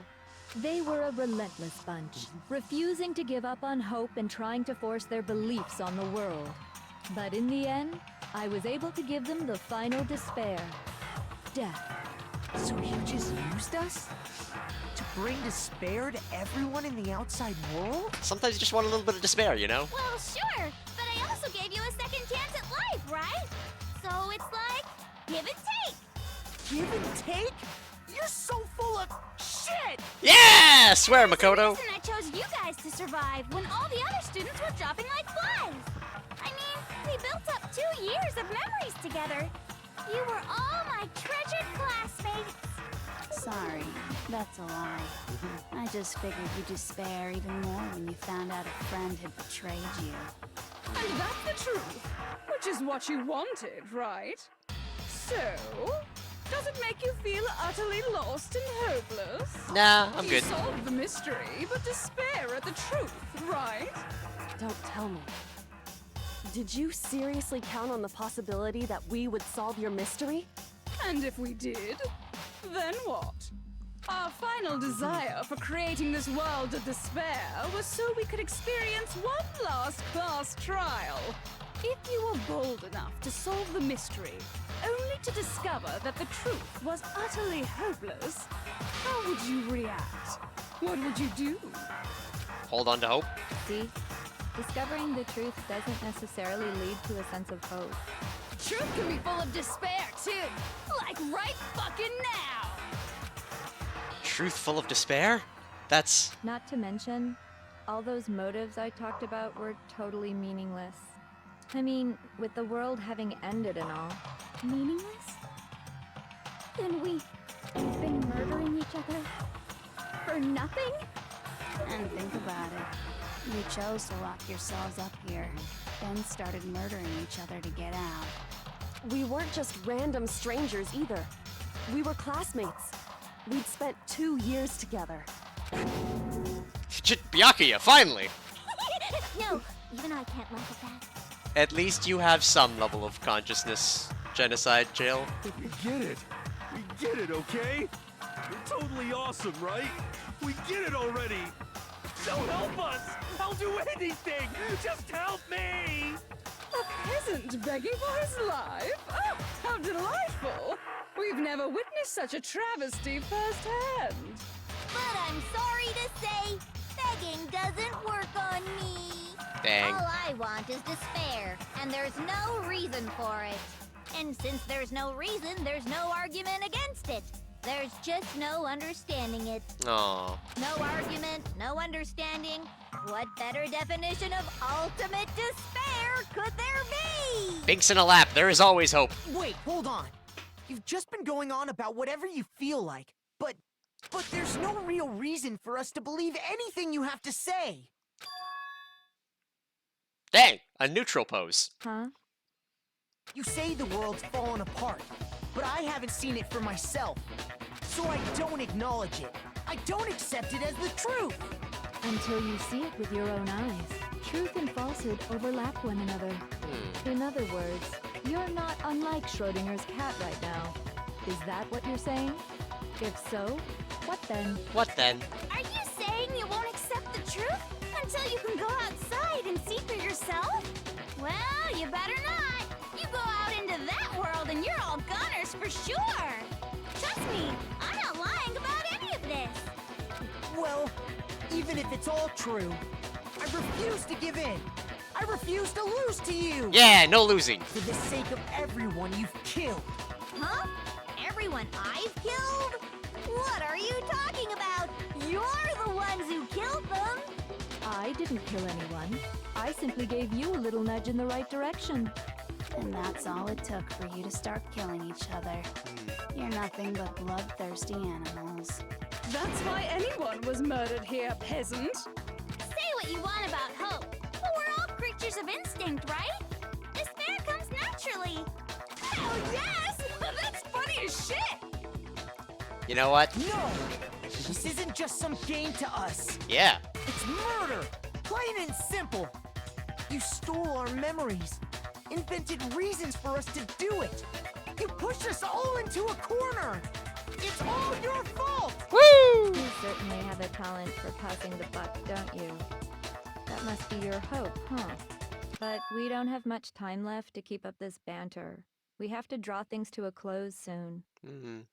They were a relentless bunch, refusing to give up on hope and trying to force their beliefs on the world. But in the end, I was able to give them the final despair. Death. So you just used us? To bring despair to everyone in the outside world? Sometimes you just want a little bit of despair, you know? Well, sure, but I also gave you a second chance at life, right? So it's like, give and take. Give and take? You're so full of shit! Yeah! Swear, Makoto! There's a reason I chose you guys to survive when all the other students were dropping like flies. I mean, we built up 2 years of memories together. You were all my treasured classmates. Sorry, that's a lie. I just figured you'd despair even more when you found out a friend had betrayed you. And that's the truth, which is what you wanted, right? So, does it make you feel utterly lost and hopeless? Nah, I'm good. You solved the mystery, but despair at the truth, right? Don't tell me. Did you seriously count on the possibility that we would solve your mystery? And if we did, then what? Our final desire for creating this world of despair was so we could experience one last class trial. If you were bold enough to solve the mystery, only to discover that the truth was utterly hopeless, how would you react? What would you do? Hold on to hope. See? Discovering the truth doesn't necessarily lead to a sense of hope. Truth can be full of despair, too. Like right fucking now. Truth full of despair? That's... Not to mention, all those motives I talked about were totally meaningless. I mean, with the world having ended and all. Meaningless? Then we've been murdering each other for nothing? And think about it. You chose to lock yourselves up here, then started murdering each other to get out. We weren't just random strangers either. We were classmates. We'd spent 2 years together. Byakuya, finally! No, even I can't laugh at that. At least you have some level of consciousness, Genocide Jail. We get it. We get it, okay? You're totally awesome, right? We get it already. So help us! I'll do anything! Just help me! A peasant begging for his life? Oh, how delightful! We've never witnessed such a travesty firsthand. But I'm sorry to say, begging doesn't work on me. Dang. All I want is despair, and there's no reason for it. And since there's no reason, there's no argument against it. There's just no understanding it. Aww. No argument, no understanding. What better definition of ultimate despair could there be? Binks in a lap, there is always hope. Wait, hold on. You've just been going on about whatever you feel like, but there's no real reason for us to believe anything you have to say. Dang, a neutral pose. Huh? You say the world's fallen apart, but I haven't seen it for myself. So I don't acknowledge it. I don't accept it as the truth. Until you see it with your own eyes. Truth and falsehood overlap one another. In other words, you're not unlike Schrodinger's cat right now. Is that what you're saying? If so, what then? What then? Are you saying you won't accept the truth until you can go outside and see for yourself? Well, you better not. You go out into that world and you're all goners for sure. Trust me, I'm not lying about any of this. Well, even if it's all true, I refuse to give in. I refuse to lose to you. Yeah, no losing. For the sake of everyone you've killed. Huh? Everyone I've killed? What are you talking about? You're the ones who killed them. I didn't kill anyone. I simply gave you a little nudge in the right direction. And that's all it took for you to start killing each other. You're nothing but bloodthirsty animals. That's why anyone was murdered here, peasant. Say what you want about hope, but we're all creatures of instinct, right? Despair comes naturally. Oh, yes! That's funny as shit! You know what? No! This isn't just some game to us. Yeah. It's murder! Plain and simple. You stole our memories. Invented reasons for us to do it. You pushed us all into a corner. It's all your fault! Woo! You certainly have a talent for passing the buck, don't you? That must be your hope, huh? But we don't have much time left to keep up this banter. We have to draw things to a close soon.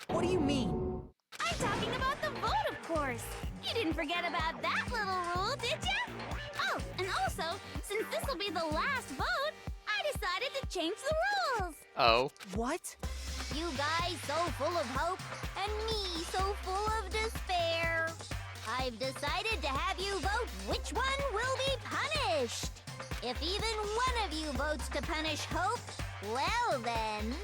What do you mean? I'm talking about the vote, of course. You didn't forget about that little rule, did you? Oh, and also, since this will be the last vote, I decided to change the rules. Oh. What? You guys so full of hope, and me so full of despair. I've decided to have you vote which one will be punished. If even one of you votes to punish Hope, well then,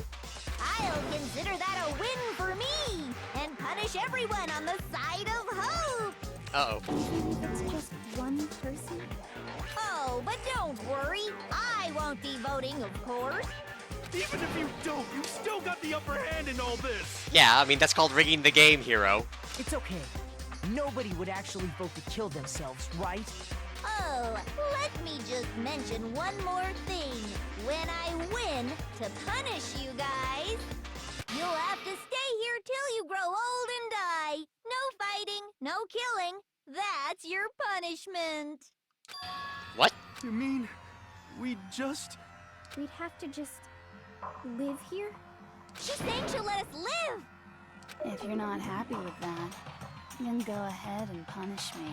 I'll consider that a win for me and punish everyone on the side of Hope. Uh-oh. It's just one person? Oh, but don't worry. I won't be voting, of course. Even if you don't, you still got the upper hand in all this! Yeah, I mean, that's called rigging the game, hero. It's okay. Nobody would actually vote to kill themselves, right? Oh, let me just mention one more thing. When I win to punish you guys, you'll have to stay here till you grow old and die. No fighting, no killing. That's your punishment. What? You mean we just... We'd have to just live here? She's saying she'll let us live. If you're not happy with that, then go ahead and punish me.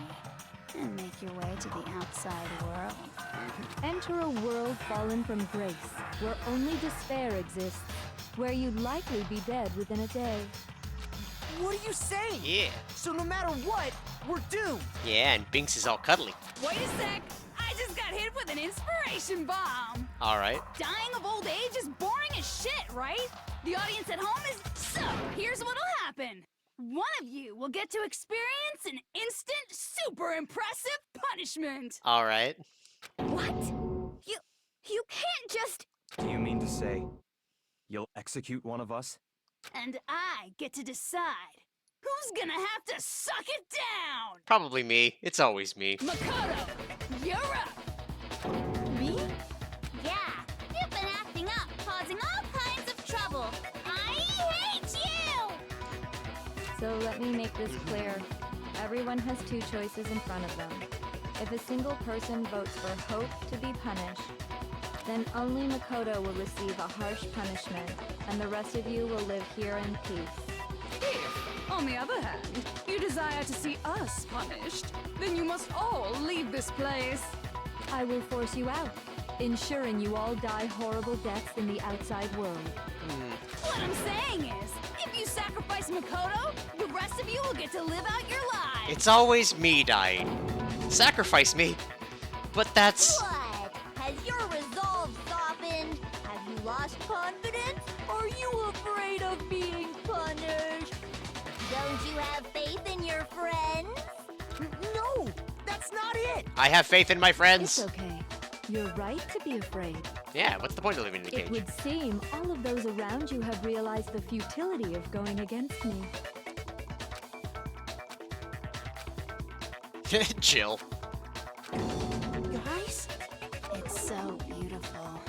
And make your way to the outside world. Enter a world fallen from grace, where only despair exists, where you'd likely be dead within a day. What are you saying? Yeah. So no matter what, we're doomed. Yeah, and Binks is all cuddly. Wait a sec. I just got hit with an inspiration bomb. Alright. Dying of old age is boring as shit, right? The audience at home is... So, here's what'll happen. One of you will get to experience an instant, super impressive punishment. Alright. What? You can't just... Do you mean to say you'll execute one of us? And I get to decide who's gonna have to suck it down. Probably me. It's always me. Makoto, you're up. Me? Yeah, you've been acting up, causing all kinds of trouble. I hate you! So let me make this clear. Everyone has two choices in front of them. If a single person votes for Hope to be punished, then only Makoto will receive a harsh punishment, and the rest of you will live here in peace. If, on the other hand, you desire to see us punished, then you must all leave this place. I will force you out, ensuring you all die horrible deaths in the outside world. What I'm saying is, if you sacrifice Makoto, the rest of you will get to live out your lives. It's always me dying. Sacrifice me. But that's... What? Has your resolve softened? Have you lost confidence? Are you afraid of being punished? Don't you have faith in your friends? No, that's not it. I have faith in my It's friends. okay. You're right to be afraid. Yeah, what's the point of living in a It cage? would seem all of those around you have realized the futility of going against me. Chill. Guys? It's so beautiful.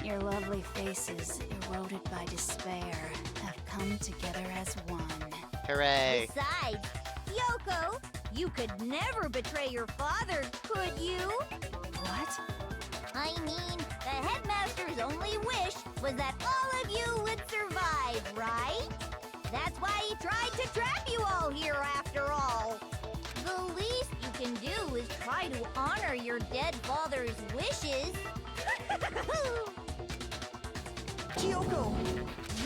Your lovely faces, eroded by despair, have come together as one. Hooray. Besides, Yoko, you could never betray your father, could you? What? I mean, the headmaster's only wish was that all of you would survive, right? That's why he tried to trap you all here after all. The least you can do is try to honor your dead father's wishes. Kyoko!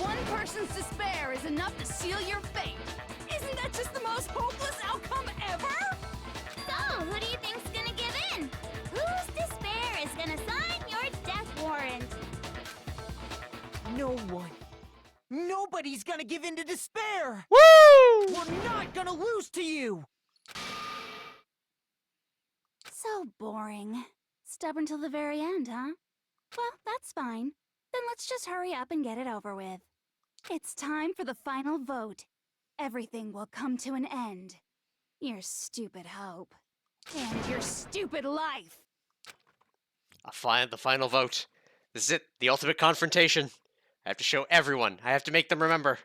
One person's despair is enough to seal your fate. Isn't that just the most hopeless outcome ever? So, who do you think's gonna give in? Whose despair is gonna sign your death warrant? No one. Nobody's gonna give in to despair! Woo! We're not gonna lose to you! So boring. Stubborn till the very end, huh? Well, that's fine. Then let's just hurry up and get it over with. It's time for the final vote. Everything will come to an end. Your stupid hope. And your stupid life. The final vote. This is it. The ultimate confrontation. I have to show everyone. I have to make them remember.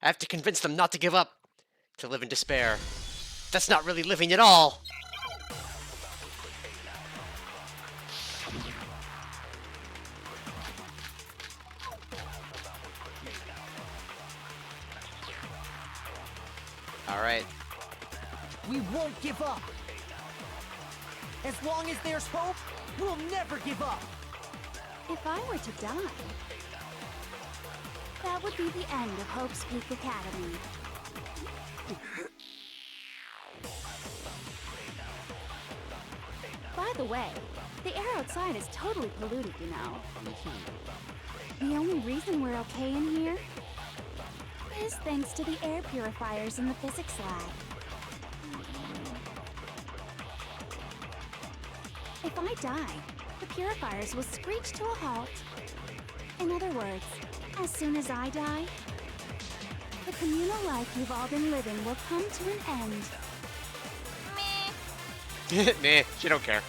I have to convince them not to give up. To live in despair. That's not really living at all. Alright. We won't give up. As long as there's hope, we'll never give up. If I were to die, that would be the end of Hope's Peak Academy. By the way, the air outside is totally polluted, you know. The only reason we're okay in here is thanks to the air purifiers in the physics lab. If I die, the purifiers will screech to a halt. In other words, as soon as I die, the communal life you've all been living will come to an end. Meh, she don't care.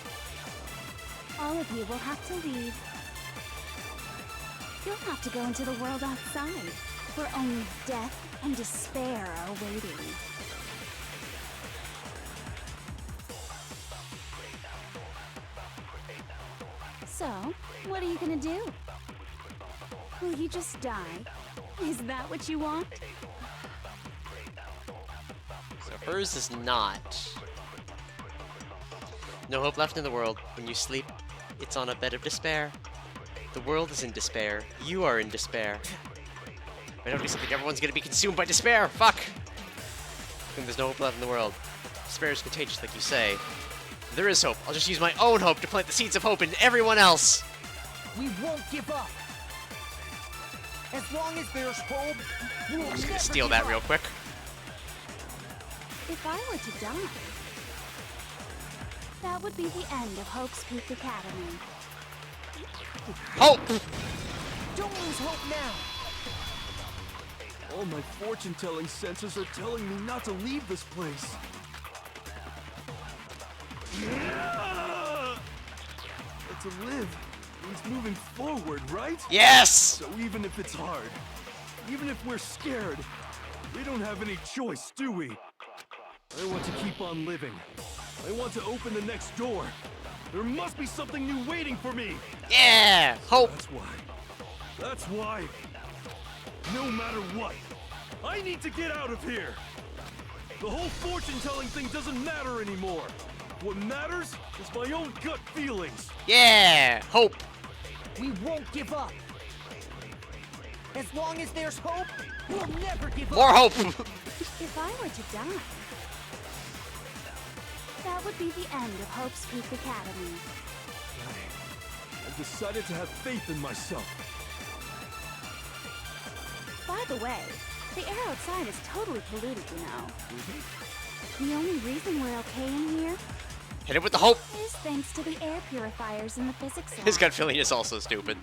All of you will have to leave. You'll have to go into the world outside, where only death and despair are waiting. So, what are you gonna do? Will you just die? Is that what you want? So hers is not. No hope left in the world. When you sleep, it's on a bed of despair. The world is in despair. You are in despair. If I don't do something, everyone's gonna be consumed by despair! Fuck! And there's no hope left in the world. Despair is contagious, like you say. There is hope. I'll just use my own hope to plant the seeds of hope in everyone else! We won't give up. As long as there's hope, we'll I'm just never gonna steal give that up. real quick. If I were to die, that would be the end of Hope's Peak Academy. Hope! Don't lose hope now. All my fortune-telling senses are telling me not to leave this place. But to live means moving forward, right? Yes! So even if it's hard, even if we're scared, we don't have any choice, do we? I want to keep on living. I want to open the next door. There must be something new waiting for me. Yeah! Hope! That's why. No matter what, I need to get out of here. The whole fortune-telling thing doesn't matter anymore. What matters is my own gut feelings. Yeah! Hope! We won't give up. As long as there's hope, we'll never give More up. hope! If I were to die, that would be the end of Hope's Peak Academy. I've decided to have faith in myself. By the way, the air outside is totally polluted, you know. The only reason we're okay in here Hit it with the hope! is thanks to the air purifiers in the physics lab. His gut feeling is also stupid.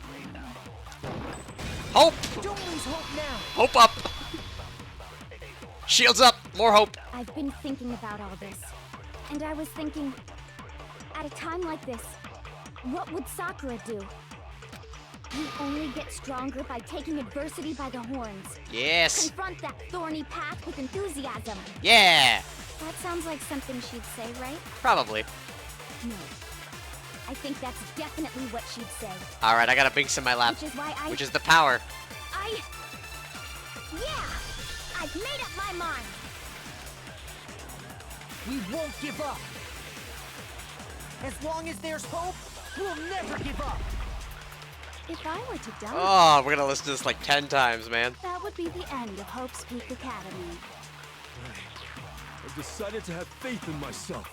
Hope! Don't lose hope now. Hope up! Shields up! More hope! I've been thinking about all this, and I was thinking, at a time like this, what would Sakura do? You only get stronger by taking adversity by the horns. Yes! Confront that thorny path with enthusiasm. Yeah! That sounds like something she'd say, right? Probably. No. I think that's definitely what she'd say. Alright, I got a Binks in my lap. Which is why Which is the power. Yeah! I've made up my mind! We won't give up. As long as there's hope, we'll never give up. If I were to die, Oh, we're gonna listen to this like 10 times, man. that would be the end of Hope's Peak Academy. I've decided to have faith in myself.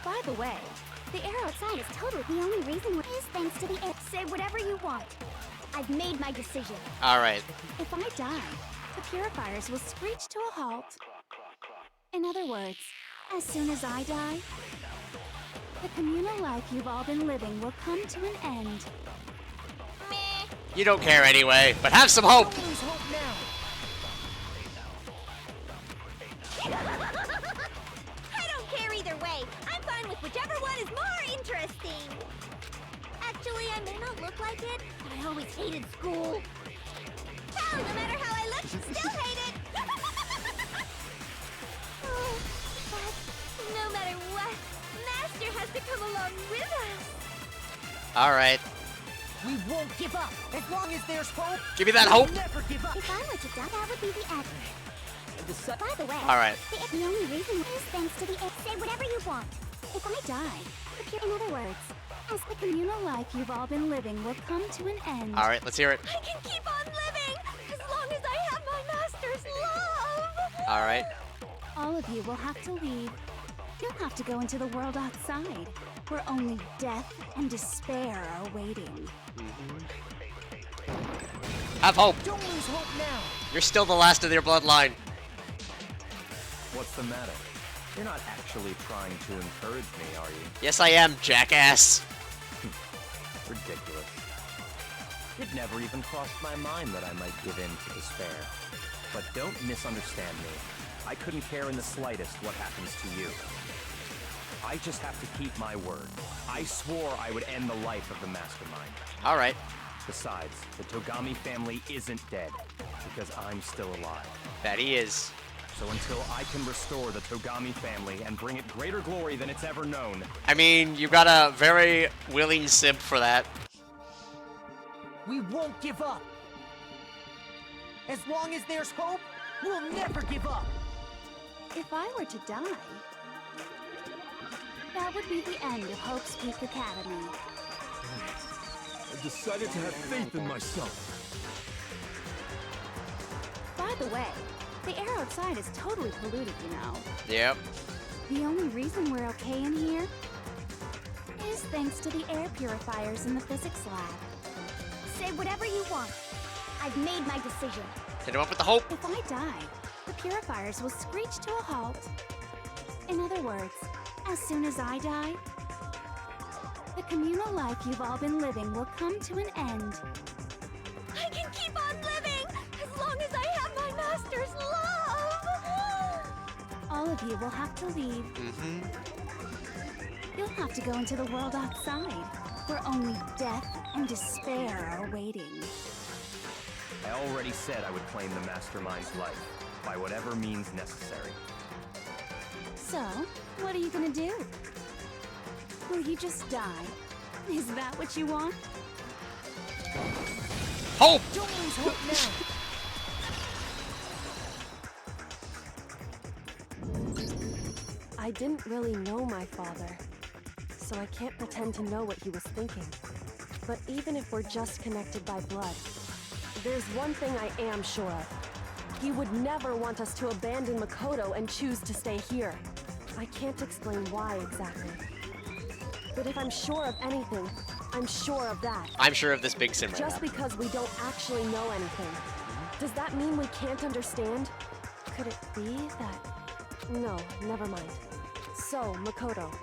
By the way, the air outside is totally the only reason is thanks to the air. Say whatever you want. I've made my decision. Alright. If I die, the purifiers will screech to a halt. In other words, as soon as I die, the communal life you've all been living will come to an end. You don't care anyway, but have some hope! Don't lose hope now. I don't care either way. I'm fine with whichever one is more interesting. Actually, I may not look like it, but I always hated school. Hell, no matter how I look, still hate it. Oh, but no matter what, Master has to come along with us. Alright. We won't give up. As long as there's hope, Give me that we'll hope! never give up. If I were to die, that would be the end. decide. By the way, Alright. the only reason is thanks to the say whatever you want. If I die, in other words, as the communal life you've all been living will come to an end. Alright, let's hear it. I can keep on living as long as I have my master's love. Alright. All of you will have to leave. You'll have to go into the world outside, where only death and despair are waiting. Have hope. Don't lose hope now. You're still the last of your bloodline. What's the matter? You're not actually trying to encourage me, are you? Yes, I am, jackass. Ridiculous. It never even crossed my mind that I might give in to despair. But don't misunderstand me. I couldn't care in the slightest what happens to you. I just have to keep my word. I swore I would end the life of the Mastermind. Alright. Besides, the Togami family isn't dead, because I'm still alive. That he is. So until I can restore the Togami family and bring it greater glory than it's ever known... I mean, you got a very willing simp for that. We won't give up. As long as there's hope, we'll never give up. If I were to die, that would be the end of Hope's Peak Academy. I decided to have faith in myself. By the way, the air outside is totally polluted, you know. Yep. The only reason we're okay in here is thanks to the air purifiers in the physics lab. Say whatever you want. I've made my decision. Hit him up with the hope. If I die, the purifiers will screech to a halt. In other words, as soon as I die, the communal life you've all been living will come to an end. I can keep on living as long as I have my master's love! All of you will have to leave. You'll have to go into the world outside, where only death and despair are waiting. I already said I would claim the Mastermind's life, by whatever means necessary. So, what are you gonna do? Will you just die? Is that what you want? Hope! Don't lose hope now. I didn't really know my father, so I can't pretend to know what he was thinking. But even if we're just connected by blood, there's one thing I am sure of. He would never want us to abandon Makoto and choose to stay here. I can't explain why exactly. But if I'm sure of anything, I'm sure of that. I'm sure of this big sim right Just now. because we don't actually know anything, does that mean we can't understand? Could it be that... No, never mind. So, Makoto,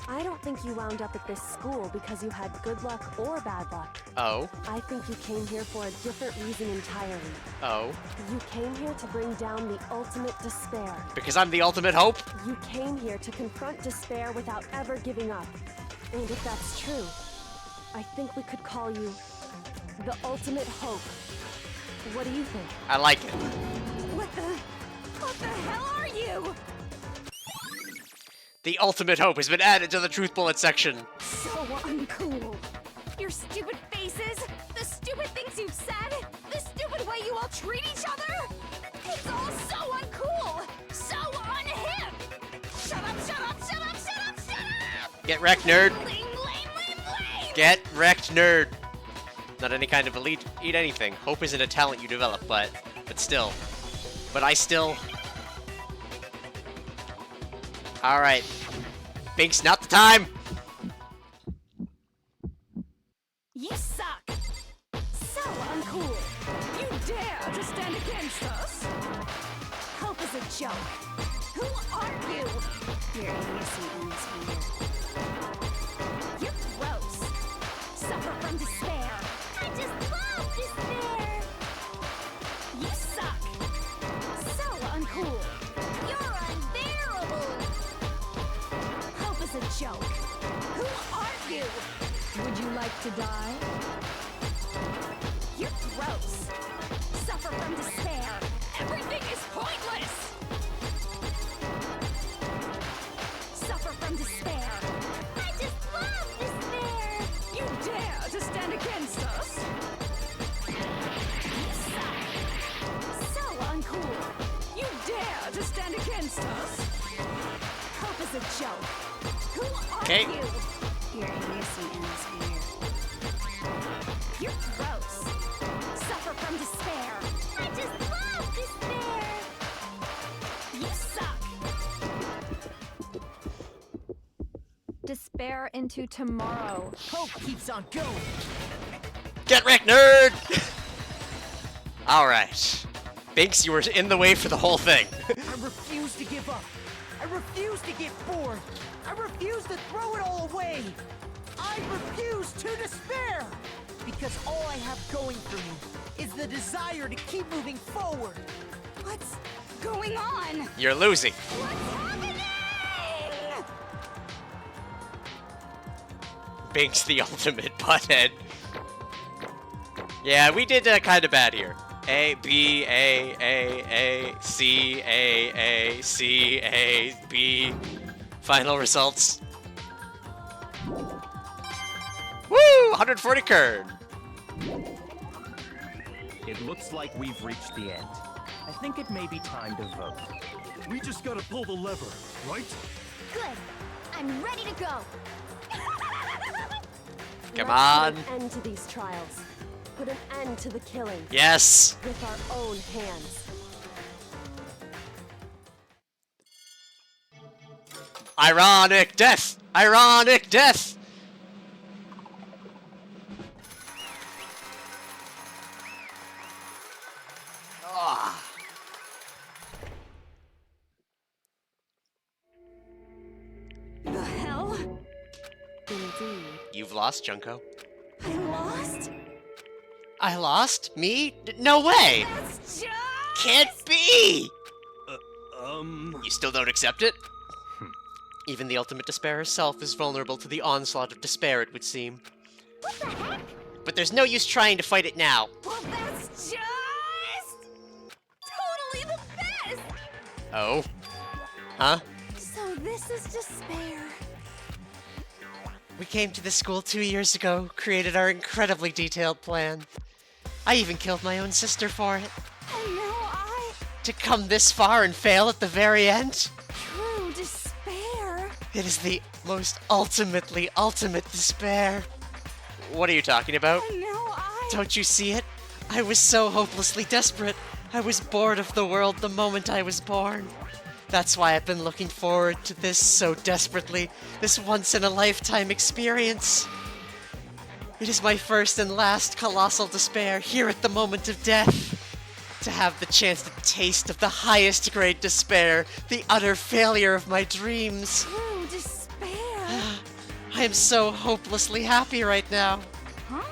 I don't think you wound up at this school because you had good luck or bad luck. Oh. I think you came here for a different reason entirely. Oh. You came here to bring down the ultimate despair. Because I'm the ultimate hope? You came here to confront despair without ever giving up. And if that's true, I think we could call you the ultimate hope. What do you think? I like it. What the hell are you? The ultimate hope has been added to the truth bullet section. So uncool. Your stupid faces, the stupid things you've said, the stupid way you all treat each other. It's all so uncool, so unhip. Shut up, shut up, shut up, shut up, shut up! Get wrecked, nerd. Lame. Get wrecked, nerd. Not any kind of elite eat anything. Hope isn't a talent you develop, but still. But I still... Alright. Bink's not the time! You suck. So uncool. You dare to stand against us? Hope is a joke. Who are you? Your idiocy ends here. You're gross. Suffer from despair. I just love despair. You suck. So uncool. You're unbearable. Hope is a joke. Who are you? Would you like to die? You're gross. Suffer from despair. Everything is pointless. Suffer from despair. I just love despair. You dare to stand against us? You suck. So uncool. You dare show. Who are Okay. you? You're hideously weird. You're gross. Suffer from despair. I just love despair. You suck. Despair into tomorrow. Hope keeps on going. Get wrecked, nerd! Alright. Binks, you were in the way for the whole thing. I refuse to give up. I refuse to get bored. I refuse to throw it all away. I refuse to despair. Because all I have going for me is the desire to keep moving forward. What's going on? You're losing. What's happening? Binks the ultimate butthead. Yeah, we did kind of bad here. A, B, A, C, A, C, A, B. Final results. Woo! 140 curd. It looks like we've reached the end. I think it may be time to vote. We just gotta pull the lever, right? Good. I'm ready to go. Come Let's on. put an end to these trials. Put an end to the killing. Yes. With our own hands. Ironic death. Ironic death. Ah. The hell? Indeed. You've lost, Junko. I lost? I lost? Me? No way! That's just... Can't be! Um... You still don't accept it? Even the ultimate despair herself is vulnerable to the onslaught of despair, it would seem. What the heck? But there's no use trying to fight it now. Well, that's just... totally the best! Oh? Huh? So this is despair. We came to this school 2 years ago, created our incredibly detailed plan. I even killed my own sister for it. And now I... To come this far and fail at the very end? True despair. It is the most ultimate despair. What are you talking about? And now I... Don't you see it? I was so hopelessly desperate. I was bored of the world the moment I was born. That's why I've been looking forward to this so desperately, this once-in-a-lifetime experience. It is my first and last colossal despair, here at the moment of death. To have the chance to taste of the highest grade despair, the utter failure of my dreams. True despair. I am so hopelessly happy right now. Huh?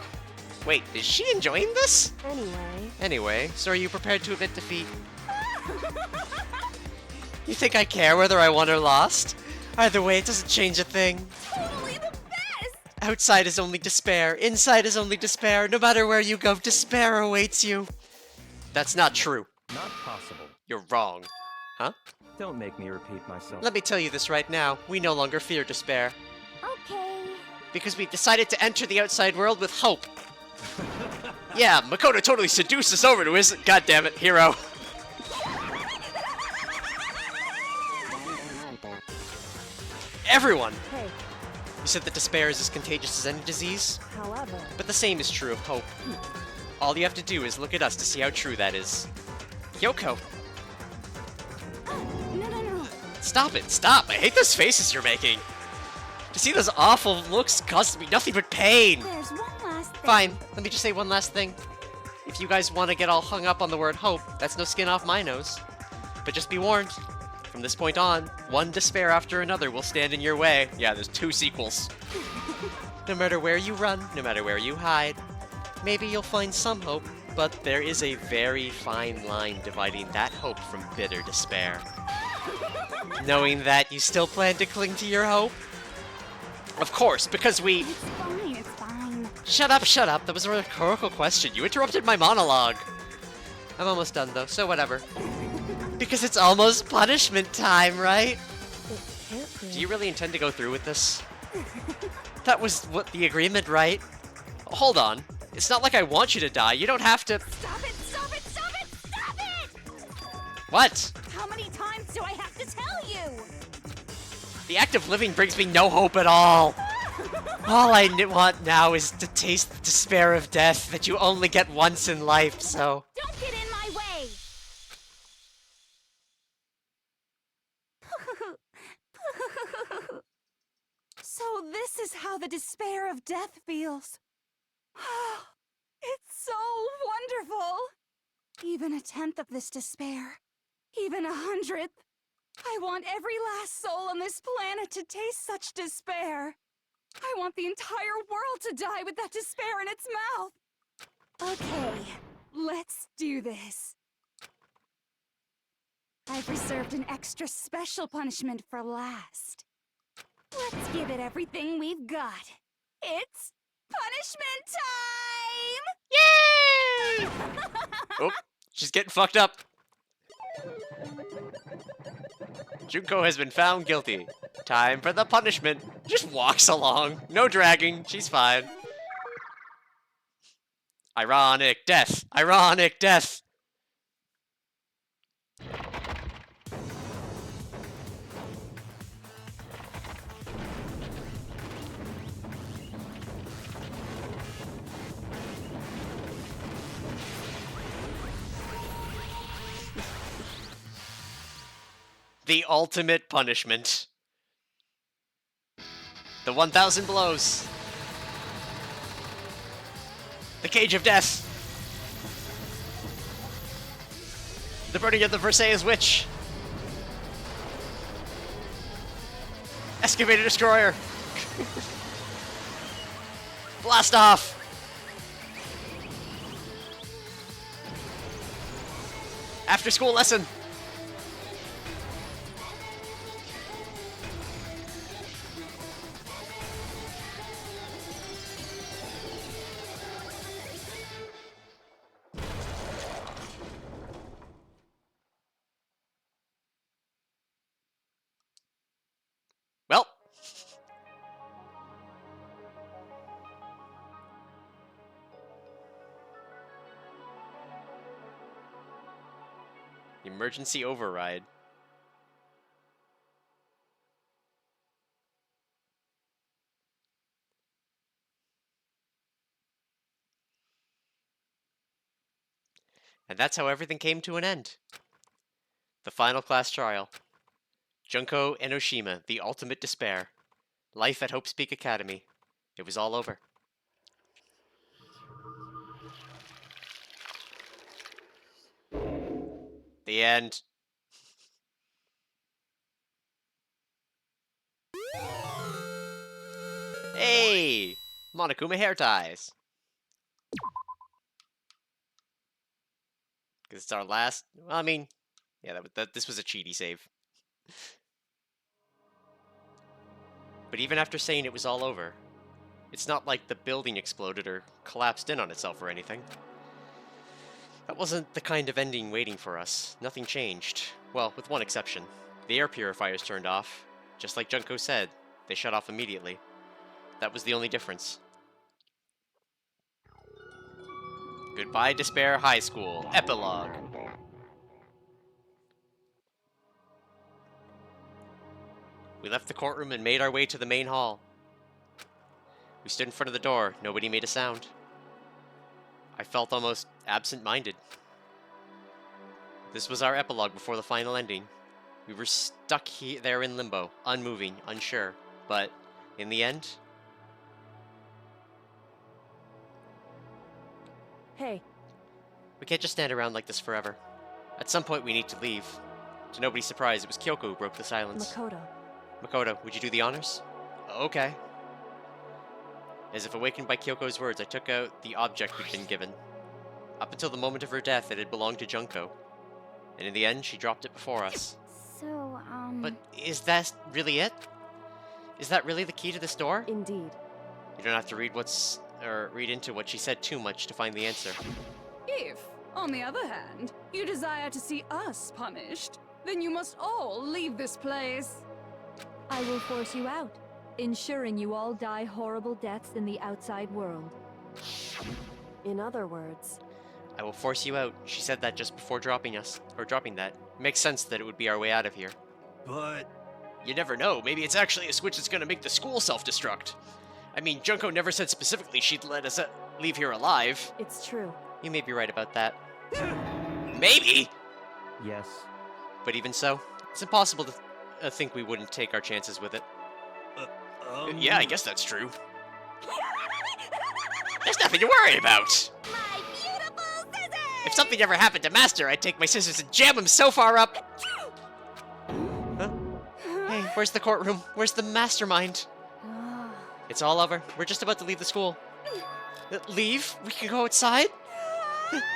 Wait, is she enjoying this? Anyway. So are you prepared to admit defeat? You think I care whether I won or lost? Either way, it doesn't change a thing. Totally the best! Outside is only despair. Inside is only despair. No matter where you go, despair awaits you. That's not true. Not possible. You're wrong. Huh? Don't make me repeat myself. Let me tell you this right now. We no longer fear despair. Okay. Because we've decided to enter the outside world with hope. Yeah, Makoto totally seduced us over to his goddammit hero. Everyone! Hey, You said that despair is as contagious as any disease? however, But the same is true of hope. All you have to do is look at us to see how true that is. Yoko, No. stop it, stop! I hate those faces you're making! To see those awful looks causes me nothing but pain! There's one last thing. Fine, let me just say one last thing. If you guys want to get all hung up on the word hope, that's no skin off my nose. But just be warned, from this point on, one despair after another will stand in your way. Yeah, there's 2 sequels. No matter where you run, no matter where you hide, maybe you'll find some hope, but there is a very fine line dividing that hope from bitter despair. Knowing that, you still plan to cling to your hope? Of course, because we... It's fine, it's fine. Shut up, that was a rhetorical question. You interrupted my monologue. I'm almost done though, so whatever. Because it's almost punishment time, right? it can't be. Do you really intend to go through with this? That was what the agreement, right? Hold on. It's not like I want you to die. You don't have to... Stop it! Stop it! Stop it! Stop it! What? How many times do I have to tell you? The act of living brings me no hope at all. All I want now is to taste the despair of death that you only get once in life, so... Don't get in my way! So this is how the despair of death feels. It's so wonderful! Even a tenth of this despair, even 100th. I want every last soul on this planet to taste such despair. I want the entire world to die with that despair in its mouth. Okay, let's do this. I've reserved an extra special punishment for last. Let's give it everything we've got. It's punishment time! Yay! Oh, she's getting fucked up. Junko has been found guilty. Time for the punishment. Just walks along. No dragging. She's fine. Ironic death. Ironic death. The ultimate punishment. The 1,000 blows. The cage of death. The burning of the Versailles witch. Excavator destroyer. Blast off. After school lesson. Well, emergency override. And that's how everything came to an end. The final class trial. Junko Enoshima, the ultimate despair. Life at Hope's Peak Academy. It was all over. The end. Hey! Monokuma hair ties. Because it's our last... Well, I mean... Yeah, this was a cheaty save. But even after saying it was all over, it's not like the building exploded or collapsed in on itself or anything. That wasn't the kind of ending waiting for us. Nothing changed. Well, with one exception. The air purifiers turned off. Just like Junko said, they shut off immediately. That was the only difference. Goodbye, Despair High School. Epilogue. We left the courtroom and made our way to the main hall. We stood in front of the door. Nobody made a sound. I felt almost absent-minded. This was our epilogue before the final ending. We were stuck there in limbo, unmoving, unsure. But, in the end... Hey. We can't just stand around like this forever. At some point we need to leave. To nobody's surprise, it was Kyoko who broke the silence. Makoto. Makoto, would you do the honors? Okay. As if awakened by Kyoko's words, I took out the object we'd been given. Up until the moment of her death, it had belonged to Junko. And in the end, she dropped it before us. So, But is that really it? Is that really the key to this door? Indeed. You don't have to read read into what she said too much to find the answer. If, on the other hand, you desire to see us punished, then you must all leave this place. I will force you out, ensuring you all die horrible deaths in the outside world. In other words... I will force you out. She said that just before dropping us. Or dropping that. It makes sense that it would be our way out of here. But You never know. Maybe it's actually a switch that's gonna make the school self-destruct. I mean, Junko never said specifically she'd let us leave here alive. It's true. You may be right about that. Maybe! Yes. But even so, it's impossible to think we wouldn't take our chances with it. Yeah, I guess that's true. There's nothing to worry about! My beautiful scissors! If something ever happened to Master, I'd take my scissors and jam him so far up! Huh? Hey, where's the courtroom? Where's the mastermind? It's all over. We're just about to leave the school. Leave? We can go outside?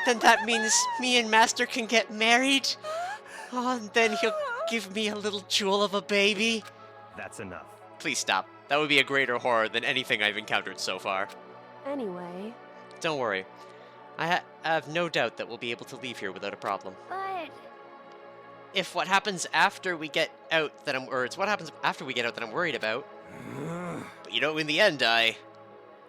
Then that means me and Master can get married? Oh, and then he'll give me a little jewel of a baby? That's enough. Please stop. That would be a greater horror than anything I've encountered so far. Anyway... Don't worry. I have no doubt that we'll be able to leave here without a problem. But If what happens after we get out that it's what happens after we get out that I'm worried about. But you know, in the end, I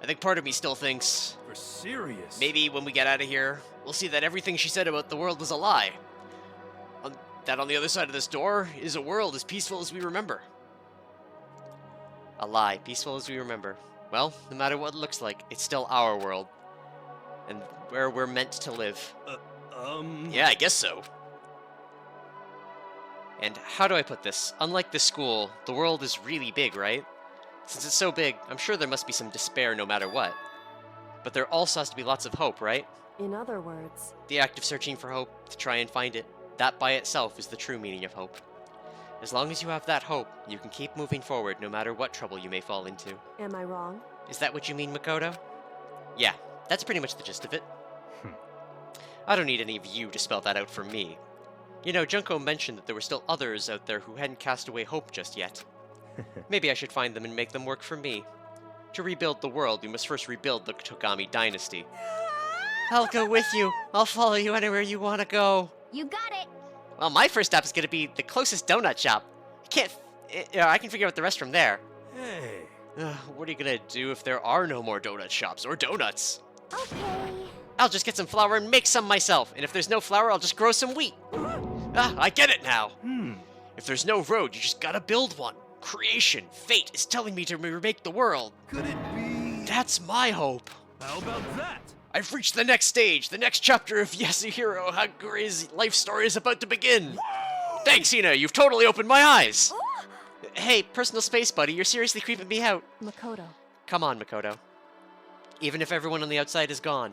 think part of me still thinks... For serious? Maybe when we get out of here, we'll see that everything she said about the world was a lie. That on the other side of this door is a world as peaceful as we remember. A lie, peaceful as we remember. Well, no matter what it looks like, it's still our world. And where we're meant to live. Yeah, I guess so. And how do I put this? Unlike the school, the world is really big, right? Since it's so big, I'm sure there must be some despair no matter what. But there also has to be lots of hope, right? In other words... The act of searching for hope, to try and find it, that by itself is the true meaning of hope. As long as you have that hope, you can keep moving forward no matter what trouble you may fall into. Am I wrong? Is that what you mean, Makoto? Yeah, that's pretty much the gist of it. I don't need any of you to spell that out for me. You know, Junko mentioned that there were still others out there who hadn't cast away hope just yet. Maybe I should find them and make them work for me. To rebuild the world, we must first rebuild the Togami dynasty. I'll go with you. I'll follow you anywhere you want to go. you got it. Well, my first stop is going to be the closest donut shop. I can figure out the rest from there. Hey. What are you going to do if there are no more donut shops or donuts? Okay. I'll just get some flour and make some myself. And if there's no flour, I'll just grow some wheat. I get it now. If there's no road, you just gotta build one. Creation, fate is telling me to remake the world. Could it be... That's my hope. How about that? I've reached the next stage. The next chapter of Yasuhiro Hagure's life story is about to begin. Thanks, Ina. You've totally opened my eyes. Hey, personal space buddy, you're seriously creeping me out. Makoto. Come on, Makoto. Even if everyone on the outside is gone,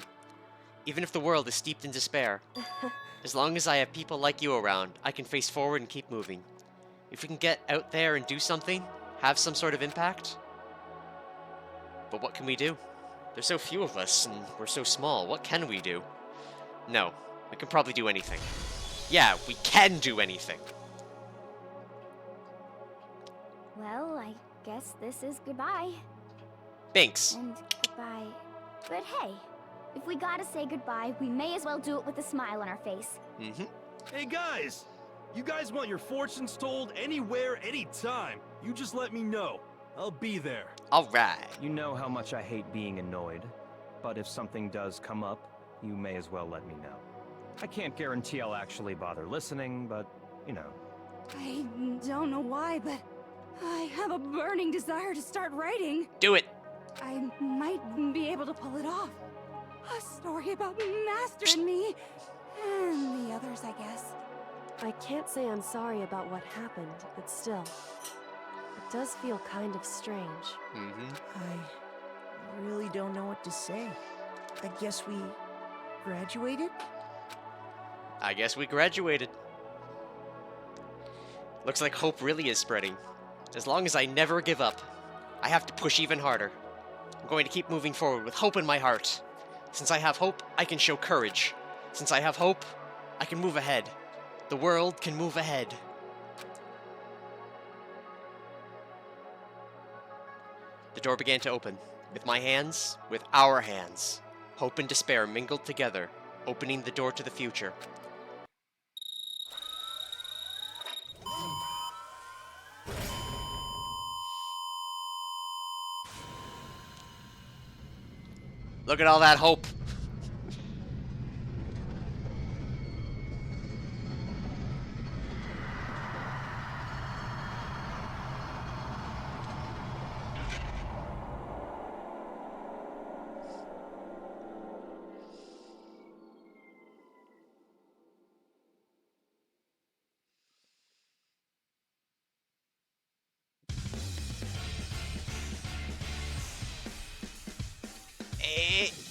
even if the world is steeped in despair, as long as I have people like you around, I can face forward and keep moving. If we can get out there and do something, have some sort of impact. But what can we do? There's so few of us, and we're so small. What can we do? No, we can probably do anything. Yeah, we can do anything. Well, I guess this is goodbye. Thanks. And goodbye. But hey, if we gotta say goodbye, we may as well do it with a smile on our face. Hey guys! You guys want your fortunes told anywhere, anytime. You just let me know. I'll be there. Alright. You know how much I hate being annoyed, but if something does come up, you may as well let me know. I can't guarantee I'll actually bother listening, but, you know. I don't know why, but I have a burning desire to start writing. Do it. I might be able to pull it off. A story about Master and me, and the others, I guess. I can't say I'm sorry about what happened, but still, it does feel kind of strange. I really don't know what to say. I guess we graduated? I guess we graduated. Looks like hope really is spreading. As long as I never give up, I have to push even harder. I'm going to keep moving forward with hope in my heart. Since I have hope, I can show courage. Since I have hope, I can move ahead. The world can move ahead. The door began to open. With my hands, with our hands. Hope and despair mingled together, opening the door to the future. Look at all that hope.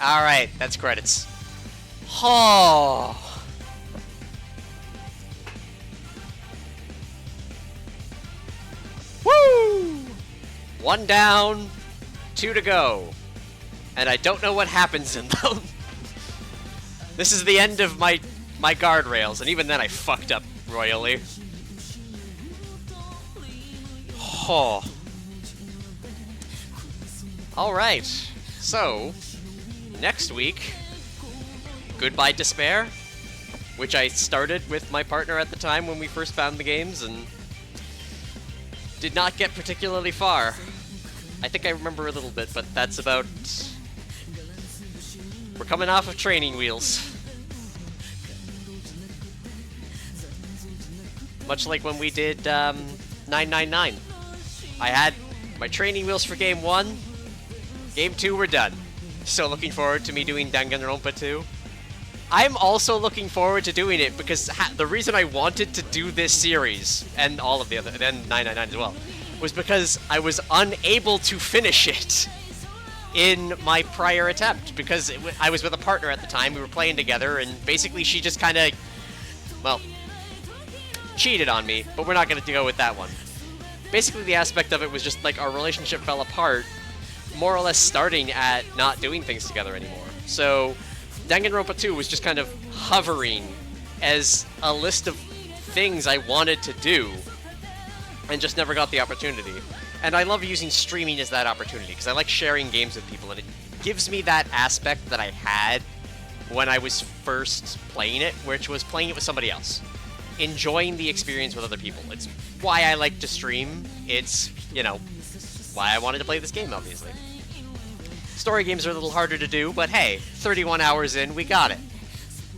Alright, that's credits. Oh. Woo! 1 down, 2 to go. And I don't know what happens in them. This is the end of my guardrails, and even then I fucked up royally. Oh. Alright, so, next week, Goodbye Despair, which I started with my partner at the time when we first found the games, and did not get particularly far. I think I remember a little bit, but that's about... We're coming off of training wheels. Much like when we did 999. I had my training wheels for Game 1. Game 2, we're done. So looking forward to me doing Danganronpa 2. I'm also looking forward to doing it because the reason I wanted to do this series, and all of the other, and 999 as well, was because I was unable to finish it in my prior attempt, because I was with a partner at the time, we were playing together, and basically she just kind of, well, cheated on me, but we're not going to go with that one. Basically the aspect of it was just like our relationship fell apart, more or less starting at not doing things together anymore. So Danganronpa 2 was just kind of hovering as a list of things I wanted to do, and just never got the opportunity. And I love using streaming as that opportunity, because I like sharing games with people, and it gives me that aspect that I had when I was first playing it, which was playing it with somebody else. Enjoying the experience with other people. It's why I like to stream. It's, you know, why I wanted to play this game, obviously. Story games are a little harder to do, but hey, 31 hours in, we got it.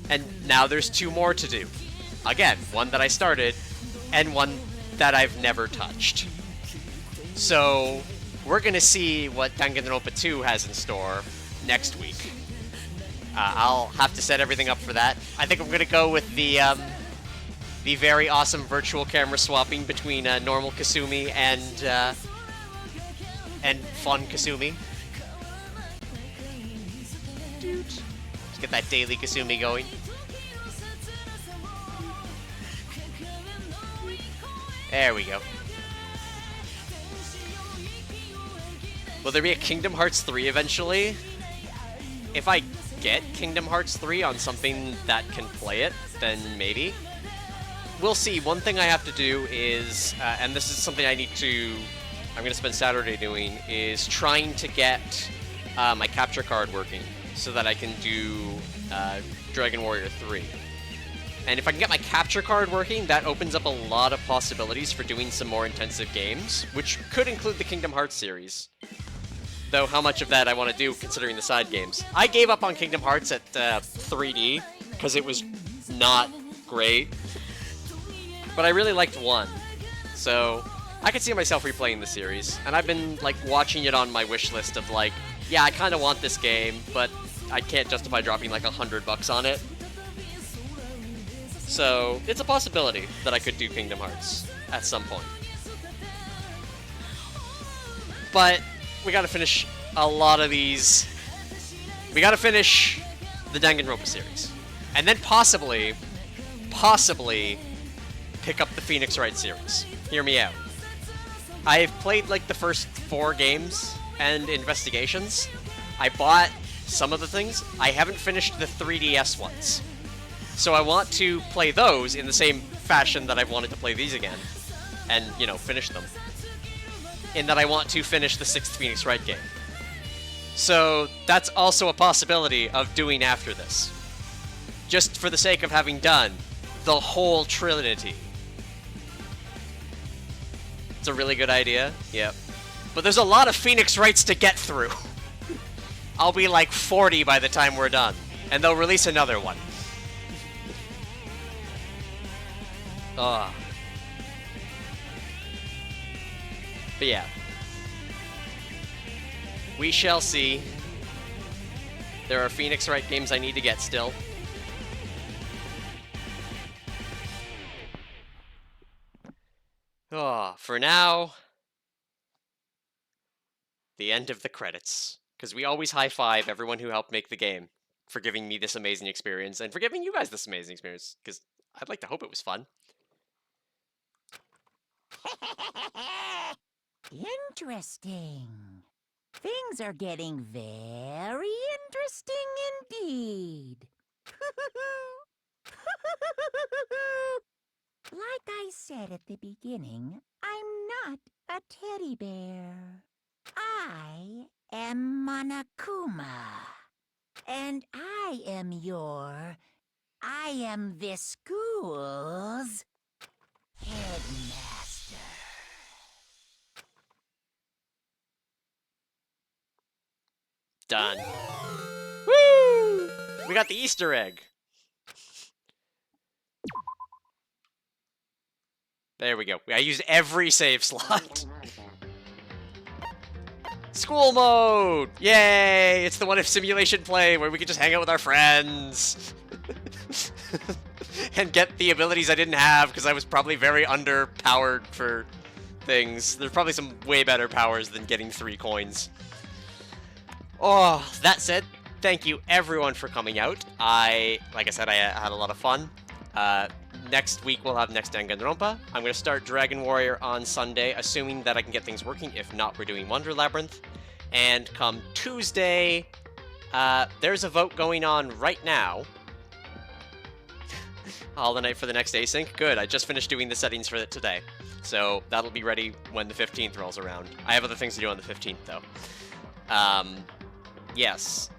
And now there's 2 more to do. Again, one that I started, and one that I've never touched. So, we're gonna see what Danganronpa 2 has in store next week. I'll have to set everything up for that. I think I'm gonna go with the very awesome virtual camera swapping between normal Kasumi and fun Kasumi. Dude. Let's get that daily Kasumi going. There we go. Will there be a Kingdom Hearts 3 eventually? If I get Kingdom Hearts 3 on something that can play it, then maybe. We'll see. One thing I have to do is, and this is something I'm going to spend Saturday doing, is trying to get my capture card working so that I can do Dragon Warrior 3. And if I can get my capture card working, that opens up a lot of possibilities for doing some more intensive games, which could include the Kingdom Hearts series. Though how much of that I want to do, considering the side games. I gave up on Kingdom Hearts at 3D, because it was not great. But I really liked 1. So, I could see myself replaying the series. And I've been, like, watching it on my wish list of, like, yeah, I kind of want this game, but I can't justify dropping, like, $100 on it. So, it's a possibility that I could do Kingdom Hearts at some point. But we gotta finish a lot of these. We gotta finish the Danganronpa series. And then possibly pick up the Phoenix Wright series. Hear me out. I've played like the first 4 games and investigations. I bought some of the things. I haven't finished the 3DS ones. So I want to play those in the same fashion that I've wanted to play these again. And, you know, finish them. In that I want to finish the 6th Phoenix Wright game. So that's also a possibility of doing after this. Just for the sake of having done the whole Trinity. It's a really good idea. Yep. But there's a lot of Phoenix Wrights to get through. I'll be like 40 by the time we're done. And they'll release another one. Ugh. But yeah. We shall see. There are Phoenix Wright games I need to get still. Oh, for now, the end of the credits. because we always high-five everyone who helped make the game for giving me this amazing experience, and for giving you guys this amazing experience, because I'd like to hope it was fun. Interesting. Things are getting very interesting indeed. Like I said at the beginning, I'm not a teddy bear. I am Monokuma. And I am this school's headmaster. Done. Woo! We got the Easter egg. There we go. I used every save slot. School mode! Yay! It's the one of simulation play where we can just hang out with our friends. And get the abilities I didn't have because I was probably very underpowered for things. There's probably some way better powers than getting 3 coins. Oh, that said, thank you everyone for coming out. Like I said, I had a lot of fun. Next week we'll have next Danganronpa. I'm going to start Dragon Warrior on Sunday, assuming that I can get things working. If not, we're doing Wonder Labyrinth. And come Tuesday, there's a vote going on right now. Hollow Knight for the next async. Good, I just finished doing the settings for it today. So that'll be ready when the 15th rolls around. I have other things to do on the 15th, though. Yes.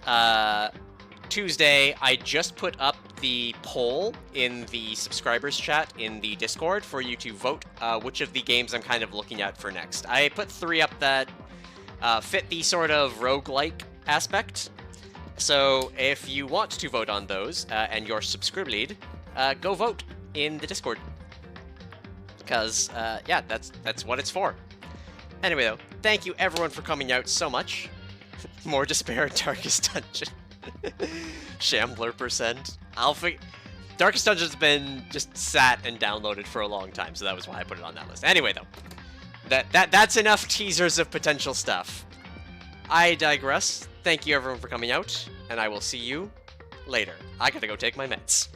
Tuesday, I just put up the poll in the subscribers chat in the Discord for you to vote which of the games I'm kind of looking at for next. I put 3 up that fit the sort of roguelike aspect. So if you want to vote on those and you're subscribed, go vote in the Discord. Because, yeah, that's what it's for. Anyway, though, thank you everyone for coming out so much. More Despair in Darkest Dungeon. Shambler %. Darkest Dungeon's been just sat and downloaded for a long time, so that was why I put it on that list. Anyway, though, that's enough teasers of potential stuff. I digress. Thank you everyone for coming out, and I will see you later. I gotta go take my meds.